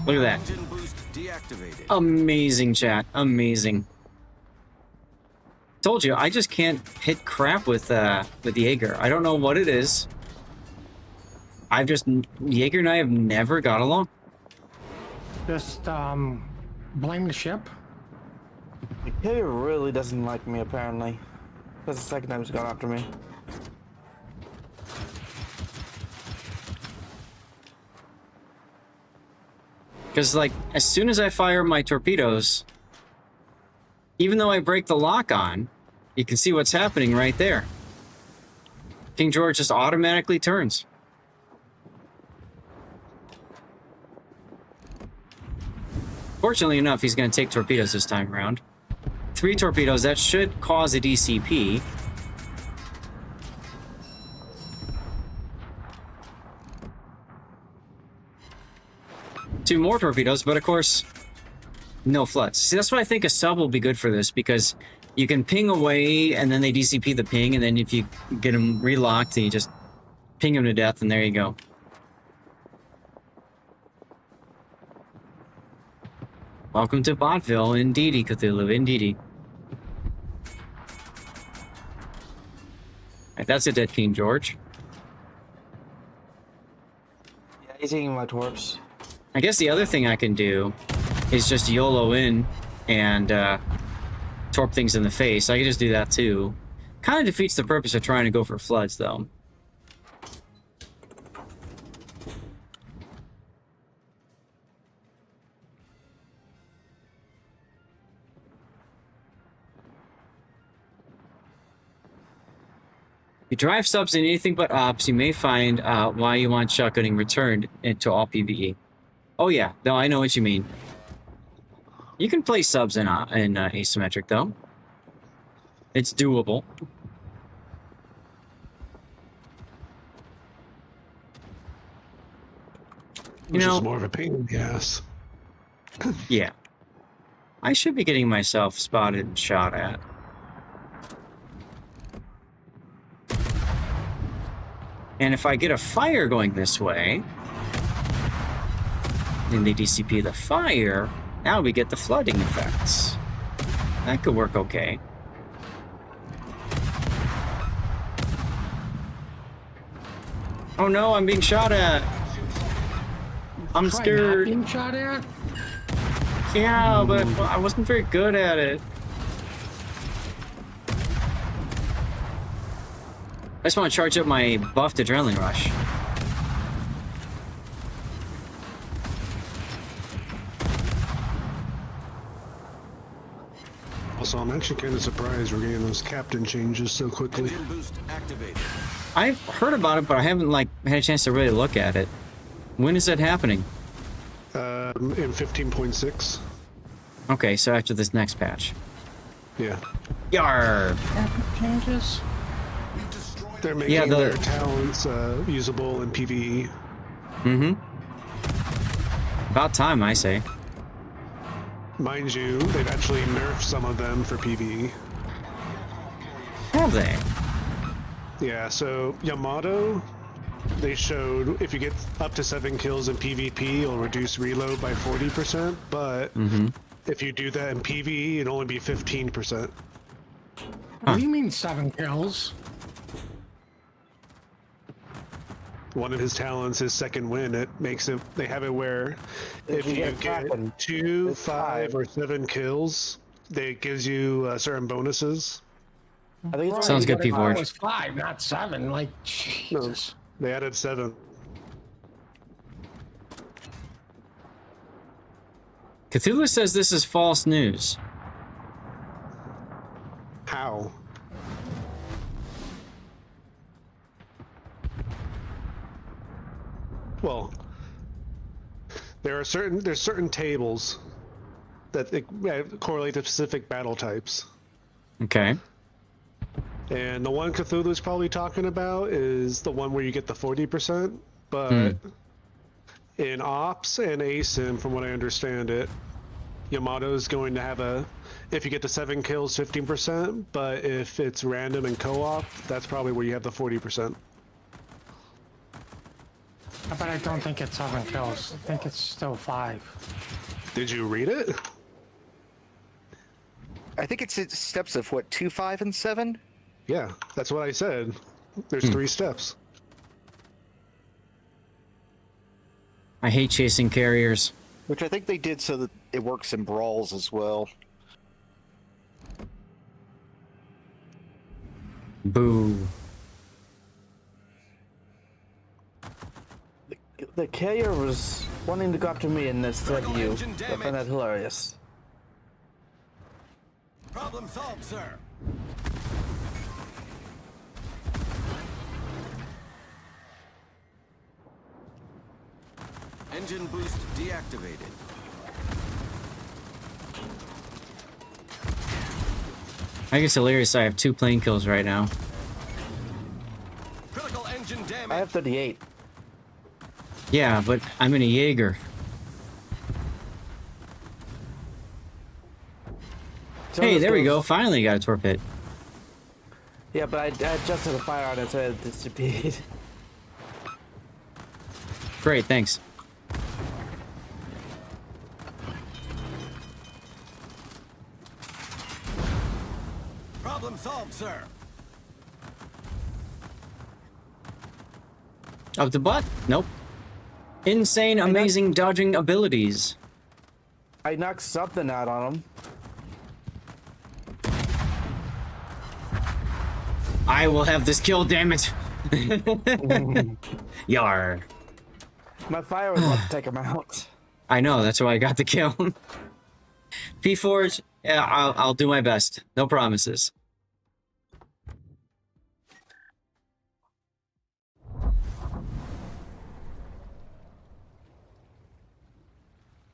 Look at that. Engine boost deactivated. Amazing, chat. Amazing. Told you, I just can't hit crap with Jaeger. I don't know what it is. Jaeger and I have never got along. Just, blame the ship? He really doesn't like me, apparently. That's the second time he's gone after me. Because, like, as soon as I fire my torpedoes, even though I break the lock on, you can see what's happening right there. King George just automatically turns. Fortunately enough, he's going to take torpedoes this time around. 3 torpedoes, that should cause a DCP. Two more torpedoes, but of course, no floods. See, that's why I think a sub will be good for this, because you can ping away, and then they DCP the ping, and then if you get them relocked, you just ping them to death, and there you go. Welcome to Botville, indeedy, Cthulhu, indeedy. Right, that's a dead King George. Yeah, he's eating my torps. I guess the other thing I can do is just YOLO in and torp things in the face. I can just do that too. Kind of defeats the purpose of trying to go for floods, though. If you drive subs in anything but ops, you may find why you want shotgunning returned into all PvE. Oh yeah, no, I know what you mean. You can play subs in asymmetric, though. It's doable. Which is more of a pain in the ass. Yeah. I should be getting myself spotted and shot at. And if I get a fire going this way, then they DCP the fire, now we get the flooding effects. That could work okay. Oh no, I'm being shot at. I'm Try scared. not being shot at? Yeah, but I wasn't very good at it. I just want to charge up my buffed adrenaline rush. Also, I'm actually kind of surprised we're getting those captain changes so quickly. Engine boost activated. I've heard about it, but I haven't had a chance to really look at it. When is that happening? In 15.6. Okay, so after this next patch. Yeah. Yarr! Changes? We've destroyed They're making Yeah, their talents usable in PvE. Mm-hmm. About time, I say. Mind you, they've actually nerfed some of them for PvE. Have they? Yeah, so Yamato, they showed if you get up to 7 kills in PvP, it'll reduce reload by 40%, but if you do that in PvE, it'll only be 15%. What do you mean 7 kills? One of his talents is second win. It makes it, they have it where if you get 2, 5, or 7 kills, it gives you certain bonuses. I think Sounds good, It P4. was 5, not 7. Like, Jesus. They added 7. Cthulhu says this is false news. How? Well, there's certain tables that correlate to specific battle types. Okay. And the one Cthulhu's probably talking about is the one where you get the 40%, but in Ops and ASIM, from what I understand it, Yamato's going to have if you get the 7 kills, 15%, but if it's random and co-op, that's probably where you have the 40%. But I don't think it's 7 kills. I think it's still 5. Did you read it? I think it's steps of what, 2, 5, and 7? Yeah, that's what I said. There's 3 steps. I hate chasing carriers. Which I think they did so that it works in brawls as well. Boo. The carrier was wanting to go after me and instead you. I find that hilarious. Problem solved, sir. Engine boost deactivated. I think it's hilarious I have 2 plane kills right now. Critical engine damage. I have 38. Yeah, but I'm in a Jaeger. Hey, there we go. Finally got a torpedo. Yeah, but I adjusted the fire on it so it disappeared. Great, thanks. Problem solved, sir. Up the butt? Nope. Insane, amazing dodging abilities. I knocked something out on him. I will have this kill, damn it. Yar. My fire was about to take him out. I know, that's why I got the kill. P4, yeah, I'll do my best. No promises.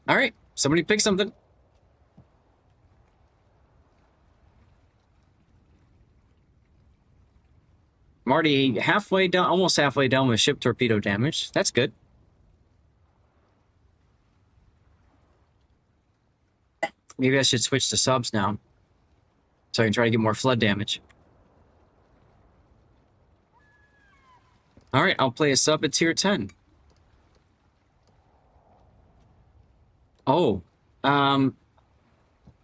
All right, somebody pick something. I'm already halfway down, almost halfway down with ship torpedo damage. That's good. Maybe I should switch to subs now, so I can try to get more flood damage. All right, I'll play a sub at tier 10. Oh,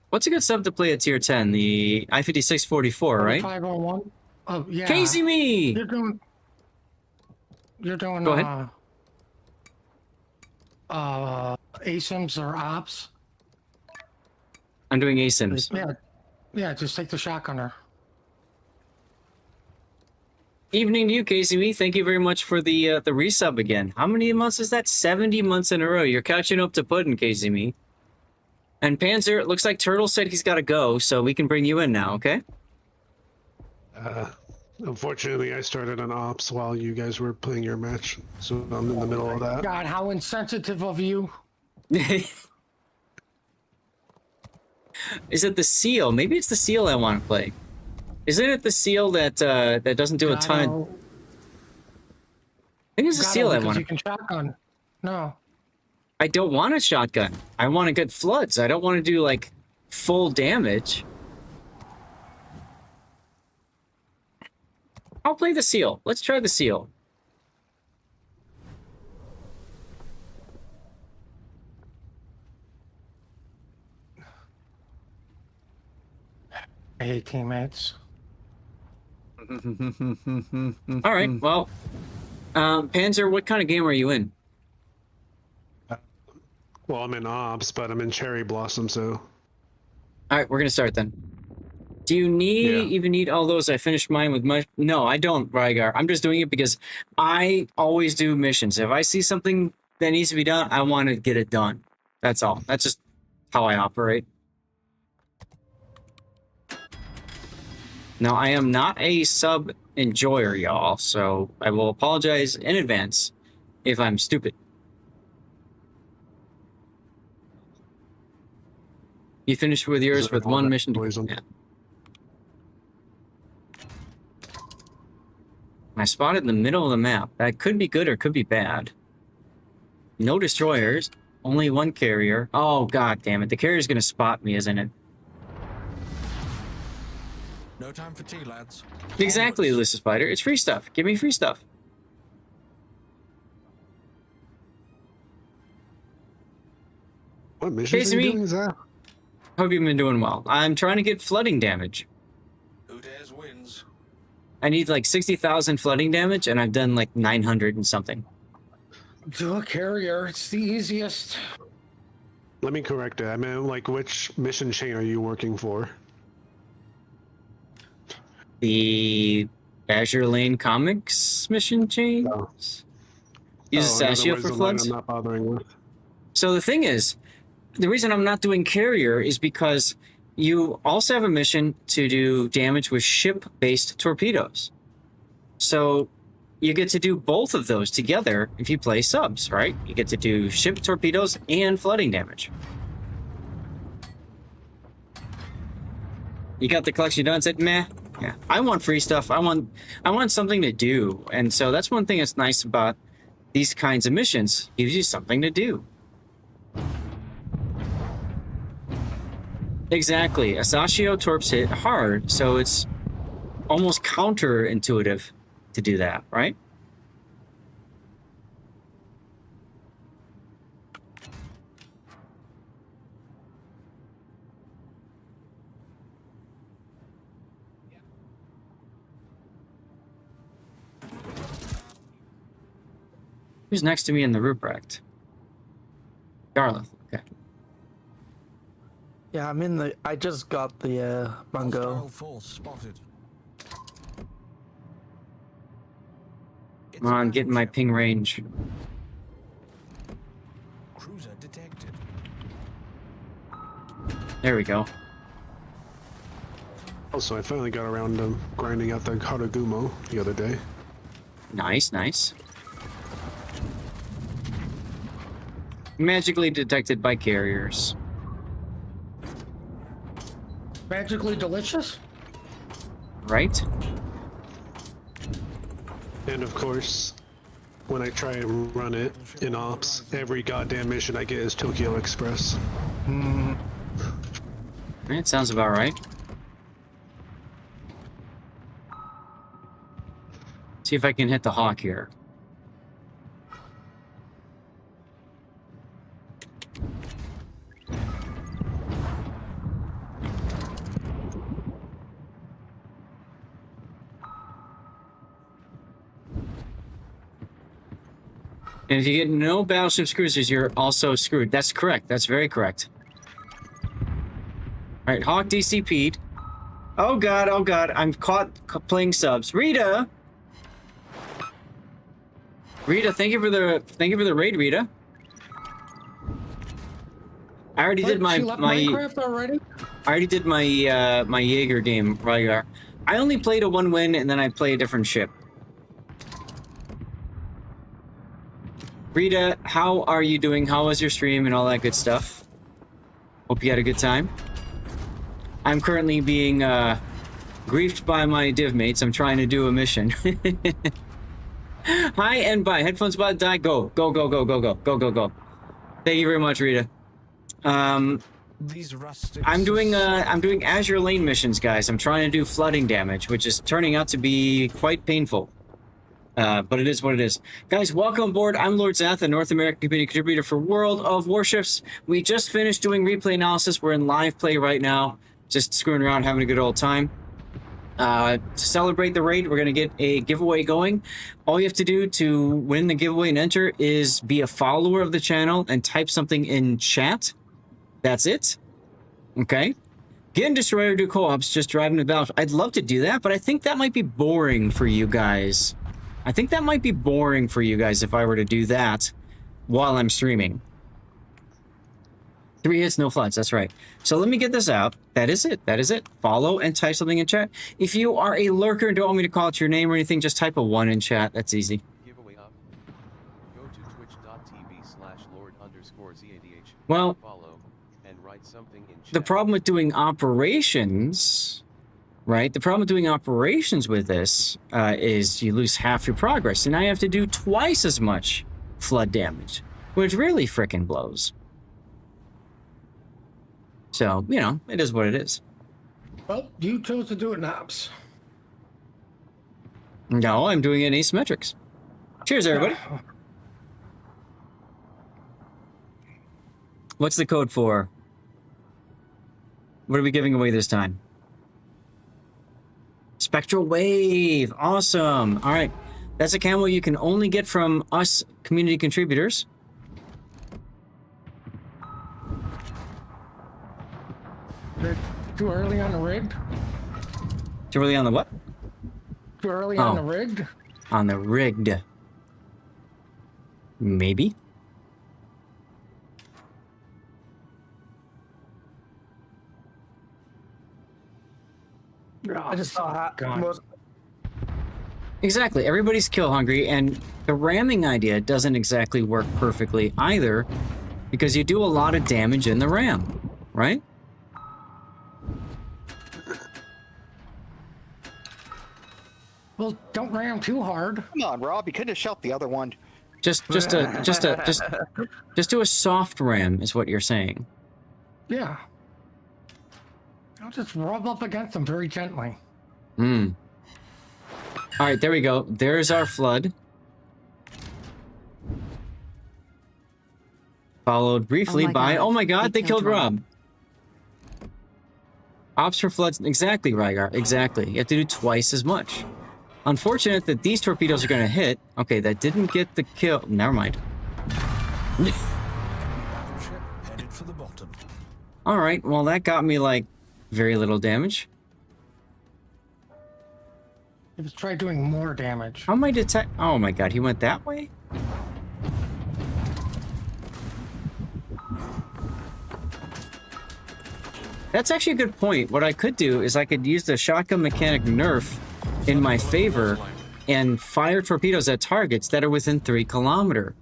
what's a good sub to play at tier 10? The I-5644, right? 501. Oh yeah. Casey me. You're doing. Go ahead. ASIMs or ops. I'm doing ASIMs. Yeah. Just take the shotgunner. Evening to you, KCB. Thank you very much for the resub again. How many months is that? 70 months in a row. You're catching up to Puddin', KCB. And Panzer, it looks like Turtle said he's got to go, so we can bring you in now, okay? Unfortunately, I started on ops while you guys were playing your match, so I'm in the middle of that. God, how insensitive of you. Is it the seal? Maybe it's the seal I want to play. Isn't it the seal that that doesn't do a ton of... I think it's a seal I want. You can shotgun. No. I don't want a shotgun. I want to get floods. I don't want to do like full damage. I'll play the seal. Let's try the seal. Hey, teammates. All right. Well, Panzer, what kind of game are you in? Well, I'm in Ops, but I'm in Cherry Blossom, so... Alright, we're gonna start then. Do you even need all those? I finished mine with my... No, I don't, Rygar. I'm just doing it because I always do missions. If I see something that needs to be done, I want to get it done. That's all. That's just how I operate. Now, I am not a sub enjoyer, y'all, so I will apologize in advance if I'm stupid. You finished with yours with one mission. Yeah. I spotted in the middle of the map. That could be good or could be bad. No destroyers, only one carrier. Oh, god damn it. The carrier's gonna spot me, isn't it? No time for tea, lads. Exactly, Ulysses Spider. It's free stuff. Give me free stuff. What missions are you doing, Zach? Hope you've been doing well. I'm trying to get flooding damage. Who dares wins. I need like 60,000 flooding damage, and I've done like 900 and something. Do a carrier. It's the easiest. Let me correct it. I mean, like, which mission chain are you working for? The Azure Lane Comics mission chain? Oh. Use Sashio for floods? I'm not bothering with. So the thing is, the reason I'm not doing carrier is because you also have a mission to do damage with ship-based torpedoes. So you get to do both of those together if you play subs, right? You get to do ship torpedoes and flooding damage. You got the collection done and said, meh. Yeah, I want free stuff. I want something to do. And so that's one thing that's nice about these kinds of missions. Gives you something to do. Exactly. Asashio torps hit hard, so it's almost counterintuitive to do that, right? Who's next to me in the Ruprecht? Garleth. Okay. Yeah, I'm in the... I just got the bungo. Spotted. Come on, get in my ping range. Cruiser detected. There we go. Also, I finally got around to grinding out the Haragumo the other day. Nice, nice. Magically detected by carriers. Magically delicious? Right? And of course, when I try and run it in Ops, every goddamn mission I get is Tokyo Express. It sounds about right. See if I can hit the hawk here. And if you get no battleships cruisers, you're also screwed. That's correct. That's very correct. All right, Hawk DCP'd. Oh god, I'm caught playing subs. Rita, thank you for the raid, Rita. I already did my Minecraft already? I already did my my Jaeger game, Rygar. I only played a 1-win and then I play a different ship. Rita, how are you doing? How was your stream and all that good stuff? Hope you had a good time. I'm currently being griefed by my div mates. I'm trying to do a mission. Hi and bye. Headphones about to die. Go. Go, go, go, go, go. Go, go, go. Thank you very much, Rita. These rustics I'm doing Azure Lane missions, guys. I'm trying to do flooding damage, which is turning out to be quite painful. But it is what it is. Guys, welcome aboard. I'm Lord Zath, a North American community contributor for World of Warships. We just finished doing replay analysis. We're in live play right now. Just screwing around, having a good old time. To celebrate the raid, we're going to get a giveaway going. All you have to do to win the giveaway and enter is be a follower of the channel and type something in chat. That's it. Okay. Get in Destroyer, do co-ops, just driving the battle. I'd love to do that, but I think that might be boring for you guys. I think that might be boring for you guys if I were to do that while I'm streaming. 3 hits, no floods. That's right. So let me get this out. That is it. That is it. Follow and type something in chat. If you are a lurker and don't want me to call out your name or anything, just type a 1 in chat. That's easy. Giveaway up. Go to twitch.tv/Lord_ZADH. Well, follow and write something in chat. The problem with doing operations, right? The problem with doing operations with this is you lose half your progress. And now you have to do twice as much flood damage, which really frickin' blows. So, you know, it is what it is. Well, you chose to do it in ops. No, I'm doing it in asymmetrics. Cheers, everybody. What's the code for? What are we giving away this time? Spectral Wave. Awesome. All right. That's a camo you can only get from us community contributors. Too early on the rig? Too early on the what? Too early on the rigged? On the rigged. Maybe. I just saw that. Exactly. Everybody's kill hungry, and the ramming idea doesn't exactly work perfectly either, because you do a lot of damage in the ram, right? Well, don't ram too hard. Come on, Rob. You could have shot the other one. Just do a soft ram is what you're saying. Yeah. I'll just rub up against them very gently. Hmm. All right, there we go. There's our flood. Followed briefly by, oh my god, they killed Rob. Ops for floods, exactly, Rygar, exactly. You have to do twice as much. Unfortunate that these torpedoes are going to hit. Okay, that didn't get the kill. Never mind. Headed for the bottom. All right, well, that got me, like, very little damage. Let's try doing more damage. How am I detect? Oh my god, he went that way? That's actually a good point. What I could do is I could use the shotgun mechanic nerf in my favor and fire torpedoes at targets that are within 3 kilometers.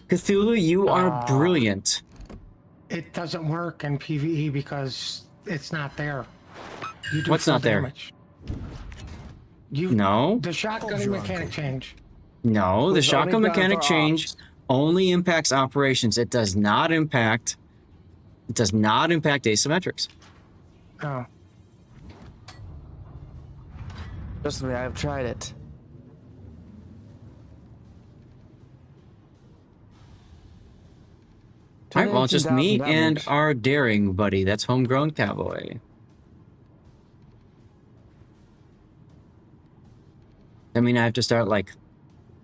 Cthulhu, you are brilliant. It doesn't work in PvE because it's not there. You do What's full not there? damage. No. The shotgun mechanic change. No, the shotgun mechanic change only impacts operations. It does not impact. It does not impact asymmetrics. Oh. Trust me, I've tried it. All right, well, it's just me and our daring buddy. That's homegrown cowboy. I mean, I have to start, like,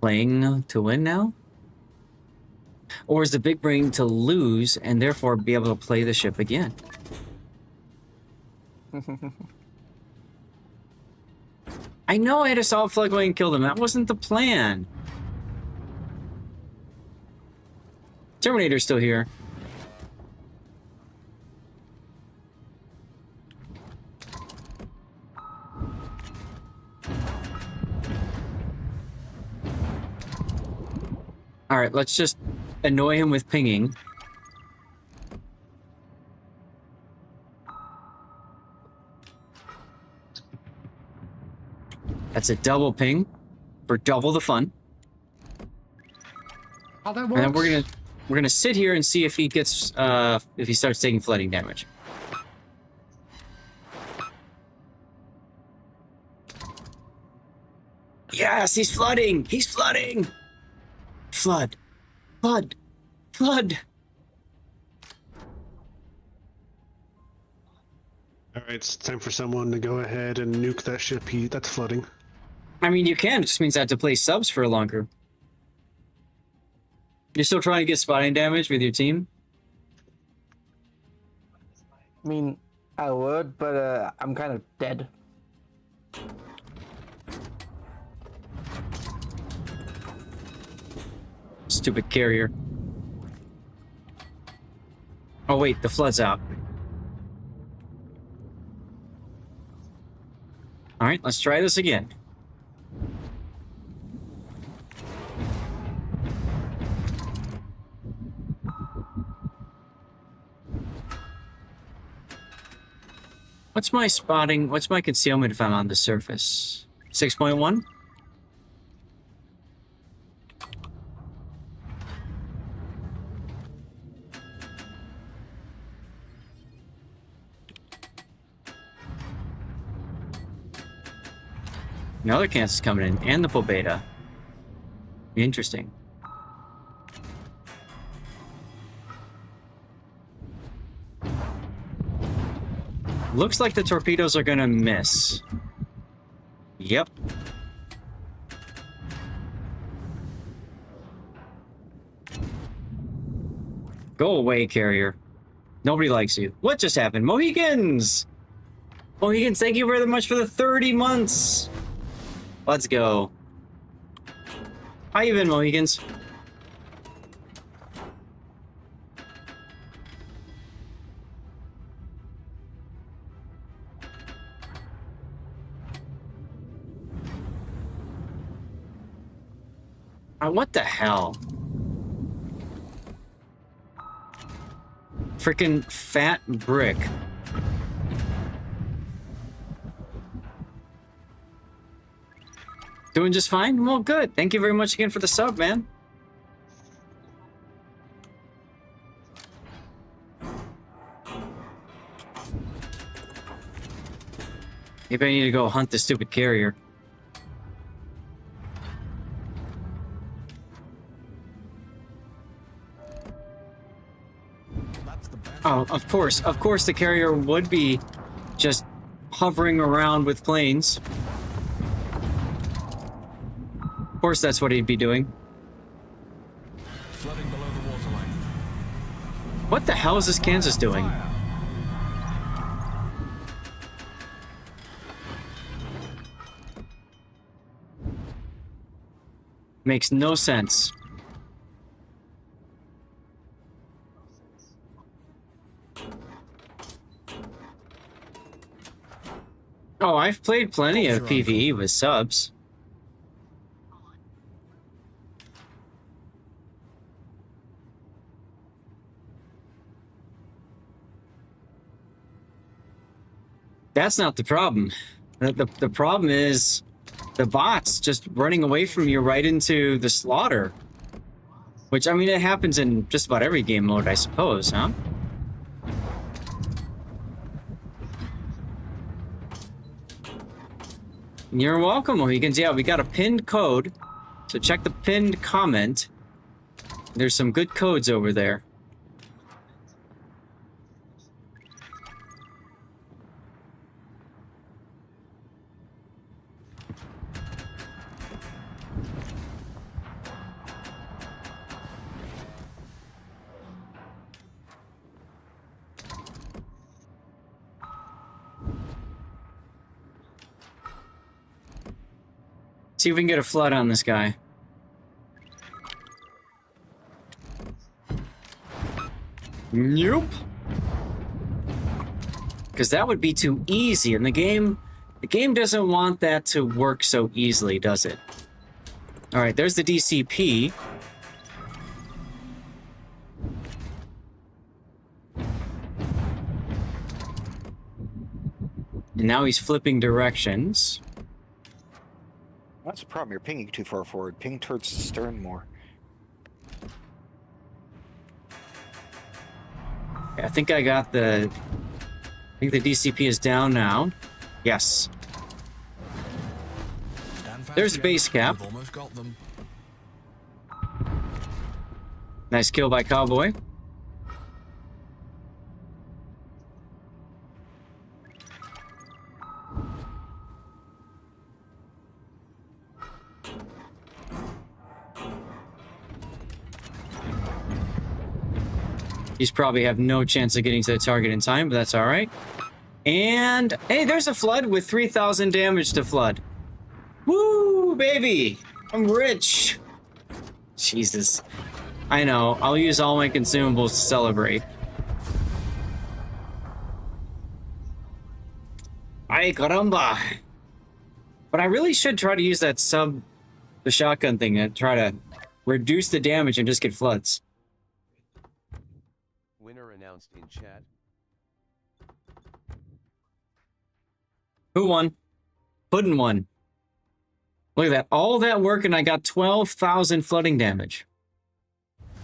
playing to win now? Or is the big brain to lose and therefore be able to play the ship again? I know I had a solid flood going and kill them. That wasn't the plan. Terminator's still here. All right, let's just annoy him with pinging. That's a double ping for double the fun. How that And works? then we're gonna sit here and see if he gets if he starts taking flooding damage. Yes, he's flooding! He's flooding! Flood. Flood. Flood. Alright, it's time for someone to go ahead and nuke that ship. That's flooding. I mean, you can. It just means I have to play subs for longer. You're still trying to get spotting damage with your team? I mean, I would, but I'm kind of dead. Stupid carrier. Oh wait, the flood's out. Alright, let's try this again. What's my spotting? What's my concealment if I'm on the surface? 6.1? Another cancer's coming in, and the full beta. Interesting. Looks like the torpedoes are gonna miss. Yep. Go away, carrier. Nobody likes you. What just happened? Mohegans! Mohegans, thank you very much for the 30 months! Let's go. How you been, Mohegans? What the hell? Freaking fat brick. Doing just fine? Well, good. Thank you very much again for the sub, man. Maybe I need to go hunt the stupid carrier. Oh, of course the carrier would be just hovering around with planes. Of course that's what he'd be doing. Flooding below the waterline. What the hell is this Kansas doing? Makes no sense. Oh, I've played plenty of PvE with subs. That's not the problem. The problem is the bots just running away from you right into the slaughter. Which, I mean, it happens in just about every game mode, I suppose, huh? You're welcome, Mohegans. Yeah, we got a pinned code. So check the pinned comment. There's some good codes over there. See if we can get a flood on this guy. Nope. Because that would be too easy, and the game doesn't want that to work so easily, does it? Alright, there's the DCP. And now he's flipping directions. That's the problem. You're pinging too far forward. Ping towards the stern more. I think I got the... I think the DCP is down now. Yes. There's base cap. We've almost got them. Nice kill by Cowboy. He's probably have no chance of getting to the target in time, but that's all right. And hey, there's a flood with 3,000 damage to flood. Woo, baby! I'm rich. Jesus. I know. I'll use all my consumables to celebrate. Ay, caramba! But I really should try to use that the shotgun thing and try to reduce the damage and just get floods. Winner announced in chat. Who won? Puddin won. Look at that. All that work and I got 12,000 flooding damage.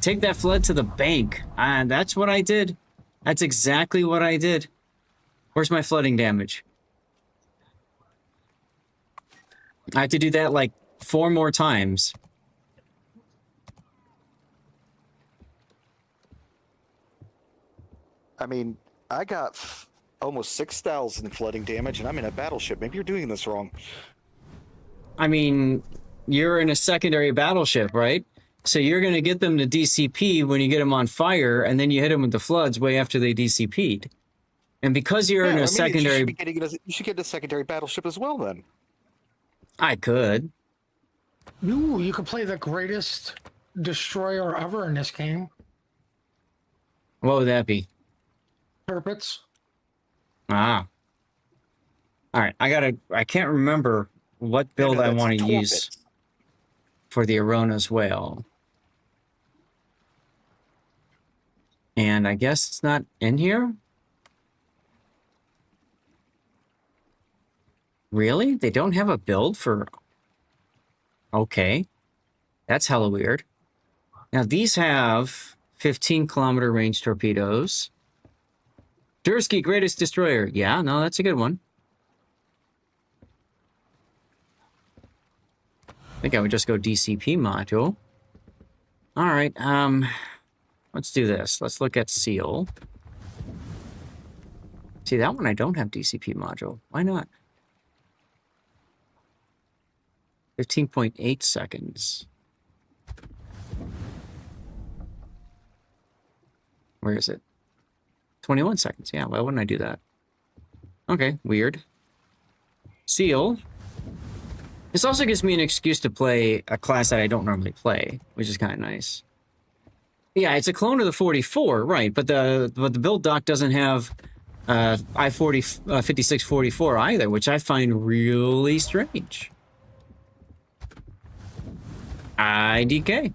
Take that flood to the bank. And that's what I did. That's exactly what I did. Where's my flooding damage? I have to do that like 4 more times. I mean, I got almost 6,000 flooding damage, and I'm in a battleship. Maybe you're doing this wrong. I mean, you're in a secondary battleship, right? So you're going to get them to DCP when you get them on fire, and then you hit them with the floods way after they DCP'd. And because you're in a secondary... You should get a secondary battleship as well, then. I could. Ooh, you could play the greatest destroyer ever in this game. What would that be? Turpits. Ah. Alright, I can't remember what build I want to use for the Arona's Whale. And I guess it's not in here? Really? They don't have a build for... Okay. That's hella weird. Now, these have 15-kilometer range torpedoes. Dursky, greatest destroyer. Yeah, no, that's a good one. I think I would just go DCP module. All right, let's do this. Let's look at SEAL. See, that one I don't have DCP module. Why not? 15.8 seconds. Where is it? 21 seconds. Yeah, why wouldn't I do that? Okay, weird. SEAL. This also gives me an excuse to play a class that I don't normally play, which is kind of nice. Yeah, it's a clone of the 44, right? But the build doc doesn't have I-5644 either, which I find really strange. IDK.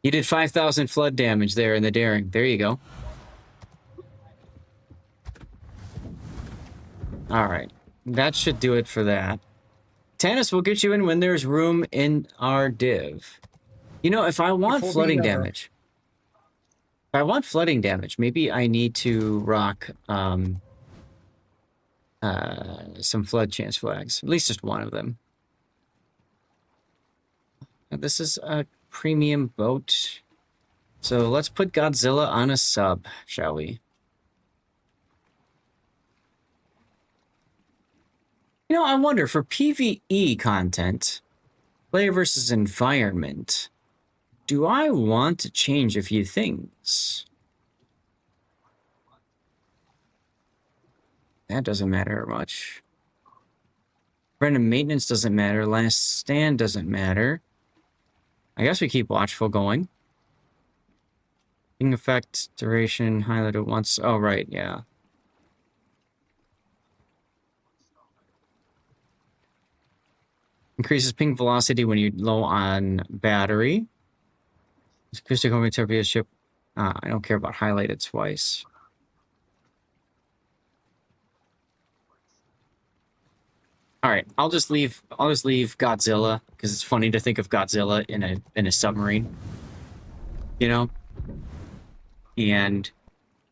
You did 5,000 flood damage there in the Daring. There you go. All right. That should do it for that. Tannis will get you in when there's room in our div. You know, if I want flooding damage... If I want flooding damage, maybe I need to rock some flood chance flags. At least just one of them. This is a premium boat. So let's put Godzilla on a sub, shall we? You know, I wonder, for PvE content, player versus environment, do I want to change a few things? That doesn't matter much. Random maintenance doesn't matter. Last stand doesn't matter. I guess we keep watchful going. Ping effect, duration, highlighted once. Oh, right, yeah. Increases ping velocity when you're low on battery. Acoustic homing torpedo ship. I don't care about highlighted twice. All right, I'll just leave Godzilla because it's funny to think of Godzilla in a submarine. You know? And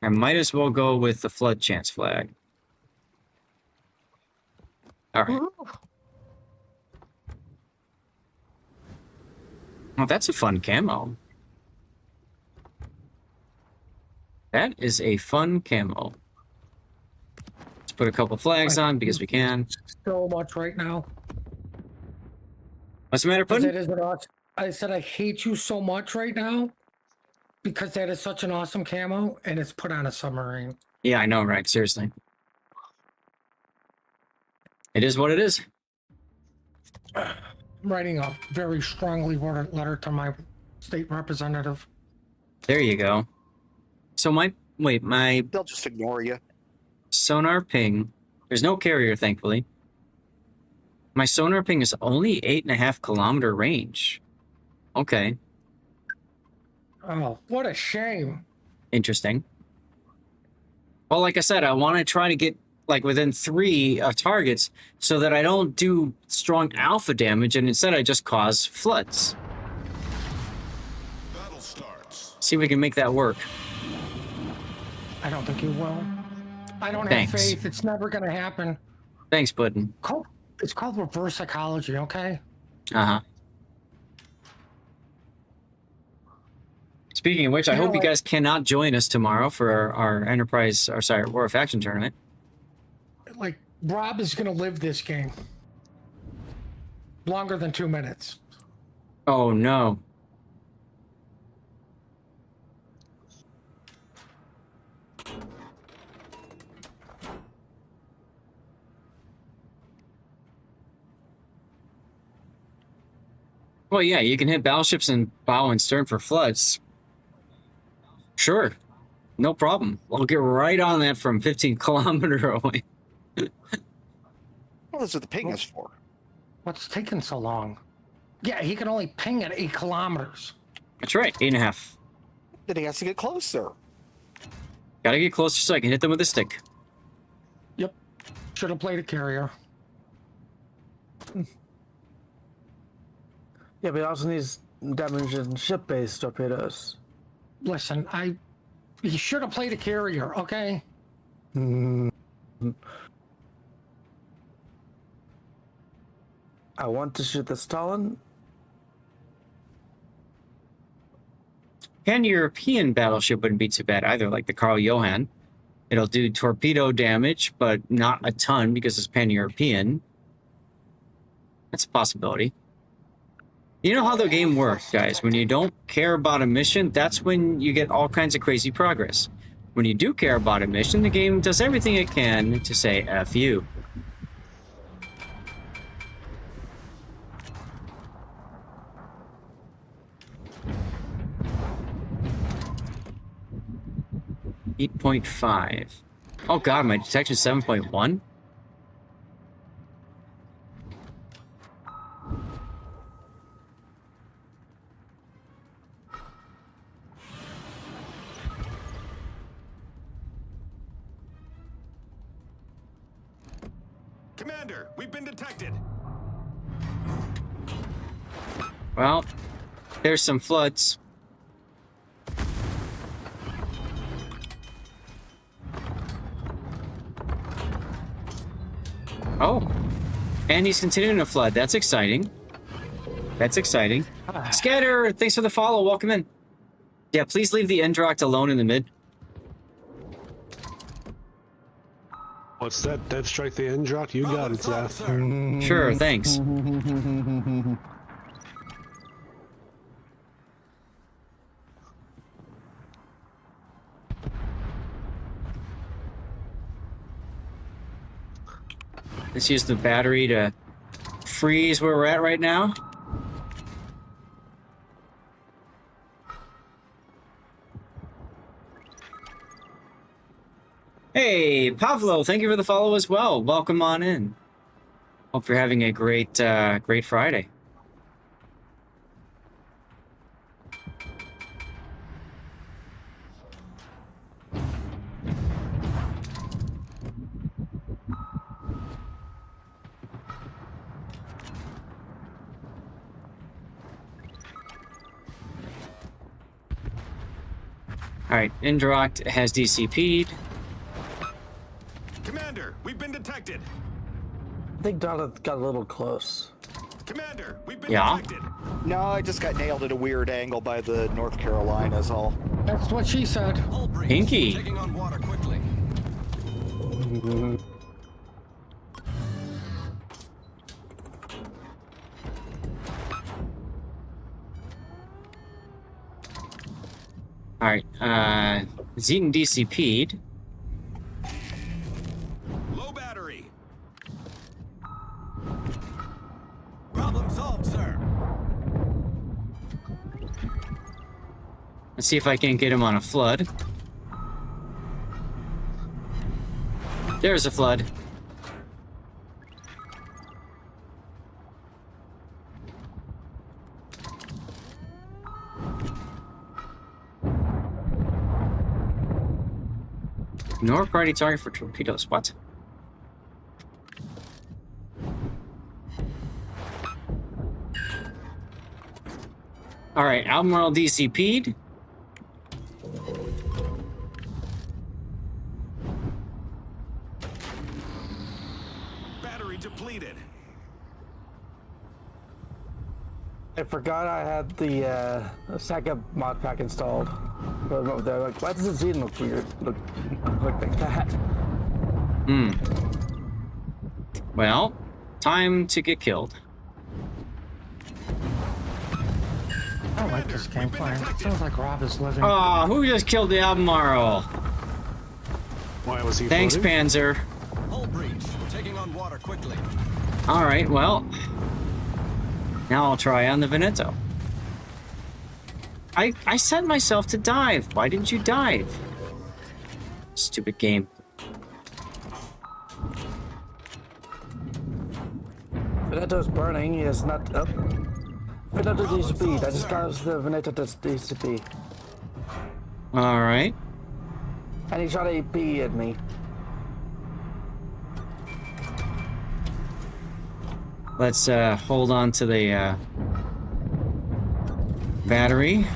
I might as well go with the flood chance flag. All right. Oh, that's a fun camo. That is a fun camo. Let's put a couple flags on because we can. So much right now. What's the matter, Because Puddin'? that is an awesome. I said I hate you so much right now because that is such an awesome camo and it's put on a submarine. Yeah, I know, right? Seriously. It is what it is. I'm writing a very strongly worded letter to my state representative. There you go. So my They'll just ignore you. sonar ping. There's no carrier, thankfully. My sonar ping is only 8.5 kilometer range. Okay, Oh, what a shame. interesting. Well, like I said, I want to try to get like within 3 targets so that I don't do strong alpha damage and instead I just cause floods. Battle starts. See if we can make that work. I don't think you will. I don't Thanks. have faith. It's never going to happen. Thanks, Puddin'. It's called reverse psychology, okay? Uh-huh. Speaking of which, I hope you guys cannot join us tomorrow for our Enterprise, or sorry, War of Faction tournament. Like, Rob is going to live this game longer than 2 minutes. Oh, no. Well, yeah, you can hit battleships and bow and stern for floods. Sure. No problem. I'll get right on that from 15 kilometer away. Well, that's what the ping is for. What's taking so long? Yeah, he can only ping at 8 kilometers. That's right, 8.5. Then he has to get closer. Gotta get closer so I can hit them with a stick. Yep. Should have played a carrier. Yeah, but he also needs damaging ship-based torpedoes. Listen, he should have played a carrier, okay? I want to shoot the Stalin. Pan-European battleship wouldn't be too bad either, like the Karl Johan. It'll do torpedo damage, but not a ton because it's pan-European. That's a possibility. You know how the game works, guys. When you don't care about a mission, that's when you get all kinds of crazy progress. When you do care about a mission, the game does everything it can to say F you. .5. Oh god, my detection 7.1? Commander, we've been detected. Well, there's some floods. Oh, and he's continuing to flood. That's exciting. That's exciting. Scatter, thanks for the follow. Welcome in. Yeah, please leave the Endroct alone in the mid. What's that? Dev Strike the Endrock? You got it, Zeph. Sure, thanks. Let's use the battery to freeze where we're at right now. Hey, Pavlo, thank you for the follow as well. Welcome on in. Hope you're having a great Friday. Alright, Indroct has DCP'd. Commander, we've been detected. I think Donna got a little close. Commander, we've been Yeah? detected. No, I just got nailed at a weird angle by the North Carolinas. All. That's what she said. Pinky. Taking on water quickly. Alright, Zeton DCP'd. Low battery. Problem solved, sir. Let's see if I can get him on a flood. There's a flood. Ignore priority target for torpedoes. What? Alright, Albemarle DCP'd. Battery depleted. I forgot I had the second mod pack installed. But they're like, why does the Zeton look weird? Look like that. Hmm. Well, time to get killed. I don't like this game plan. It sounds like Rob is living. Oh, who just killed the Albemarle? Why was he Thanks, floating? Panzer. Hull breach. Taking on water quickly. Alright, well. Now I'll try on the Veneto. I set myself to dive. Why didn't you dive? Stupid game. Veneto's burning. He is not up. Veneto DCP. I just got the Veneto DCP. Alright. And he shot AP at me. Let's hold on to the battery.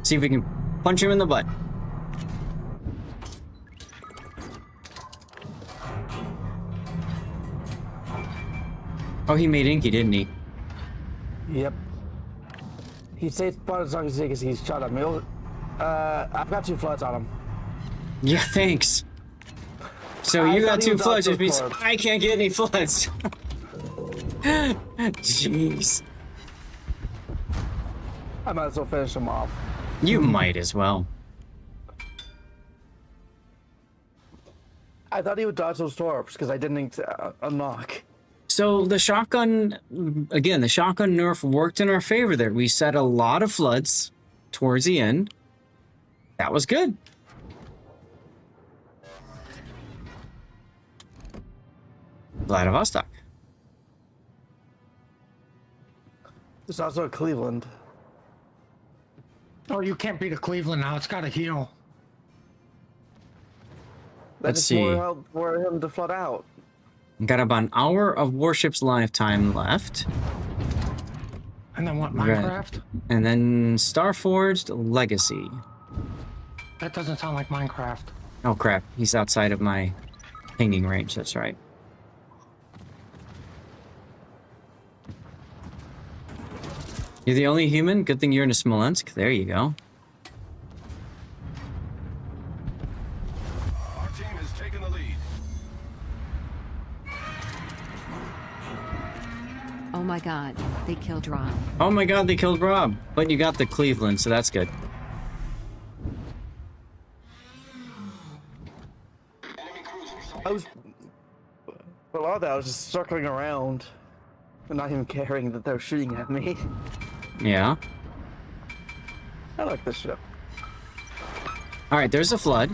See if we can punch him in the butt. Oh, he made Inky, didn't he? Yep. He stayed part as long as he's shot at me. I've got 2 floods on him. Yeah, thanks. So I you thought got he 2 was floods, also which means flood. I can't get any floods. Jeez. I might as well finish him off. You might as well. I thought he would dodge those torps because I didn't unlock. So the shotgun, again, the shotgun nerf worked in our favor there. We set a lot of floods towards the end. That was good. Vladivostok. There's also a Cleveland. Oh, you can't beat a Cleveland now. It's got to heal. Let's That's see. more help for him to flood out. Got about an hour of Warships lifetime left. And then what, Right. Minecraft? And then Starforged Legacy. That doesn't sound like Minecraft. Oh crap, he's outside of my pinging range, that's right. You're the only human? Good thing you're in a Smolensk. There you go. Our team has taken the lead. Oh my god, they killed Rob. Oh my god, they killed Rob. But you got the Cleveland, so that's good. I was, for a lot of that, I was just circling around and not even caring that they were shooting at me. Yeah. I like this ship. Alright, there's a flood.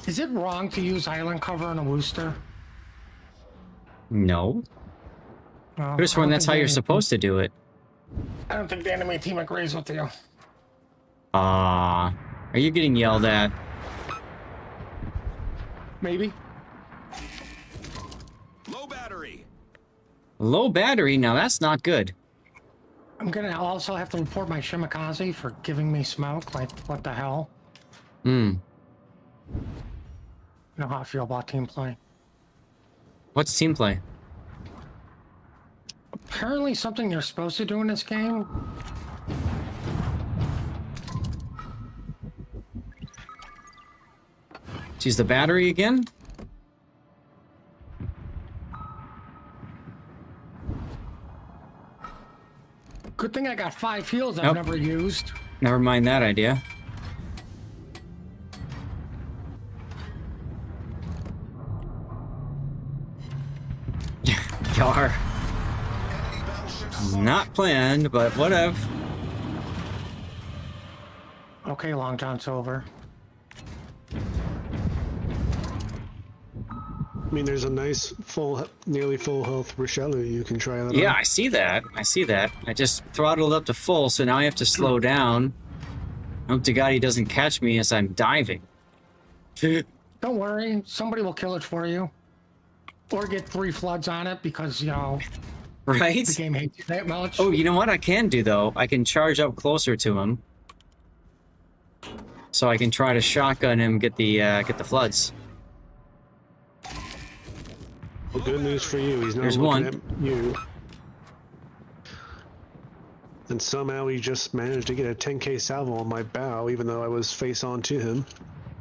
Is it wrong to use island cover on a Wooster? No. No, Just I when don't that's think how you're the- supposed to do it. I don't think the enemy team agrees with you. Are you getting yelled at? Maybe. Low battery. Low battery? Now that's not good. I'm gonna also have to report my Shimakaze for giving me smoke. Like, what the hell? Hmm. You know how I feel about team play. What's team play? Apparently something you're supposed to do in this game. Use the battery again? Good thing I got 5 heals I've Nope. never used. Never mind that idea. Yar. Not planned, but whatever. Okay, Long John Silver. I mean, there's a nice nearly full health Rochelle you can try that Yeah, on. I see that. I see that. I just throttled up to full, so now I have to slow down. Hope to God he doesn't catch me as I'm diving. Don't worry, somebody will kill it for you. Or get 3 floods on it because, you know, Right? the game hates you that much. Oh, you know what I can do, though? I can charge up closer to him. So I can try to shotgun him, get the floods. Well, good news for you, he's not There's looking one. at you. And somehow he just managed to get a 10k salvo on my bow, even though I was face on to him.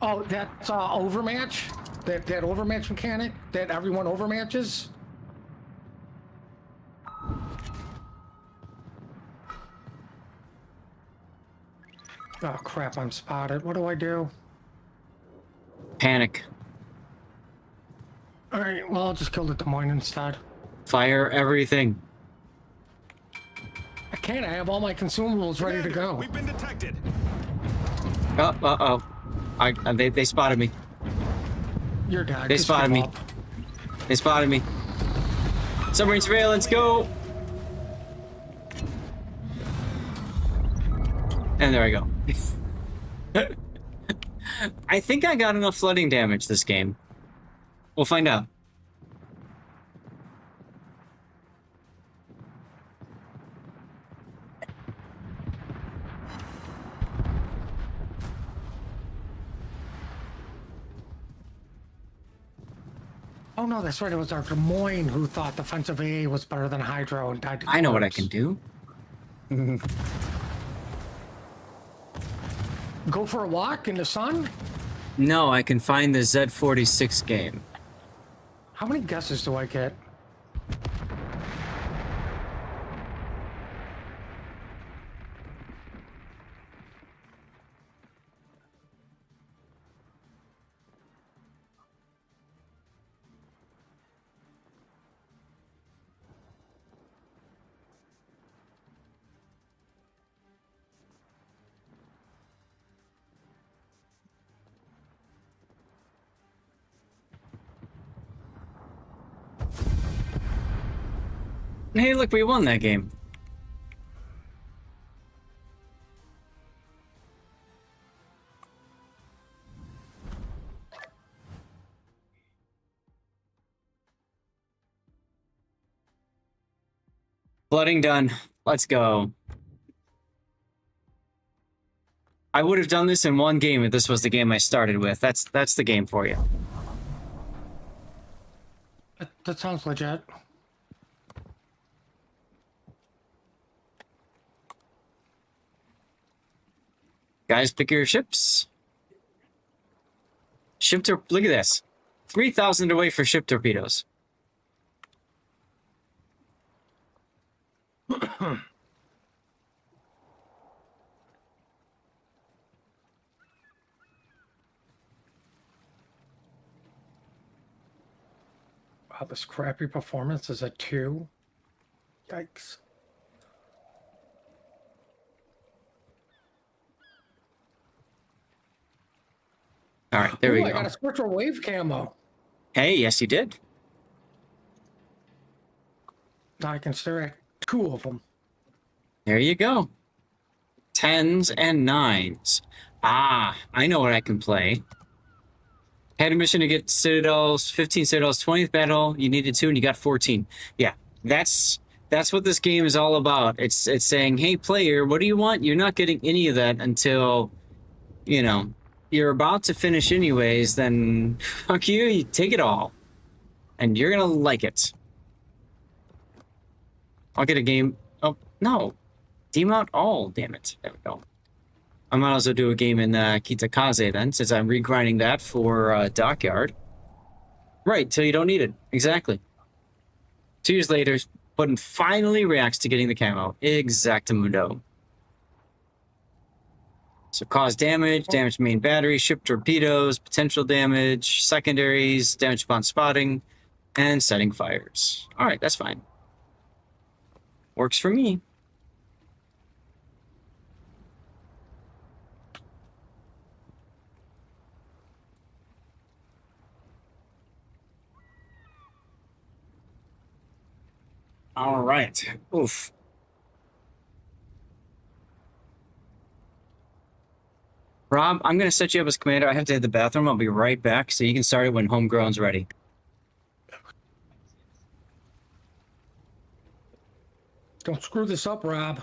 Oh, that's overmatch? That overmatch mechanic that everyone overmatches? Oh crap, I'm spotted. What do I do? Panic. Alright, well, I'll just kill the Des Moines instead. Fire everything. I can't, I have all my consumables ready to go. We've been detected. Oh, uh-oh. They spotted me. You're dead. They Just spotted give me. up. They spotted me. Submarine surveillance, go! And there I go. I think I got enough flooding damage this game. We'll find out. Oh no, that's right. It was our Des Moines who thought defensive AA was better than Hydro and died to I know what I corpse. can do. Go for a walk in the sun? No, I can find the Z46 game. How many guesses do I get? Hey, look, we won that game. Flooding done. Let's go. I would have done this in one game if this was the game I started with. That's the game for you. That sounds legit. Guys, pick your ships. Ship look at this. 3,000 away for ship torpedoes. Wow, this crappy performance is a 2. Yikes. All right, there we I go. got a spectral wave camo. Hey, yes, you did. Now I can stare at 2 of them. There you go. 10s and 9s. Ah, I know what I can play. Had a mission to get Citadels, 15 Citadels, 20th battle. You needed 2 and you got 14. Yeah, That's what this game is all about. It's saying, hey player, what do you want? You're not getting any of that until, you know, you're about to finish anyways, then fuck you, you take it all. And you're gonna like it. I'll get a game. Oh, no. Demount all, damn it. There we go. I might also do a game in Kitakaze then, since I'm regrinding that for Dockyard. Right, till you don't need it. Exactly. 2 years later, Button finally reacts to getting the camo. Exactamundo. So cause damage, damage main battery, ship torpedoes, potential damage, secondaries, damage upon spotting, and setting fires. Alright, that's fine. Works for me. All right. Oof. Rob, I'm going to set you up as commander. I have to hit the bathroom. I'll be right back, so you can start it when homegrown's ready. Don't screw this up, Rob.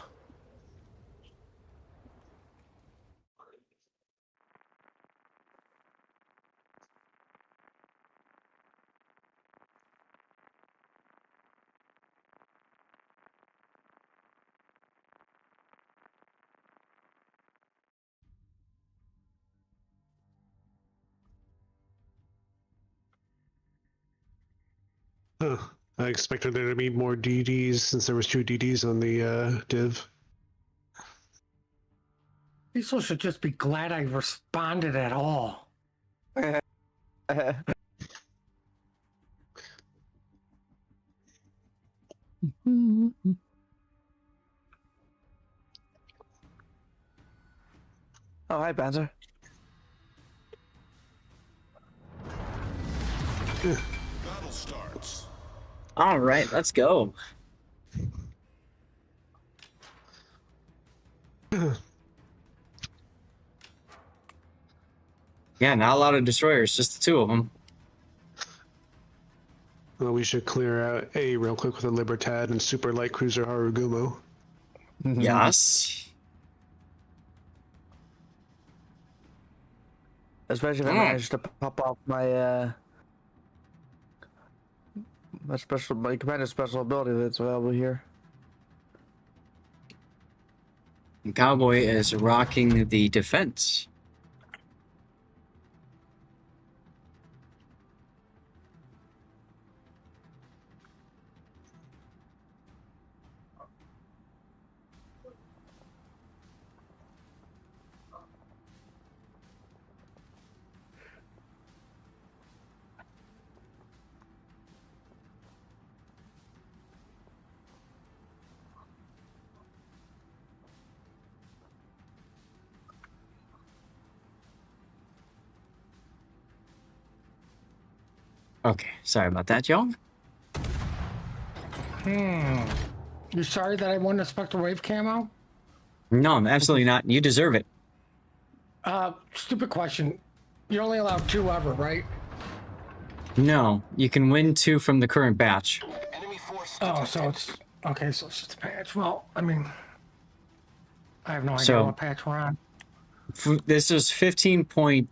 Huh. I expected there to be more DDs since there was 2 DDs on the div. People should just be glad I responded at all. Oh, hi, Banzer. Battle starts. All right, let's go. Yeah, not a lot of destroyers, just the 2 of them. Well, we should clear out A real quick with a Libertad and super light cruiser Harugumo. Yes. Especially if I manage to pop off my my commander special ability that's available here. Cowboy is rocking the defense. Okay, sorry about that, y'all. You sorry that I won the Spectre Wave camo? No, I'm absolutely not. You deserve it. Stupid question. You're only allowed 2 ever, right? No, you can win 2 from the current batch. Oh, so it's okay. So it's just a patch. Well, I mean, I have no idea what patch we're on. This is 15.4.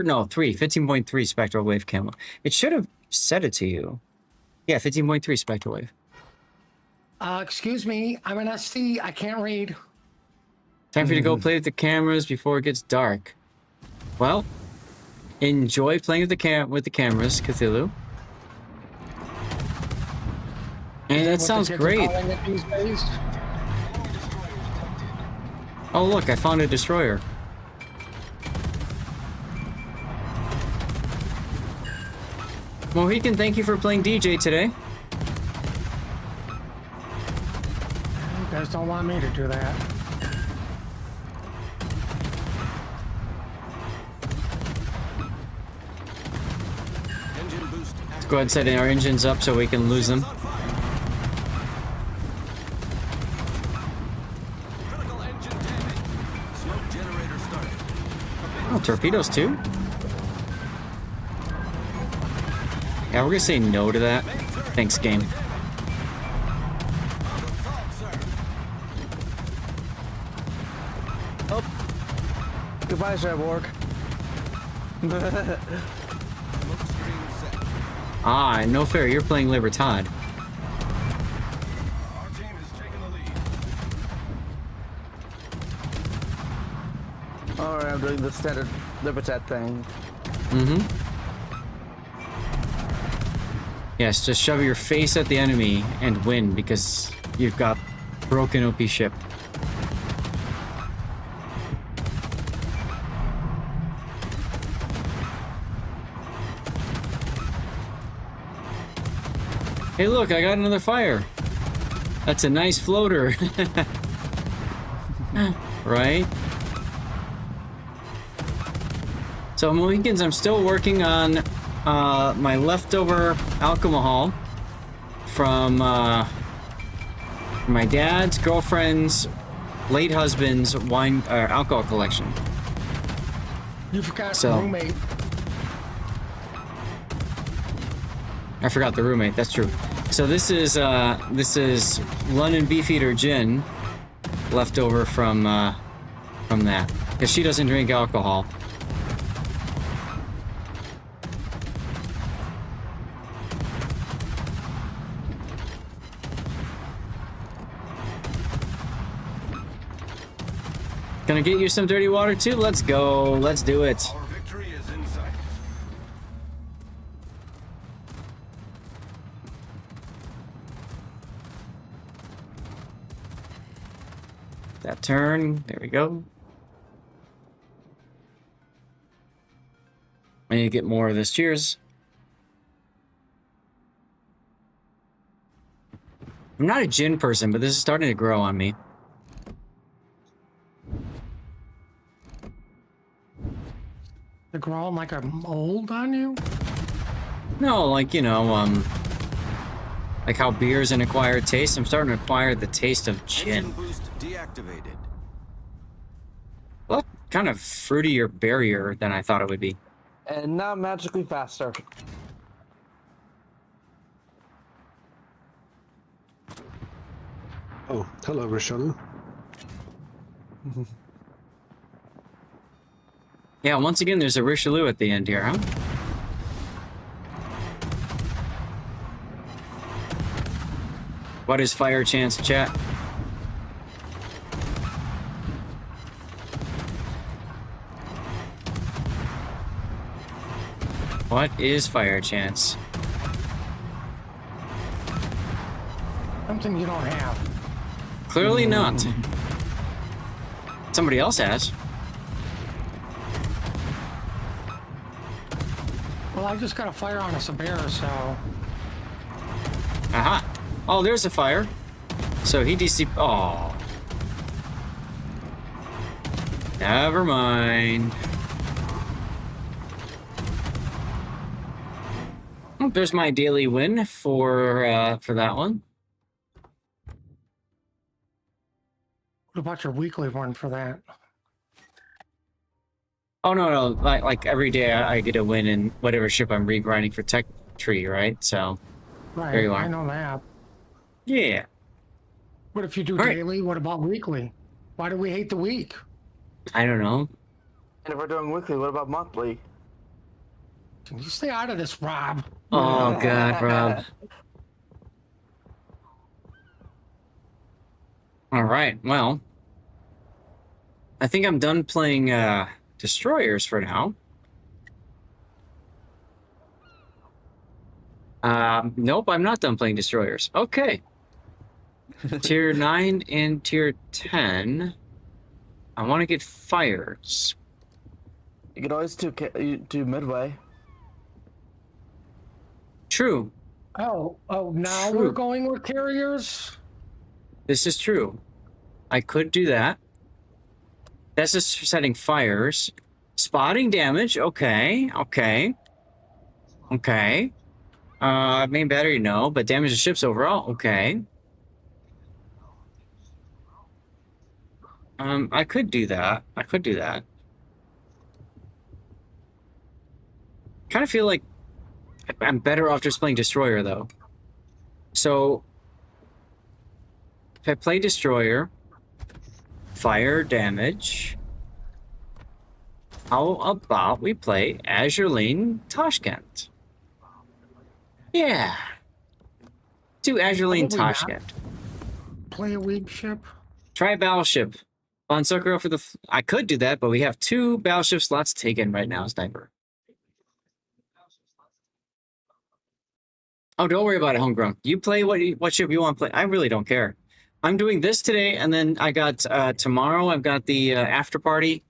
No, 15.3 Spectral Wave camo. It should have said it to you. Yeah, 15.3 Spectral Wave. Excuse me. I'm an SC. I can't read. Time for you to go play with the cameras before it gets dark. Well, enjoy playing with the cameras, Cthulhu. And that sounds great. Oh look, I found a destroyer. Mohican, thank you for playing DJ today. You guys don't want me to do that. Let's go ahead and set our engines up so we can lose them. Oh, torpedoes too? Yeah, we're gonna say no to that. Thanks, game. Oh. Goodbye, Cyborg. Ah, no fair. You're playing Libertad. Alright, I'm doing the standard Libertad thing. Mm-hmm. Yes, just shove your face at the enemy and win because you've got broken OP ship. Hey, look, I got another fire. That's a nice floater. Right? So, Mohicans, I'm still working on my leftover alcohol from my dad's girlfriend's late husband's wine alcohol collection. You forgot the roommate. I forgot the roommate. That's true. So this is London Beefeater gin left over from that because she doesn't drink alcohol. Gonna get you some dirty water too? Let's go. Let's do it. Our victory is in sight. That turn. There we go. I need to get more of this. Cheers. I'm not a gin person, but this is starting to grow on me. They're growing like I'm old on you? No, like, you know, like how beer's an acquired taste. I'm starting to acquire the taste of gin. Boost deactivated. Well, kind of fruitier, berrier than I thought it would be. And now magically faster. Oh, hello, Rishona. Yeah, once again, there's a Richelieu at the end here, huh? What is fire chance, chat? What is fire chance? Something you don't have. Clearly not. Somebody else has. Well, I just got a fire on a Sabera, so... Aha! Oh, there's a fire. So he DC... Oh. Never mind. Oh, there's my daily win for that one. What about your weekly one for that? Oh no, like every day I get a win in whatever ship I'm regrinding for Tech Tree, right? So Right, there you are. I know that. Yeah. What if you do All right. daily? What about weekly? Why do we hate the week? I don't know. And if we're doing weekly, what about monthly? Can you stay out of this, Rob? Oh God, Rob. All right, well, I think I'm done playing destroyers for now. Nope, I'm not done playing destroyers. Okay. Tier 9 and tier 10. I want to get fires. You could always do midway. True. Oh, now True. we're going with carriers? This is true. I could do that. That's just for setting fires. Spotting damage. Okay. Okay. Okay. Main battery, no. But damage to ships overall. Okay. I could do that. I could do that. Kind of feel like I'm better off just playing Destroyer, though. So, if I play Destroyer, fire damage, how about we play Azure Lane Tashkent? Yeah. Do Azure Lane Probably not. Tashkent. Play a weak ship. Try Battleship. On Sakura for the... I could do that, but we have 2 Battleship slots taken right now, Sniper. Oh, don't worry about it, Homegrown. You play what ship you want to play. I really don't care. I'm doing this today, and then I got... tomorrow, I've got the after party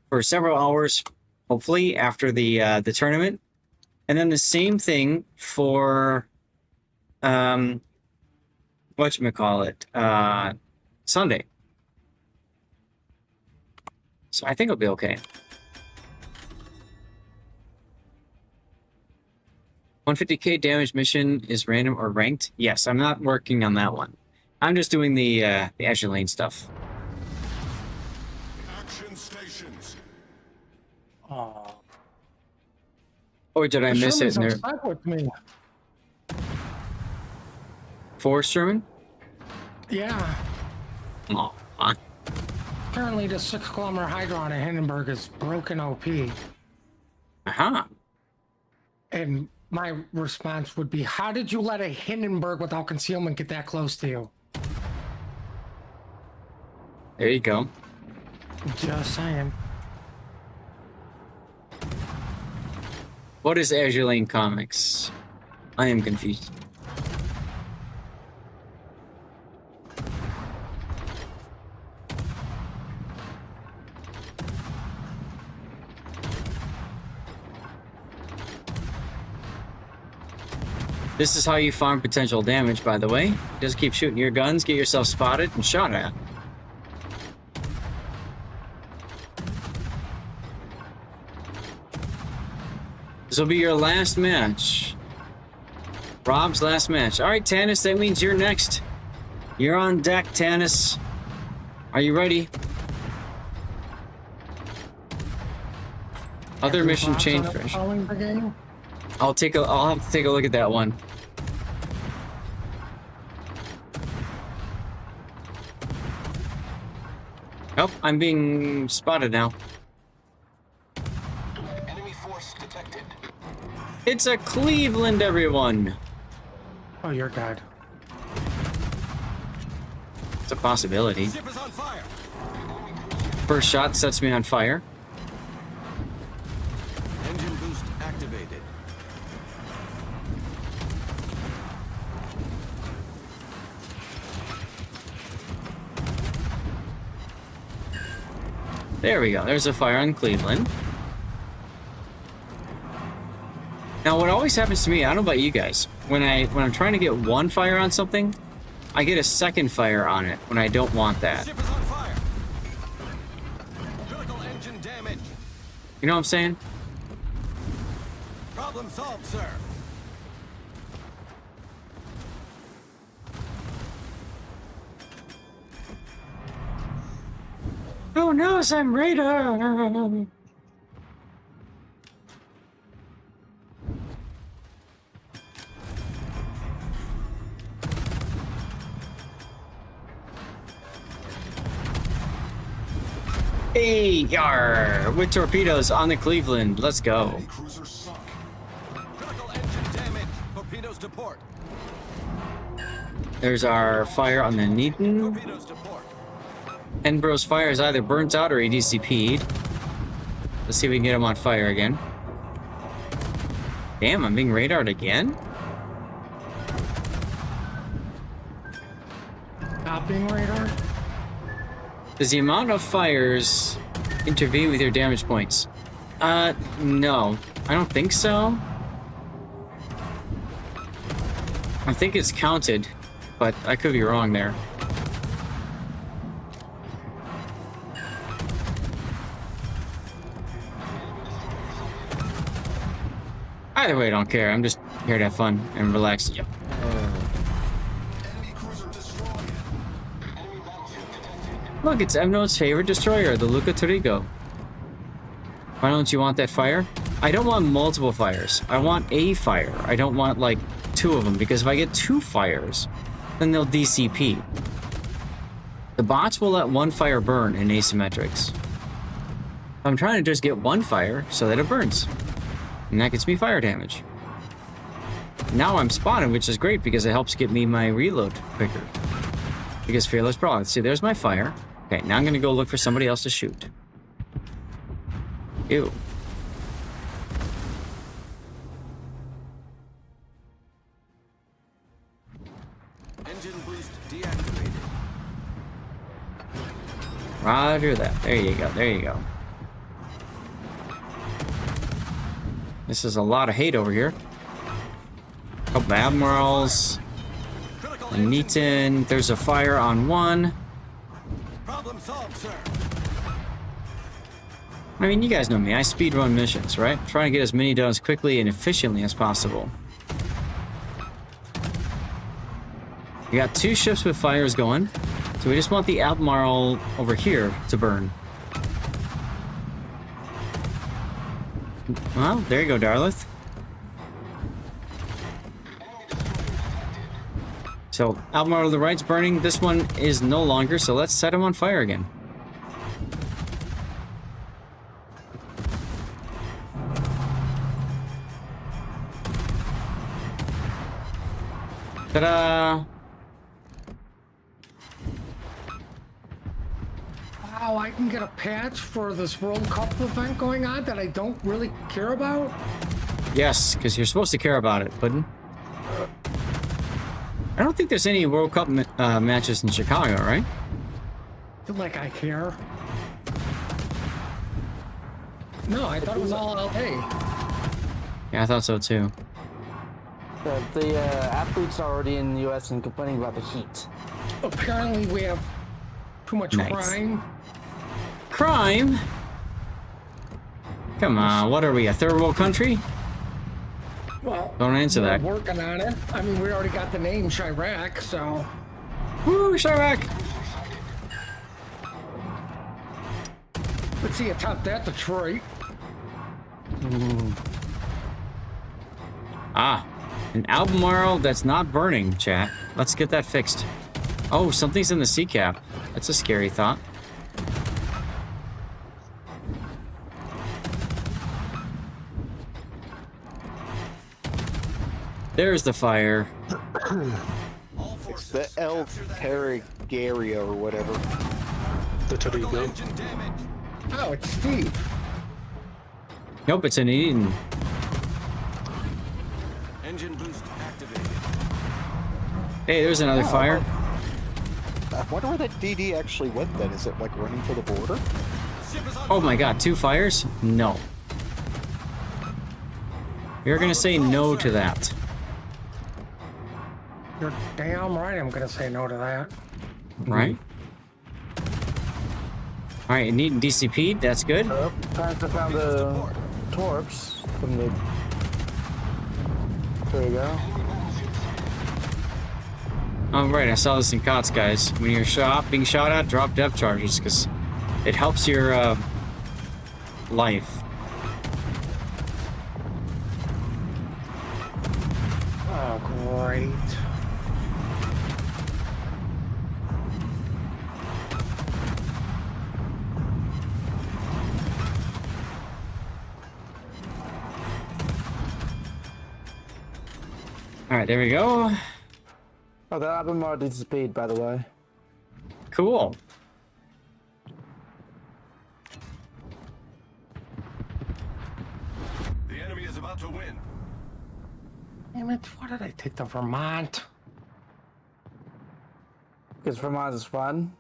for several hours, hopefully, after the tournament. And then the same thing for... whatchamacallit? Sunday. So I think it'll be okay. 150k damage mission is random or ranked? Yes, I'm not working on that one. I'm just doing the Azure Lane stuff. Action stations. Or did I miss it in there? With me. 4 Sherman? Yeah. Aw. Apparently the 6-kilometer Hydron at Hindenburg is broken OP. Uh-huh. And my response would be, how did you let a Hindenburg without concealment get that close to you? There you go. Just saying. What is Azure Lane Comics? I am confused. This is how you farm potential damage, by the way. Just keep shooting your guns, get yourself spotted and shot at. This will be your last match. Rob's last match. All right, Tannis, that means you're next. You're on deck, Tannis. Are you ready? Other mission change fresh. I'll have to take a look at that one. Oh, I'm being spotted now. Enemy force detected. It's a Cleveland, everyone. Oh, you're God. It's a possibility. Ship is on fire. First shot sets me on fire. Engine boost activated. There we go. There's a fire on Cleveland. Now, what always happens to me, I don't know about you guys, when I'm trying to get one fire on something, I get a second fire on it when I don't want that. Ship is on fire. Critical engine damage. You know what I'm saying? Problem solved, sir. Oh no, I'm radar. Hey, yar! With torpedoes on the Cleveland. Let's go. Cruiser sunk. Critical engine damage. Torpedoes to port. There's our fire on the Neaton. Torpedoes to port. Enbro's fire is either burnt out or ADCP'd. Let's see if we can get him on fire again. Damn, I'm being radared again? Not being radar? Does the amount of fires intervene with your damage points? No. I don't think so. I think it's counted, but I could be wrong there. Either way, I don't care. I'm just here to have fun and relax. Yep. Look, it's Mno's favorite destroyer, the Luca Torigo. Why don't you want that fire? I don't want multiple fires. I want a fire. I don't want, like, 2 of them, because if I get 2 fires, then they'll DCP. The bots will let 1 fire burn in asymmetrics. I'm trying to just get 1 fire so that it burns. And that gets me fire damage. Now I'm spotted, which is great because it helps get me my reload quicker. Because Fearless Brawl. Let's see, there's my fire. Okay, now I'm gonna go look for somebody else to shoot. Ew. Engine boost deactivated. Roger that. There you go, there you go. This is a lot of hate over here. Couple admirals. A Neaton. There's a fire on 1. Problem solved, sir. I mean, you guys know me. I speedrun missions, right? Trying to get as many done as quickly and efficiently as possible. We got 2 ships with fires going. So we just want the Albemarle over here to burn. Well, there you go, Darlith. So, Albemarle to the right's burning. This one is no longer, so let's set him on fire again. Ta-da! Wow, I can get a patch for this World Cup event going on that I don't really care about? Yes, because you're supposed to care about it, Puddin'. I don't think there's any World Cup matches in Chicago, right? Like I care. No, I thought it was all LA. Yeah, I thought so too. The athletes are already in the US and complaining about the heat. Apparently we have too much crime. Crime? Come on, what are we, a third world country? Well, don't answer we're that. Working on it. I mean, we already got the name Chirac, so. Woo, Chirac! Let's see you top that, Detroit. Ah, an Albemarle that's not burning, chat. Let's get that fixed. Oh, something's in the sea cap. That's a scary thought. There's the fire. It's the El Terrigario or whatever. The Torigo. Oh, it's Steve. Nope, it's an Eden. Engine boost activated. Hey, there's another fire. I wonder where that DD actually went then. Is it like running for the border? Oh my god, 2 fires? No. You're gonna say no to that. You're damn right I'm gonna say no to that. Right? Alright, Neat and DCP'd, that's good. Time to found the torps from the... There you go. Oh, right, I saw this in COTS, guys. When you're being shot at, drop depth charges, because it helps your life. Oh, great. Alright, there we go. Oh, that Albemarle needs speed, by the way. Cool. The enemy is about to win. Damn it, why did I take the Vermont? Because Vermont is fun.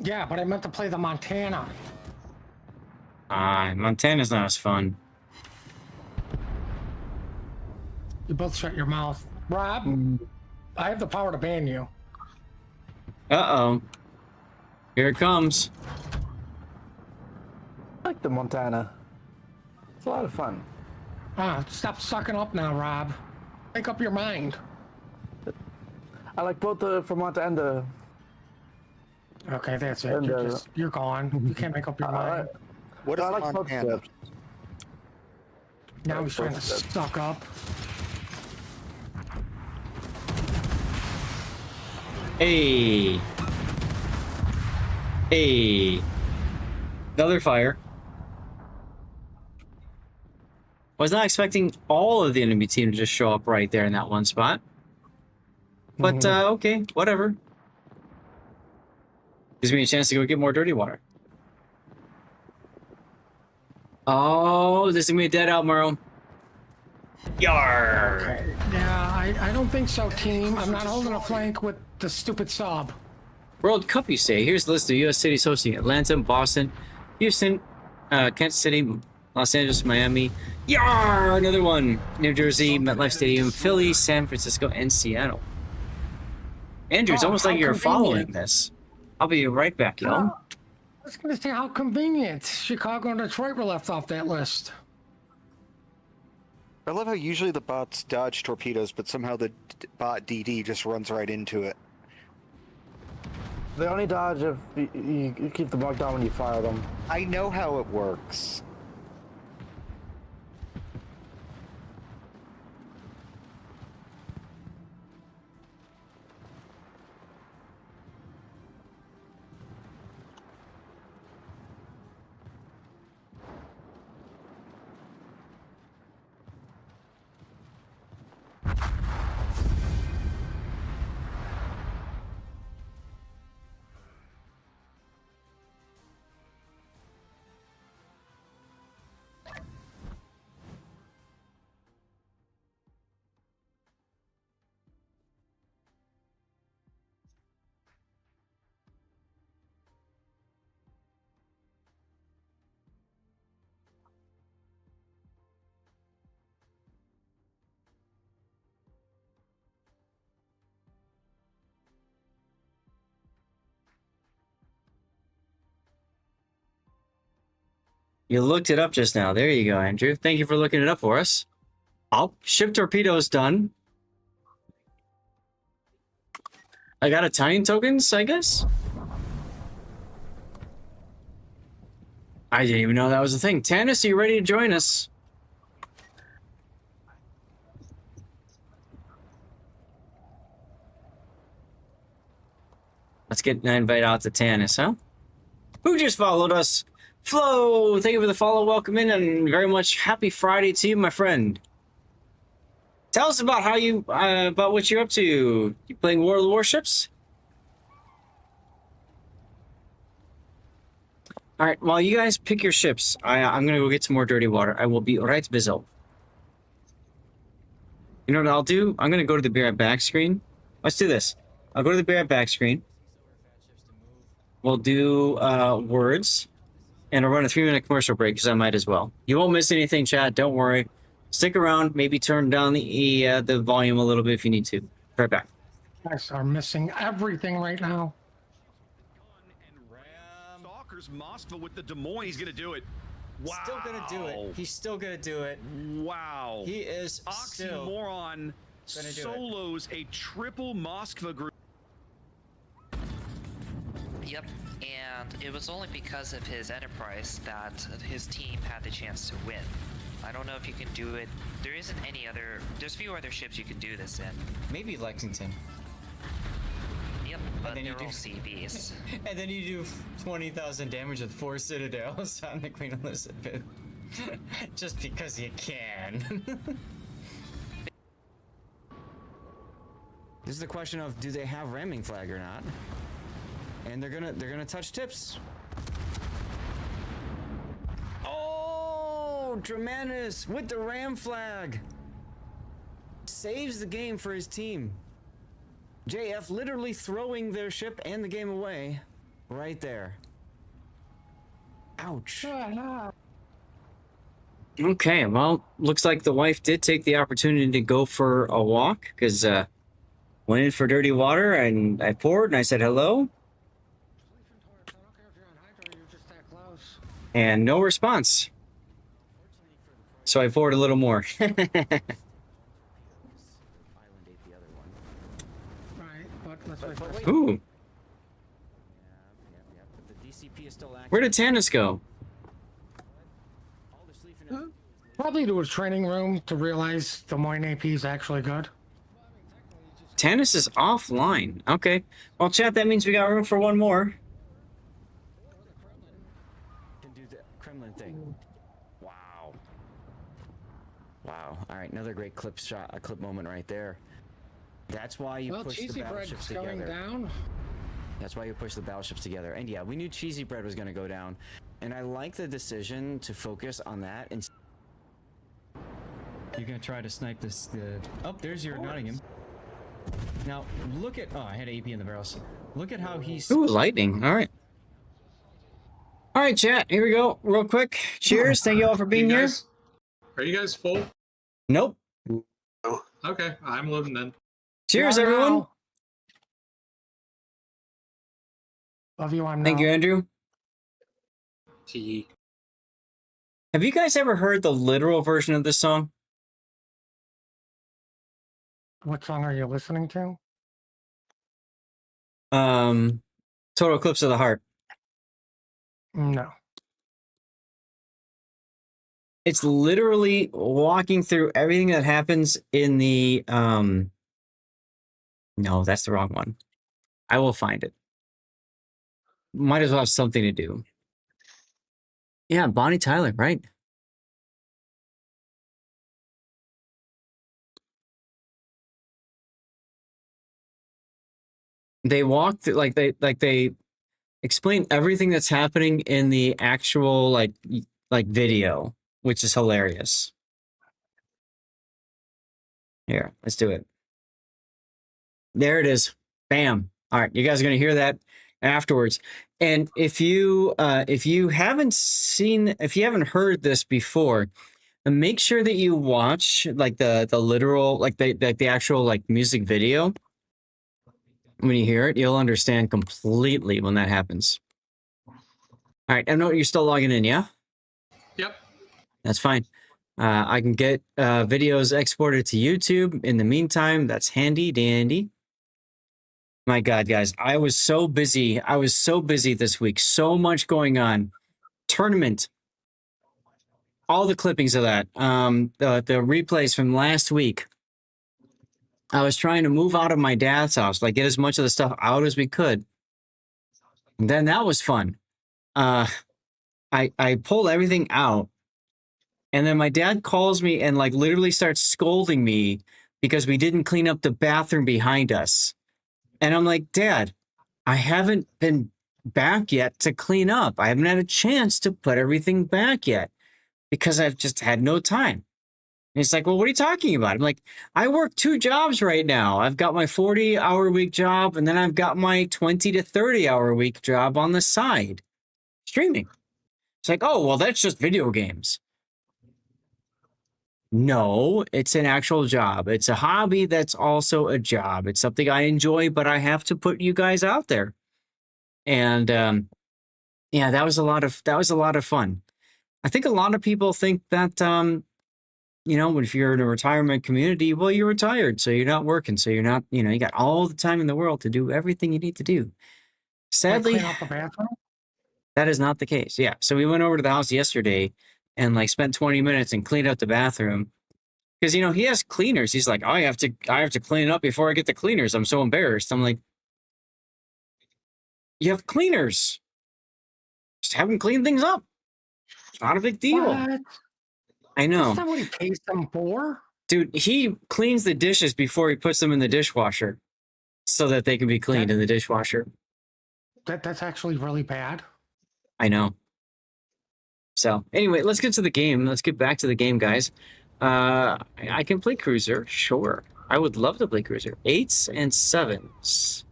Yeah, but I meant to play the Montana. Montana's not as fun. You both shut your mouth. Rob, I have the power to ban you. Uh-oh. Here it comes. I like the Montana. It's a lot of fun. Stop sucking up now, Rob. Make up your mind. I like both the Vermont and the... Okay, that's it. You're gone. You can't make up your mind. What is I like Montana? Now he's trying to suck up. Hey. Hey. Another fire. Was not expecting all of the enemy team to just show up right there in that one spot. But, okay, whatever. Gives me a chance to go get more dirty water. Oh, this is gonna be a dead out, Morrow. Yarr! Okay. Yeah, I don't think so, team. I'm not holding a flank with the stupid Saab. World Cup, you say? Here's the list of U.S. cities hosting Atlanta, Boston, Houston, Kansas City, Los Angeles, Miami. Yarr! Another one. New Jersey, MetLife Stadium, Philly, San Francisco, and Seattle. Andrew, it's almost like you're following this. I'll be right back, y'all. I was going to say how convenient. Chicago and Detroit were left off that list. I love how usually the bots dodge torpedoes, but somehow the bot DD just runs right into it. They only dodge if you keep the bug down when you fire them. I know how it works. You looked it up just now. There you go, Andrew. Thank you for looking it up for us. I'll ship torpedoes done. I got Italian tokens, I guess? I didn't even know that was a thing. Tannis, are you ready to join us? Let's get an invite out to Tannis, huh? Who just followed us? Flo, thank you for the follow, welcome in, and very much happy Friday to you, my friend. Tell us about how you, about what you're up to. You playing World of Warships? All right, while you guys pick your ships, I'm gonna go get some more dirty water. I will be right bizzle. You know what I'll do? I'm gonna go to the be right back screen. Let's do this. I'll go to the be right back screen. We'll do words. And I'll run a 3-minute commercial break because I might as well. You won't miss anything, chat. Don't worry. Stick around. Maybe turn down the volume a little bit if you need to. Right back. Guys are missing everything right now. Stalker's Moskva with the Des Moines. He's going to do it. Wow. Still gonna do it. He's still gonna do it. Wow. He is Oxymoron solos a triple Moskva group. Yep, and it was only because of his enterprise that his team had the chance to win. I don't know if you can do it. There isn't any other. There's few other ships you can do this in. Maybe Lexington. Yep, but they're all CBs. And then you do 20,000 damage with 4 citadels on the Queen Elizabeth. Just because you can. This is the question of, do they have ramming flag or not? And they're gonna touch tips. Oh, Dramatis with the ram flag saves the game for his team. JF literally throwing their ship and the game away right there. Ouch. Okay, well, looks like the wife did take the opportunity to go for a walk because went in for dirty water and I poured and I said hello. And no response. So I poured a little more. Ooh. Where did Tannis go? Probably to a training room to realize Des Moines AP is actually good. Tannis is offline. Okay. Well, chat, that means we got room for one more. Can do the Kremlin thing. Wow. Wow. All right, another great clip shot, a clip moment right there. That's why you push the cheesy battleships bread's going together. down. That's why you push the battleships together. And yeah, we knew cheesy bread was going to go down. And I like the decision to focus on that. And you're going to try to snipe this. Oh, there's your Nottingham. Now, look at... Oh, I had AP in the barrels. Look at how he's... Ooh, lightning. All right. All right, chat. Here we go. Real quick. Cheers. Thank you all for being here. Are you guys full? Nope. No. Okay, I'm loading then. Cheers, everyone. Love you, I'm Thank now. you, Andrew. T. Have you guys ever heard the literal version of this song? What song are you listening to? Total Eclipse of the Heart. No. It's literally walking through everything that happens in the no, that's the wrong one. I will find it. Might as well have something to do. Yeah, Bonnie Tyler, right? They walk through like they explain everything that's happening in the actual like video, which is hilarious. Here, let's do it. There it is. Bam. All right, you guys are gonna hear that afterwards. And if you haven't heard this before, make sure that you watch like the literal like the actual like music video. When you hear it, you'll understand completely when that happens. All right, I know you're still logging in, yeah? Yep. That's fine. I can get videos exported to YouTube. In the meantime, that's handy dandy. My God, guys, I was so busy. This week. So much going on. Tournament. All the clippings of that. The replays from last week. I was trying to move out of my dad's house, like get as much of the stuff out as we could. And then that was fun. I pulled everything out. And then my dad calls me and like literally starts scolding me because we didn't clean up the bathroom behind us. And I'm like, Dad, I haven't been back yet to clean up. I haven't had a chance to put everything back yet because I've just had no time. And he's like, well, what are you talking about? I'm like, I work 2 jobs right now. I've got my 40-hour-week job, and then I've got my 20 to 30-hour-week job on the side, streaming. It's like, oh, well, that's just video games. No, it's an actual job. It's a hobby that's also a job. It's something I enjoy, but I have to put you guys out there. And yeah, that was a lot of fun. I think a lot of people think that you know, if you're in a retirement community, well, you're retired, so you're not working, so you're not, you know, you got all the time in the world to do everything you need to do. Sadly, Clean out the bathroom? that is not the case. Yeah, so we went over to the house yesterday and like spent 20 minutes and cleaned out the bathroom because you know he has cleaners. He's like, oh, I have to clean it up before I get the cleaners. I'm so embarrassed. I'm like, you have cleaners. Just have them clean things up. It's not a big deal. What? I know. That's not what he pays them for. Dude, he cleans the dishes before he puts them in the dishwasher so that they can be cleaned in the dishwasher. That's actually really bad. I know. So, anyway, let's get to the game. Let's get back to the game, guys. I can play Cruiser, sure. I would love to play Cruiser. 8s and 7s.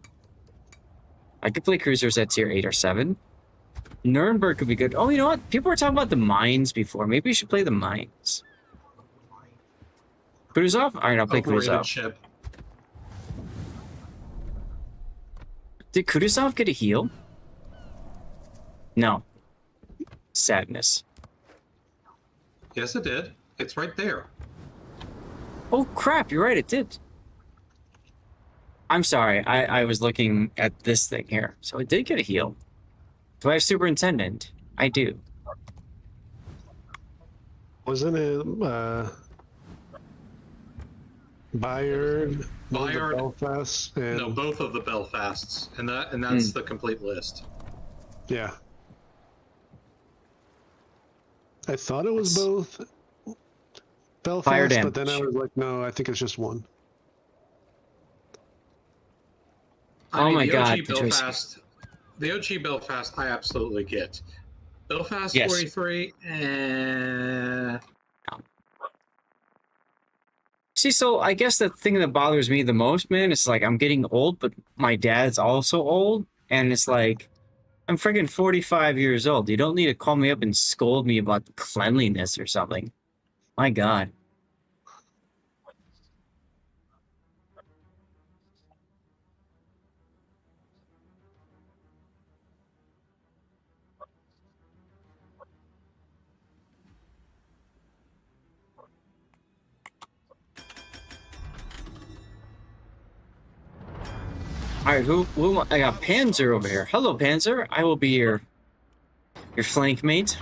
I could play Cruisers at tier 8 or 7. Nuremberg could be good. Oh, you know what? People were talking about the mines before. Maybe we should play the mines. Kutuzov? All right, I'll play Kutuzov. Ship. Did Kutuzov get a heal? No. Sadness. Yes, it did. It's right there. Oh, crap. You're right. It did. I'm sorry. I was looking at this thing here. So it did get a heal. Do I have Superintendent? I do. Wasn't it, Bayard, Bayard, Belfast, and no, both of the Belfasts, and that's the complete list. yeah. I thought it was both Belfast, but then I was like, no, I think it's just one. Oh my God, the Belfast, the OG Belfast, I absolutely get. Belfast 43, See, so I guess the thing that bothers me the most, man, is like I'm getting old, but my dad's also old, and it's like I'm freaking 45 years old. You don't need to call me up and scold me about cleanliness or something. My God. All right, who? I got Panzer over here. Hello, Panzer. I will be your flank mate.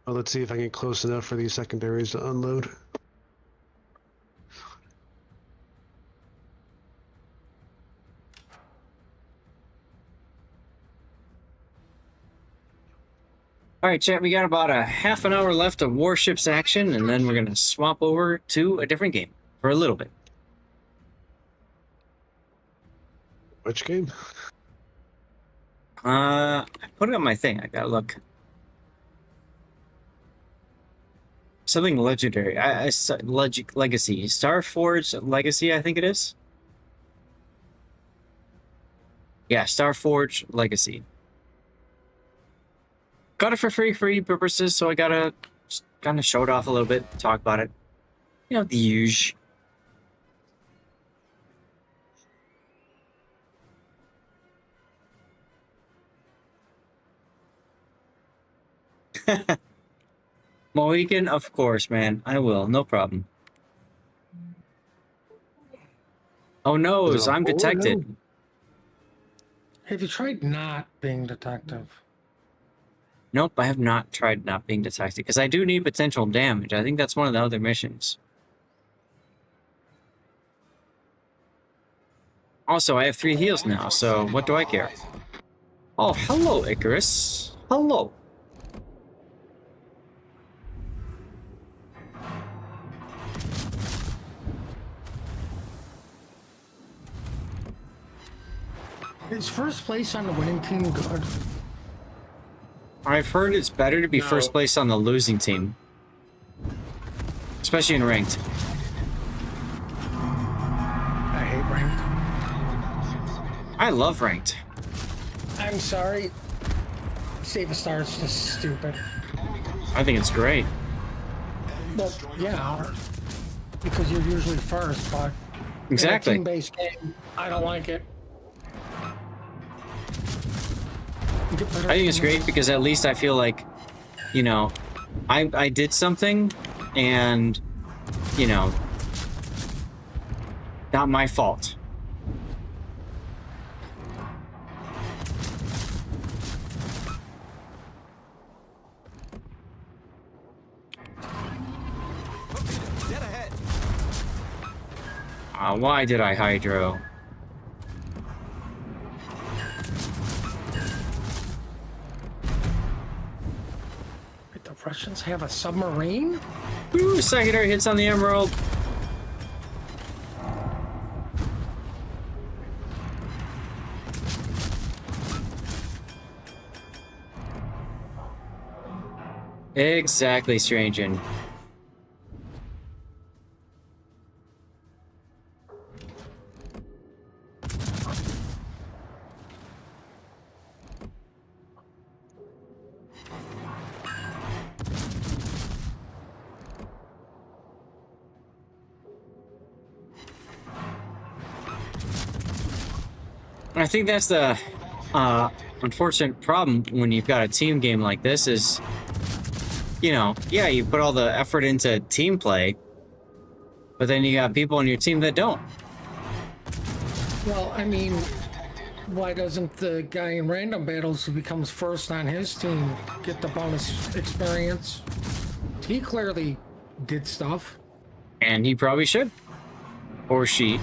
Well, let's see if I can get close enough for these secondaries to unload. All right, chat, we got about a half an hour left of Warships action, and then we're going to swap over to a different game for a little bit. Which game? I put it on my thing. I got to look. Something legendary. Legacy. Starforged Legacy, I think it is. Yeah, Starforged Legacy. Got it for free purposes, so I gotta just kind of show it off a little bit, talk about it. You know, the usual. Mohican, of course, man. I will, no problem. Oh no, I'm detected. Have you tried not being detective? Nope, I have not tried not being detected, because I do need potential damage. I think that's one of the other missions. Also, I have 3 heals now, so what do I care? Oh, hello, Icarus. Hello. Is first place on the winning team good? I've heard it's better to be first place on the losing team. Especially in ranked. I hate ranked. I love ranked. I'm sorry. Save a star is just stupid. I think it's great. Well, yeah, because you're usually first, but exactly. In a team-based game, I don't like it. I think it's great because at least I feel like, you know, I did something and, you know, not my fault. Dead ahead. Why did I hydro? Russians have a submarine? Ooh, secondary hits on the Emerald. Exactly, Strangen. I think that's the unfortunate problem when you've got a team game like this is, you know, yeah, you put all the effort into team play, but then you got people on your team that don't. Well, I mean, why doesn't the guy in random battles who becomes first on his team get the bonus experience? He clearly did stuff. And he probably should. Or she.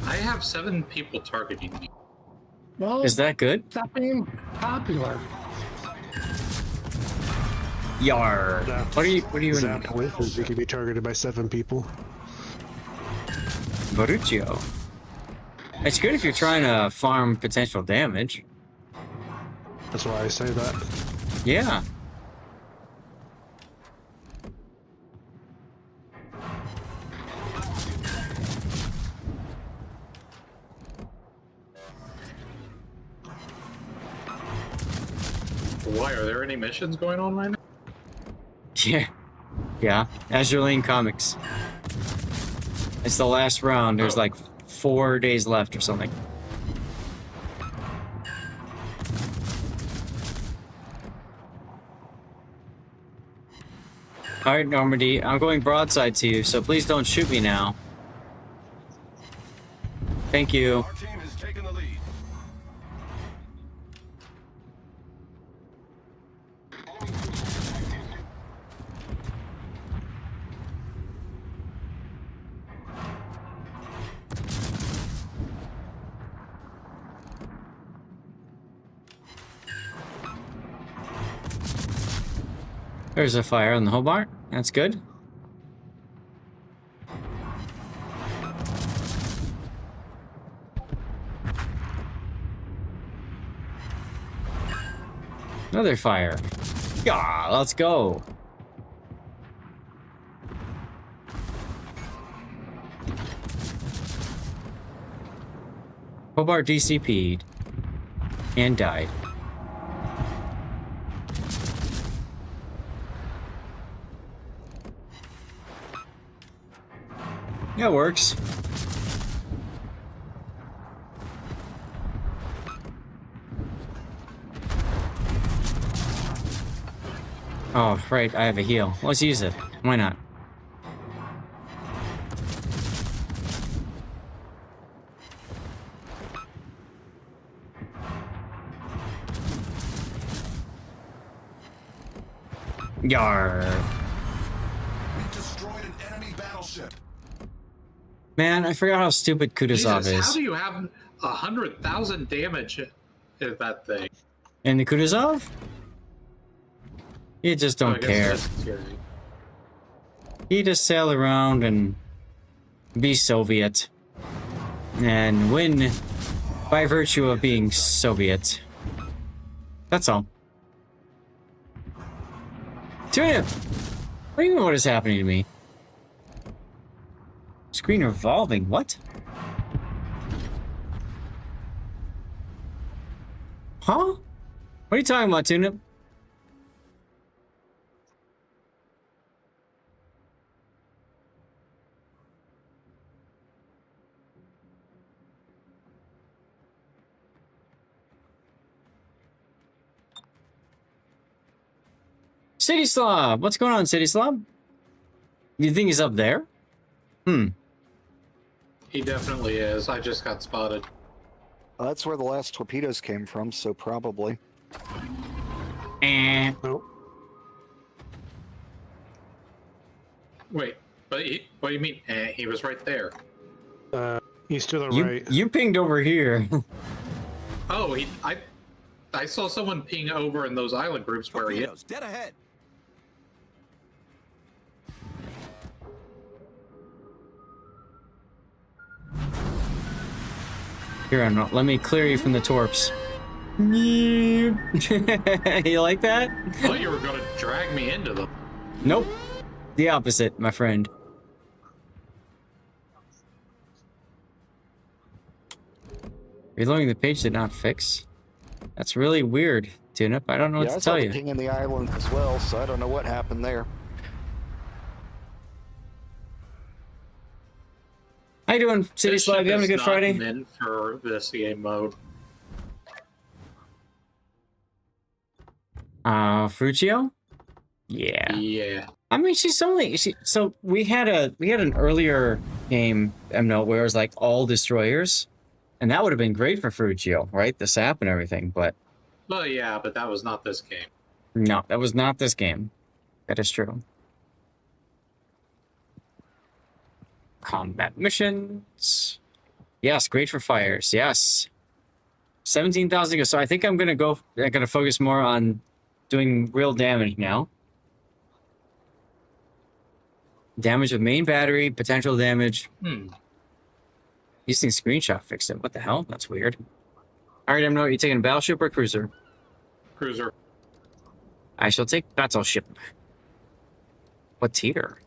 I have 7 people targeting me. Well, is that good? Stop being popular. Yar. What are you Zap with? You can be targeted by 7 people. Baruccio. It's good if you're trying to farm potential damage. That's why I say that. Yeah. Why? Are there any missions going on right now? Yeah. Yeah. Azure Lane Comics. It's the last round. There's like 4 days left or something. Alright, Normandy. I'm going broadside to you, so please don't shoot me now. Thank you. Our team has taken the lead. There's a fire on the Hobart. That's good. Another fire. Yeah, let's go. Hobart DCP'd and died. Yeah, it works. Oh, right, I have a heal. Let's use it. Why not? Yar. We destroyed an enemy battleship. Man, I forgot how stupid Kutuzov Jesus, is. how do you have 100,000 damage in that thing? And the Kutuzov? You just don't care. You just sail around and be Soviet. And win by virtue of being Soviet. That's all. Tuna! What do you know what is happening to me? Screen revolving, what? Huh? What are you talking about, Tuna? City Slob! What's going on, City Slob? You think he's up there? Hmm. He definitely is. I just got spotted. That's where the last torpedoes came from, so probably. Nope. Wait, but what do you mean? He was right there. He's to the right. You pinged over here. Oh, I saw someone ping over in those island groups where he is. Dead ahead. Here, let me clear you from the torps. You like that? I thought you were going to drag me into them. Nope. The opposite, my friend. Reloading the page did not fix. That's really weird, Tunip. I don't know what to tell you. I saw the ping in the island as well, so I don't know what happened there. How you doing, City This Slab? ship You having a is good not Friday? meant for this game mode. Fruccio? Yeah. Yeah. I mean, so we had an earlier game, where it was like all destroyers, and that would have been great for Ferruccio, right? The sap and everything, but Well, yeah, but that was not this game. no, that was not this game. That is true. Combat missions. Yes, great for fires. Yes. 17,000. So I think I'm gonna focus more on doing real damage now. Damage of main battery, potential damage. Using screenshot fixed it. What the hell? That's weird. Alright, you taking a battleship or cruiser? Cruiser. I shall take battleship. What tier?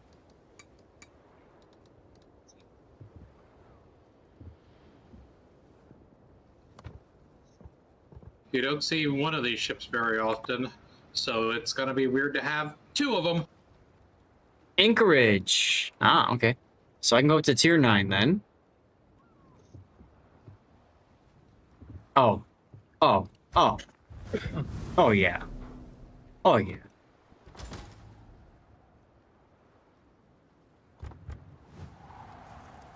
You don't see one of these ships very often, so it's going to be weird to have two of them. Anchorage. Ah, okay. So I can go up to tier 9 then. Oh. Oh. Oh. Oh, yeah. Oh, yeah.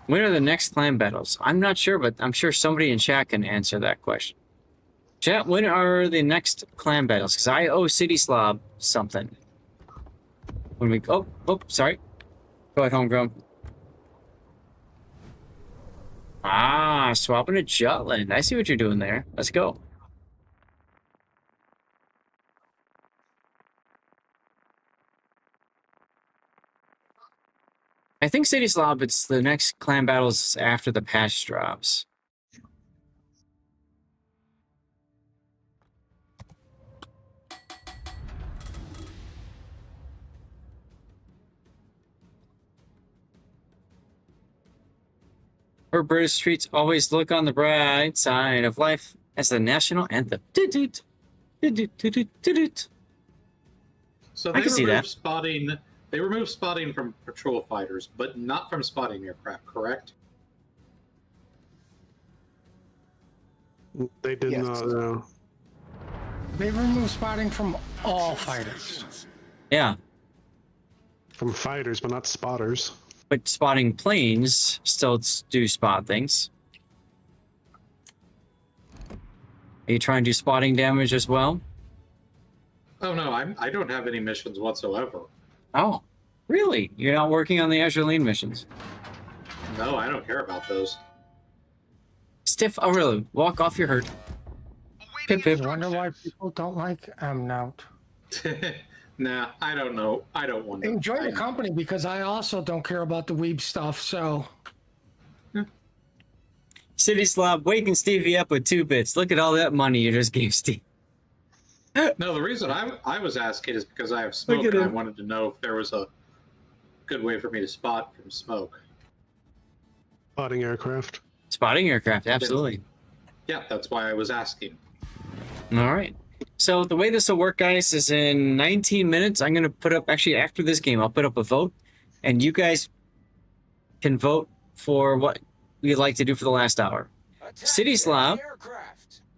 When are the next clan battles? I'm not sure, but I'm sure somebody in chat can answer that question. Chat, when are the next clan battles? Because I owe City Slob something. When we... Oh, sorry. Go ahead, Homegrown. Ah, swapping a Jutland. I see what you're doing there. Let's go. I think City Slob, it's the next clan battles after the patch drops. For British streets, always look on the bright side of life as the national anthem. Doot-doot. Doot-doot, doot-doot, doot-doot. So I can see that. spotting. They removed spotting from patrol fighters, but not from spotting aircraft, correct? They did not know. They removed spotting from all fighters. Yeah. From fighters, but not spotters. But spotting planes still do spot things. Are you trying to do spotting damage as well? Oh no, I don't have any missions whatsoever. Oh, really? You're not working on the Azurine missions? No, I don't care about those. Stiff Aurelu, walk off your hurt. Pip pip. I wonder why people don't like Amnout. Nah, I don't know. I don't want to. Enjoy the company because I also don't care about the weeb stuff, so. City Slob, waking Stevie up with 2 bits. Look at all that money you just gave Steve. No, the reason I was asking is because I have smoke and I wanted to know if there was a good way for me to spot from smoke. Spotting aircraft. Spotting aircraft, absolutely. Yeah, that's why I was asking. All right. So the way this will work, guys, is in 19 minutes, I'm going to put up, actually after this game, I'll put up a vote, and you guys can vote for what you'd like to do for the last hour. City Slob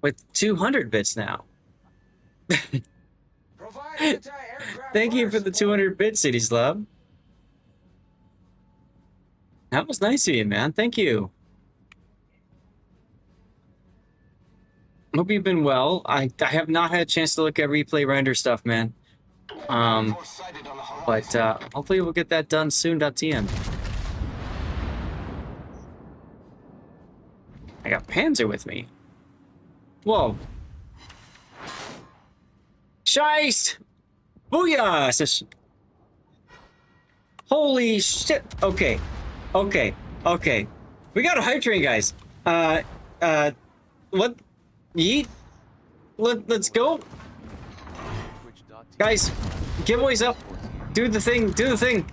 with 200 bits now. Thank you for the 200 bits, City Slob. That was nice of you, man. Thank you. Hope you've been well. I have not had a chance to look at replay render stuff, man. But hopefully we'll get that done soon. TM. I got Panzer with me. Whoa. Scheist! Booyah! Holy shit. Okay. Okay. Okay. We got a hype train, guys. What? Yeet. Let's go. Guys, giveaways up. Do the thing. Do the thing.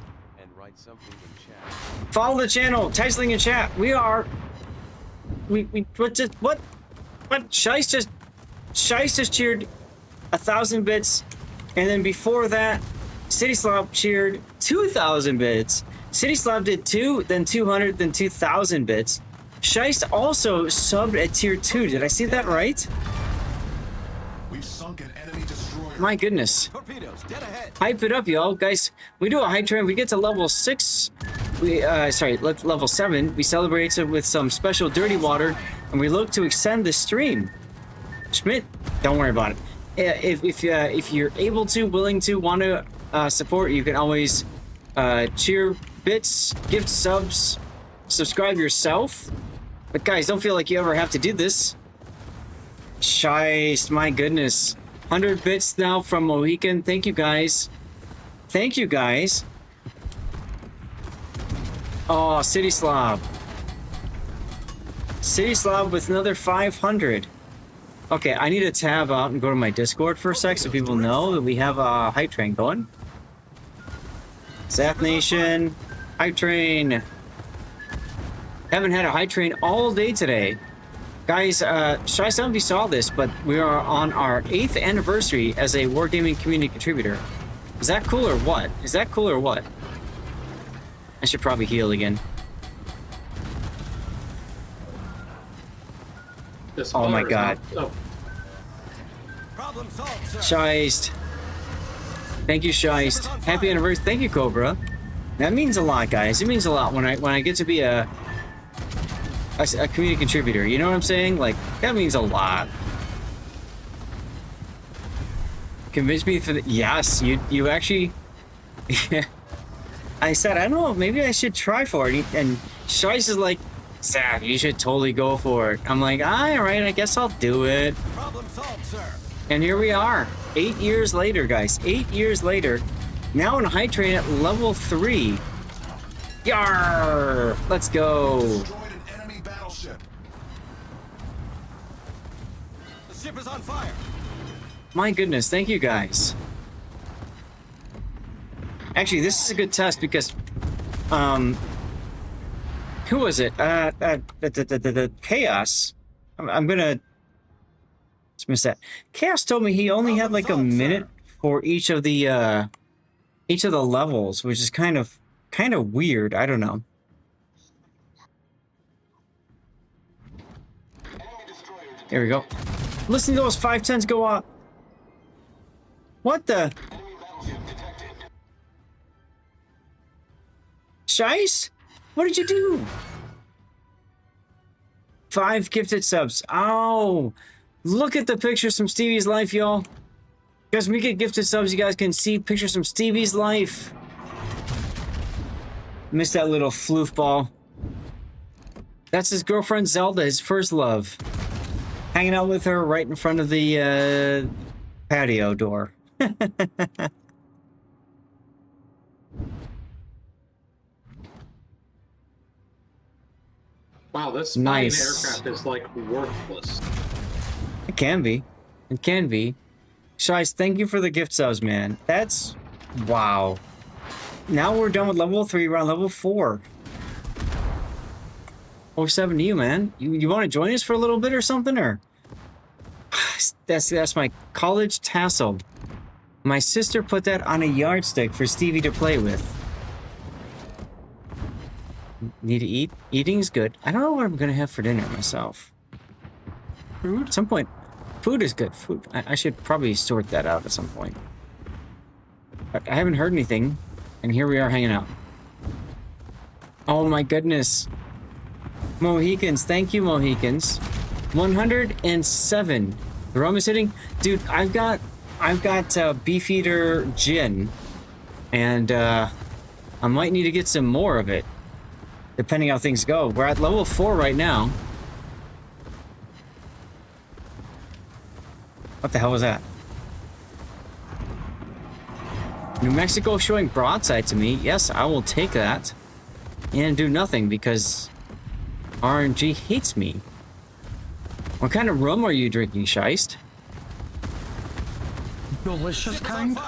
Follow the channel. Titling in chat. We are. What? Scheist just cheered 1,000 bits, and then before that, City Slob cheered 2,000 bits. City Slob did 2, then 200, then 2,000 bits. Scheist also subbed at tier 2. Did I see that right? We've sunk an enemy destroyer. My goodness. Torpedoes, dead ahead. Hype it up, y'all. Guys, we do a hype train. We get to level 6. Level 7. We celebrate it with some special dirty water, and we look to extend the stream. Schmidt, don't worry about it. If you're able to, willing to, want to support, you can always cheer bits, gift subs, subscribe yourself. But guys, don't feel like you ever have to do this. Shiest, my goodness. 100 bits now from Mohican. Thank you, guys. Thank you, guys. Oh, City Slav. City Slav with another 500. Okay, I need to tab out and go to my Discord for a sec so people know that we have a hype train going. Zath Nation, hype train. Haven't had a hype train all day today. Guys, I don't know if you saw this, but we are on our 8th anniversary as a Wargaming community contributor. Is that cool or what? Is that cool or what? I should probably heal again. Oh my god. Problem solved, sir. Shiest. Thank you, Shiest. Happy anniversary. Thank you, Cobra. That means a lot, guys. It means a lot when I get to be a community contributor. You know what I'm saying? Like, that means a lot. Convince me for the... Yes, you actually... I said, I don't know, maybe I should try for it. And Shice is like, Zach, you should totally go for it. I'm like, all right, I guess I'll do it. Problem solved, sir. And here we are. 8 years later, guys. 8 years later. Now in a high train at level 3. Yarr! Let's go. Destroyed an enemy battleship. The ship is on fire. My goodness, thank you guys. Actually, this is a good test because, who was it? The Chaos. I'm gonna dismiss that. Chaos told me he only had like a minute for each of the levels, which is kind of weird. I don't know. There we go. Listen to those 510s go up. What the? Shice? What did you do? 5 gifted subs. Oh, look at the pictures from Stevie's life, y'all. Guys, when we get gifted subs, you guys can see pictures from Stevie's life. Missed that little floof ball. That's his girlfriend Zelda, his first love. Hanging out with her right in front of the patio door. Wow, this spying aircraft is like worthless. It can be. It can be. Shice, thank you for the gift subs, man. That's... wow. Now we're done with level 3, we're on level 4. 07 to you, man. You want to join us for a little bit or something, or? That's my college tassel. My sister put that on a yardstick for Stevie to play with. Need to eat? Eating's good. I don't know what I'm gonna have for dinner myself. Food? At some point. Food is good. Food. I should probably sort that out at some point. But I haven't heard anything, and here we are hanging out. Oh my goodness. Mohicans, thank you, Mohicans. 107. The rum is hitting. Dude, I've got Beefeater gin, and I might need to get some more of it, depending how things go. We're at level 4 right now. What the hell was that? New Mexico showing broadside to me. Yes, I will take that. And do nothing because RNG hates me. What kind of rum are you drinking, Shiest? Delicious kind.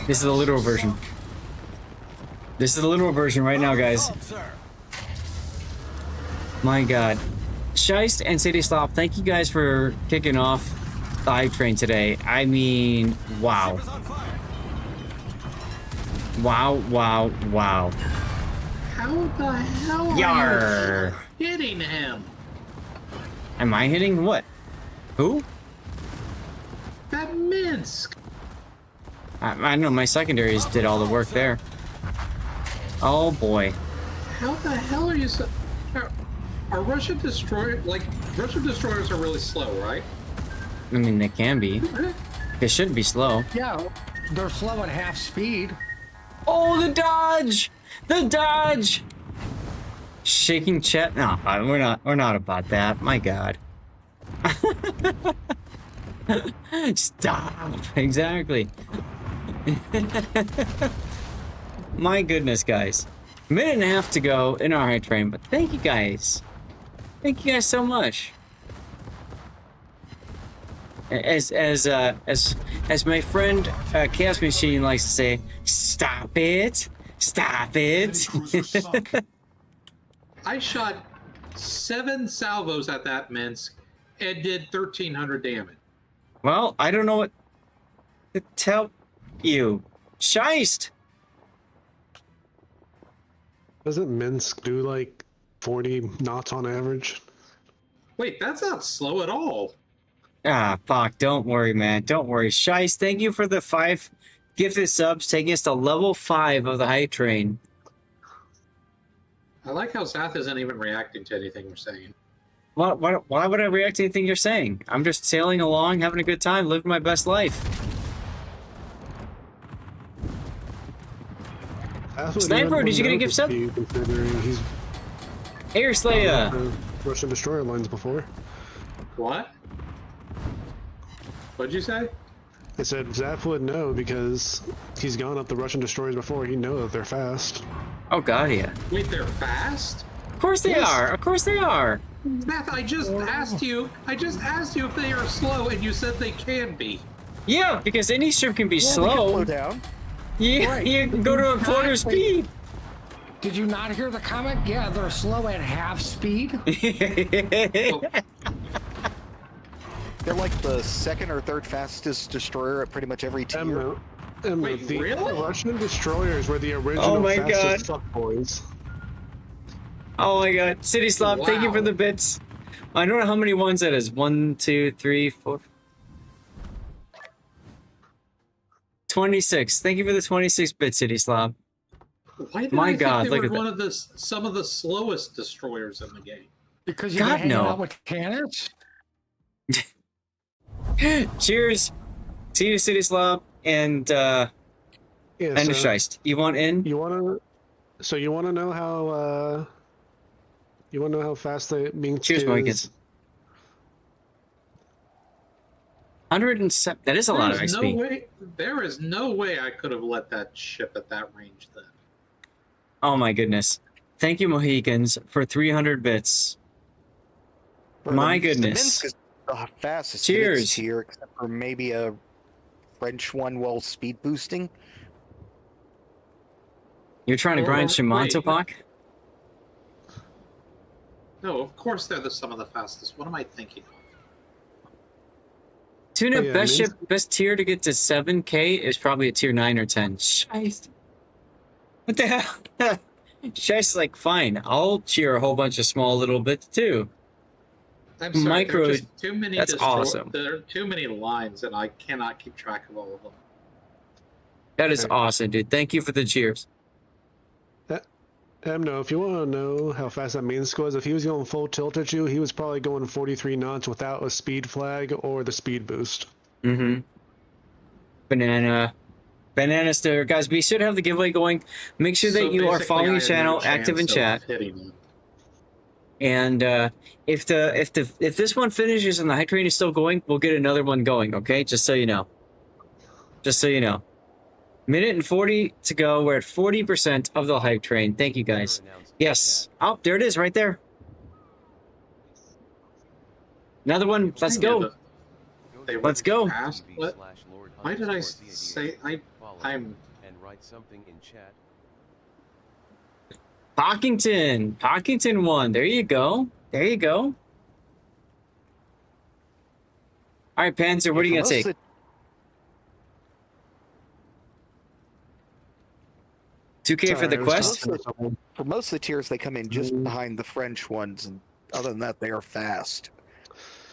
This is the literal version. This is the literal version right now, guys. My god. Shiest and City Slop, thank you guys for kicking off the hype train today. I mean, wow. Wow, wow, wow. How the hell Yar. are you hitting him? Am I hitting what? Who? That Minsk. I know my secondaries did all the work there. Oh boy. How the hell are you so... Are Russian destroyers... Like, Russian destroyers are really slow, right? I mean, they can be. They shouldn't be slow. Yeah, they're slow at half speed. Oh, the dodge! The dodge! Shaking chat? No, we're not about that. My God. Stop. Exactly. My goodness, guys. Minute and a half to go in our high train, but thank you guys. Thank you guys so much. As my friend Chaos Machine likes to say, stop it. Stop it. I shot 7 salvos at that Minsk and did 1,300 damage. Well, I don't know what to tell you. Scheist! Doesn't Minsk do like 40 knots on average? Wait, that's not slow at all. Ah, fuck. Don't worry, man. Don't worry. Scheist, thank you for the 5 gifted subs, taking us to level 5 of the hype train. I like how Zath isn't even reacting to anything we're saying. Why would I react to anything you're saying? I'm just sailing along, having a good time, living my best life. Sniper, did you get a gift sub? Considering he's Air Slayer. Russian destroyer lines before. What? What'd you say? I said Zap would know because he's gone up the Russian destroyers before. He'd know that they're fast. Oh god, yeah. Wait, they're fast? Of course they are. Of course they are. Beth, I just asked you if they are slow, and you said they can be. Yeah, because any ship can be Yeah, slow. they can slow down. Yeah, Right. you can go to a quarter speed. Did you not hear the comment? Yeah, they're slow at half speed. They're like the second or third fastest destroyer at pretty much every tier. Wait, the really? Russian destroyers were the original Oh my fastest fuckboys. Oh my god. City Slop, thank you for Wow. the bits. I don't know how many ones that is. 1, 2, 3, 4. 26. Thank you for the 26 bit, City Slop. Why did My I god, think they look were at one that. of some of the slowest destroyers in the game? Because you're God, hanging no. out with cannons. Cheers. See you, City Slop, and Yeah, and so Scheist. You want in? you wanna know how fast the Minsk Cheers, is? Mohicans. 107. That is a lot of XP. There is no way I could have let that ship at that range then. Oh my goodness. Thank you, Mohicans, for 300 bits. My The goodness. Minsk is the fastest Cheers. tier, except for maybe a French one while speed boosting. You're trying to grind Shimanto, wait. Pak? No, of course they're some of the fastest. What am I thinking of? Tuna, Oh, yeah, best Minsk- ship, best tier to get to 7K is probably a tier 9 or 10. Scheist. What the hell? Scheist's like, fine, I'll cheer a whole bunch of small little bits too. I'm sorry, Micro- there are just too many that's awesome. There are too many lines, and I cannot keep track of all of them. That is awesome, dude. Thank you for the cheers. No, if you want to know how fast that Minsk was, if he was going full tilt at you, he was probably going 43 knots without a speed flag or the speed boost. Mm-hmm. Banana sticker. Guys, we should have the giveaway going. Make sure that So you are basically, following I the had channel, no active in chance chat. of hitting them. And if this one finishes and the hype train is still going, we'll get another one going, okay? Just so you know. Just so you know. Minute and 40 to go. We're at 40% of the hype train. Thank you, guys. Yes. Oh, there it is, right there. Another one. Let's go. Let's go. What? Why did I say I'm? And write something in chat. Pockington won. There you go. There you go. All right, Panzer, what are you gonna take? 2K for the quest. For most of the tiers, they come in just behind the French ones, and other than that, they are fast.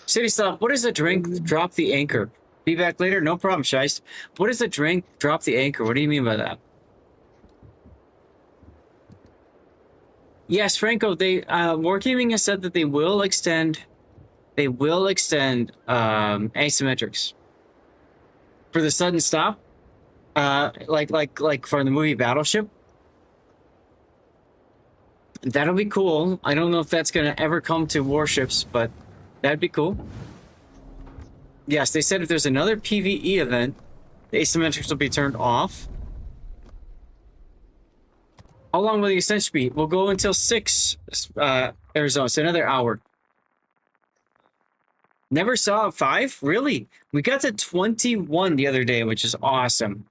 City Stop, what is a drink? Drop the anchor. Be back later? No problem, Shiest. What is a drink? Drop the anchor. What do you mean by that? Yes, Franco, they Wargaming has said that they will extend asymmetrics for the sudden stop. Like for the movie Battleship. That'll be cool. I don't know if that's gonna ever come to warships, but that'd be cool. Yes, they said if there's another PvE event, the asymmetrics will be turned off. How long will the extension be? We'll go until 6 Arizona, so another hour. Never saw 5? Really? We got to 21 the other day, which is awesome.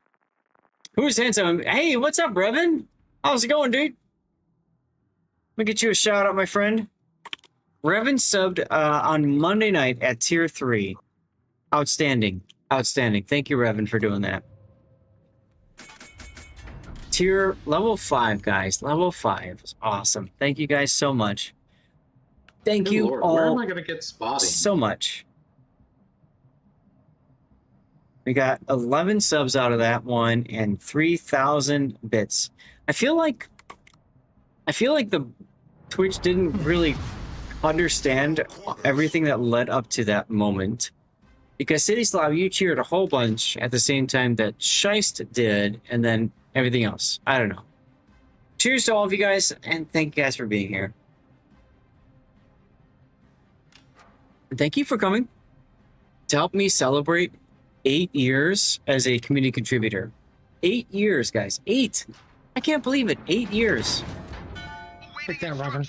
Who's handsome? Hey, what's up, Brevin? How's it going, dude? Let me get you a shout out, my friend. Revan subbed on Monday night at tier 3. Outstanding. Outstanding. Thank you, Revan, for doing that. Tier level 5, guys. Level 5 is awesome. Thank you guys so much. Thank you Lord, all where am I gonna get spotting? so much. We got 11 subs out of that one and 3,000 bits. I feel like the Twitch didn't really understand everything that led up to that moment. Because City Slav, you cheered a whole bunch at the same time that Shiest did, and then everything else. I don't know. Cheers to all of you guys, and thank you guys for being here. Thank you for coming to help me celebrate 8 years as a community contributor. 8 years, guys. 8! I can't believe it. 8 years. Take that, Reverend.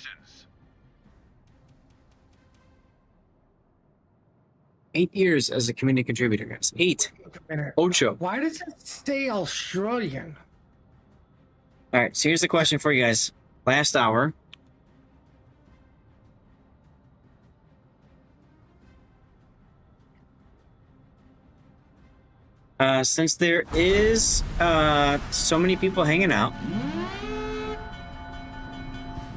8 years as a community contributor, guys. 8. Ocho. Why does it say Australian? All right, so here's the question for you guys. Last hour. Since there is so many people hanging out,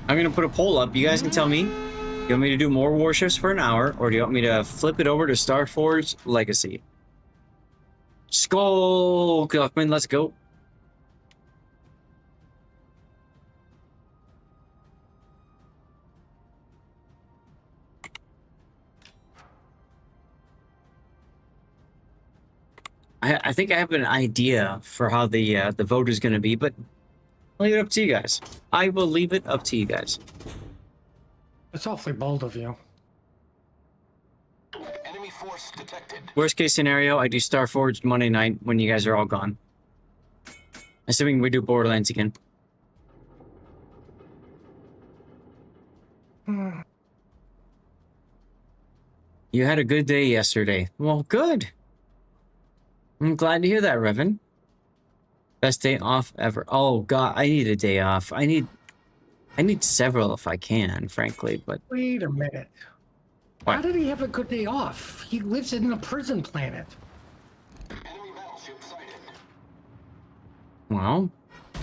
I'm going to put a poll up. You guys can tell me, do you want me to do more warships for an hour, or do you want me to flip it over to Starforged Legacy? Skull Gluckman, let's go. I think I have an idea for how the vote is going to be, but I'll leave it up to you guys. I will leave it up to you guys. It's awfully bold of you. Enemy force detected. Worst case scenario, I do Starforged Monday night when you guys are all gone. Assuming we do Borderlands again. You had a good day yesterday. Well, good. I'm glad to hear that, Revan. Best day off ever. Oh God, I need a day off. I need several if I can, frankly. But wait a minute. What? How did he have a good day off? He lives in a prison planet. Well,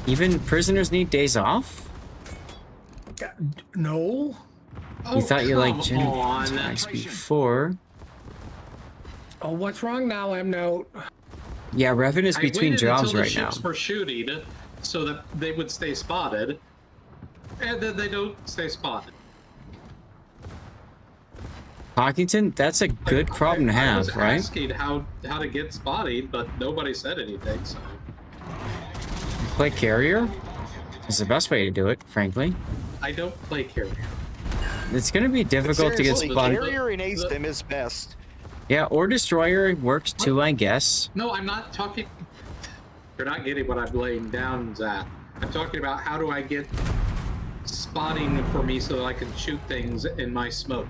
even prisoners need days off. No. You thought you liked Jennifer before. Oh, what's wrong now, M-Note? Yeah, Revan is between jobs right now. The ships were shooting so that they would stay spotted, and then they don't stay spotted. Hockington, that's a good problem to have, I was right? asking how to get spotting, but nobody said anything. So. Play carrier is the best way to do it, frankly. I don't play carrier. It's going to be difficult to get spotted. Carrier in ASIM is best. Yeah, or destroyer works too, I guess. No, I'm not talking. You're not getting what I'm laying down, Zach. I'm talking about how do I get spotting for me so that I can shoot things in my smoke.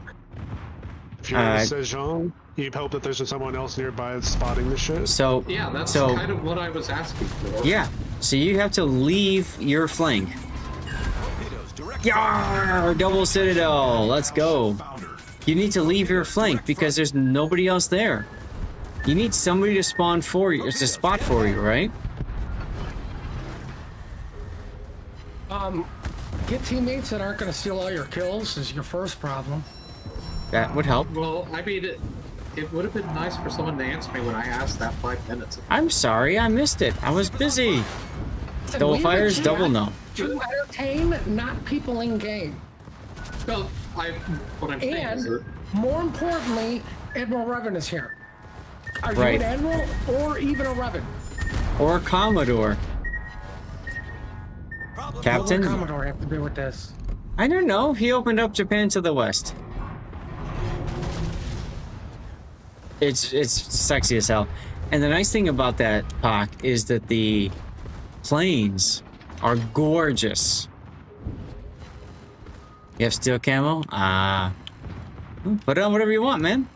If you're in Sejong, you hope that there's someone else nearby that's spotting the shit. So yeah, that's kind of what I was asking for. Yeah, so you have to leave your flank. Yar! Double Citadel, let's go. You need to leave your flank because there's nobody else there. You need somebody to spawn for you, to spot for you, right? Get teammates that aren't going to steal all your kills is your first problem. That would help. Well, I mean, it would have been nice for someone to answer me when I asked that 5 minutes ago. I'm sorry, I missed it. I was busy. Double fires, double no. To entertain, not people in game. Well, what I'm saying is And more importantly, Admiral Revan is here. Are you Right. an Admiral or even a Revan? Or Commodore. Captain? What does Commodore have to do with this? I don't know. He opened up Japan to the west. It's sexy as hell. And the nice thing about that, Pac, is that the planes are gorgeous. You have steel camo? Put it on whatever you want, man.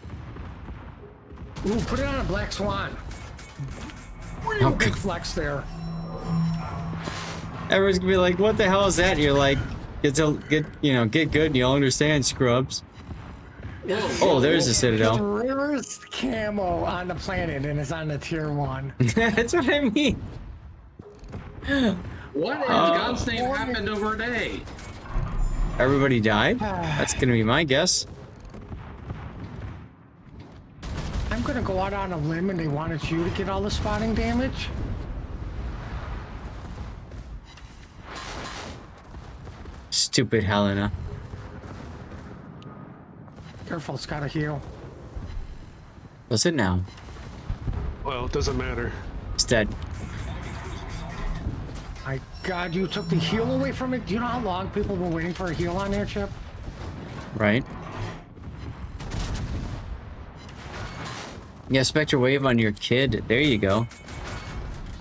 Ooh, put it on a Black Swan. Real Okay. big flex there. Everyone's gonna be like, "What the hell is that?" And you're like, "Get good, and you'll understand, scrubs." Oh, there's the Citadel. The rarest camo on the planet, and it's on the tier 1. That's what I mean. What in God's name happened over a day? Everybody died? That's gonna be my guess. I'm gonna go out on a limb, and they wanted you to get all the spotting damage. Stupid Helena. Careful, it's gotta heal. What's it now? Well, it doesn't matter. It's dead. My God, you took the heal away from it. Do you know how long people have been waiting for a heal on their chip? Right? Yeah, Spectral Wave on your kid. There you go.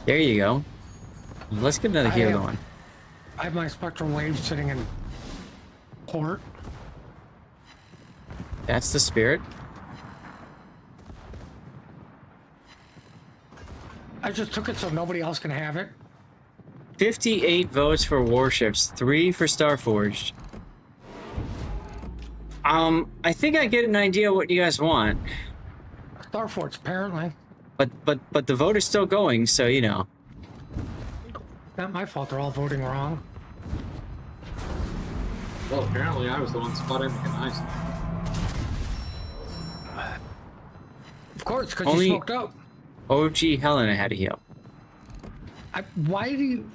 There you go. Let's get another heal going. I have my Spectral Wave sitting in port. That's the spirit. I just took it so nobody else can have it. 58 votes for Warships, 3 for Starforged. I think I get an idea what you guys want. Starforged, apparently. But the vote is still going, so you know. Not my fault. They're all voting wrong. Well, apparently I was the one spotting the nice. Of course, because you smoked up. OG Helena had a heal. Why do you...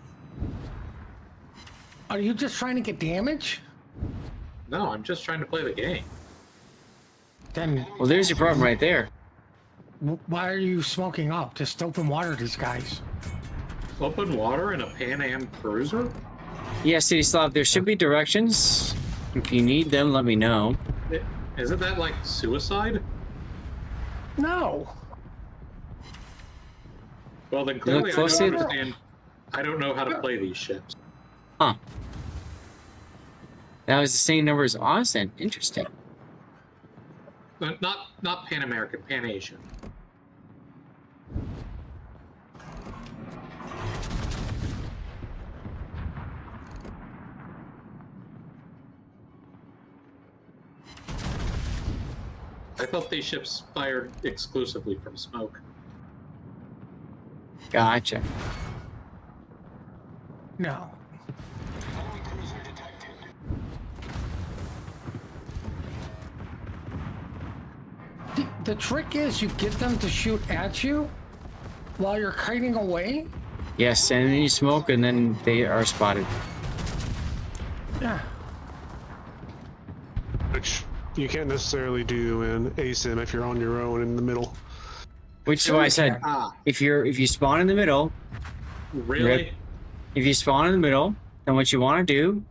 Are you just trying to get damage? No, I'm just trying to play the game. Then... Well, there's your problem right there. Why are you smoking up? Just open water these guys. Open water in a Pan Am cruiser? Yeah, City Slav, there should be directions. If you need them, let me know. Isn't that like suicide? No. Well, then clearly I don't closely- understand. I don't know how to play these ships. Huh. That was the same number as Austin. Interesting. Not Pan American, Pan Asian. I thought these ships fired exclusively from smoke. Gotcha. No. The trick is you get them to shoot at you while you're kiting away. Yes, and then you smoke, and then they are spotted. Yeah. Which you can't necessarily do in ASIM if you're on your own in the middle. Which is why I said, if you spawn in the middle, Really? if you spawn in the middle, then what you want to do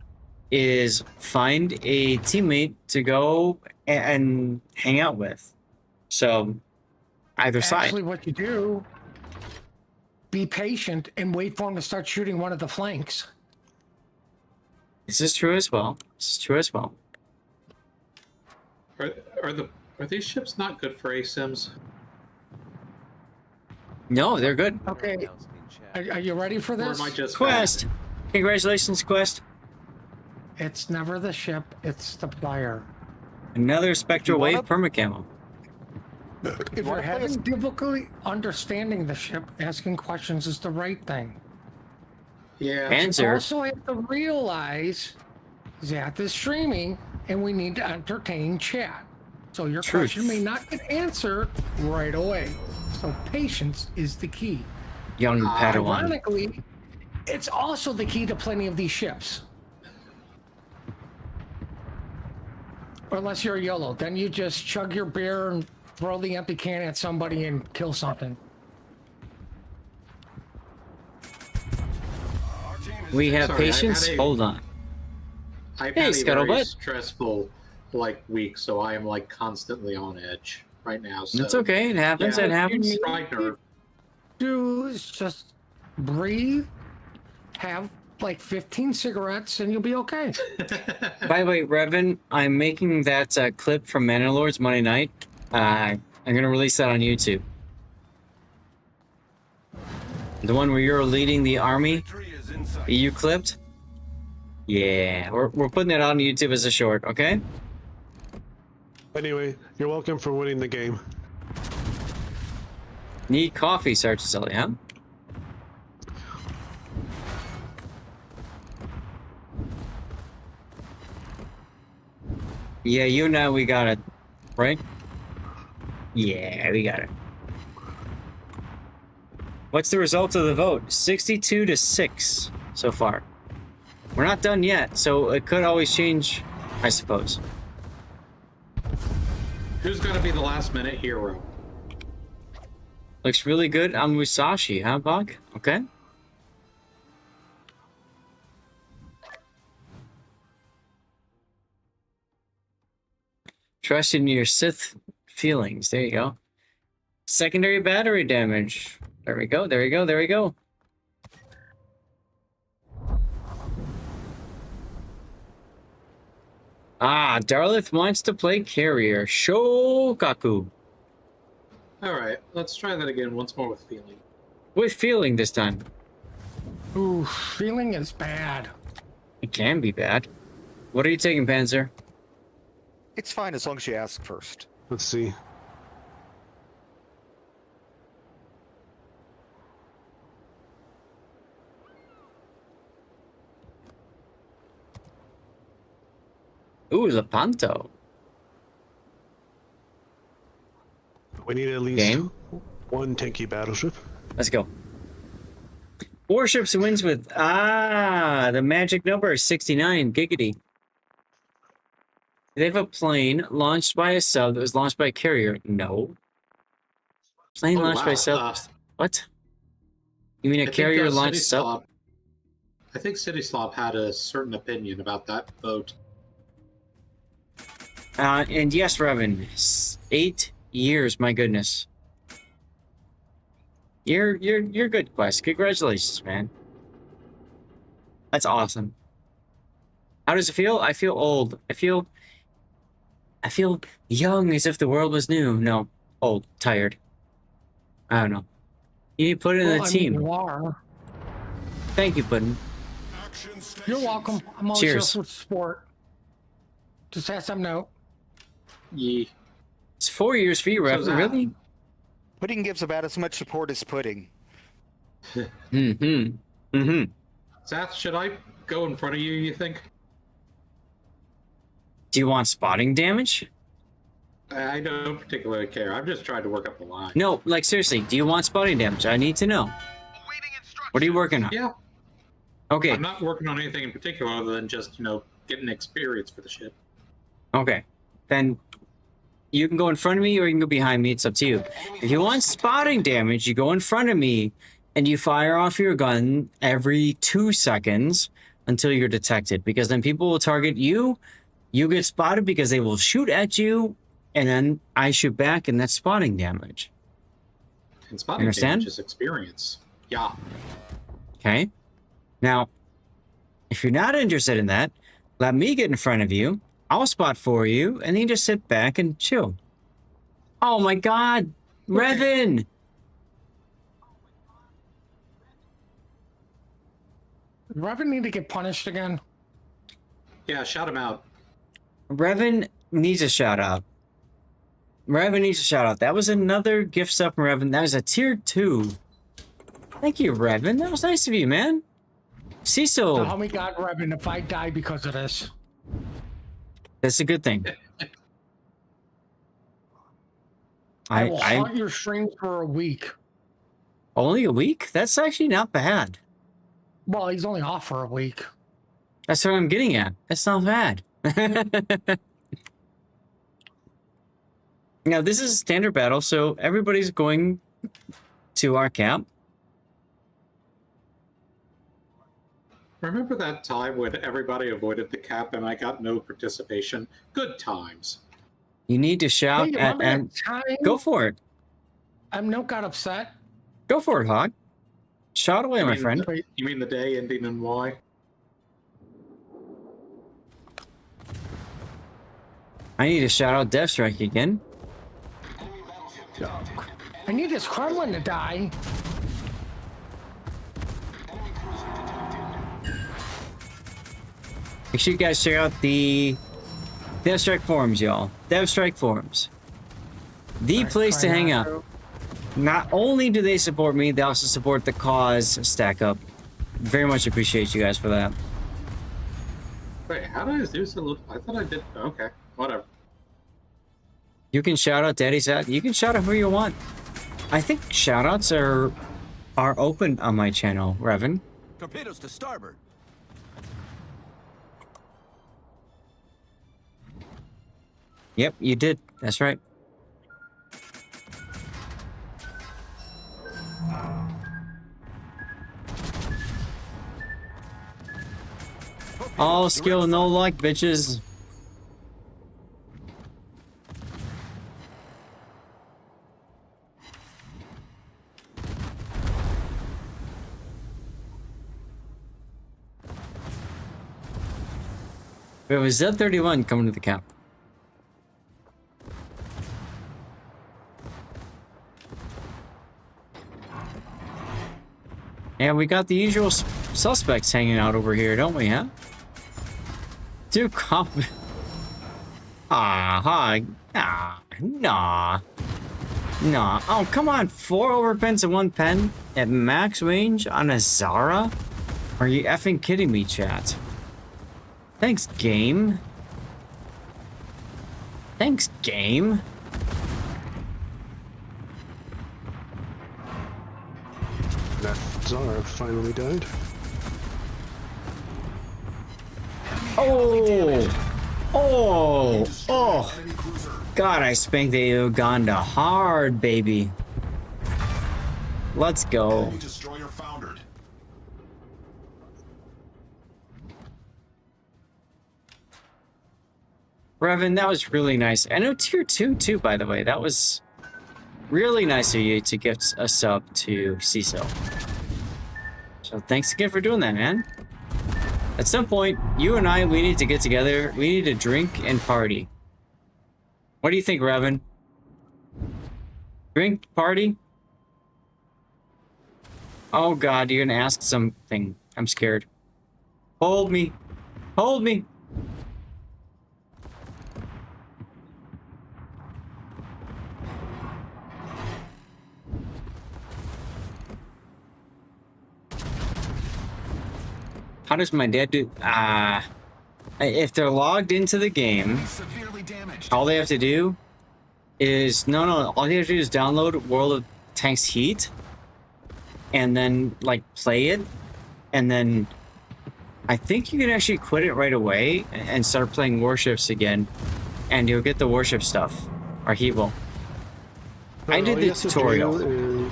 is find a teammate to go and hang out with. So, either side. Actually, what you do, be patient and wait for them to start shooting one of the flanks. This is true as well. This is true as well. Are these ships not good for ASIMs? No, they're good. Okay. Are you ready for Or this? am I just Quest. Congratulations, Quest. It's never the ship, it's the player. Another Spectral Wave permacamo. If you're having difficulty understanding the ship, asking questions is the right thing. Yeah. Answer. You also have to realize that is streaming, and we need to entertain chat. So your Truth. question may not get answered right away. So patience is the key. Young Padawan. Ironically, it's also the key to plenty of these ships. Unless you're yellow, then you just chug your beer and throw the empty can at somebody and kill something. We have Sorry, patience. Hold on. I've Hey, had a very Scuttlebutt. stressful week, so I am constantly on edge right now. So It's okay. It happens. Yeah, It happens. you strike nerve. Do is just breathe, have like 15 cigarettes, and you'll be okay. By the way, Revan, I'm making that clip from Mandalorian's Monday night. I'm gonna release that on YouTube. The one where you're leading the army. You clipped? Yeah, we're putting it on YouTube as a short, okay? Anyway, you're welcome for winning the game. Need coffee, Sergeant Sully, huh? Yeah, you know we got it, right? Yeah, we got it. What's the result of the vote? 62 to 6 so far. We're not done yet, so it could always change, I suppose. Who's gonna be the last minute hero? Looks really good on Musashi, huh, Buck? Okay. Trust in your Sith feelings. There you go. Secondary battery damage. There we go, there we go, there we go. Ah, Darlith wants to play carrier. Shokaku. Alright, let's try that again once more with feeling. With feeling this time. Ooh, feeling is bad. It can be bad. What are you taking, Panzer? It's fine as long as you ask first. Let's see. Ooh, Lepanto. We need at least one tanky battleship. Let's go. Warships wins with the magic number is 69. Giggity. They have a plane launched by a sub that was launched by a carrier. No. Plane launched by a sub. What? You mean a carrier launched sub? I think City Slop had a certain opinion about that vote. And yes, Revan, 8 years. My goodness. You're good, Quest. Congratulations, man. That's awesome. How does it feel? I feel old. I feel young, as if the world was new. No, old, tired. I don't know. You need to put it in the team. You are. Thank you, Puddin. You're welcome. I'm always Cheers. here for support. Just have some note. Yeah. It's 4 years for you, Revan. Really? Pudding gives about as much support as pudding. Zath, should I go in front of you, you think? Do you want spotting damage? I don't particularly care. I'm just trying to work up the line. No, like seriously, do you want spotting damage? I need to know. What are you working on? Yeah. Okay. I'm not working on anything in particular other than just, getting experience for the ship. Okay. Then you can go in front of me or you can go behind me. It's up to you. If you want spotting damage, you go in front of me and you fire off your gun every 2 seconds until you're detected. Because then people will target you. You get spotted because they will shoot at you. And then I shoot back and that's spotting damage. And spotting damage is experience. Yeah. Okay. Now, if you're not interested in that, let me get in front of you. I'll spot for you, and then you just sit back and chill. Oh my God, Revan! Revan need to get punished again. Yeah, shout him out. Revan needs a shout out. Revan needs a shout out. That was another gift sub from Revan. That was a tier 2. Thank you, Revan. That was nice of you, man. So CISO. help me God, Revan, if I die because of this. That's a good thing. I will haunt your streams for a week. Only a week? That's actually not bad. Well, he's only off for a week. That's what I'm getting at. That's not bad. Now, this is a standard battle, so everybody's going to our camp. Remember that time when everybody avoided the cap and I got no participation? Good times. You need to shout Hey, at... remember that time? Go for it. No got upset. Go for it, Hog. Shout away, my friend. You mean the day ending in Y? I need to shout out Death Strike again. I need this Kremlin to die. Make sure you guys check out the Death Strike forums, y'all. Death Strike forums. The place to hang out. Not only do they support me, they also support the cause stack up. Very much appreciate you guys for that. Wait, how did I do so? I thought I did. Okay, whatever. You can shout out Daddy's out. You can shout out who you want. I think shout outs are open on my channel, Revan. Torpedoes to starboard. Yep, you did. That's right. All skill, no luck, bitches. It was Z31 coming to the camp. And we got the usual suspects hanging out over here, don't we, huh? Too confident. Nah. Oh, come on. 4 overpens and 1 pen at max range on a Zara? Are you effing kidding me, chat? Thanks, game. Thanks, game. That Zara finally died. Oh! God, I spanked the Uganda hard, baby. Let's go. Destroyer foundered. Revan, that was really nice. I know tier 2 too, by the way. That was really nice of you to gift a sub to CISO. So thanks again for doing that, man. At some point, you and I, we need to get together. We need to drink and party. What do you think, Revan? Drink, party? Oh God, you're gonna ask something. I'm scared. Hold me. Hold me. How does my dad do? If they're logged into the game, all they have to do is all they have to do is download World of Tanks Heat, and then like play it, and then I think you can actually quit it right away and start playing Warships again, and you'll get the Warship stuff, or he will. I did the tutorial.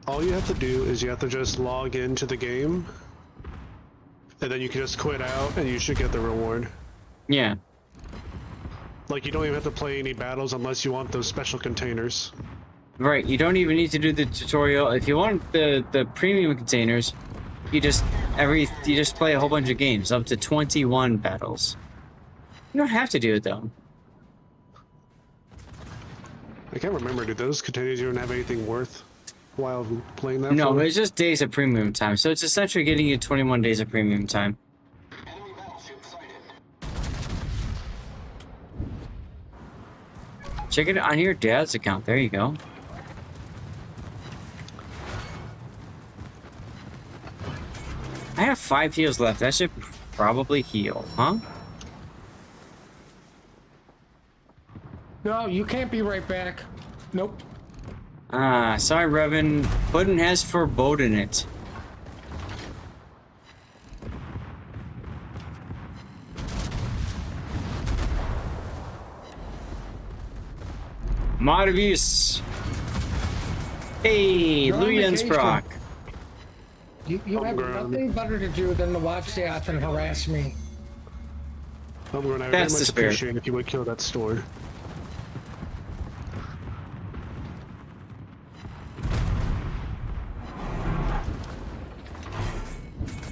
All you have to do is you have to just log into the game. And then you can just quit out and you should get the reward. Yeah. Like you don't even have to play any battles unless you want those special containers. Right, you don't even need to do the tutorial. If you want the premium containers, you just play a whole bunch of games, up to 21 battles. You don't have to do it though. I can't remember, do those containers even have anything worth while playing that? No, for? but it's just days of premium time. So it's essentially getting you 21 days of premium time. Check it on your dad's account. There you go. I have 5 heals left. That should probably heal, huh? No, you can't be right back. Nope. Ah, sorry, Revan. Puddin has foreboding it. Mod abuse. Hey, You're on Luyan's vacation. proc. You have nothing better to do than to watch that and harass me. I'm going to very That's much the spirit. appreciate if you would kill that store.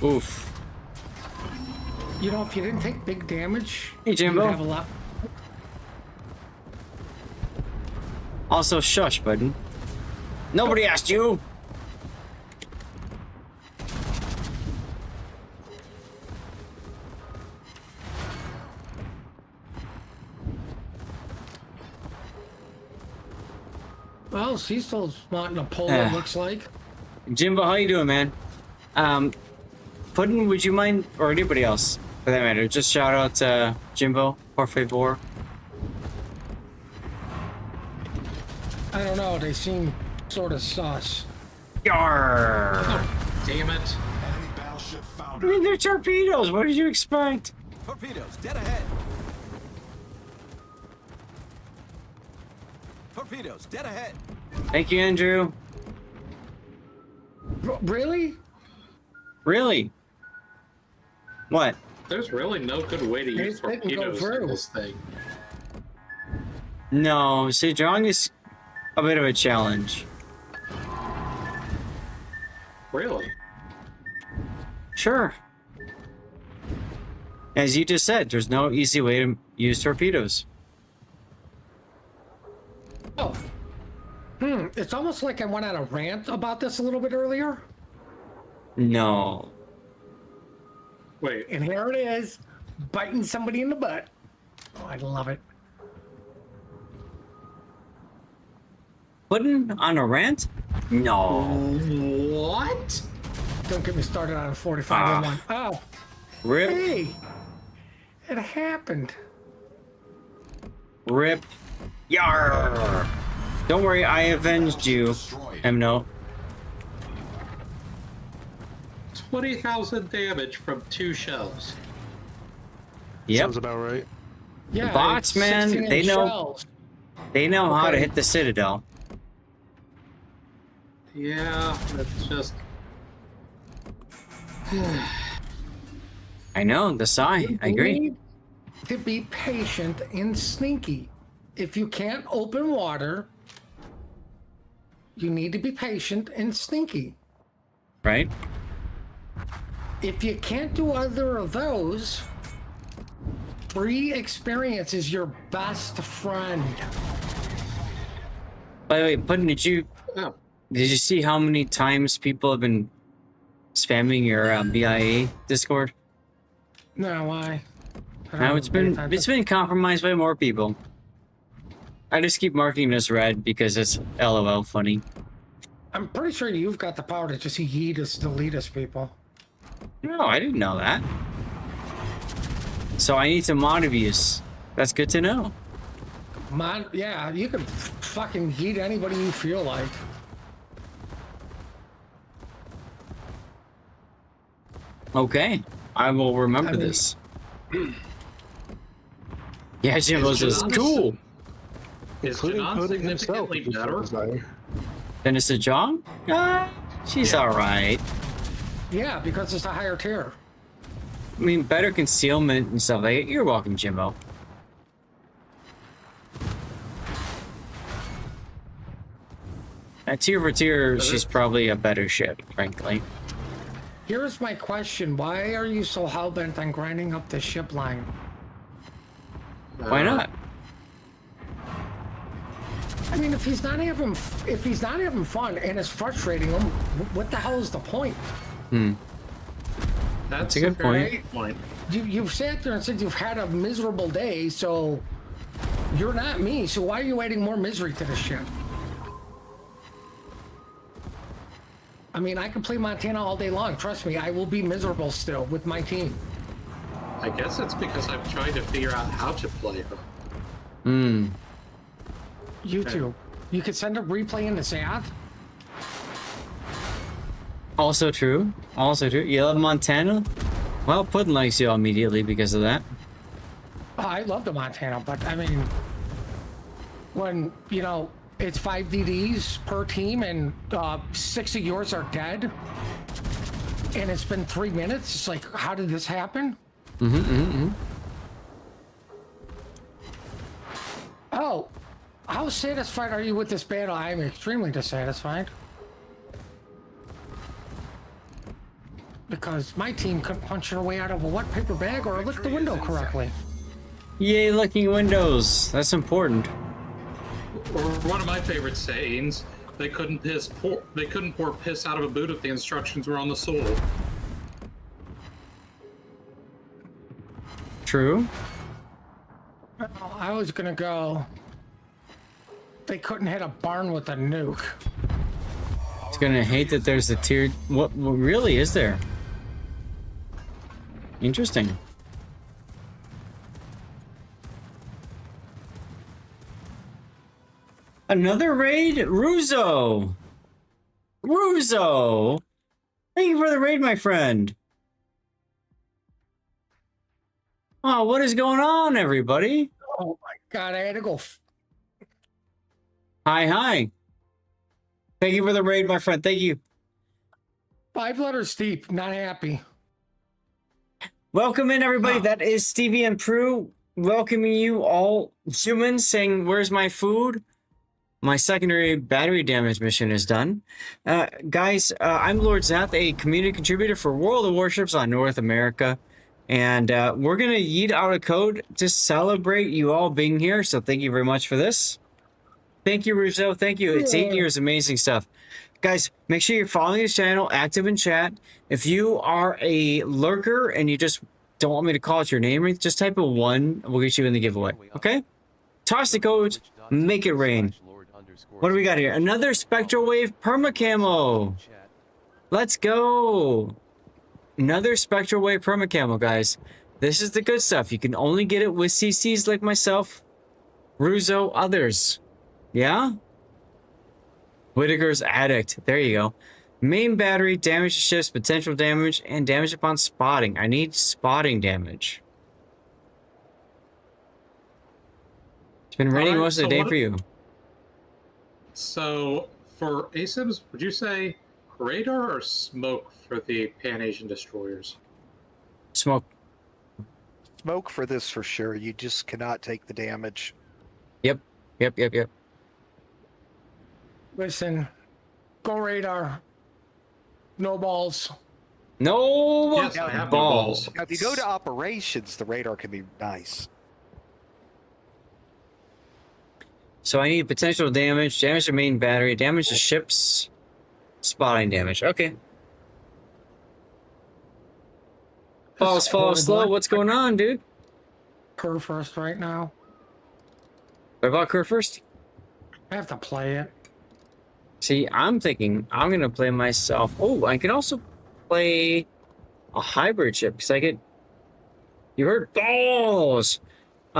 Oof. You know, if you didn't take big damage, Hey, Jimbo. you'd have a lot. Also, shush, Puddin. Nobody asked you. Well, Cecil's wanting to pull, it looks like. Jimbo, how you doing, man? Puddin, would you mind, or anybody else for that matter, just shout out Jimbo, por favor. I don't know, they seem sort of sus. Yarr! Oh, damn it. Enemy battleship I foundered. mean, they're torpedoes. What did you expect? Torpedoes, dead ahead. Torpedoes, dead ahead. Thank you, Andrew. Really? Really? What? There's really no good way to use They didn't go torpedoes through. Oh, in this thing. No, Sejong is a bit of a challenge. Really? Sure. As you just said, there's no easy way to use torpedoes. Oh. It's almost like I went on a rant about this a little bit earlier. No. Wait. And here it is, biting somebody in the butt. Oh, I love it. Puddin on a rant? No. What? Don't get me started on a 45 1. Oh, Rip. hey, it happened. Rip. Yarr. Don't worry, I avenged you. No. 20,000 damage from 2 shells. Yep. Sounds about right. Yeah, The bots, it's man, 16 they know. shells. They know how to Okay. hit the Citadel. Yeah, that's just... I know, the sigh. I agree. You need to be patient and sneaky. If you can't open water, you need to be patient and sneaky. Right? If you can't do either of those, free experience is your best friend. By the way, Puddin, did you see how many times people have been spamming your BIA Discord? No, why? Now it's been compromised by more people. I just keep marking this red because it's LOL funny. I'm pretty sure you've got the power to just yeet us, delete us, people. No, I didn't know that. So I need to mod abuse. That's good to know. Yeah, you can fucking yeet anybody you feel like. Okay, I will remember this. Yeah, Jimbo says, cool. Is Janon significantly better? Then it's a John? She's alright. Yeah, because it's a higher tier. I mean, better concealment and stuff like that. You're welcome, Jimbo. At tier for tier, she's probably a better ship, frankly. Here's my question. Why are you so hell-bent on grinding up the ship line? Why not? I mean, if he's not having fun and it's frustrating him, what the hell is the point? That's a good point. You've sat there and said you've had a miserable day, so you're not me. So why are you adding more misery to the ship? I mean, I can play Montana all day long. Trust me, I will be miserable still with my team. I guess it's because I'm trying to figure out how to play her. YouTube. You could send a replay in the chat. Also true. Also true. You love Montana? Well, Puddin likes you immediately because of that. Oh, I love the Montana, but I mean, when, you know, it's 5 DDs per team and 6 of yours are dead, and it's been 3 minutes, it's like, how did this happen? Oh, how satisfied are you with this battle? I'm extremely dissatisfied. Because my team couldn't punch their way out of a wet paper bag or lick the window correctly. Yay, licking windows. That's important. Or one of my favorite sayings: they couldn't pour piss out of a boot if the instructions were on the sole. True. I was gonna go. They couldn't hit a barn with a nuke. It's gonna hate that there's a tier. What really is there? Interesting. Another raid? Ruzo! Ruzo! Thank you for the raid, my friend. Oh, what is going on, everybody? Oh my god, I had to go. Hi. Thank you for the raid, my friend. Thank you. 5 letters deep, not happy. Welcome in, everybody. That is Stevie and Prue welcoming you all humans, saying, where's my food? My secondary battery damage mission is done. Guys, I'm Lord Zath, a community contributor for World of Warships on North America. And we're going to yeet out a code to celebrate you all being here. So thank you very much for this. Thank you, Russo. Thank you. It's 8 years. Amazing stuff. Guys, make sure you're following this channel, active in chat. If you are a lurker and you just don't want me to call out your name, just type a 1. We'll get you in the giveaway. Okay? Toss the codes. Make it rain. What do we got here? Another Spectral Wave Permacamo. Let's go. Another Spectral Wave Permacamo, guys. This is the good stuff. You can only get it with CCs like myself, Ruzo, others. Yeah? Whitaker's Addict. There you go. Main battery, damage to ships, potential damage, and damage upon spotting. I need spotting damage. It's been raining most of the day for you. So, for ASIMs, would you say radar or smoke for the Pan-Asian destroyers? Smoke. Smoke for this for sure. You just cannot take the damage. Yep. Listen, go radar. No balls. No yes, I have balls. Now, if you go to operations, the radar can be nice. So I need potential damage, damage to main battery, damage to ships, spotting damage. Okay. Follow slow. What's going on, dude? Kerr first right now. What about Kerr first? I have to play it. See, I'm thinking I'm going to play myself. Oh, I can also play a hybrid ship because I get... You heard balls!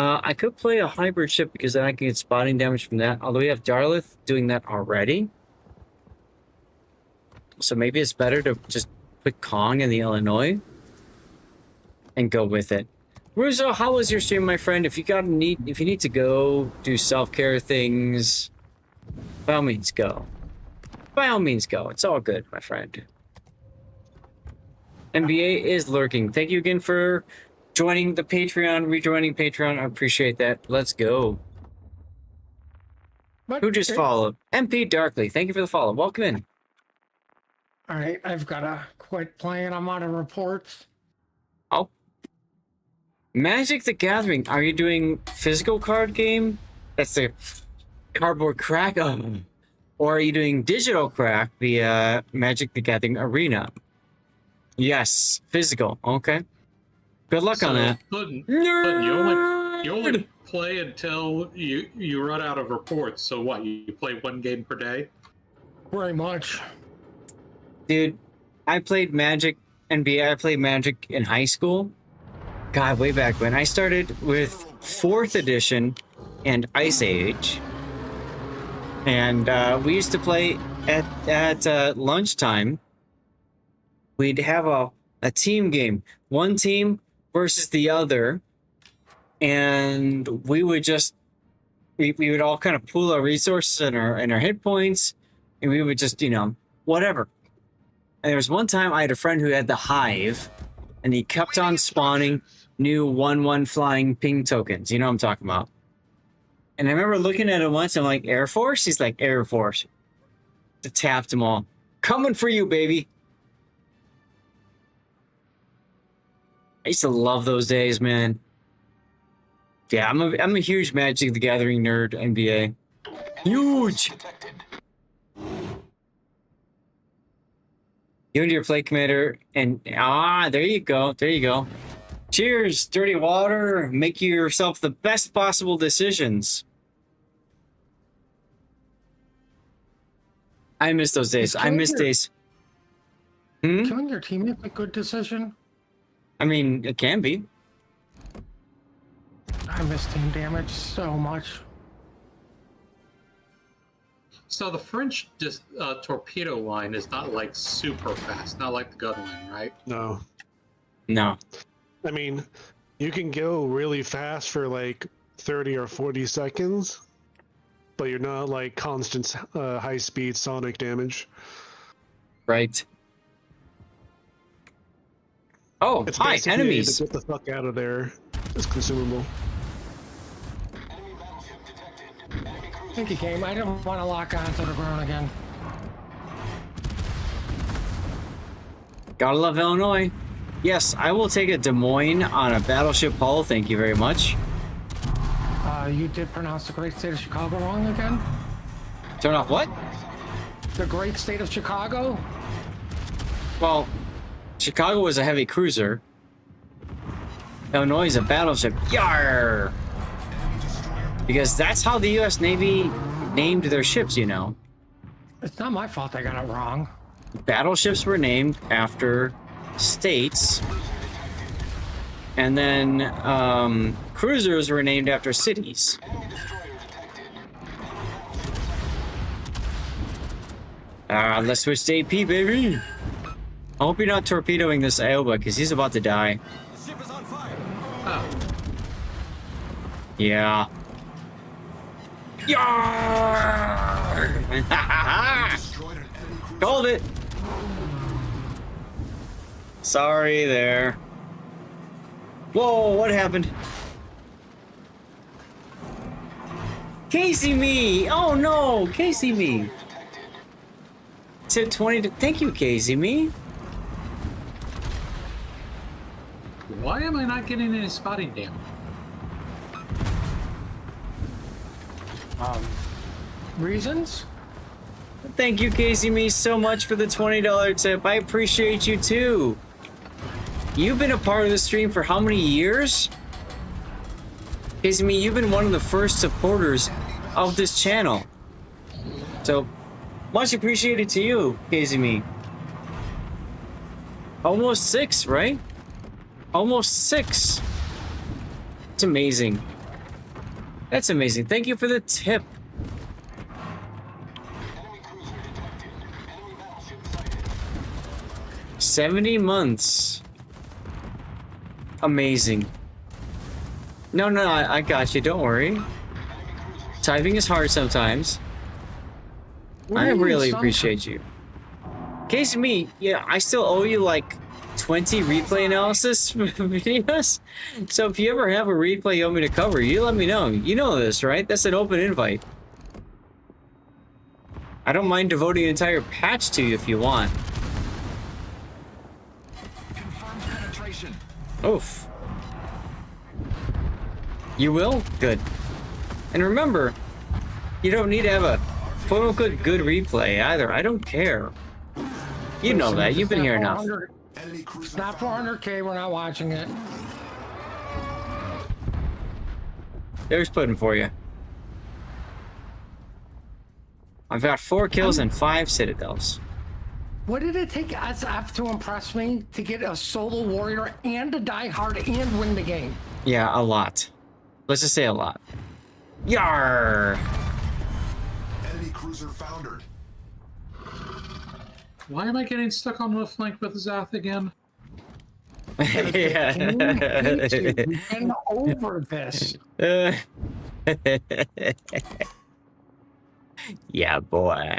I could play a hybrid ship because then I can get spotting damage from that. Although we have Darlith doing that already. So maybe it's better to just put Kong in the Illinois and go with it. Ruzo, how was your stream, my friend? If you need to go do self-care things, by all means go. By all means go. It's all good, my friend. NBA is lurking. Thank you again for joining the Patreon, rejoining Patreon. I appreciate that. Let's go. Who just followed? MP Darkly. Thank you for the follow. Welcome in. All right, I've got to quit playing. I'm out of reports. Oh. Magic the Gathering. Are you doing physical card game? That's the cardboard crack. Or are you doing digital crack, the Magic the Gathering Arena? Yes, physical. Okay. Good luck on that. But you only play until you run out of reports. So what? You play one game per day? Very much. Dude, I played Magic NBA. I played Magic in high school. God, way back when. I started with 4th edition and Ice Age. And we used to play at lunchtime. We'd have a team game. One team versus the other. And we would just... We would all kind of pool our resources and our hit points. And we would just, you know, whatever. And there was one time I had a friend who had the Hive. And he kept on spawning new 1/1 flying ping tokens. You know what I'm talking about. And I remember looking at it once, I'm like, Air Force? He's like, Air Force. I tapped them all. Coming for you, baby. I used to love those days, man. Yeah, I'm a huge Magic the Gathering nerd, NBA. Huge! You and your play commander, and there you go, there you go. Cheers, dirty water. Make yourself the best possible decisions. I miss those days. I miss days. Killing your teammate a good decision? I mean, it can be. I miss team damage so much. So the French just torpedo line is not like super fast, not like the gun line, right? No. No. I mean, you can go really fast for like 30 or 40 seconds, but you're not like constant high-speed sonic damage. Right. Oh, It's hi, basically enemies. to get the fuck out of there. It's consumable. Thank you, game. I didn't want to lock onto the ground again. Gotta love Illinois. Yes, I will take a Des Moines on a battleship hull. Thank you very much. You did pronounce the great state of Chicago wrong again? Turn off what? The great state of Chicago? Well, Chicago was a heavy cruiser. Illinois is a battleship. Yarr! Because that's how the U.S. Navy named their ships, you know. It's not my fault I got it wrong. Battleships were named after states. And then cruisers were named after cities. Let's switch to AP, baby. I hope you're not torpedoing this Iowa, because he's about to die. The ship is on fire. Oh. Yeah. Yarr! Called it. Sorry there. Whoa, what happened? Casey me! Oh no, Casey me! Tip 20 to... Thank you, Casey me. Why am I not getting any spotting damage? Reasons? Thank you, Casey me, so much for the $20 tip. I appreciate you too. You've been a part of the stream for how many years? Casey me, you've been one of the first supporters of this channel. So, much appreciated to you, Casey me. Almost 6, right? Almost 6. It's amazing. That's amazing. Thank you for the tip. $70 months. Amazing. No, I got you. Don't worry. Typing is hard sometimes. I really appreciate you. Case of me, yeah, I still owe you like 20 replay analysis videos. So if you ever have a replay you want me to cover, you let me know. You know this, right? That's an open invite. I don't mind devoting an entire patch to you if you want. Confirmed penetration. Oof. You will? Good. And remember, you don't need to have a quote-unquote good replay either. I don't care. You know that. You've been here enough. It's not 400K. We're not watching it. There's pudding for you. I've got 4 kills and 5 citadels. What did it take SF to impress me to get a solo warrior and a diehard and win the game? Yeah, a lot. Let's just say a lot. Yar! Enemy cruiser foundered. Why am I getting stuck on the flank with Zath again? Yeah. And over this. Yeah, boy.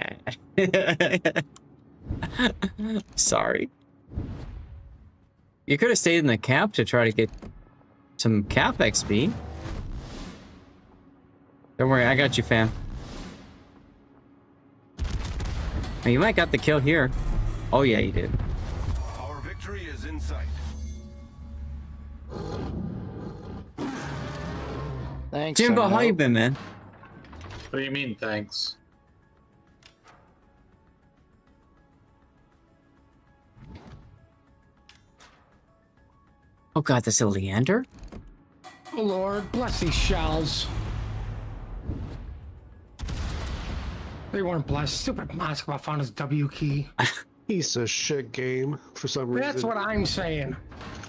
Sorry. You could have stayed in the cap to try to get some cap XP. Don't worry, I got you, fam. Now, you might got the kill here. Oh yeah, you did. Our victory is in sight. Thanks. Jimbo, I how you know. been, man? What do you mean, thanks? Oh god, that's a Leander? Oh Lord, bless these shells. They weren't blessed. Stupid Moscow found his W key. Piece of shit game for some reason. That's what I'm saying.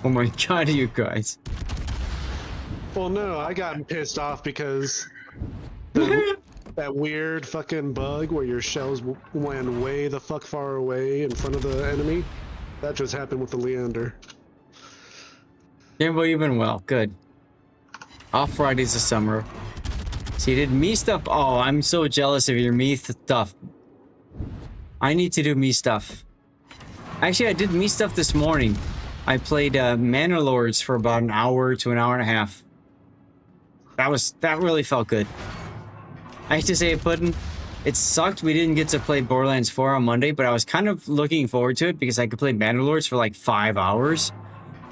Oh my god, you guys. Well, no, I got pissed off because that weird fucking bug where your shells land way the fuck far away in front of the enemy. That just happened with the Leander. Jimbo, you've been well. Good. Off Fridays of summer. So you did me stuff. Oh, I'm so jealous of your me stuff. I need to do me stuff. Actually, I did me stuff this morning. I played Manor Lords for about an hour to an hour and a half. That really felt good. I have to say, Puddin', it sucked we didn't get to play Borderlands 4 on Monday, but I was kind of looking forward to it because I could play Manor Lords for like 5 hours.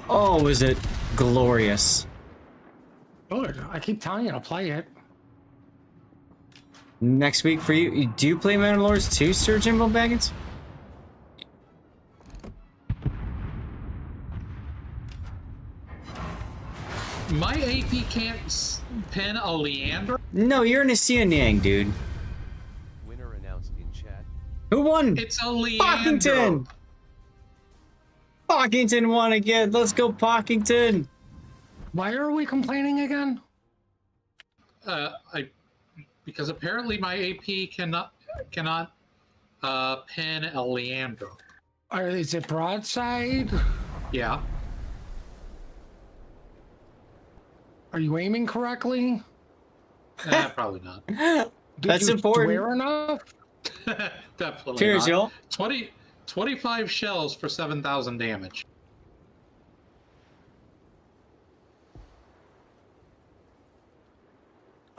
Oh, was it glorious. Good. I keep telling you to play it. Next week for you, do you play Manor Lords too, Sir Jimbo Baggins? My AP can't pen a Leander? No, you're in a Xianyang, dude. Winner announced in chat. Who won? It's a Leander. Pockington! Pockington won again. Let's go, Pockington. Why are we complaining again? Because apparently my AP cannot pen a Leander. Or is it broadside? Yeah. Are you aiming correctly? Probably not. That's you important. Swear enough? Definitely Cheers, not. y'all. 25 shells for 7,000 damage.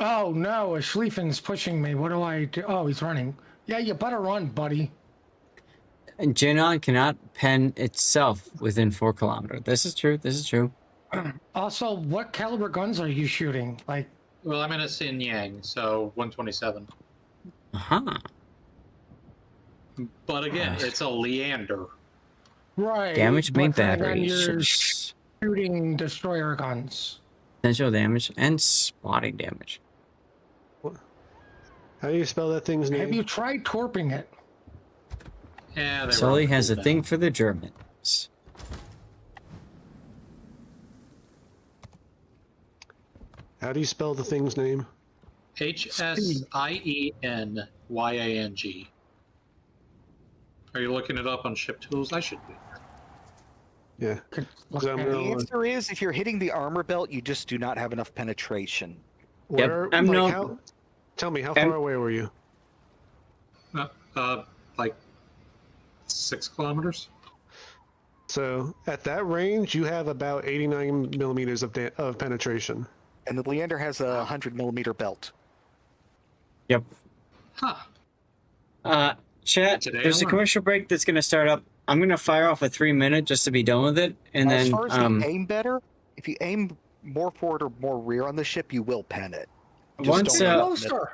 Oh no, a Schlieffen's pushing me. What do I do? Oh, he's running. Yeah, you better run, buddy. And Genon cannot pen itself within 4 kilometers. This is true. This is true. Also, what caliber guns are you shooting? Like, Well, I'm in a Sin Yang, so 127. Uh-huh. But again, it's a Leander. right. Damage main but then battery. You're shooting destroyer guns. Potential damage and spotting damage. How do you spell that thing's name? Have you tried torping it? Yeah, they Sully were all has a cool thing down. for the Germans. How do you spell the thing's name? HSIENYANG. Are you looking it up on Ship Tools? I should be. Yeah. The answer is if you're hitting the armor belt, you just do not have enough penetration. Where, I'm like, no- how, tell me, how far away were you? Like 6 kilometers. So at that range, you have about 89 millimeters of penetration. And the Leander has a 100 mm belt. Yep. Huh. Chat, Today there's I a learned. commercial break that's going to start up. I'm going to fire off a 3-minute just to be done with it. And As then, far as you aim better, if you aim more forward or more rear on the ship, you will pen it. Just don't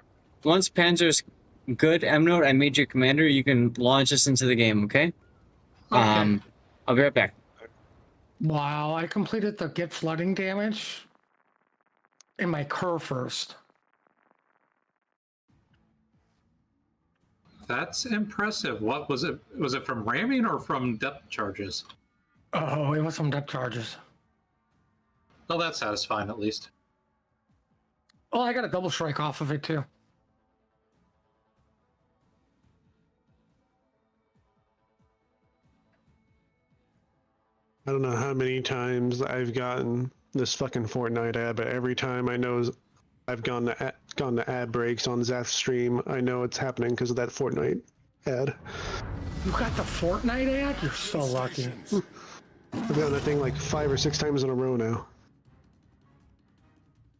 once Panzer's good, M-Note, I made you commander, you can launch us into the game, okay? I'll be right back. Wow, I completed the get flooding damage in my curve first. That's impressive. What was it? Was it from ramming or from depth charges? Oh, it was some depth charges. Well, that's satisfying at least. Oh, I got a double strike off of it too. I don't know how many times I've gotten this fucking Fortnite ad, but every time I know I've gone to ad breaks on Zaf's stream, I know it's happening because of that Fortnite ad. You got the Fortnite ad? You're so lucky. I've gotten that thing like 5 or 6 times in a row now.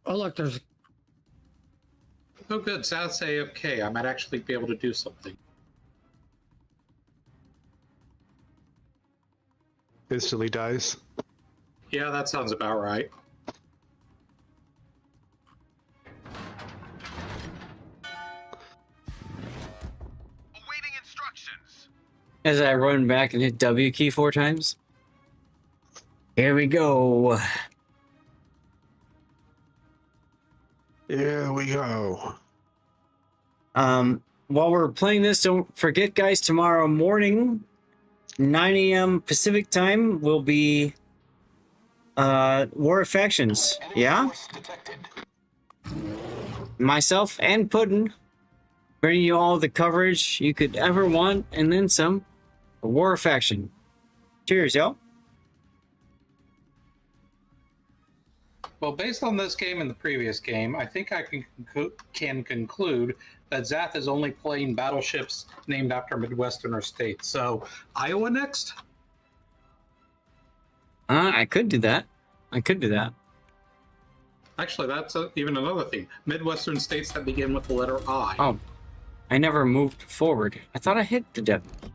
Oh, look, there's... Oh, good. South's AFK. I might actually be able to do something. Instantly dies. Yeah, that sounds about right. Awaiting instructions. As I run back and hit W key 4 times. Here we go. Here we go. While we're playing this, don't forget, guys, tomorrow morning, 9 a.m. Pacific time will be War of Factions. Yeah? Myself and Puddin' bringing you all the coverage you could ever want, and then some. A War of Faction. Cheers, y'all. Well, based on this game and the previous game, I think I can conclude that Zath is only playing battleships named after Midwesterner states. So, Iowa next? I could do that. I could do that. Actually, that's even another thing. Midwestern states that begin with the letter I. Oh, I never moved forward. I thought I hit the depth.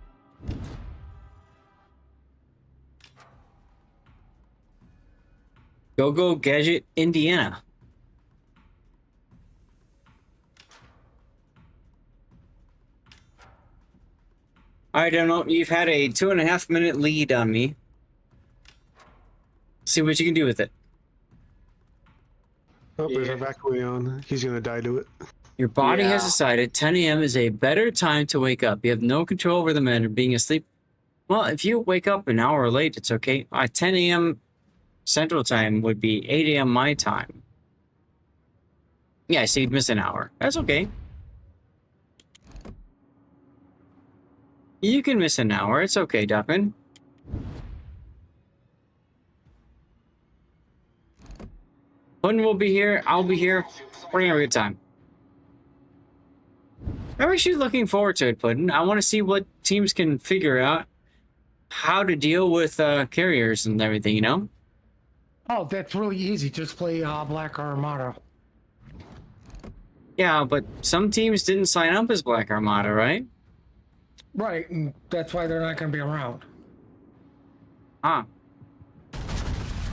Go Gadget, Indiana. I don't know. You've had a 2.5 minute lead on me. See what you can do with it. Oh, there's our back way on. He's gonna die to it. Your body has decided 10 a.m. is a better time to wake up. You have no control over the matter being asleep. Well, if you wake up an hour late, it's okay. 10 a.m. Central Time would be 8 a.m. my time. Yeah, so you'd miss an hour. That's okay. You can miss an hour. It's okay, Duckman. Puddin will be here. I'll be here. We're gonna have a good time. I'm actually looking forward to it, Puddin. I want to see what teams can figure out how to deal with carriers and everything, you know? Oh, that's really easy. Just play Black Armada. Yeah, but some teams didn't sign up as Black Armada, right? Right, and that's why they're not going to be around. Ah.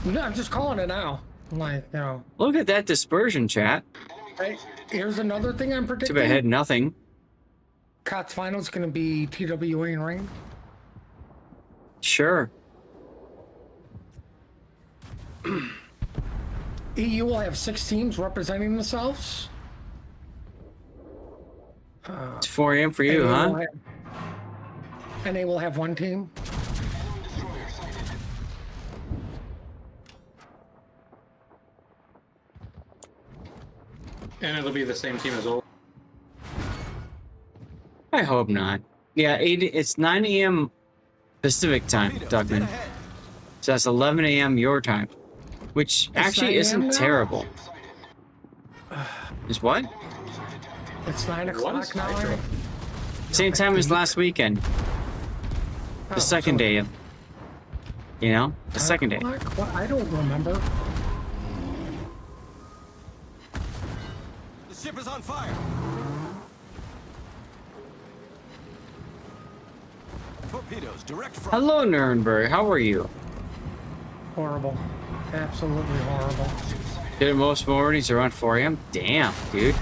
No, I'm just calling it now. Like, you know. Look at that dispersion, chat. Hey, here's another thing I'm predicting. Too bad I had nothing. COTS final's going to be TWA and Ring. Sure. EU will have 6 teams representing themselves. It's 4 a.m. for you, huh? And they will have 1 team. And it'll be the same team as old. I hope not. Yeah, it's 9 a.m. Pacific time, Duckman. So that's 11 a.m. your time. Which actually isn't terrible. Is what? It's 9 o'clock now. Same time as last weekend. The second day of... You know? The second day. Well, I don't remember. The ship is on fire. Torpedoes direct from. Hello, Nuremberg. How are you? Horrible. Absolutely horrible. Did it most mornings around 4 a.m.? Damn, dude.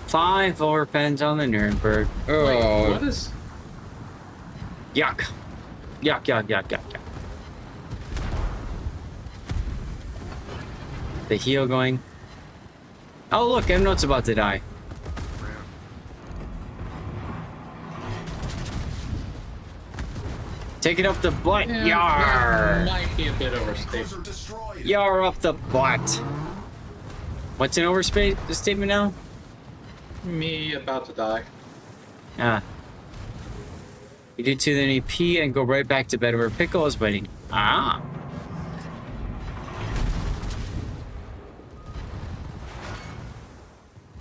5 overpens on the Nuremberg. Oh. Wait, what is... Yuck. Yuck, yuck, yuck, yuck, yuck. The heel going. Oh, look, Emnote's about to die. Take it up the butt. Yeah, Yar. that might be a bit overstated. Yar up the butt. What's an overspace statement now? Me about to die. Ah. You do too, then you pee and go right back to bed where Pickle is waiting. Ah.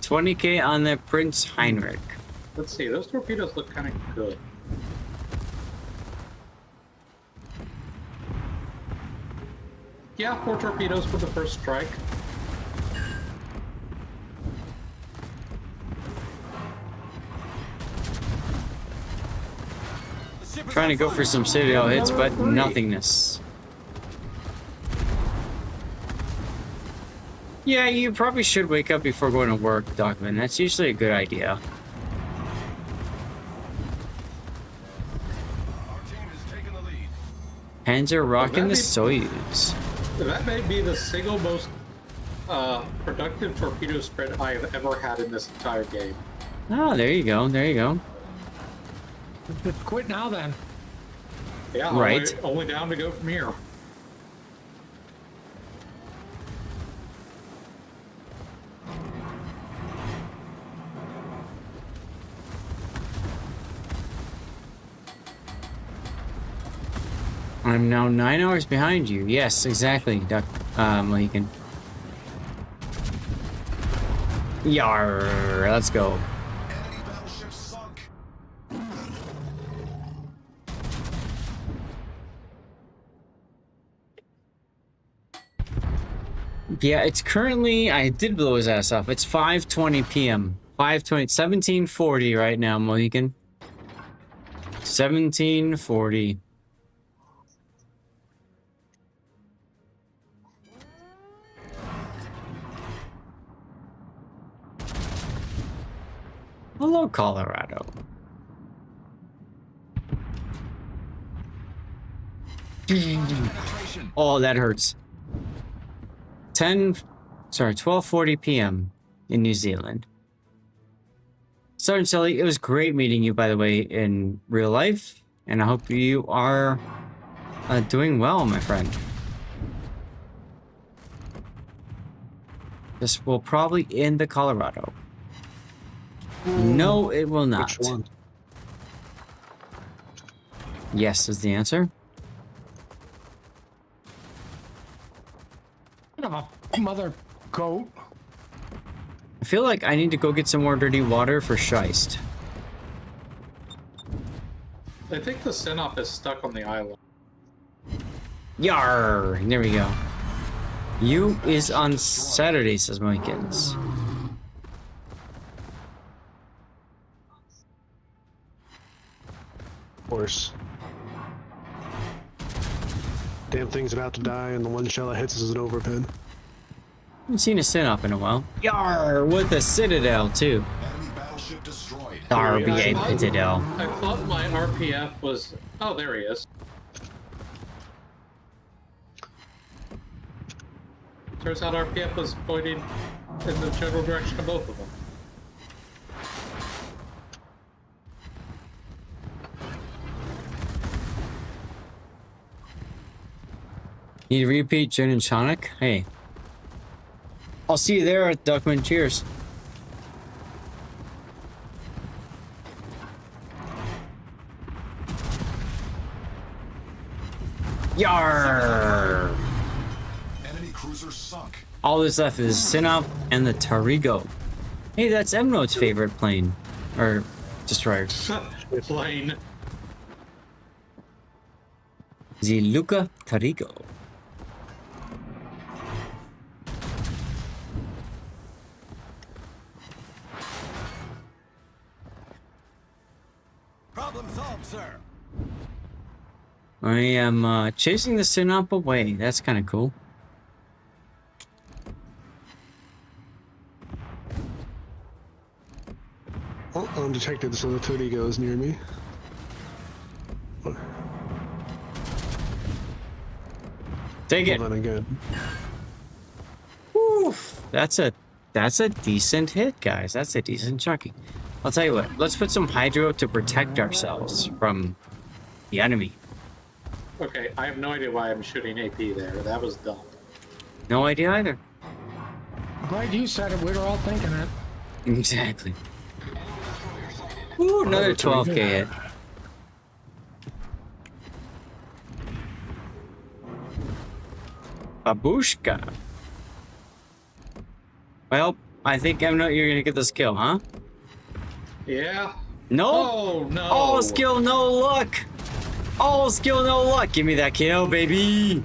$20K on the Prince Heinrich. Let's see, those torpedoes look kind of good. Yeah, 4 torpedoes for the first strike. Trying to go for some Citadel hits, but nothingness. Yeah, you probably should wake up before going to work, Dockman. That's usually a good idea. Panzer rocking the Soyuz. That may be the single most productive torpedo spread I have ever had in this entire game. Oh, there you go. There you go. Just quit now then. Yeah, right. Only down to go from here. I'm now 9 hours behind you. Yes, exactly, Duck Mohican. Yar, let's go. Yeah, it's currently, I did blow his ass off. It's 5:20 p.m. 17:40 right now, Mohican. 17:40. Hello, Colorado. Oh, that hurts. 12:40 p.m. in New Zealand. Sergeant Sully, it was great meeting you, by the way, in real life, and I hope you are doing well, my friend. This will probably end the Colorado. No, it will not. Which one? Yes is the answer. Kind of a mother goat. I feel like I need to go get some more dirty water for Scheist. I think the Sinop is stuck on the island. Yar! There we go. You is on Saturday, says Mikins. Of course. Damn thing's about to die, and the one shell it hits is an overpin. Haven't seen a Sinop in a while. Yar! With a Citadel, too. RBA Citadel. I thought my RPF was... Oh, there he is. Turns out RPF was pointing in the general direction of both of them. Need to repeat Gin and Tonic? Hey. I'll see you there at Duckman. Cheers. Yar! Enemy cruiser sunk. All that's left is Sinop and the Tarigo. Hey, that's M-Note's favorite plane. Or destroyer. Plane. The Luca Tarigo. Problem solved, sir. I am chasing the Sinop away. That's kind of cool. Oh, undetected, so the Tootie goes near me. Take it. Hold on again. Oof. That's a decent hit, guys. That's a decent chunky. I'll tell you what. Let's put some hydro to protect ourselves from the enemy. Okay, I have no idea why I'm shooting AP there. That was dumb. No idea either. I'm glad you said it. We were all thinking it. Exactly. Ooh, another 12k hit. Babushka. Well, I think I know you're gonna get this kill, huh? Yeah. No. Oh no. All skill, no luck. All skill, no luck. Give me that kill, baby.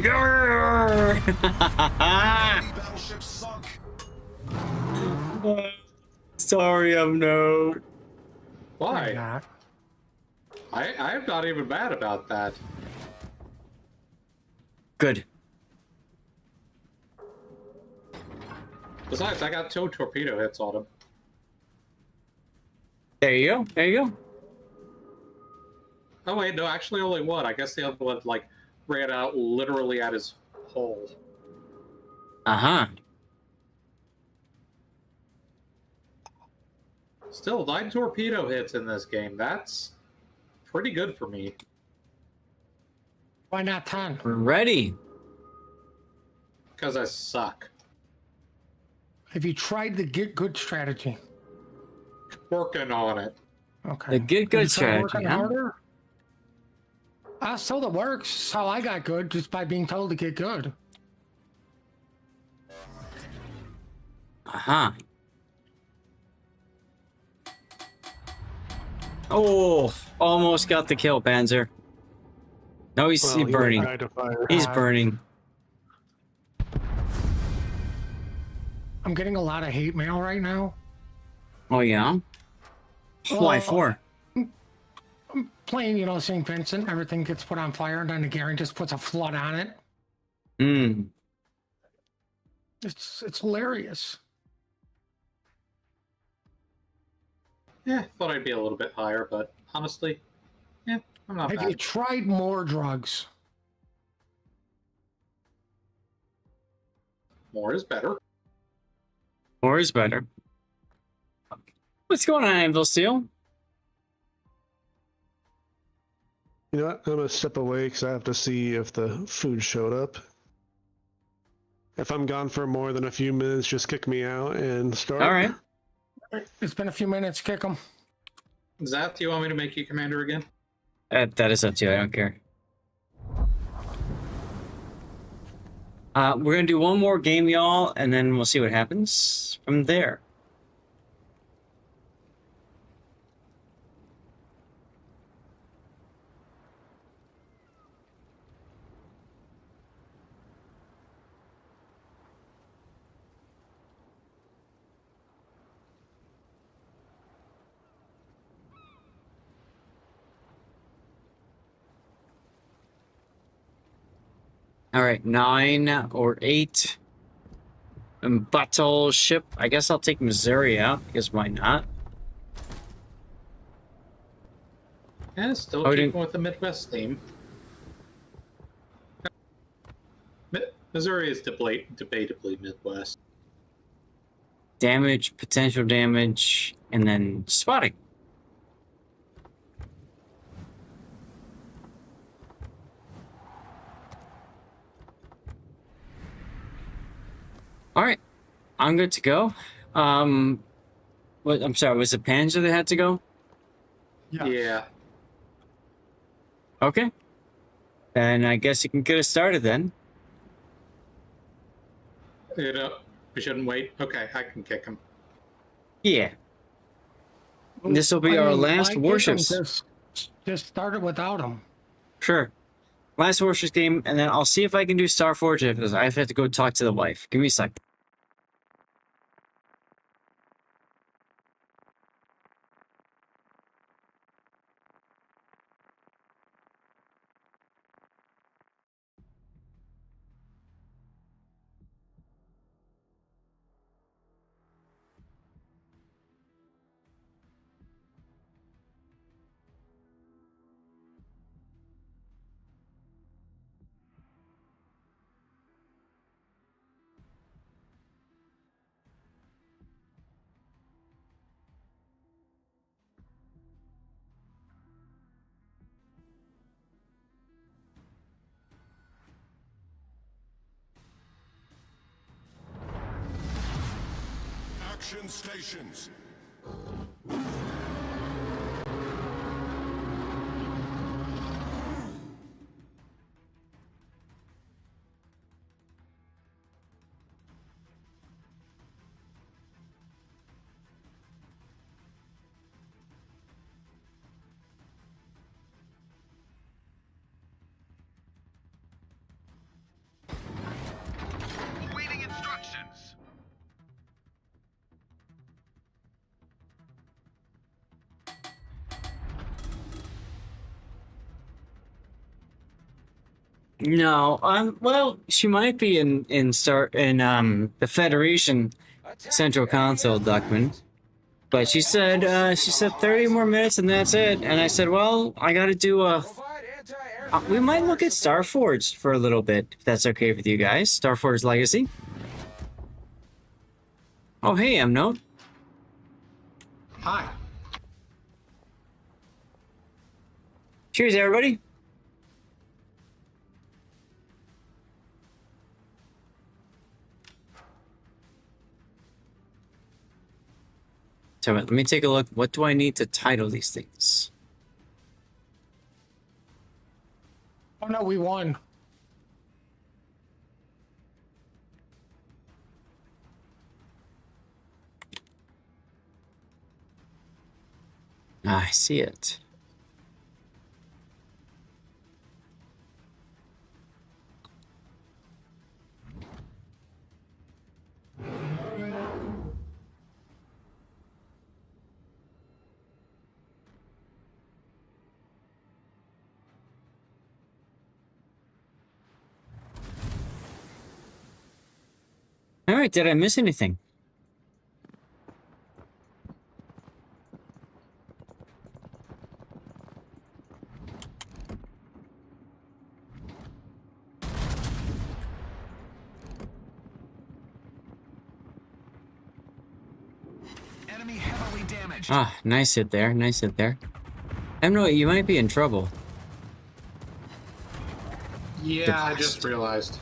Yeah. Battleship sunk. Sorry, I'm no. Why? I'm not even mad about that. Good. Besides, I got 2 torpedo hits on him. There you go. There you go. Oh wait, no, actually only 1. I guess the other one like ran out literally at his hole. Uh-huh. Still, 9 torpedo hits in this game. That's pretty good for me. Why not 10? We're ready. Because I suck. Have you tried the get good strategy? Working on it. Okay. The good strategy, Working huh? harder? So that works. That's how I got good, just by being told to get good. Uh-huh. Oh, almost got the kill, Panzer. No, he's Well, he burning. died of fire. He's burning. I'm getting a lot of hate mail right now. Oh, yeah? Why for? I'm playing, St. Vincent. Everything gets put on fire, and then the Garen just puts a flood on it. Hmm. It's hilarious. Yeah, thought I'd be a little bit higher, but honestly, yeah, I'm not Have bad. you tried more drugs? More is better. More is better. What's going on, Anvil Steel? You know what? I'm gonna step away because I have to see if the food showed up. If I'm gone for more than a few minutes, just kick me out and start. All right. It's been a few minutes. Kick them. Zap, do you want me to make you commander again? That is up to you. I don't care. We're gonna do one more game, y'all, and then we'll see what happens from there. All right, 9 or 8. Battleship. I guess I'll take Missouri out, because why not? Yeah, still Oh, keeping with the Midwest theme. Missouri is debatably Midwest. Damage, potential damage, and then spotting. All right, I'm good to go. What? I'm sorry. Was it Panzer that had to go? Yeah. Okay. Then I guess you can get us started then. We shouldn't wait. Okay, I can kick him. Yeah. This will be our last warships. Just start it without them. Sure. Last warships game, and then I'll see if I can do Starforged because I have to go talk to the wife. Give me a sec. Extraction stations. Awaiting instructions. No, well, she might be in the Federation Central Console, Duckman. But she said 30 more minutes and that's it. And I said, well, I gotta do we might look at Starforged for a little bit, if that's okay with you guys. Starforged Legacy. Oh, hey, Note. Hi. Cheers, everybody. So let me take a look. What do I need to title these things? Oh no, we won. I see it. All right, did I miss anything? Enemy heavily damaged. Ah, nice hit there. Nice hit there. You might be in trouble. Yeah, I just realized.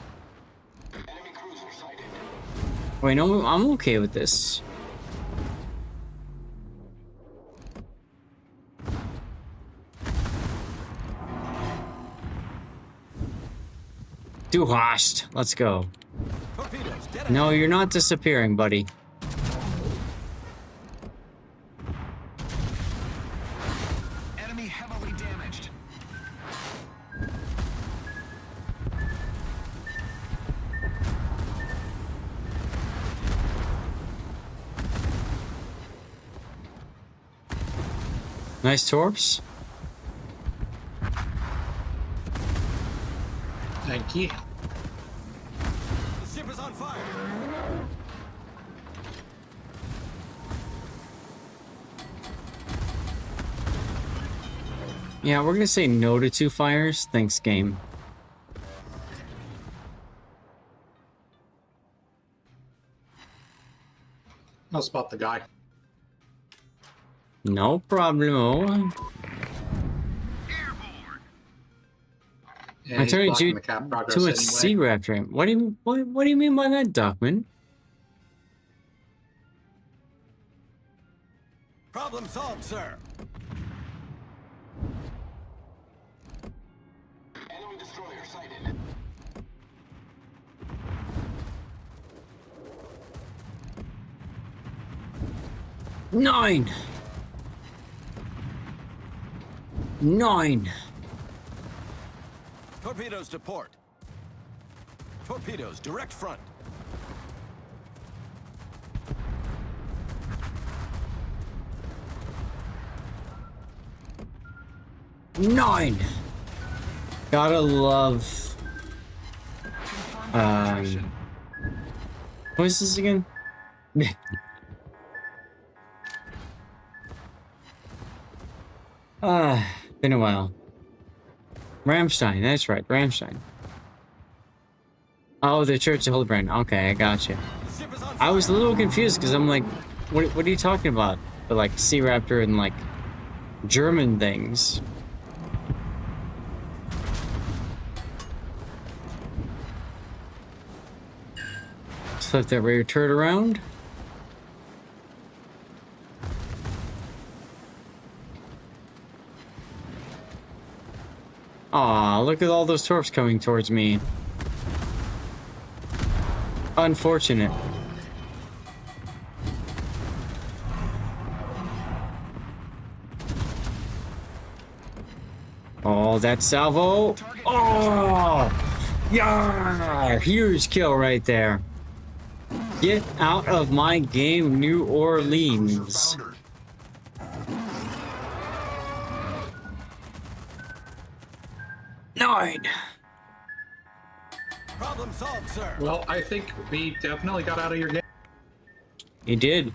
Wait, no, I'm okay with this. Du hast. Let's go. No, you're not disappearing, buddy. Enemy heavily damaged. Nice torps. Thank you. The ship is on fire. Yeah, we're gonna say no to 2 fires. Thanks, game. I'll spot the guy. No problem. Yeah, I he's turned blocking you the cap progress too much anyway. sea raptor. What do you mean by that, Duckman? Problem solved, sir. Enemy destroyer sighted. 9. 9. Torpedoes to port. Torpedoes direct front. Nine. Gotta love. What is this again? Been a while. Ramstein, that's right, Ramstein. Oh, the Church of Hildebrand. Okay, I got you. I was a little confused because I'm like, what are you talking about? The like Sea Raptor and like German things. Let's flip that rear turret around. Aw, look at all those torps coming towards me. Unfortunate. Oh, that salvo. Oh! Yeah! Huge kill right there. Get out of my game, New Orleans. Nine. Problem solved, sir. Well, I think we definitely got out of your game. He did.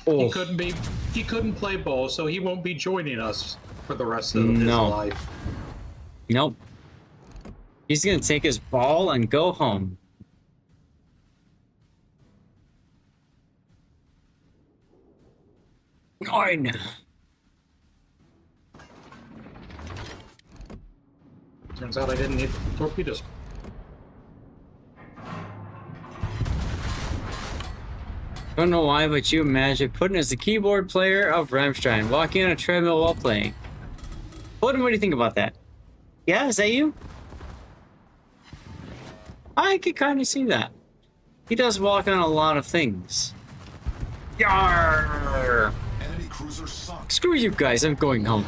He couldn't be. He couldn't play ball, so he won't be joining us for the rest of his life. Nope. He's gonna take his ball and go home. Nine. Turns out I didn't need torpedoes. Don't know why, but you imagine Putin as the keyboard player of Rammstein, walking on a treadmill while playing. Putin, what do you think about that? Yeah, is that you? I could kind of see that. He does walk on a lot of things. Yarr! Enemy cruiser sunk. Screw you guys, I'm going home.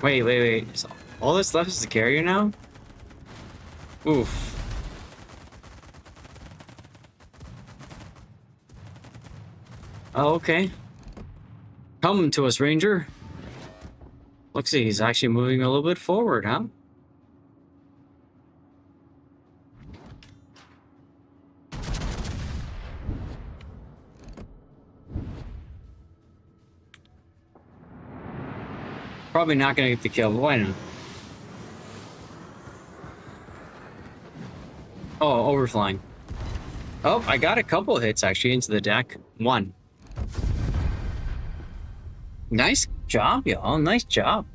Wait. So all that's left is the carrier now? Oof. Oh, okay. Come to us, Ranger. Looks like he's actually moving a little bit forward, huh? Probably not gonna get the kill, but why not? Oh, overflying. Oh, I got a couple hits actually into the deck. One. Nice job, y'all. Nice job.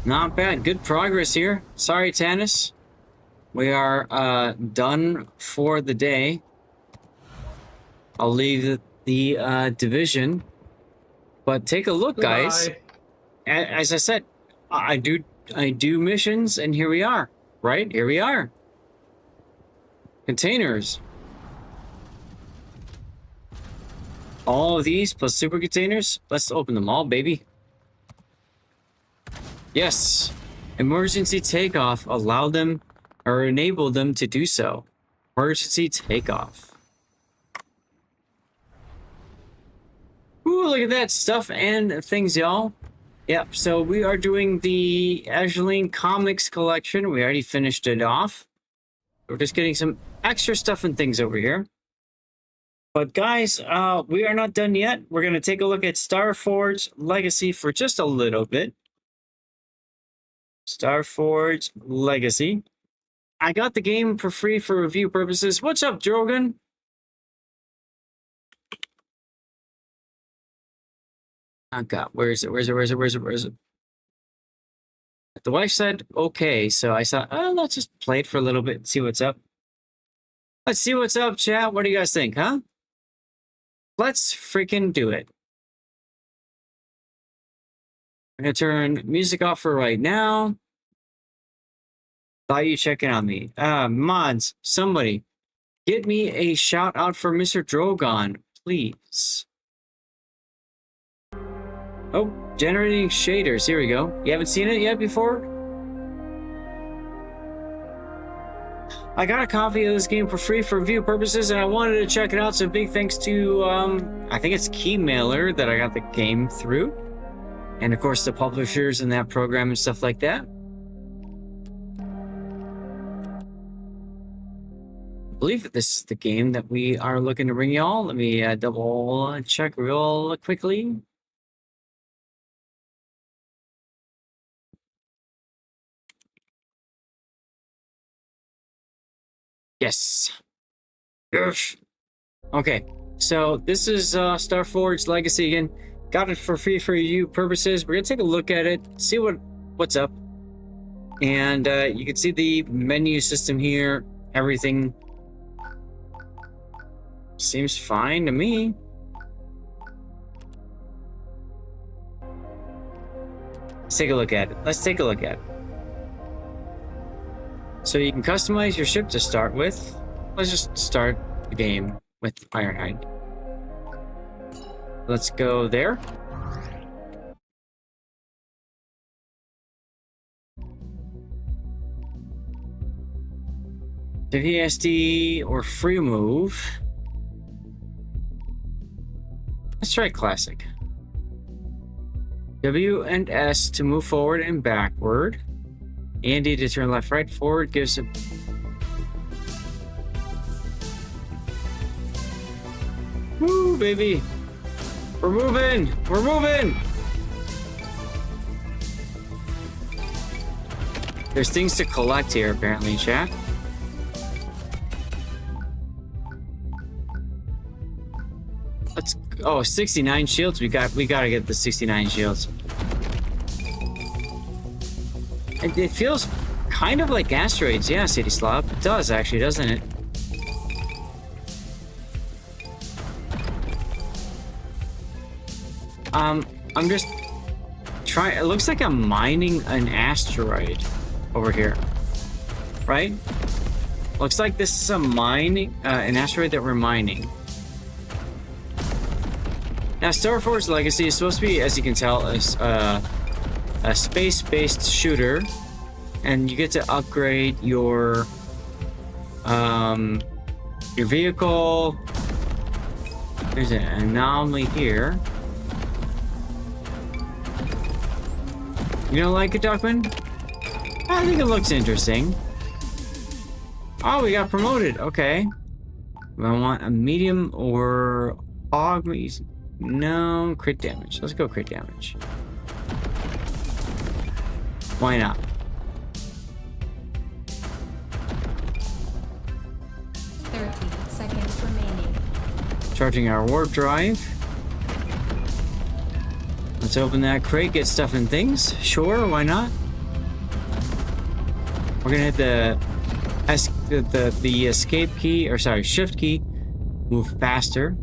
Not bad. Good progress here. Sorry, Tannis. We are done for the day. I'll leave the division. But take a look, guys. As I said, I do missions, and here we are. Right? Here we are. Containers. All of these plus super containers. Let's open them all, baby. Yes. Emergency takeoff. Allow them or enable them to do so. Emergency takeoff. Ooh, look at that stuff and things, y'all. Yep, so we are doing the Azuline Comics collection. We already finished it off. We're just getting some extra stuff and things over here. But guys, we are not done yet. We're going to take a look at Starforged Legacy for just a little bit. Starforged Legacy. I got the game for free for review purposes. What's up, Drogan? Oh God, where is it? The wife said, okay, so I thought, oh, let's just play it for a little bit and see what's up. Let's see what's up, chat. What do you guys think, huh? Let's freaking do it. I'm gonna turn music off for right now. Thought you checking on me. Mods, somebody, get me a shout out for Mr. Drogon, please. Oh, generating shaders. Here we go. You haven't seen it yet before? I got a copy of this game for free for review purposes, and I wanted to check it out. So big thanks to, I think it's Keymailer that I got the game through. And of course, the publishers in that program and stuff like that. I believe that this is the game that we are looking to bring y'all. Let me double check real quickly. Yes. Yes. Okay, so this is Starforged Legacy again. Got it for free for you purposes. We're gonna take a look at it, see what's up, and you can see the menu system here. Everything seems fine to me. Let's take a look at it. Let's take a look at it. So you can customize your ship to start with. Let's just start the game with Ironhide. Let's go there. WSD or free move. Let's try classic. W and S to move forward and backward. And D to turn left, right, forward gives a... Woo, baby! We're moving! We're moving! There's things to collect here, apparently, chat. Let's... Oh, 69 shields. We gotta get the 69 shields. It feels kind of like asteroids. Yeah, City Slob. It does, actually, doesn't it? I'm just trying... It looks like I'm mining an asteroid over here. Right? Looks like this is a mining... an asteroid that we're mining. Now, Starforged Legacy is supposed to be, as you can tell, a space-based shooter, and you get to upgrade your vehicle. There's an anomaly here. You don't like it, Duckman? I think it looks interesting. Oh, we got promoted. Okay. I want a medium or hog. No, crit damage. Let's go crit damage. Why not? Seconds remaining. Charging our warp drive. Let's open that crate, get stuff and things. Sure, why not? We're gonna hit the escape key, or sorry, shift key. Move faster.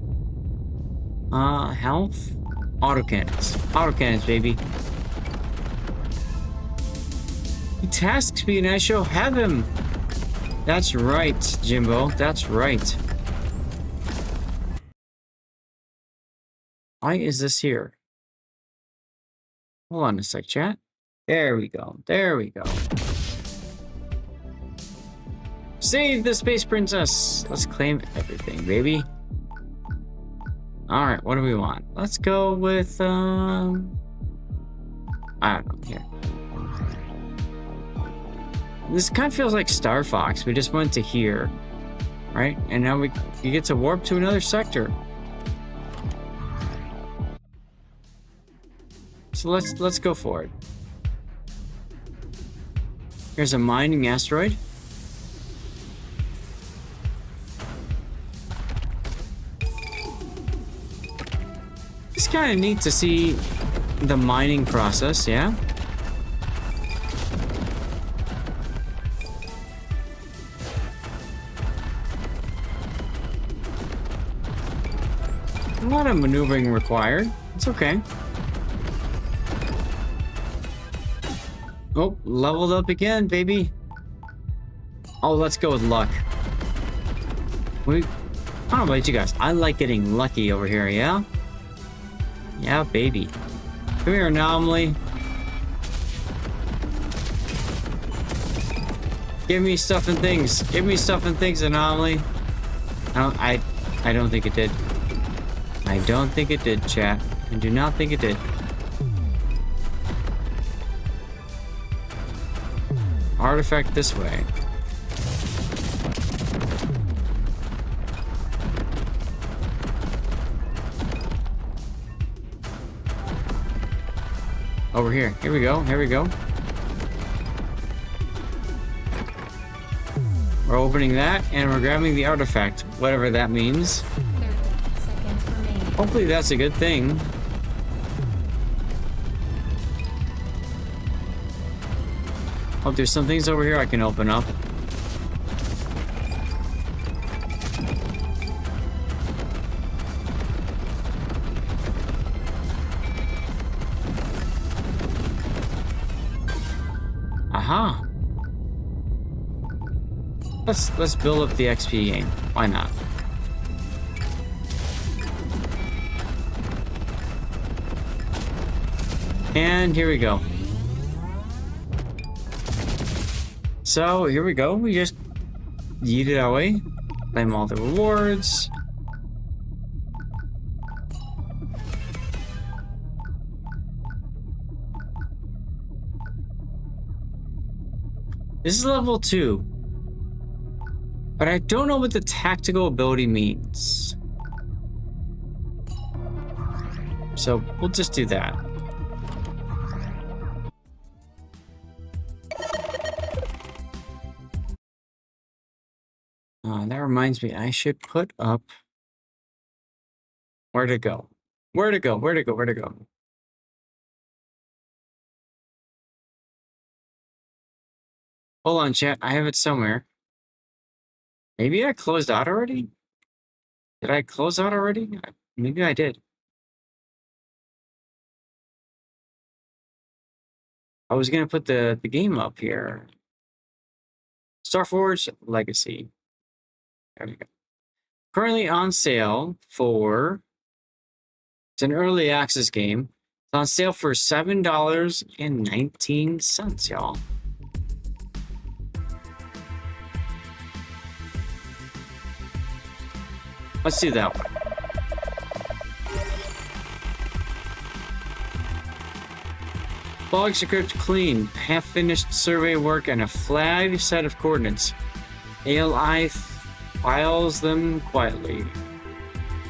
Health. Autocannons. Autocannons, baby. Task speed, and I shall have him. That's right, Jimbo. That's right. Why is this here? Hold on a sec, chat. There we go. There we go. Save the Space Princess. Let's claim everything, baby. All right, what do we want? Let's go with I don't know here. This kind of feels like Star Fox. We just went to here, right? And now you get to warp to another sector. So let's go for it. Here's a mining asteroid. It's kind of neat to see the mining process, yeah? A lot of maneuvering required. It's okay. Oh, leveled up again, baby. Oh, let's go with luck. I don't know about you guys. I like getting lucky over here, yeah? Yeah, baby. Come here, anomaly. Give me stuff and things. Give me stuff and things, anomaly. I don't think it did. I don't think it did, chat. I do not think it did. Artifact this way. Over here. Here we go. Here we go. We're opening that and we're grabbing the artifact, whatever that means. 30 Hopefully that's a good thing. Oh, there's some things over here I can open up. Aha. Let's build up the XP game. Why not? And here we go. So here we go. We just yeet it our way. Claim all the rewards. This is level 2. But I don't know what the tactical ability means. So we'll just do that. That reminds me, I should put up... Where to go? Where to go? Where to go? Where to go? Hold on, chat. I have it somewhere. Maybe I closed out already? Did I close out already? Maybe I did. I was gonna put the game up here. Starforged Legacy. There we go. Currently on sale for... It's an early access game. It's on sale for $7.19, y'all. Let's do that one. Log script clean. Half-finished survey work and a flagged set of coordinates. ALI files them quietly.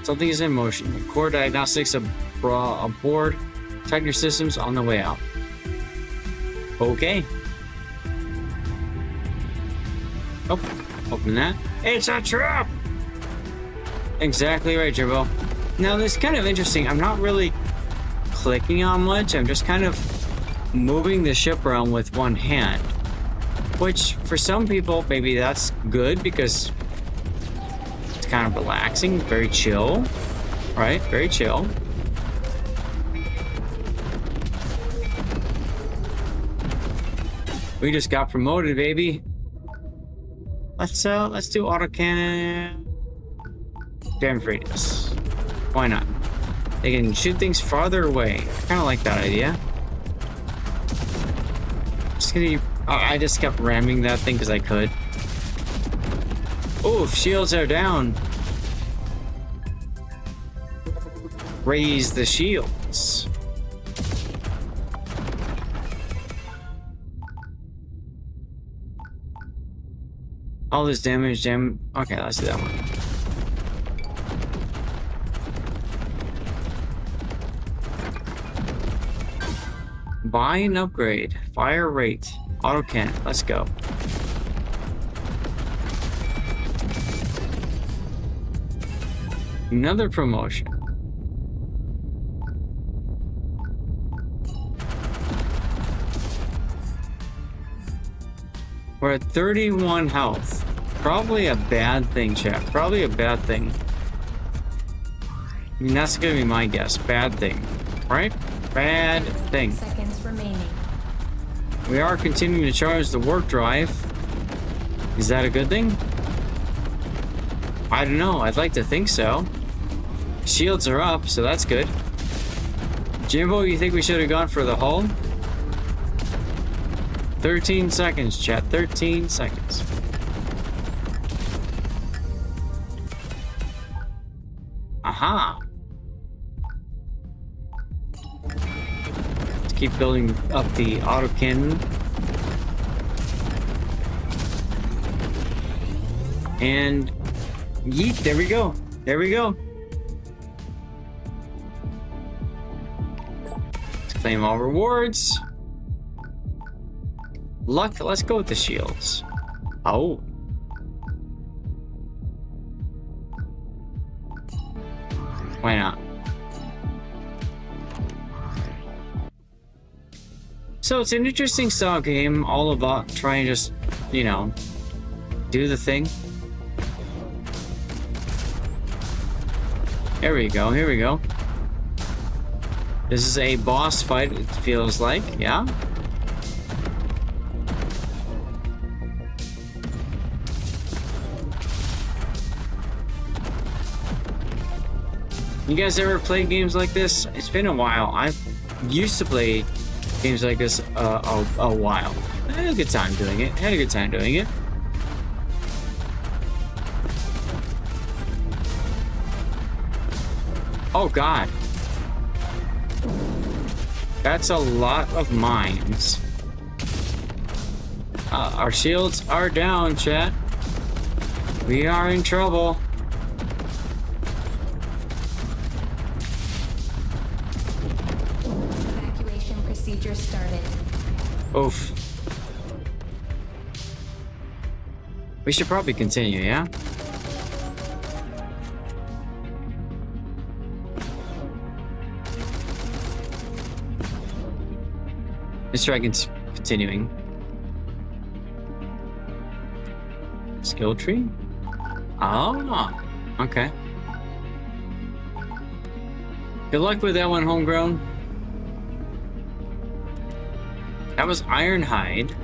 Something is in motion. Core diagnostics aboard. Tighten your systems on the way out. Okay. Oh, open that. It's a trap! Exactly right, Jimbo. Now, this is kind of interesting. I'm not really clicking on much. I'm just kind of moving the ship around with one hand. Which, for some people, maybe that's good because it's kind of relaxing, very chill. Right? Very chill. We just got promoted, baby. Let's do autocannon. Damage radius. Why not? They can shoot things farther away. I kind of like that idea. Just gonna. I just kept ramming that thing because I could. Oof! Shields are down. Raise the shields. All this damage, Okay, let's do that one. Buy and upgrade. Fire rate. Autocannon. Let's go. Another promotion. We're at 31 health. Probably a bad thing, chat. Probably a bad thing. I mean, that's gonna be my guess. Bad thing. Right? Bad thing. Seconds remaining. We are continuing to charge the warp drive. Is that a good thing? I don't know. I'd like to think so. Shields are up, so that's good. Jimbo, you think we should have gone for the hull? 13 seconds, chat. 13 seconds. Aha. Let's keep building up the autocannon. And yeet, there we go. There we go. Let's claim all rewards. Luck, let's go with the shields. Oh. Why not? So it's an interesting style game, all about trying to just, you know, do the thing. Here we go, here we go. This is a boss fight, it feels like, yeah? You guys ever played games like this? It's been a while. I used to play games like this a while. I had a good time doing it. Oh god. That's a lot of mines. Our shields are down, chat. We are in trouble. Evacuation procedure started. Oof. We should probably continue, yeah? Let's try continuing. Skill tree? Oh, okay. Good luck with that one, homegrown. That was Ironhide.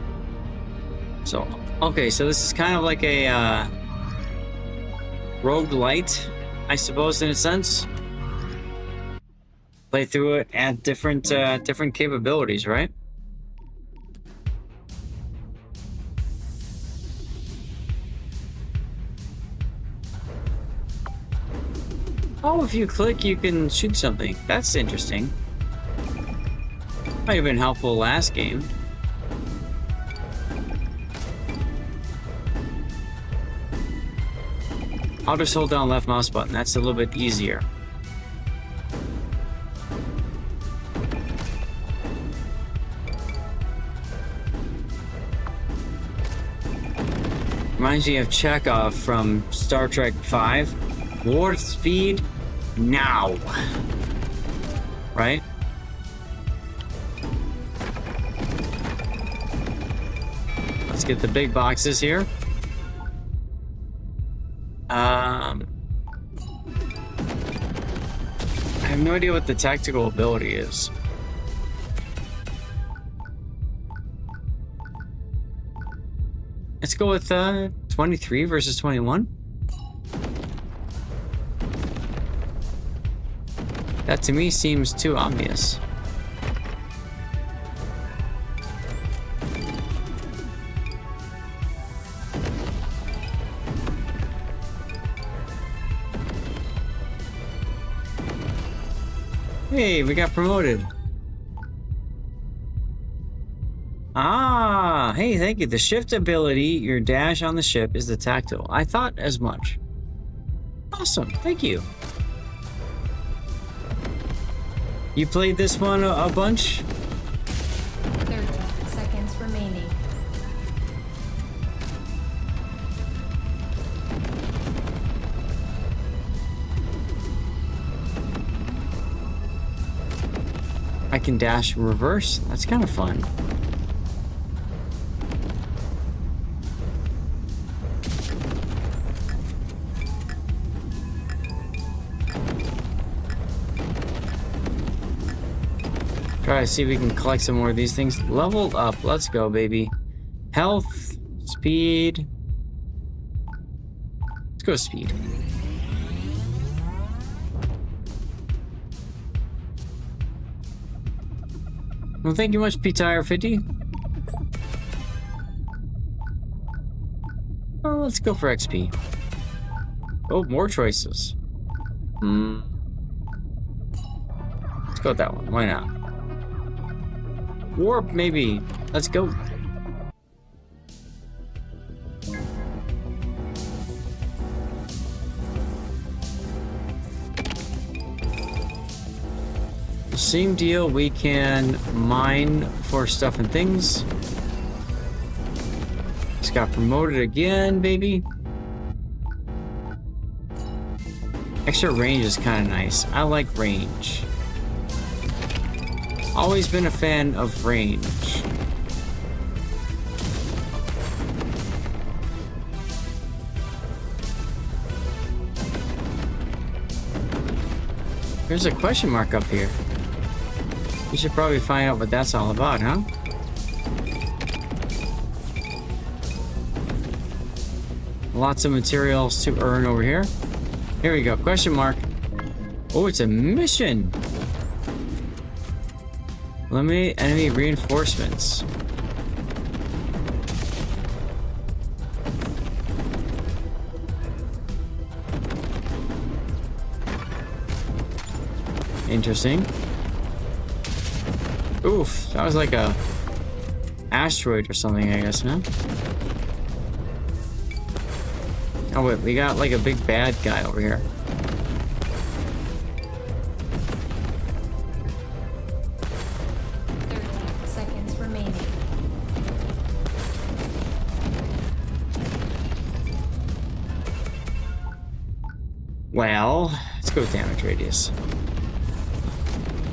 So, okay, so this is kind of like a roguelite, I suppose, in a sense. Play through it at different capabilities, right? Oh, if you click, you can shoot something. That's interesting. Might have been helpful last game. I'll just hold down left mouse button. That's a little bit easier. Reminds me of Chekhov from Star Trek V. Warp speed now. Right? Let's get the big boxes here. I have no idea what the tactical ability is. Let's go with 23 versus 21. That to me seems too obvious. Hey, we got promoted. Ah, hey, thank you. The shift ability, your dash on the ship, is the tactile. I thought as much. Awesome, thank you. You played this one a bunch? 30 seconds remaining. I can dash reverse. That's kind of fun. Try to see if we can collect some more of these things. Level up. Let's go, baby. Health, speed. Let's go speed. Well, thank you much, P-Tire50. Oh, let's go for XP. Oh, more choices. Let's go with that one. Why not? Warp, maybe. Let's go. Same deal, we can mine for stuff and things. Just got promoted again, baby. Extra range is kind of nice. I like range. Always been a fan of range. There's a question mark up here. We should probably find out what that's all about, huh? Lots of materials to earn over here. Here we go. Question mark. Oh, it's a mission. Eliminate enemy reinforcements. Interesting. Oof, that was like a asteroid or something, I guess, huh? Oh wait, we got like a big bad guy over here. Well, let's go with damage radius.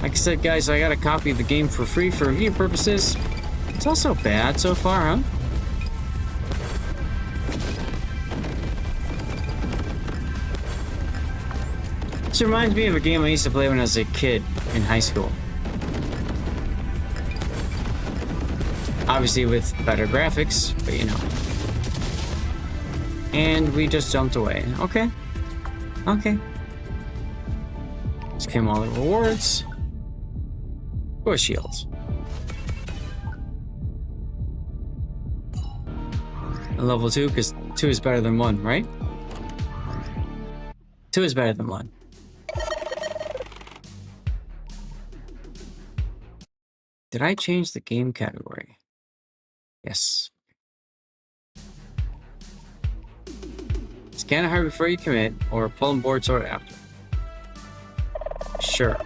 Like I said, guys, I got a copy of the game for free for review purposes. It's not so bad so far, huh? This reminds me of a game I used to play when I was a kid in high school. Obviously with better graphics, but you know. And we just jumped away. Okay. Okay. Let's claim all the rewards. Or shields. And level 2, because 2 is better than 1, right? 2 is better than 1. Did I change the game category? Yes. Scan a heart before you commit, or pull on board sword after. Sure.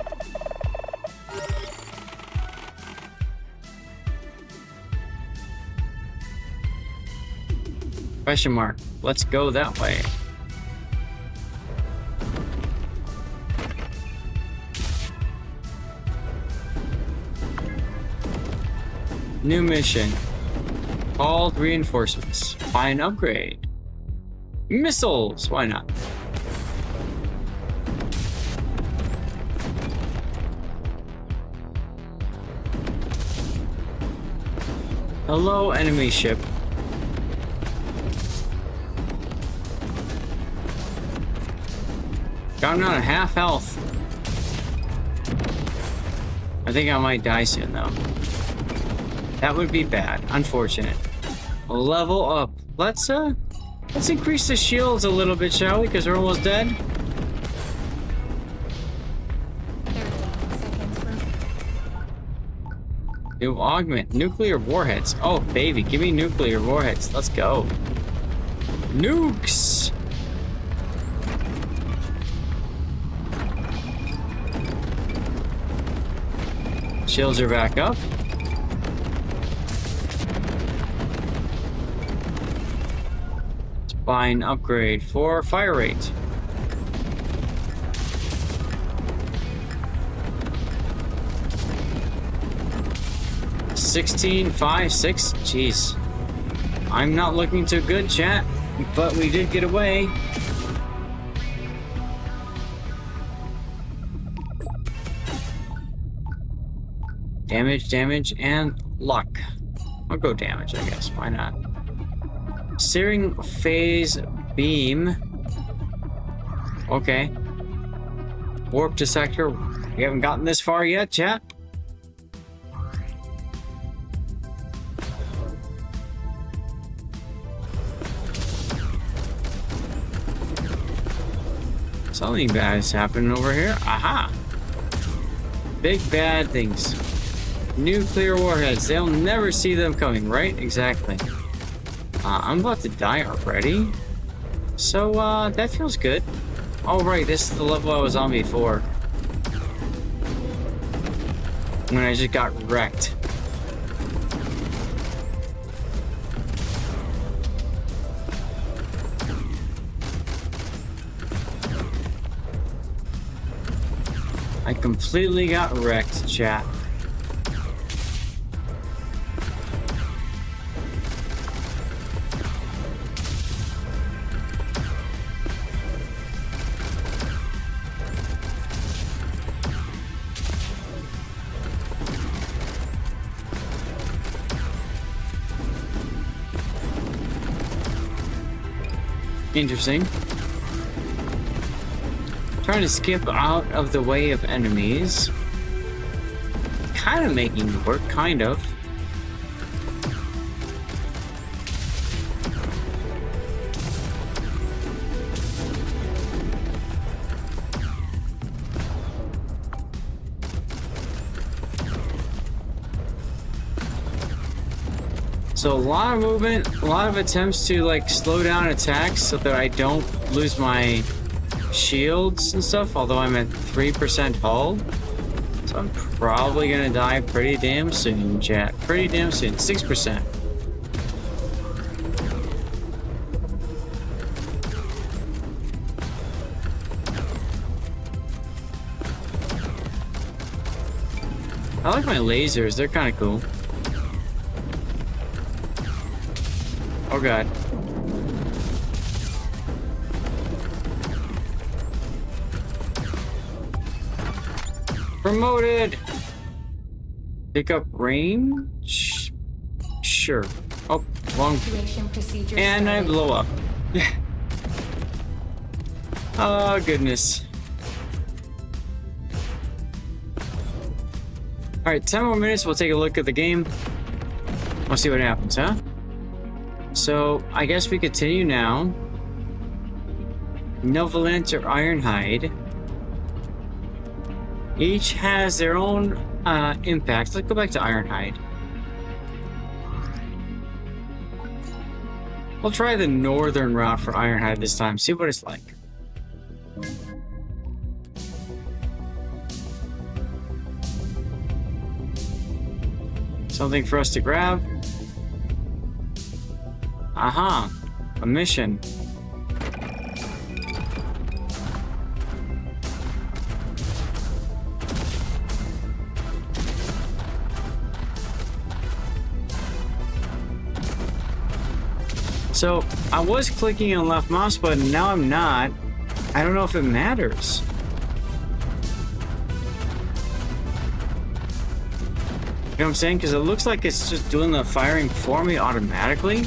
Question mark. Let's go that way. New mission. Called reinforcements. Find upgrade. Missiles. Why not? Hello, enemy ship. Got him down to half health. I think I might die soon, though. That would be bad. Unfortunate. Level up. Let's increase the shields a little bit, shall we? Because we're almost dead. New augment. Nuclear warheads. Oh, baby. Give me nuclear warheads. Let's go. Nukes! Shields are back up. Let's buy an upgrade for fire rate. $16,560. Jeez. I'm not looking too good, chat, but we did get away. Damage, and luck. I'll go damage, I guess. Why not? Searing phase beam. Okay. Warp to sector. We haven't gotten this far yet, chat. Something bad is happening over here. Aha! Big bad things. Nuclear warheads. They'll never see them coming, right? Exactly. I'm about to die already. So, that feels good. Oh, right. This is the level I was on before. When I just got wrecked. I completely got wrecked, chat. Interesting. Trying to skip out of the way of enemies. Kind of making it work, kind of. So a lot of movement, a lot of attempts to like slow down attacks so that I don't lose my shields and stuff, although I'm at 3% hull. So I'm probably gonna die pretty damn soon, chat. Pretty damn soon. 6%. I like my lasers, they're kind of cool. Oh god. Promoted! Pick up range? Sure. Oh, wrong. And I blow up. Oh goodness. Alright, 10 more minutes, we'll take a look at the game. We'll see what happens, huh? So, I guess we continue now. Novalant or Ironhide. Each has their own impact. Let's go back to Ironhide. We'll try the northern route for Ironhide this time, see what it's like. Something for us to grab. Aha, a mission. So I was clicking on left mouse button, now I'm not. I don't know if it matters. You know what I'm saying? Because it looks like it's just doing the firing for me automatically.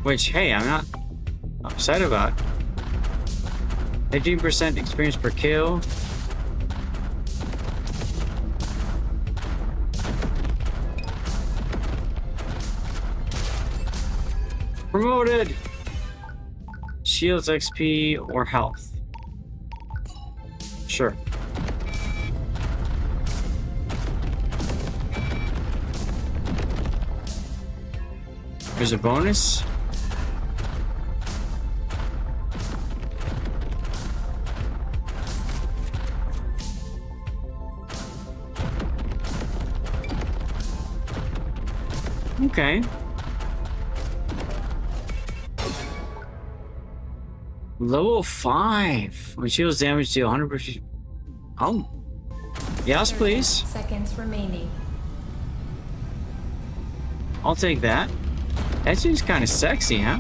Which, hey, I'm not upset about. 15% experience per kill. Promoted! Shields, XP, or health. Sure. There's a bonus. Okay. Level 5. When shields damage deal 100%. Oh. Yes, please. Seconds remaining. I'll take that. That seems kind of sexy, huh?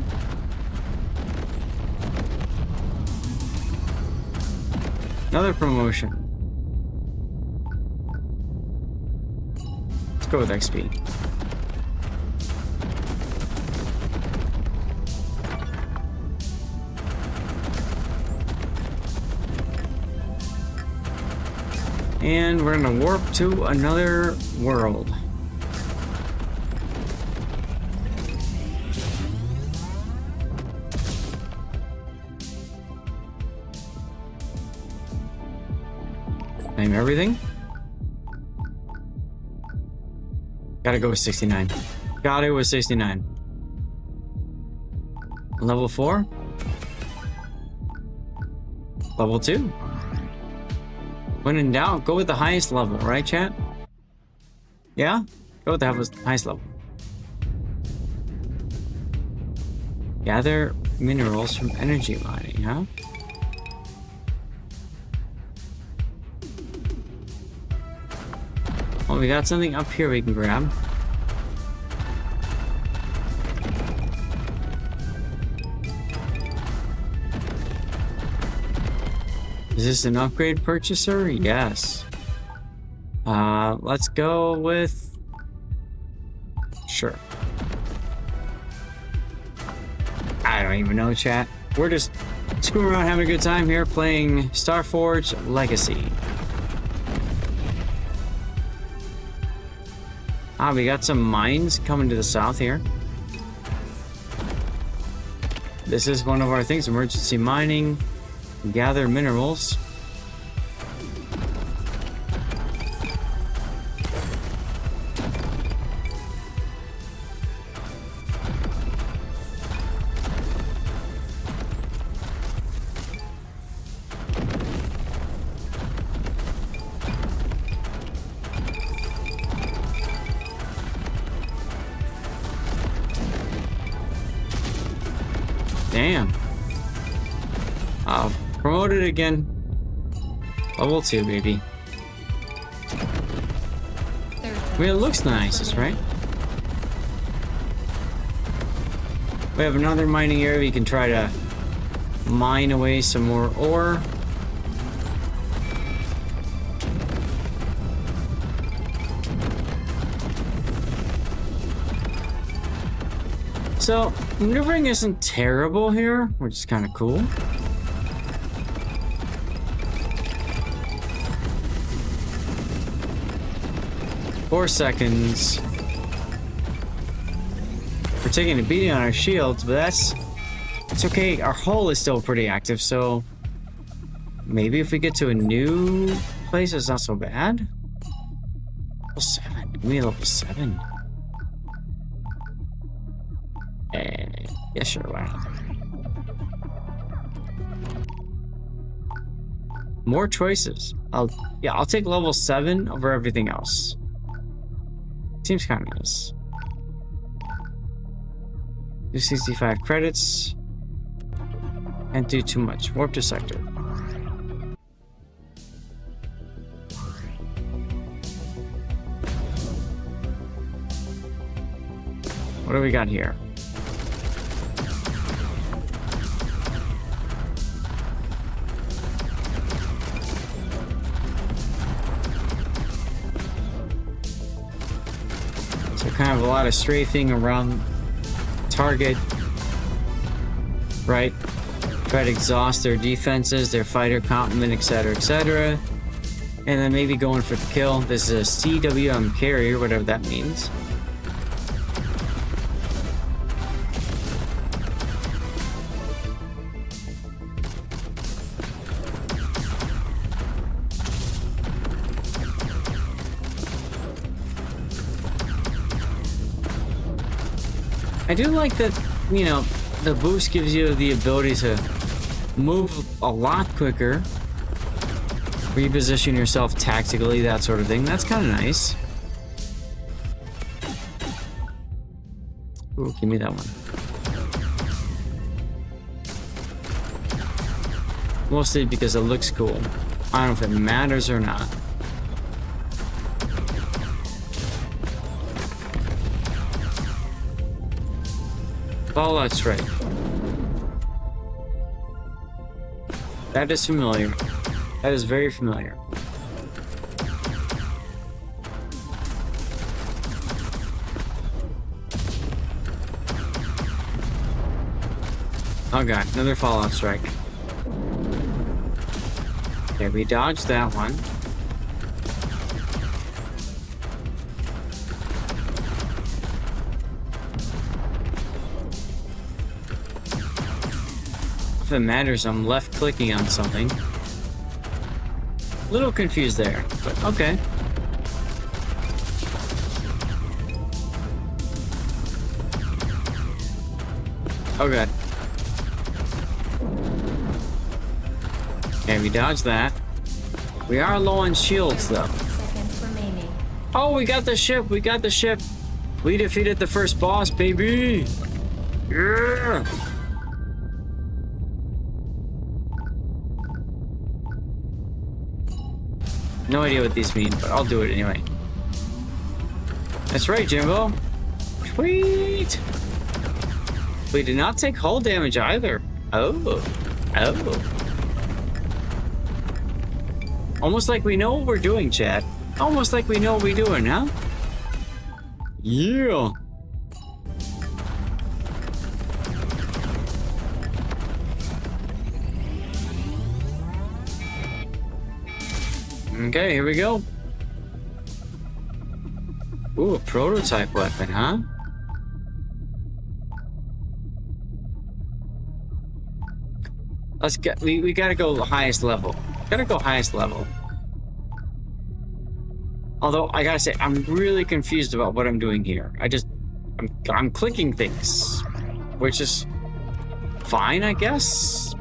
Another promotion. Let's go with XP. And we're gonna warp to another world. Name everything. Gotta go with 69. Gotta go with 69. Level 4. Level 2. When in doubt, go with the highest level, right, chat? Yeah? Go with the highest level. Gather minerals from energy mining, huh? Well, we got something up here we can grab. Is this an upgrade purchaser? Yes. Let's go with... Sure. I don't even know, chat. we're just screwing around, having a good time here, playing Starforged Legacy. Ah, we got some mines coming to the south here. This is one of our things, emergency mining, gather minerals. Damn. Promoted again. Level 2, baby. I mean, it looks nice, that's right. We have another mining area. We can try to mine away some more ore. So, maneuvering isn't terrible here, which is kind of cool. Four seconds. We're taking a beating on our shields, but it's okay. Our hull is still pretty active, so maybe if we get to a new place, it's not so bad. Level 7. Give me level 7. Yeah, sure, why not? More choices. I'll take level 7 over everything else. Seems kind of nice. Do 65 credits. Can't do too much. Warp to sector. What do we got here? Kind of a lot of strafing around target, right? Try to exhaust their defenses, their fighter complement, etc., etc. And then maybe going for the kill. This is a CWM carrier, whatever that means. I do like that, you know, the boost gives you the ability to move a lot quicker, reposition yourself tactically, that sort of thing. That's kind of nice. Ooh, give me that one. Mostly because it looks cool. I don't know if it matters or not. Oh, that's right. That is familiar. That is very familiar. Oh god, another Fallout strike. Okay, we dodged that one. If it matters, I'm left clicking on something. A little confused there, but okay. Oh god. Okay, we dodged that. We are low on shields though. Oh, we got the ship, we got the ship. We defeated the first boss, baby. Yeah. No idea what these mean, but I'll do it anyway. That's right, Jimbo. Sweet. We did not take hull damage either. Oh. Oh. Almost like we know what we're doing, Chad. Almost like we know what we're doing, huh? Yeah. Okay, here we go. Ooh, a prototype weapon, huh? Let's get. We gotta go highest level. Gotta go highest level. Although I gotta say, I'm really confused about what I'm doing here. I'm clicking things, which is fine, I guess.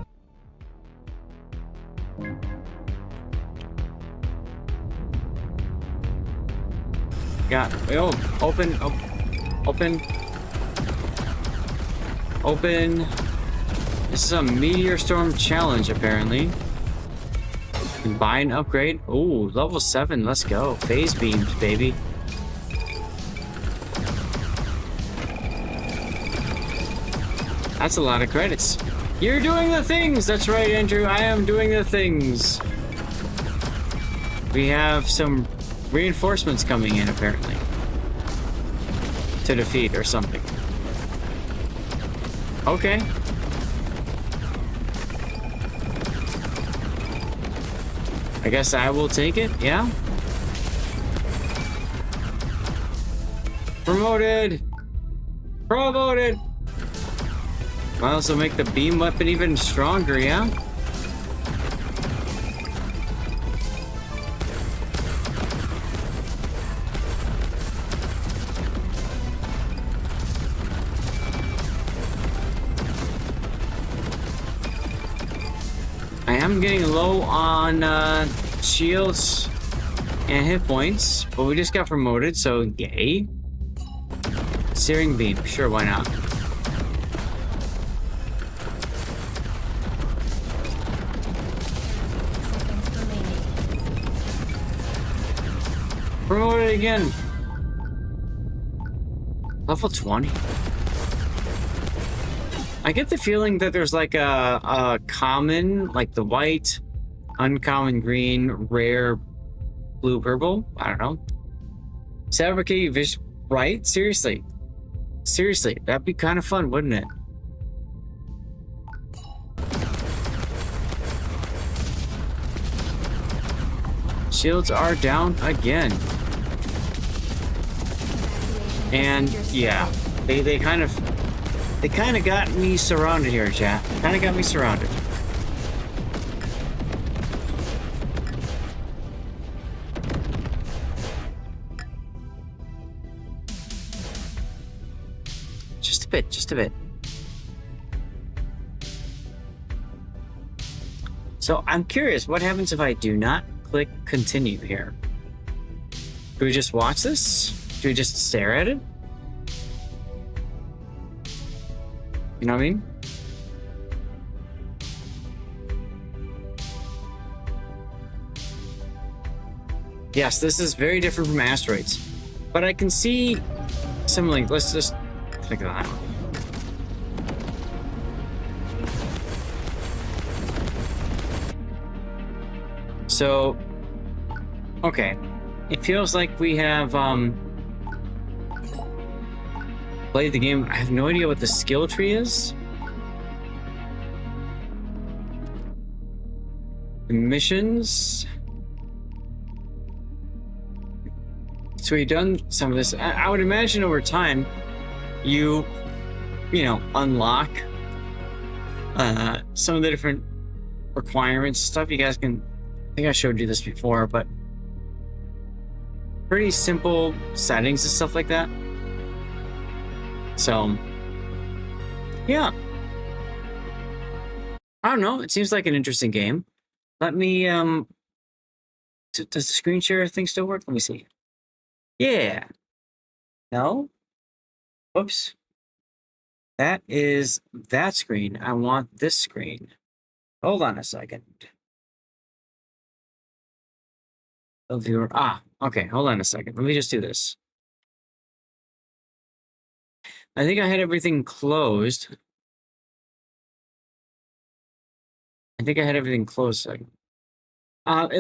Open. This is a meteor storm challenge, apparently. Buy an upgrade. Ooh, level 7. Let's go. Phase beams, baby. That's a lot of credits. You're doing the things. That's right, Andrew. I am doing the things. We have some reinforcements coming in, apparently, to defeat or something. Okay. I guess I will take it, yeah? Promoted! Promoted! Might also make the beam weapon even stronger, yeah? I am getting low on shields and hit points, but we just got promoted, so yay. Searing beam, sure, why not? Promoted again. Level 20. I get the feeling that there's like a common, like the white, uncommon green, rare blue, purple. I don't know. Fabricate vision, right? Seriously. Seriously, that'd be kind of fun, wouldn't it? Shields are down again. And yeah, they kind of got me surrounded here, chat. Kind of got me surrounded. Just a bit. So I'm curious, what happens if I do not click continue here? Do we just watch this? Do we just stare at it? You know what I mean? Yes, this is very different from asteroids, but I can see similarly. Let's just click that. So, okay, it feels like we have played the game. I have no idea what the skill tree is. The missions. So we've done some of this. I would imagine over time, you know, unlock some of the different requirements stuff. You guys can, I think I showed you this before, but pretty simple settings and stuff like that. So, yeah. I don't know. It seems like an interesting game. Let me, does the screen share thing still work? Let me see. Yeah. No? Whoops. That is that screen. I want this screen. Hold on a second. Oh, viewer. Ah, okay. Hold on a second. Let me just do this. I think I had everything closed. It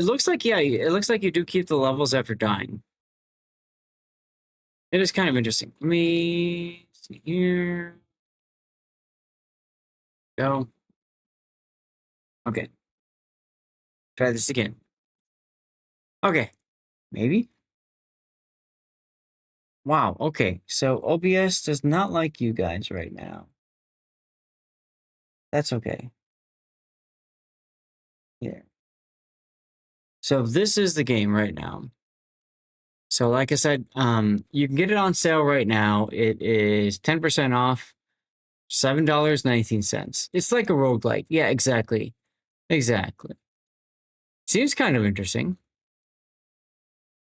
looks like, yeah, it looks like you do keep the levels after dying. It is kind of interesting. Let me see here. Go. Okay. Try this again. Okay, maybe. Wow, okay. So OBS does not like you guys right now. That's okay. Yeah. So this is the game right now. So like I said, you can get it on sale right now. It is 10% off, $7.19. It's like a roguelike. Yeah, exactly. Exactly. Seems kind of interesting.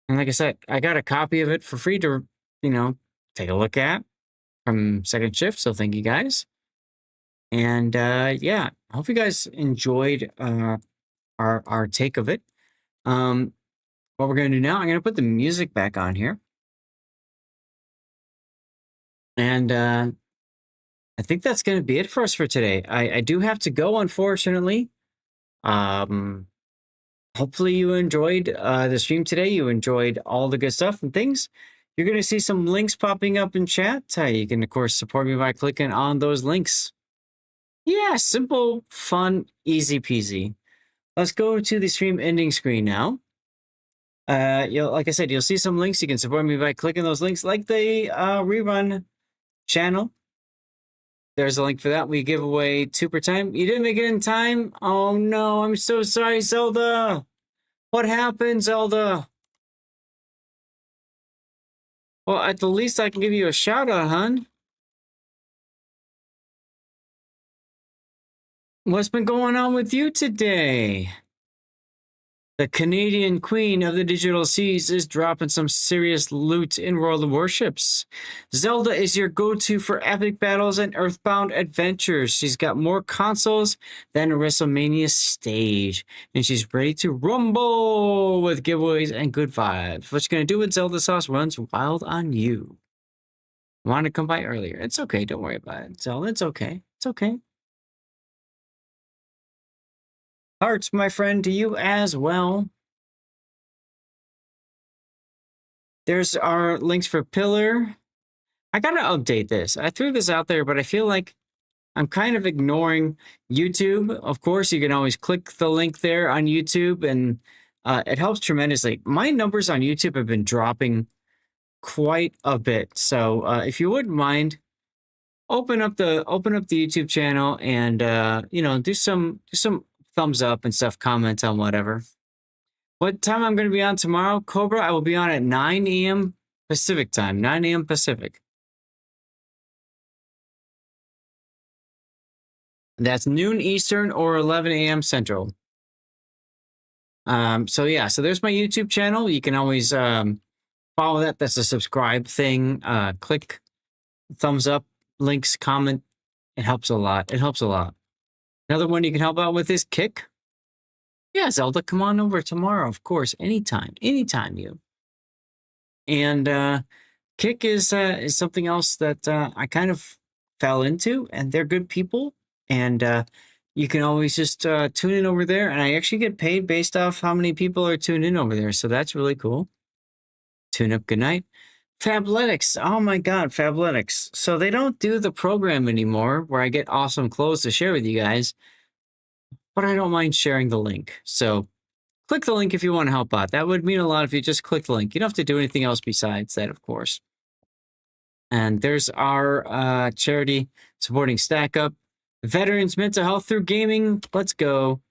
And like I said, I got a copy of it for free to, take a look at from Second Shift. So thank you guys. And yeah, I hope you guys enjoyed our take of it. What we're going to do now, I'm going to put the music back on here. And I think that's going to be it for us for today. I do have to go, unfortunately. Hopefully you enjoyed the stream today. You enjoyed all the good stuff and things. You're going to see some links popping up in chat. You can, of course, support me by clicking on those links. Yeah, simple, fun, easy peasy. Let's go to the stream ending screen now. Like I said, you'll see some links. You can support me by clicking those links, like the rerun channel. There's a link for that. We give away 2 per time. You didn't make it in time? Oh no, I'm so sorry, Zelda. What happened, Zelda? Well, at the least I can give you a shout out, hun. What's been going on with you today? The Canadian Queen of the Digital Seas is dropping some serious loot in World of Warships. Zelda is your go-to for epic battles and earthbound adventures. She's got more consoles than a WrestleMania stage, and she's ready to rumble with giveaways and good vibes. What you gonna do with Zelda Sauce runs wild on you. Want to come by earlier? It's okay. Don't worry about it, Zelda. It's okay. It's okay. Hearts, my friend, to you as well. There's our links for Pillar. I gotta update this. I threw this out there, but I feel like I'm kind of ignoring YouTube. Of course, you can always click the link there on YouTube, and it helps tremendously. My numbers on YouTube have been dropping quite a bit. So if you wouldn't mind, open up the YouTube channel and do some thumbs up and stuff, comments on whatever. What time I'm going to be on tomorrow, Cobra? I will be on at 9 a.m. Pacific time, 9 a.m. Pacific. That's noon Eastern or 11 a.m. Central. So yeah, so there's my YouTube channel. You can always follow that. That's a subscribe thing. Click thumbs up, links, comment. It helps a lot. It helps a lot. Another one you can help out with is Kick. Yeah, Zelda, come on over tomorrow, of course, anytime you. And Kick is something else that I kind of fell into, and they're good people, and you can always just tune in over there, and I actually get paid based off how many people are tuned in over there, so that's really cool. Tune up, good night. Fabletics, oh my god, Fabletics. So they don't do the program anymore where I get awesome clothes to share with you guys, but I don't mind sharing the link. So click the link if you want to help out. That would mean a lot if you just click the link. You don't have to do anything else besides that, of course. And there's our charity supporting Stack Up. Veterans Mental Health Through Gaming. Let's go.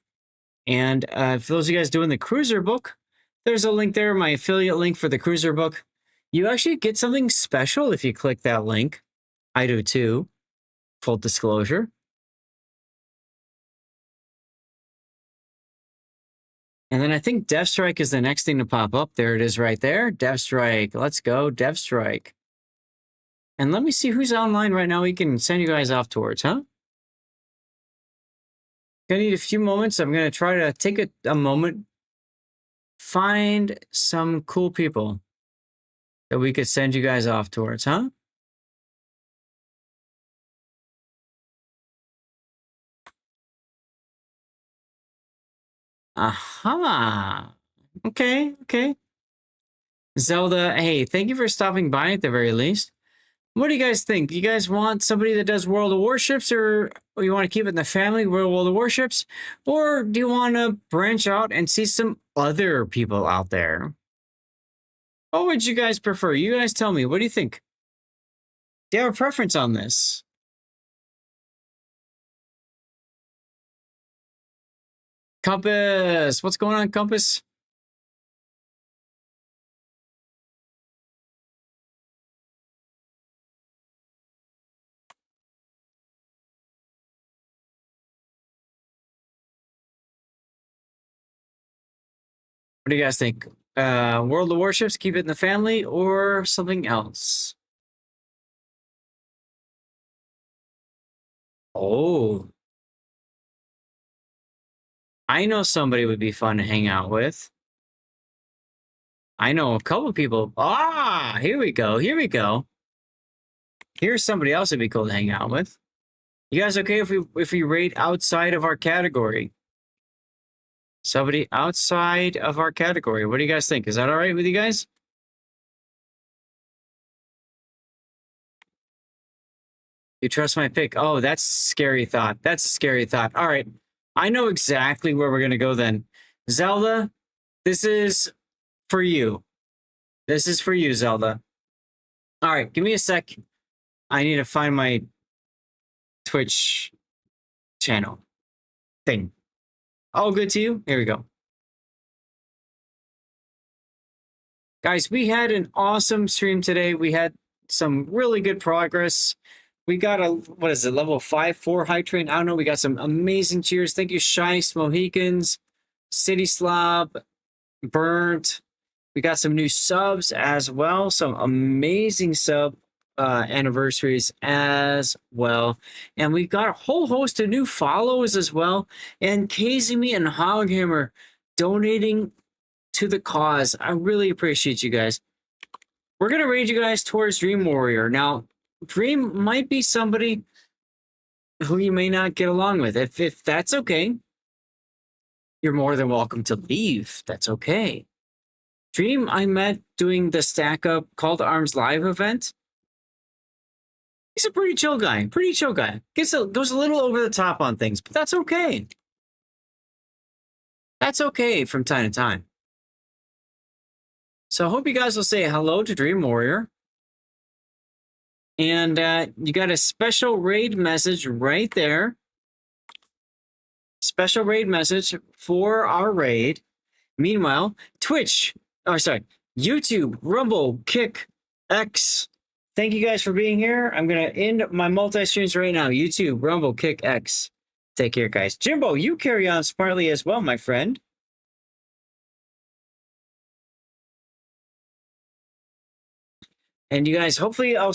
And for those of you guys doing the Cruiser book, there's a link there, my affiliate link for the Cruiser book. You actually get something special if you click that link. I do too. Full disclosure. And then I think Deathstrike is the next thing to pop up. There it is right there. Deathstrike. Let's go, Deathstrike. And let me see who's online right now we can send you guys off towards, huh? Gonna need a few moments. I'm gonna try to take a moment, find some cool people that we could send you guys off towards, huh? Aha. Okay. Zelda, hey, thank you for stopping by at the very least. What do you guys think? You guys want somebody that does World of Warships, or you want to keep it in the family, World of Warships? Or do you want to branch out and see some other people out there? What would you guys prefer? You guys tell me. What do you think? Do you have a preference on this? Compass, what's going on, Compass? What do you guys think? World of Warships, keep it in the family, or something else? Oh. I know somebody would be fun to hang out with. I know a couple people. Ah, here we go. Here we go. Here's somebody else that'd be cool to hang out with. You guys okay if we rate outside of our category? Somebody outside of our category. What do you guys think? Is that all right with you guys? You trust my pick? Oh, that's a scary thought. That's a scary thought. All right. I know exactly where we're going to go then. Zelda, this is for you. This is for you, Zelda. All right. Give me a sec. I need to find my Twitch channel thing. All good to you? Here we go. Guys, we had an awesome stream today. We had some really good progress. We got a, what is it, level 5-4 high train? I don't know. We got some amazing cheers. Thank you, Shice, Mohicans, City Slob, Burnt. We got some new subs as well. Some amazing sub anniversaries as well. And we've got a whole host of new follows as well. And Kazumi and Hoghammer donating to the cause. I really appreciate you guys. We're going to raid you guys towards Dream Warrior. Now, Dream might be somebody who you may not get along with. If that's okay, you're more than welcome to leave. That's okay. Dream, I met doing the Stack Up Call to Arms live event. He's a pretty chill guy. Pretty chill guy. Goes a little over the top on things, but that's okay. That's okay from time to time. So I hope you guys will say hello to Dream Warrior. And you got a special raid message right there. Special raid message for our raid. Meanwhile, Twitch, YouTube, Rumble, Kick, X. Thank you guys for being here. I'm going to end my multi-streams right now. YouTube, Rumble, Kick, X. Take care, guys. Jimbo, you carry on smartly as well, my friend. And you guys, hopefully I'll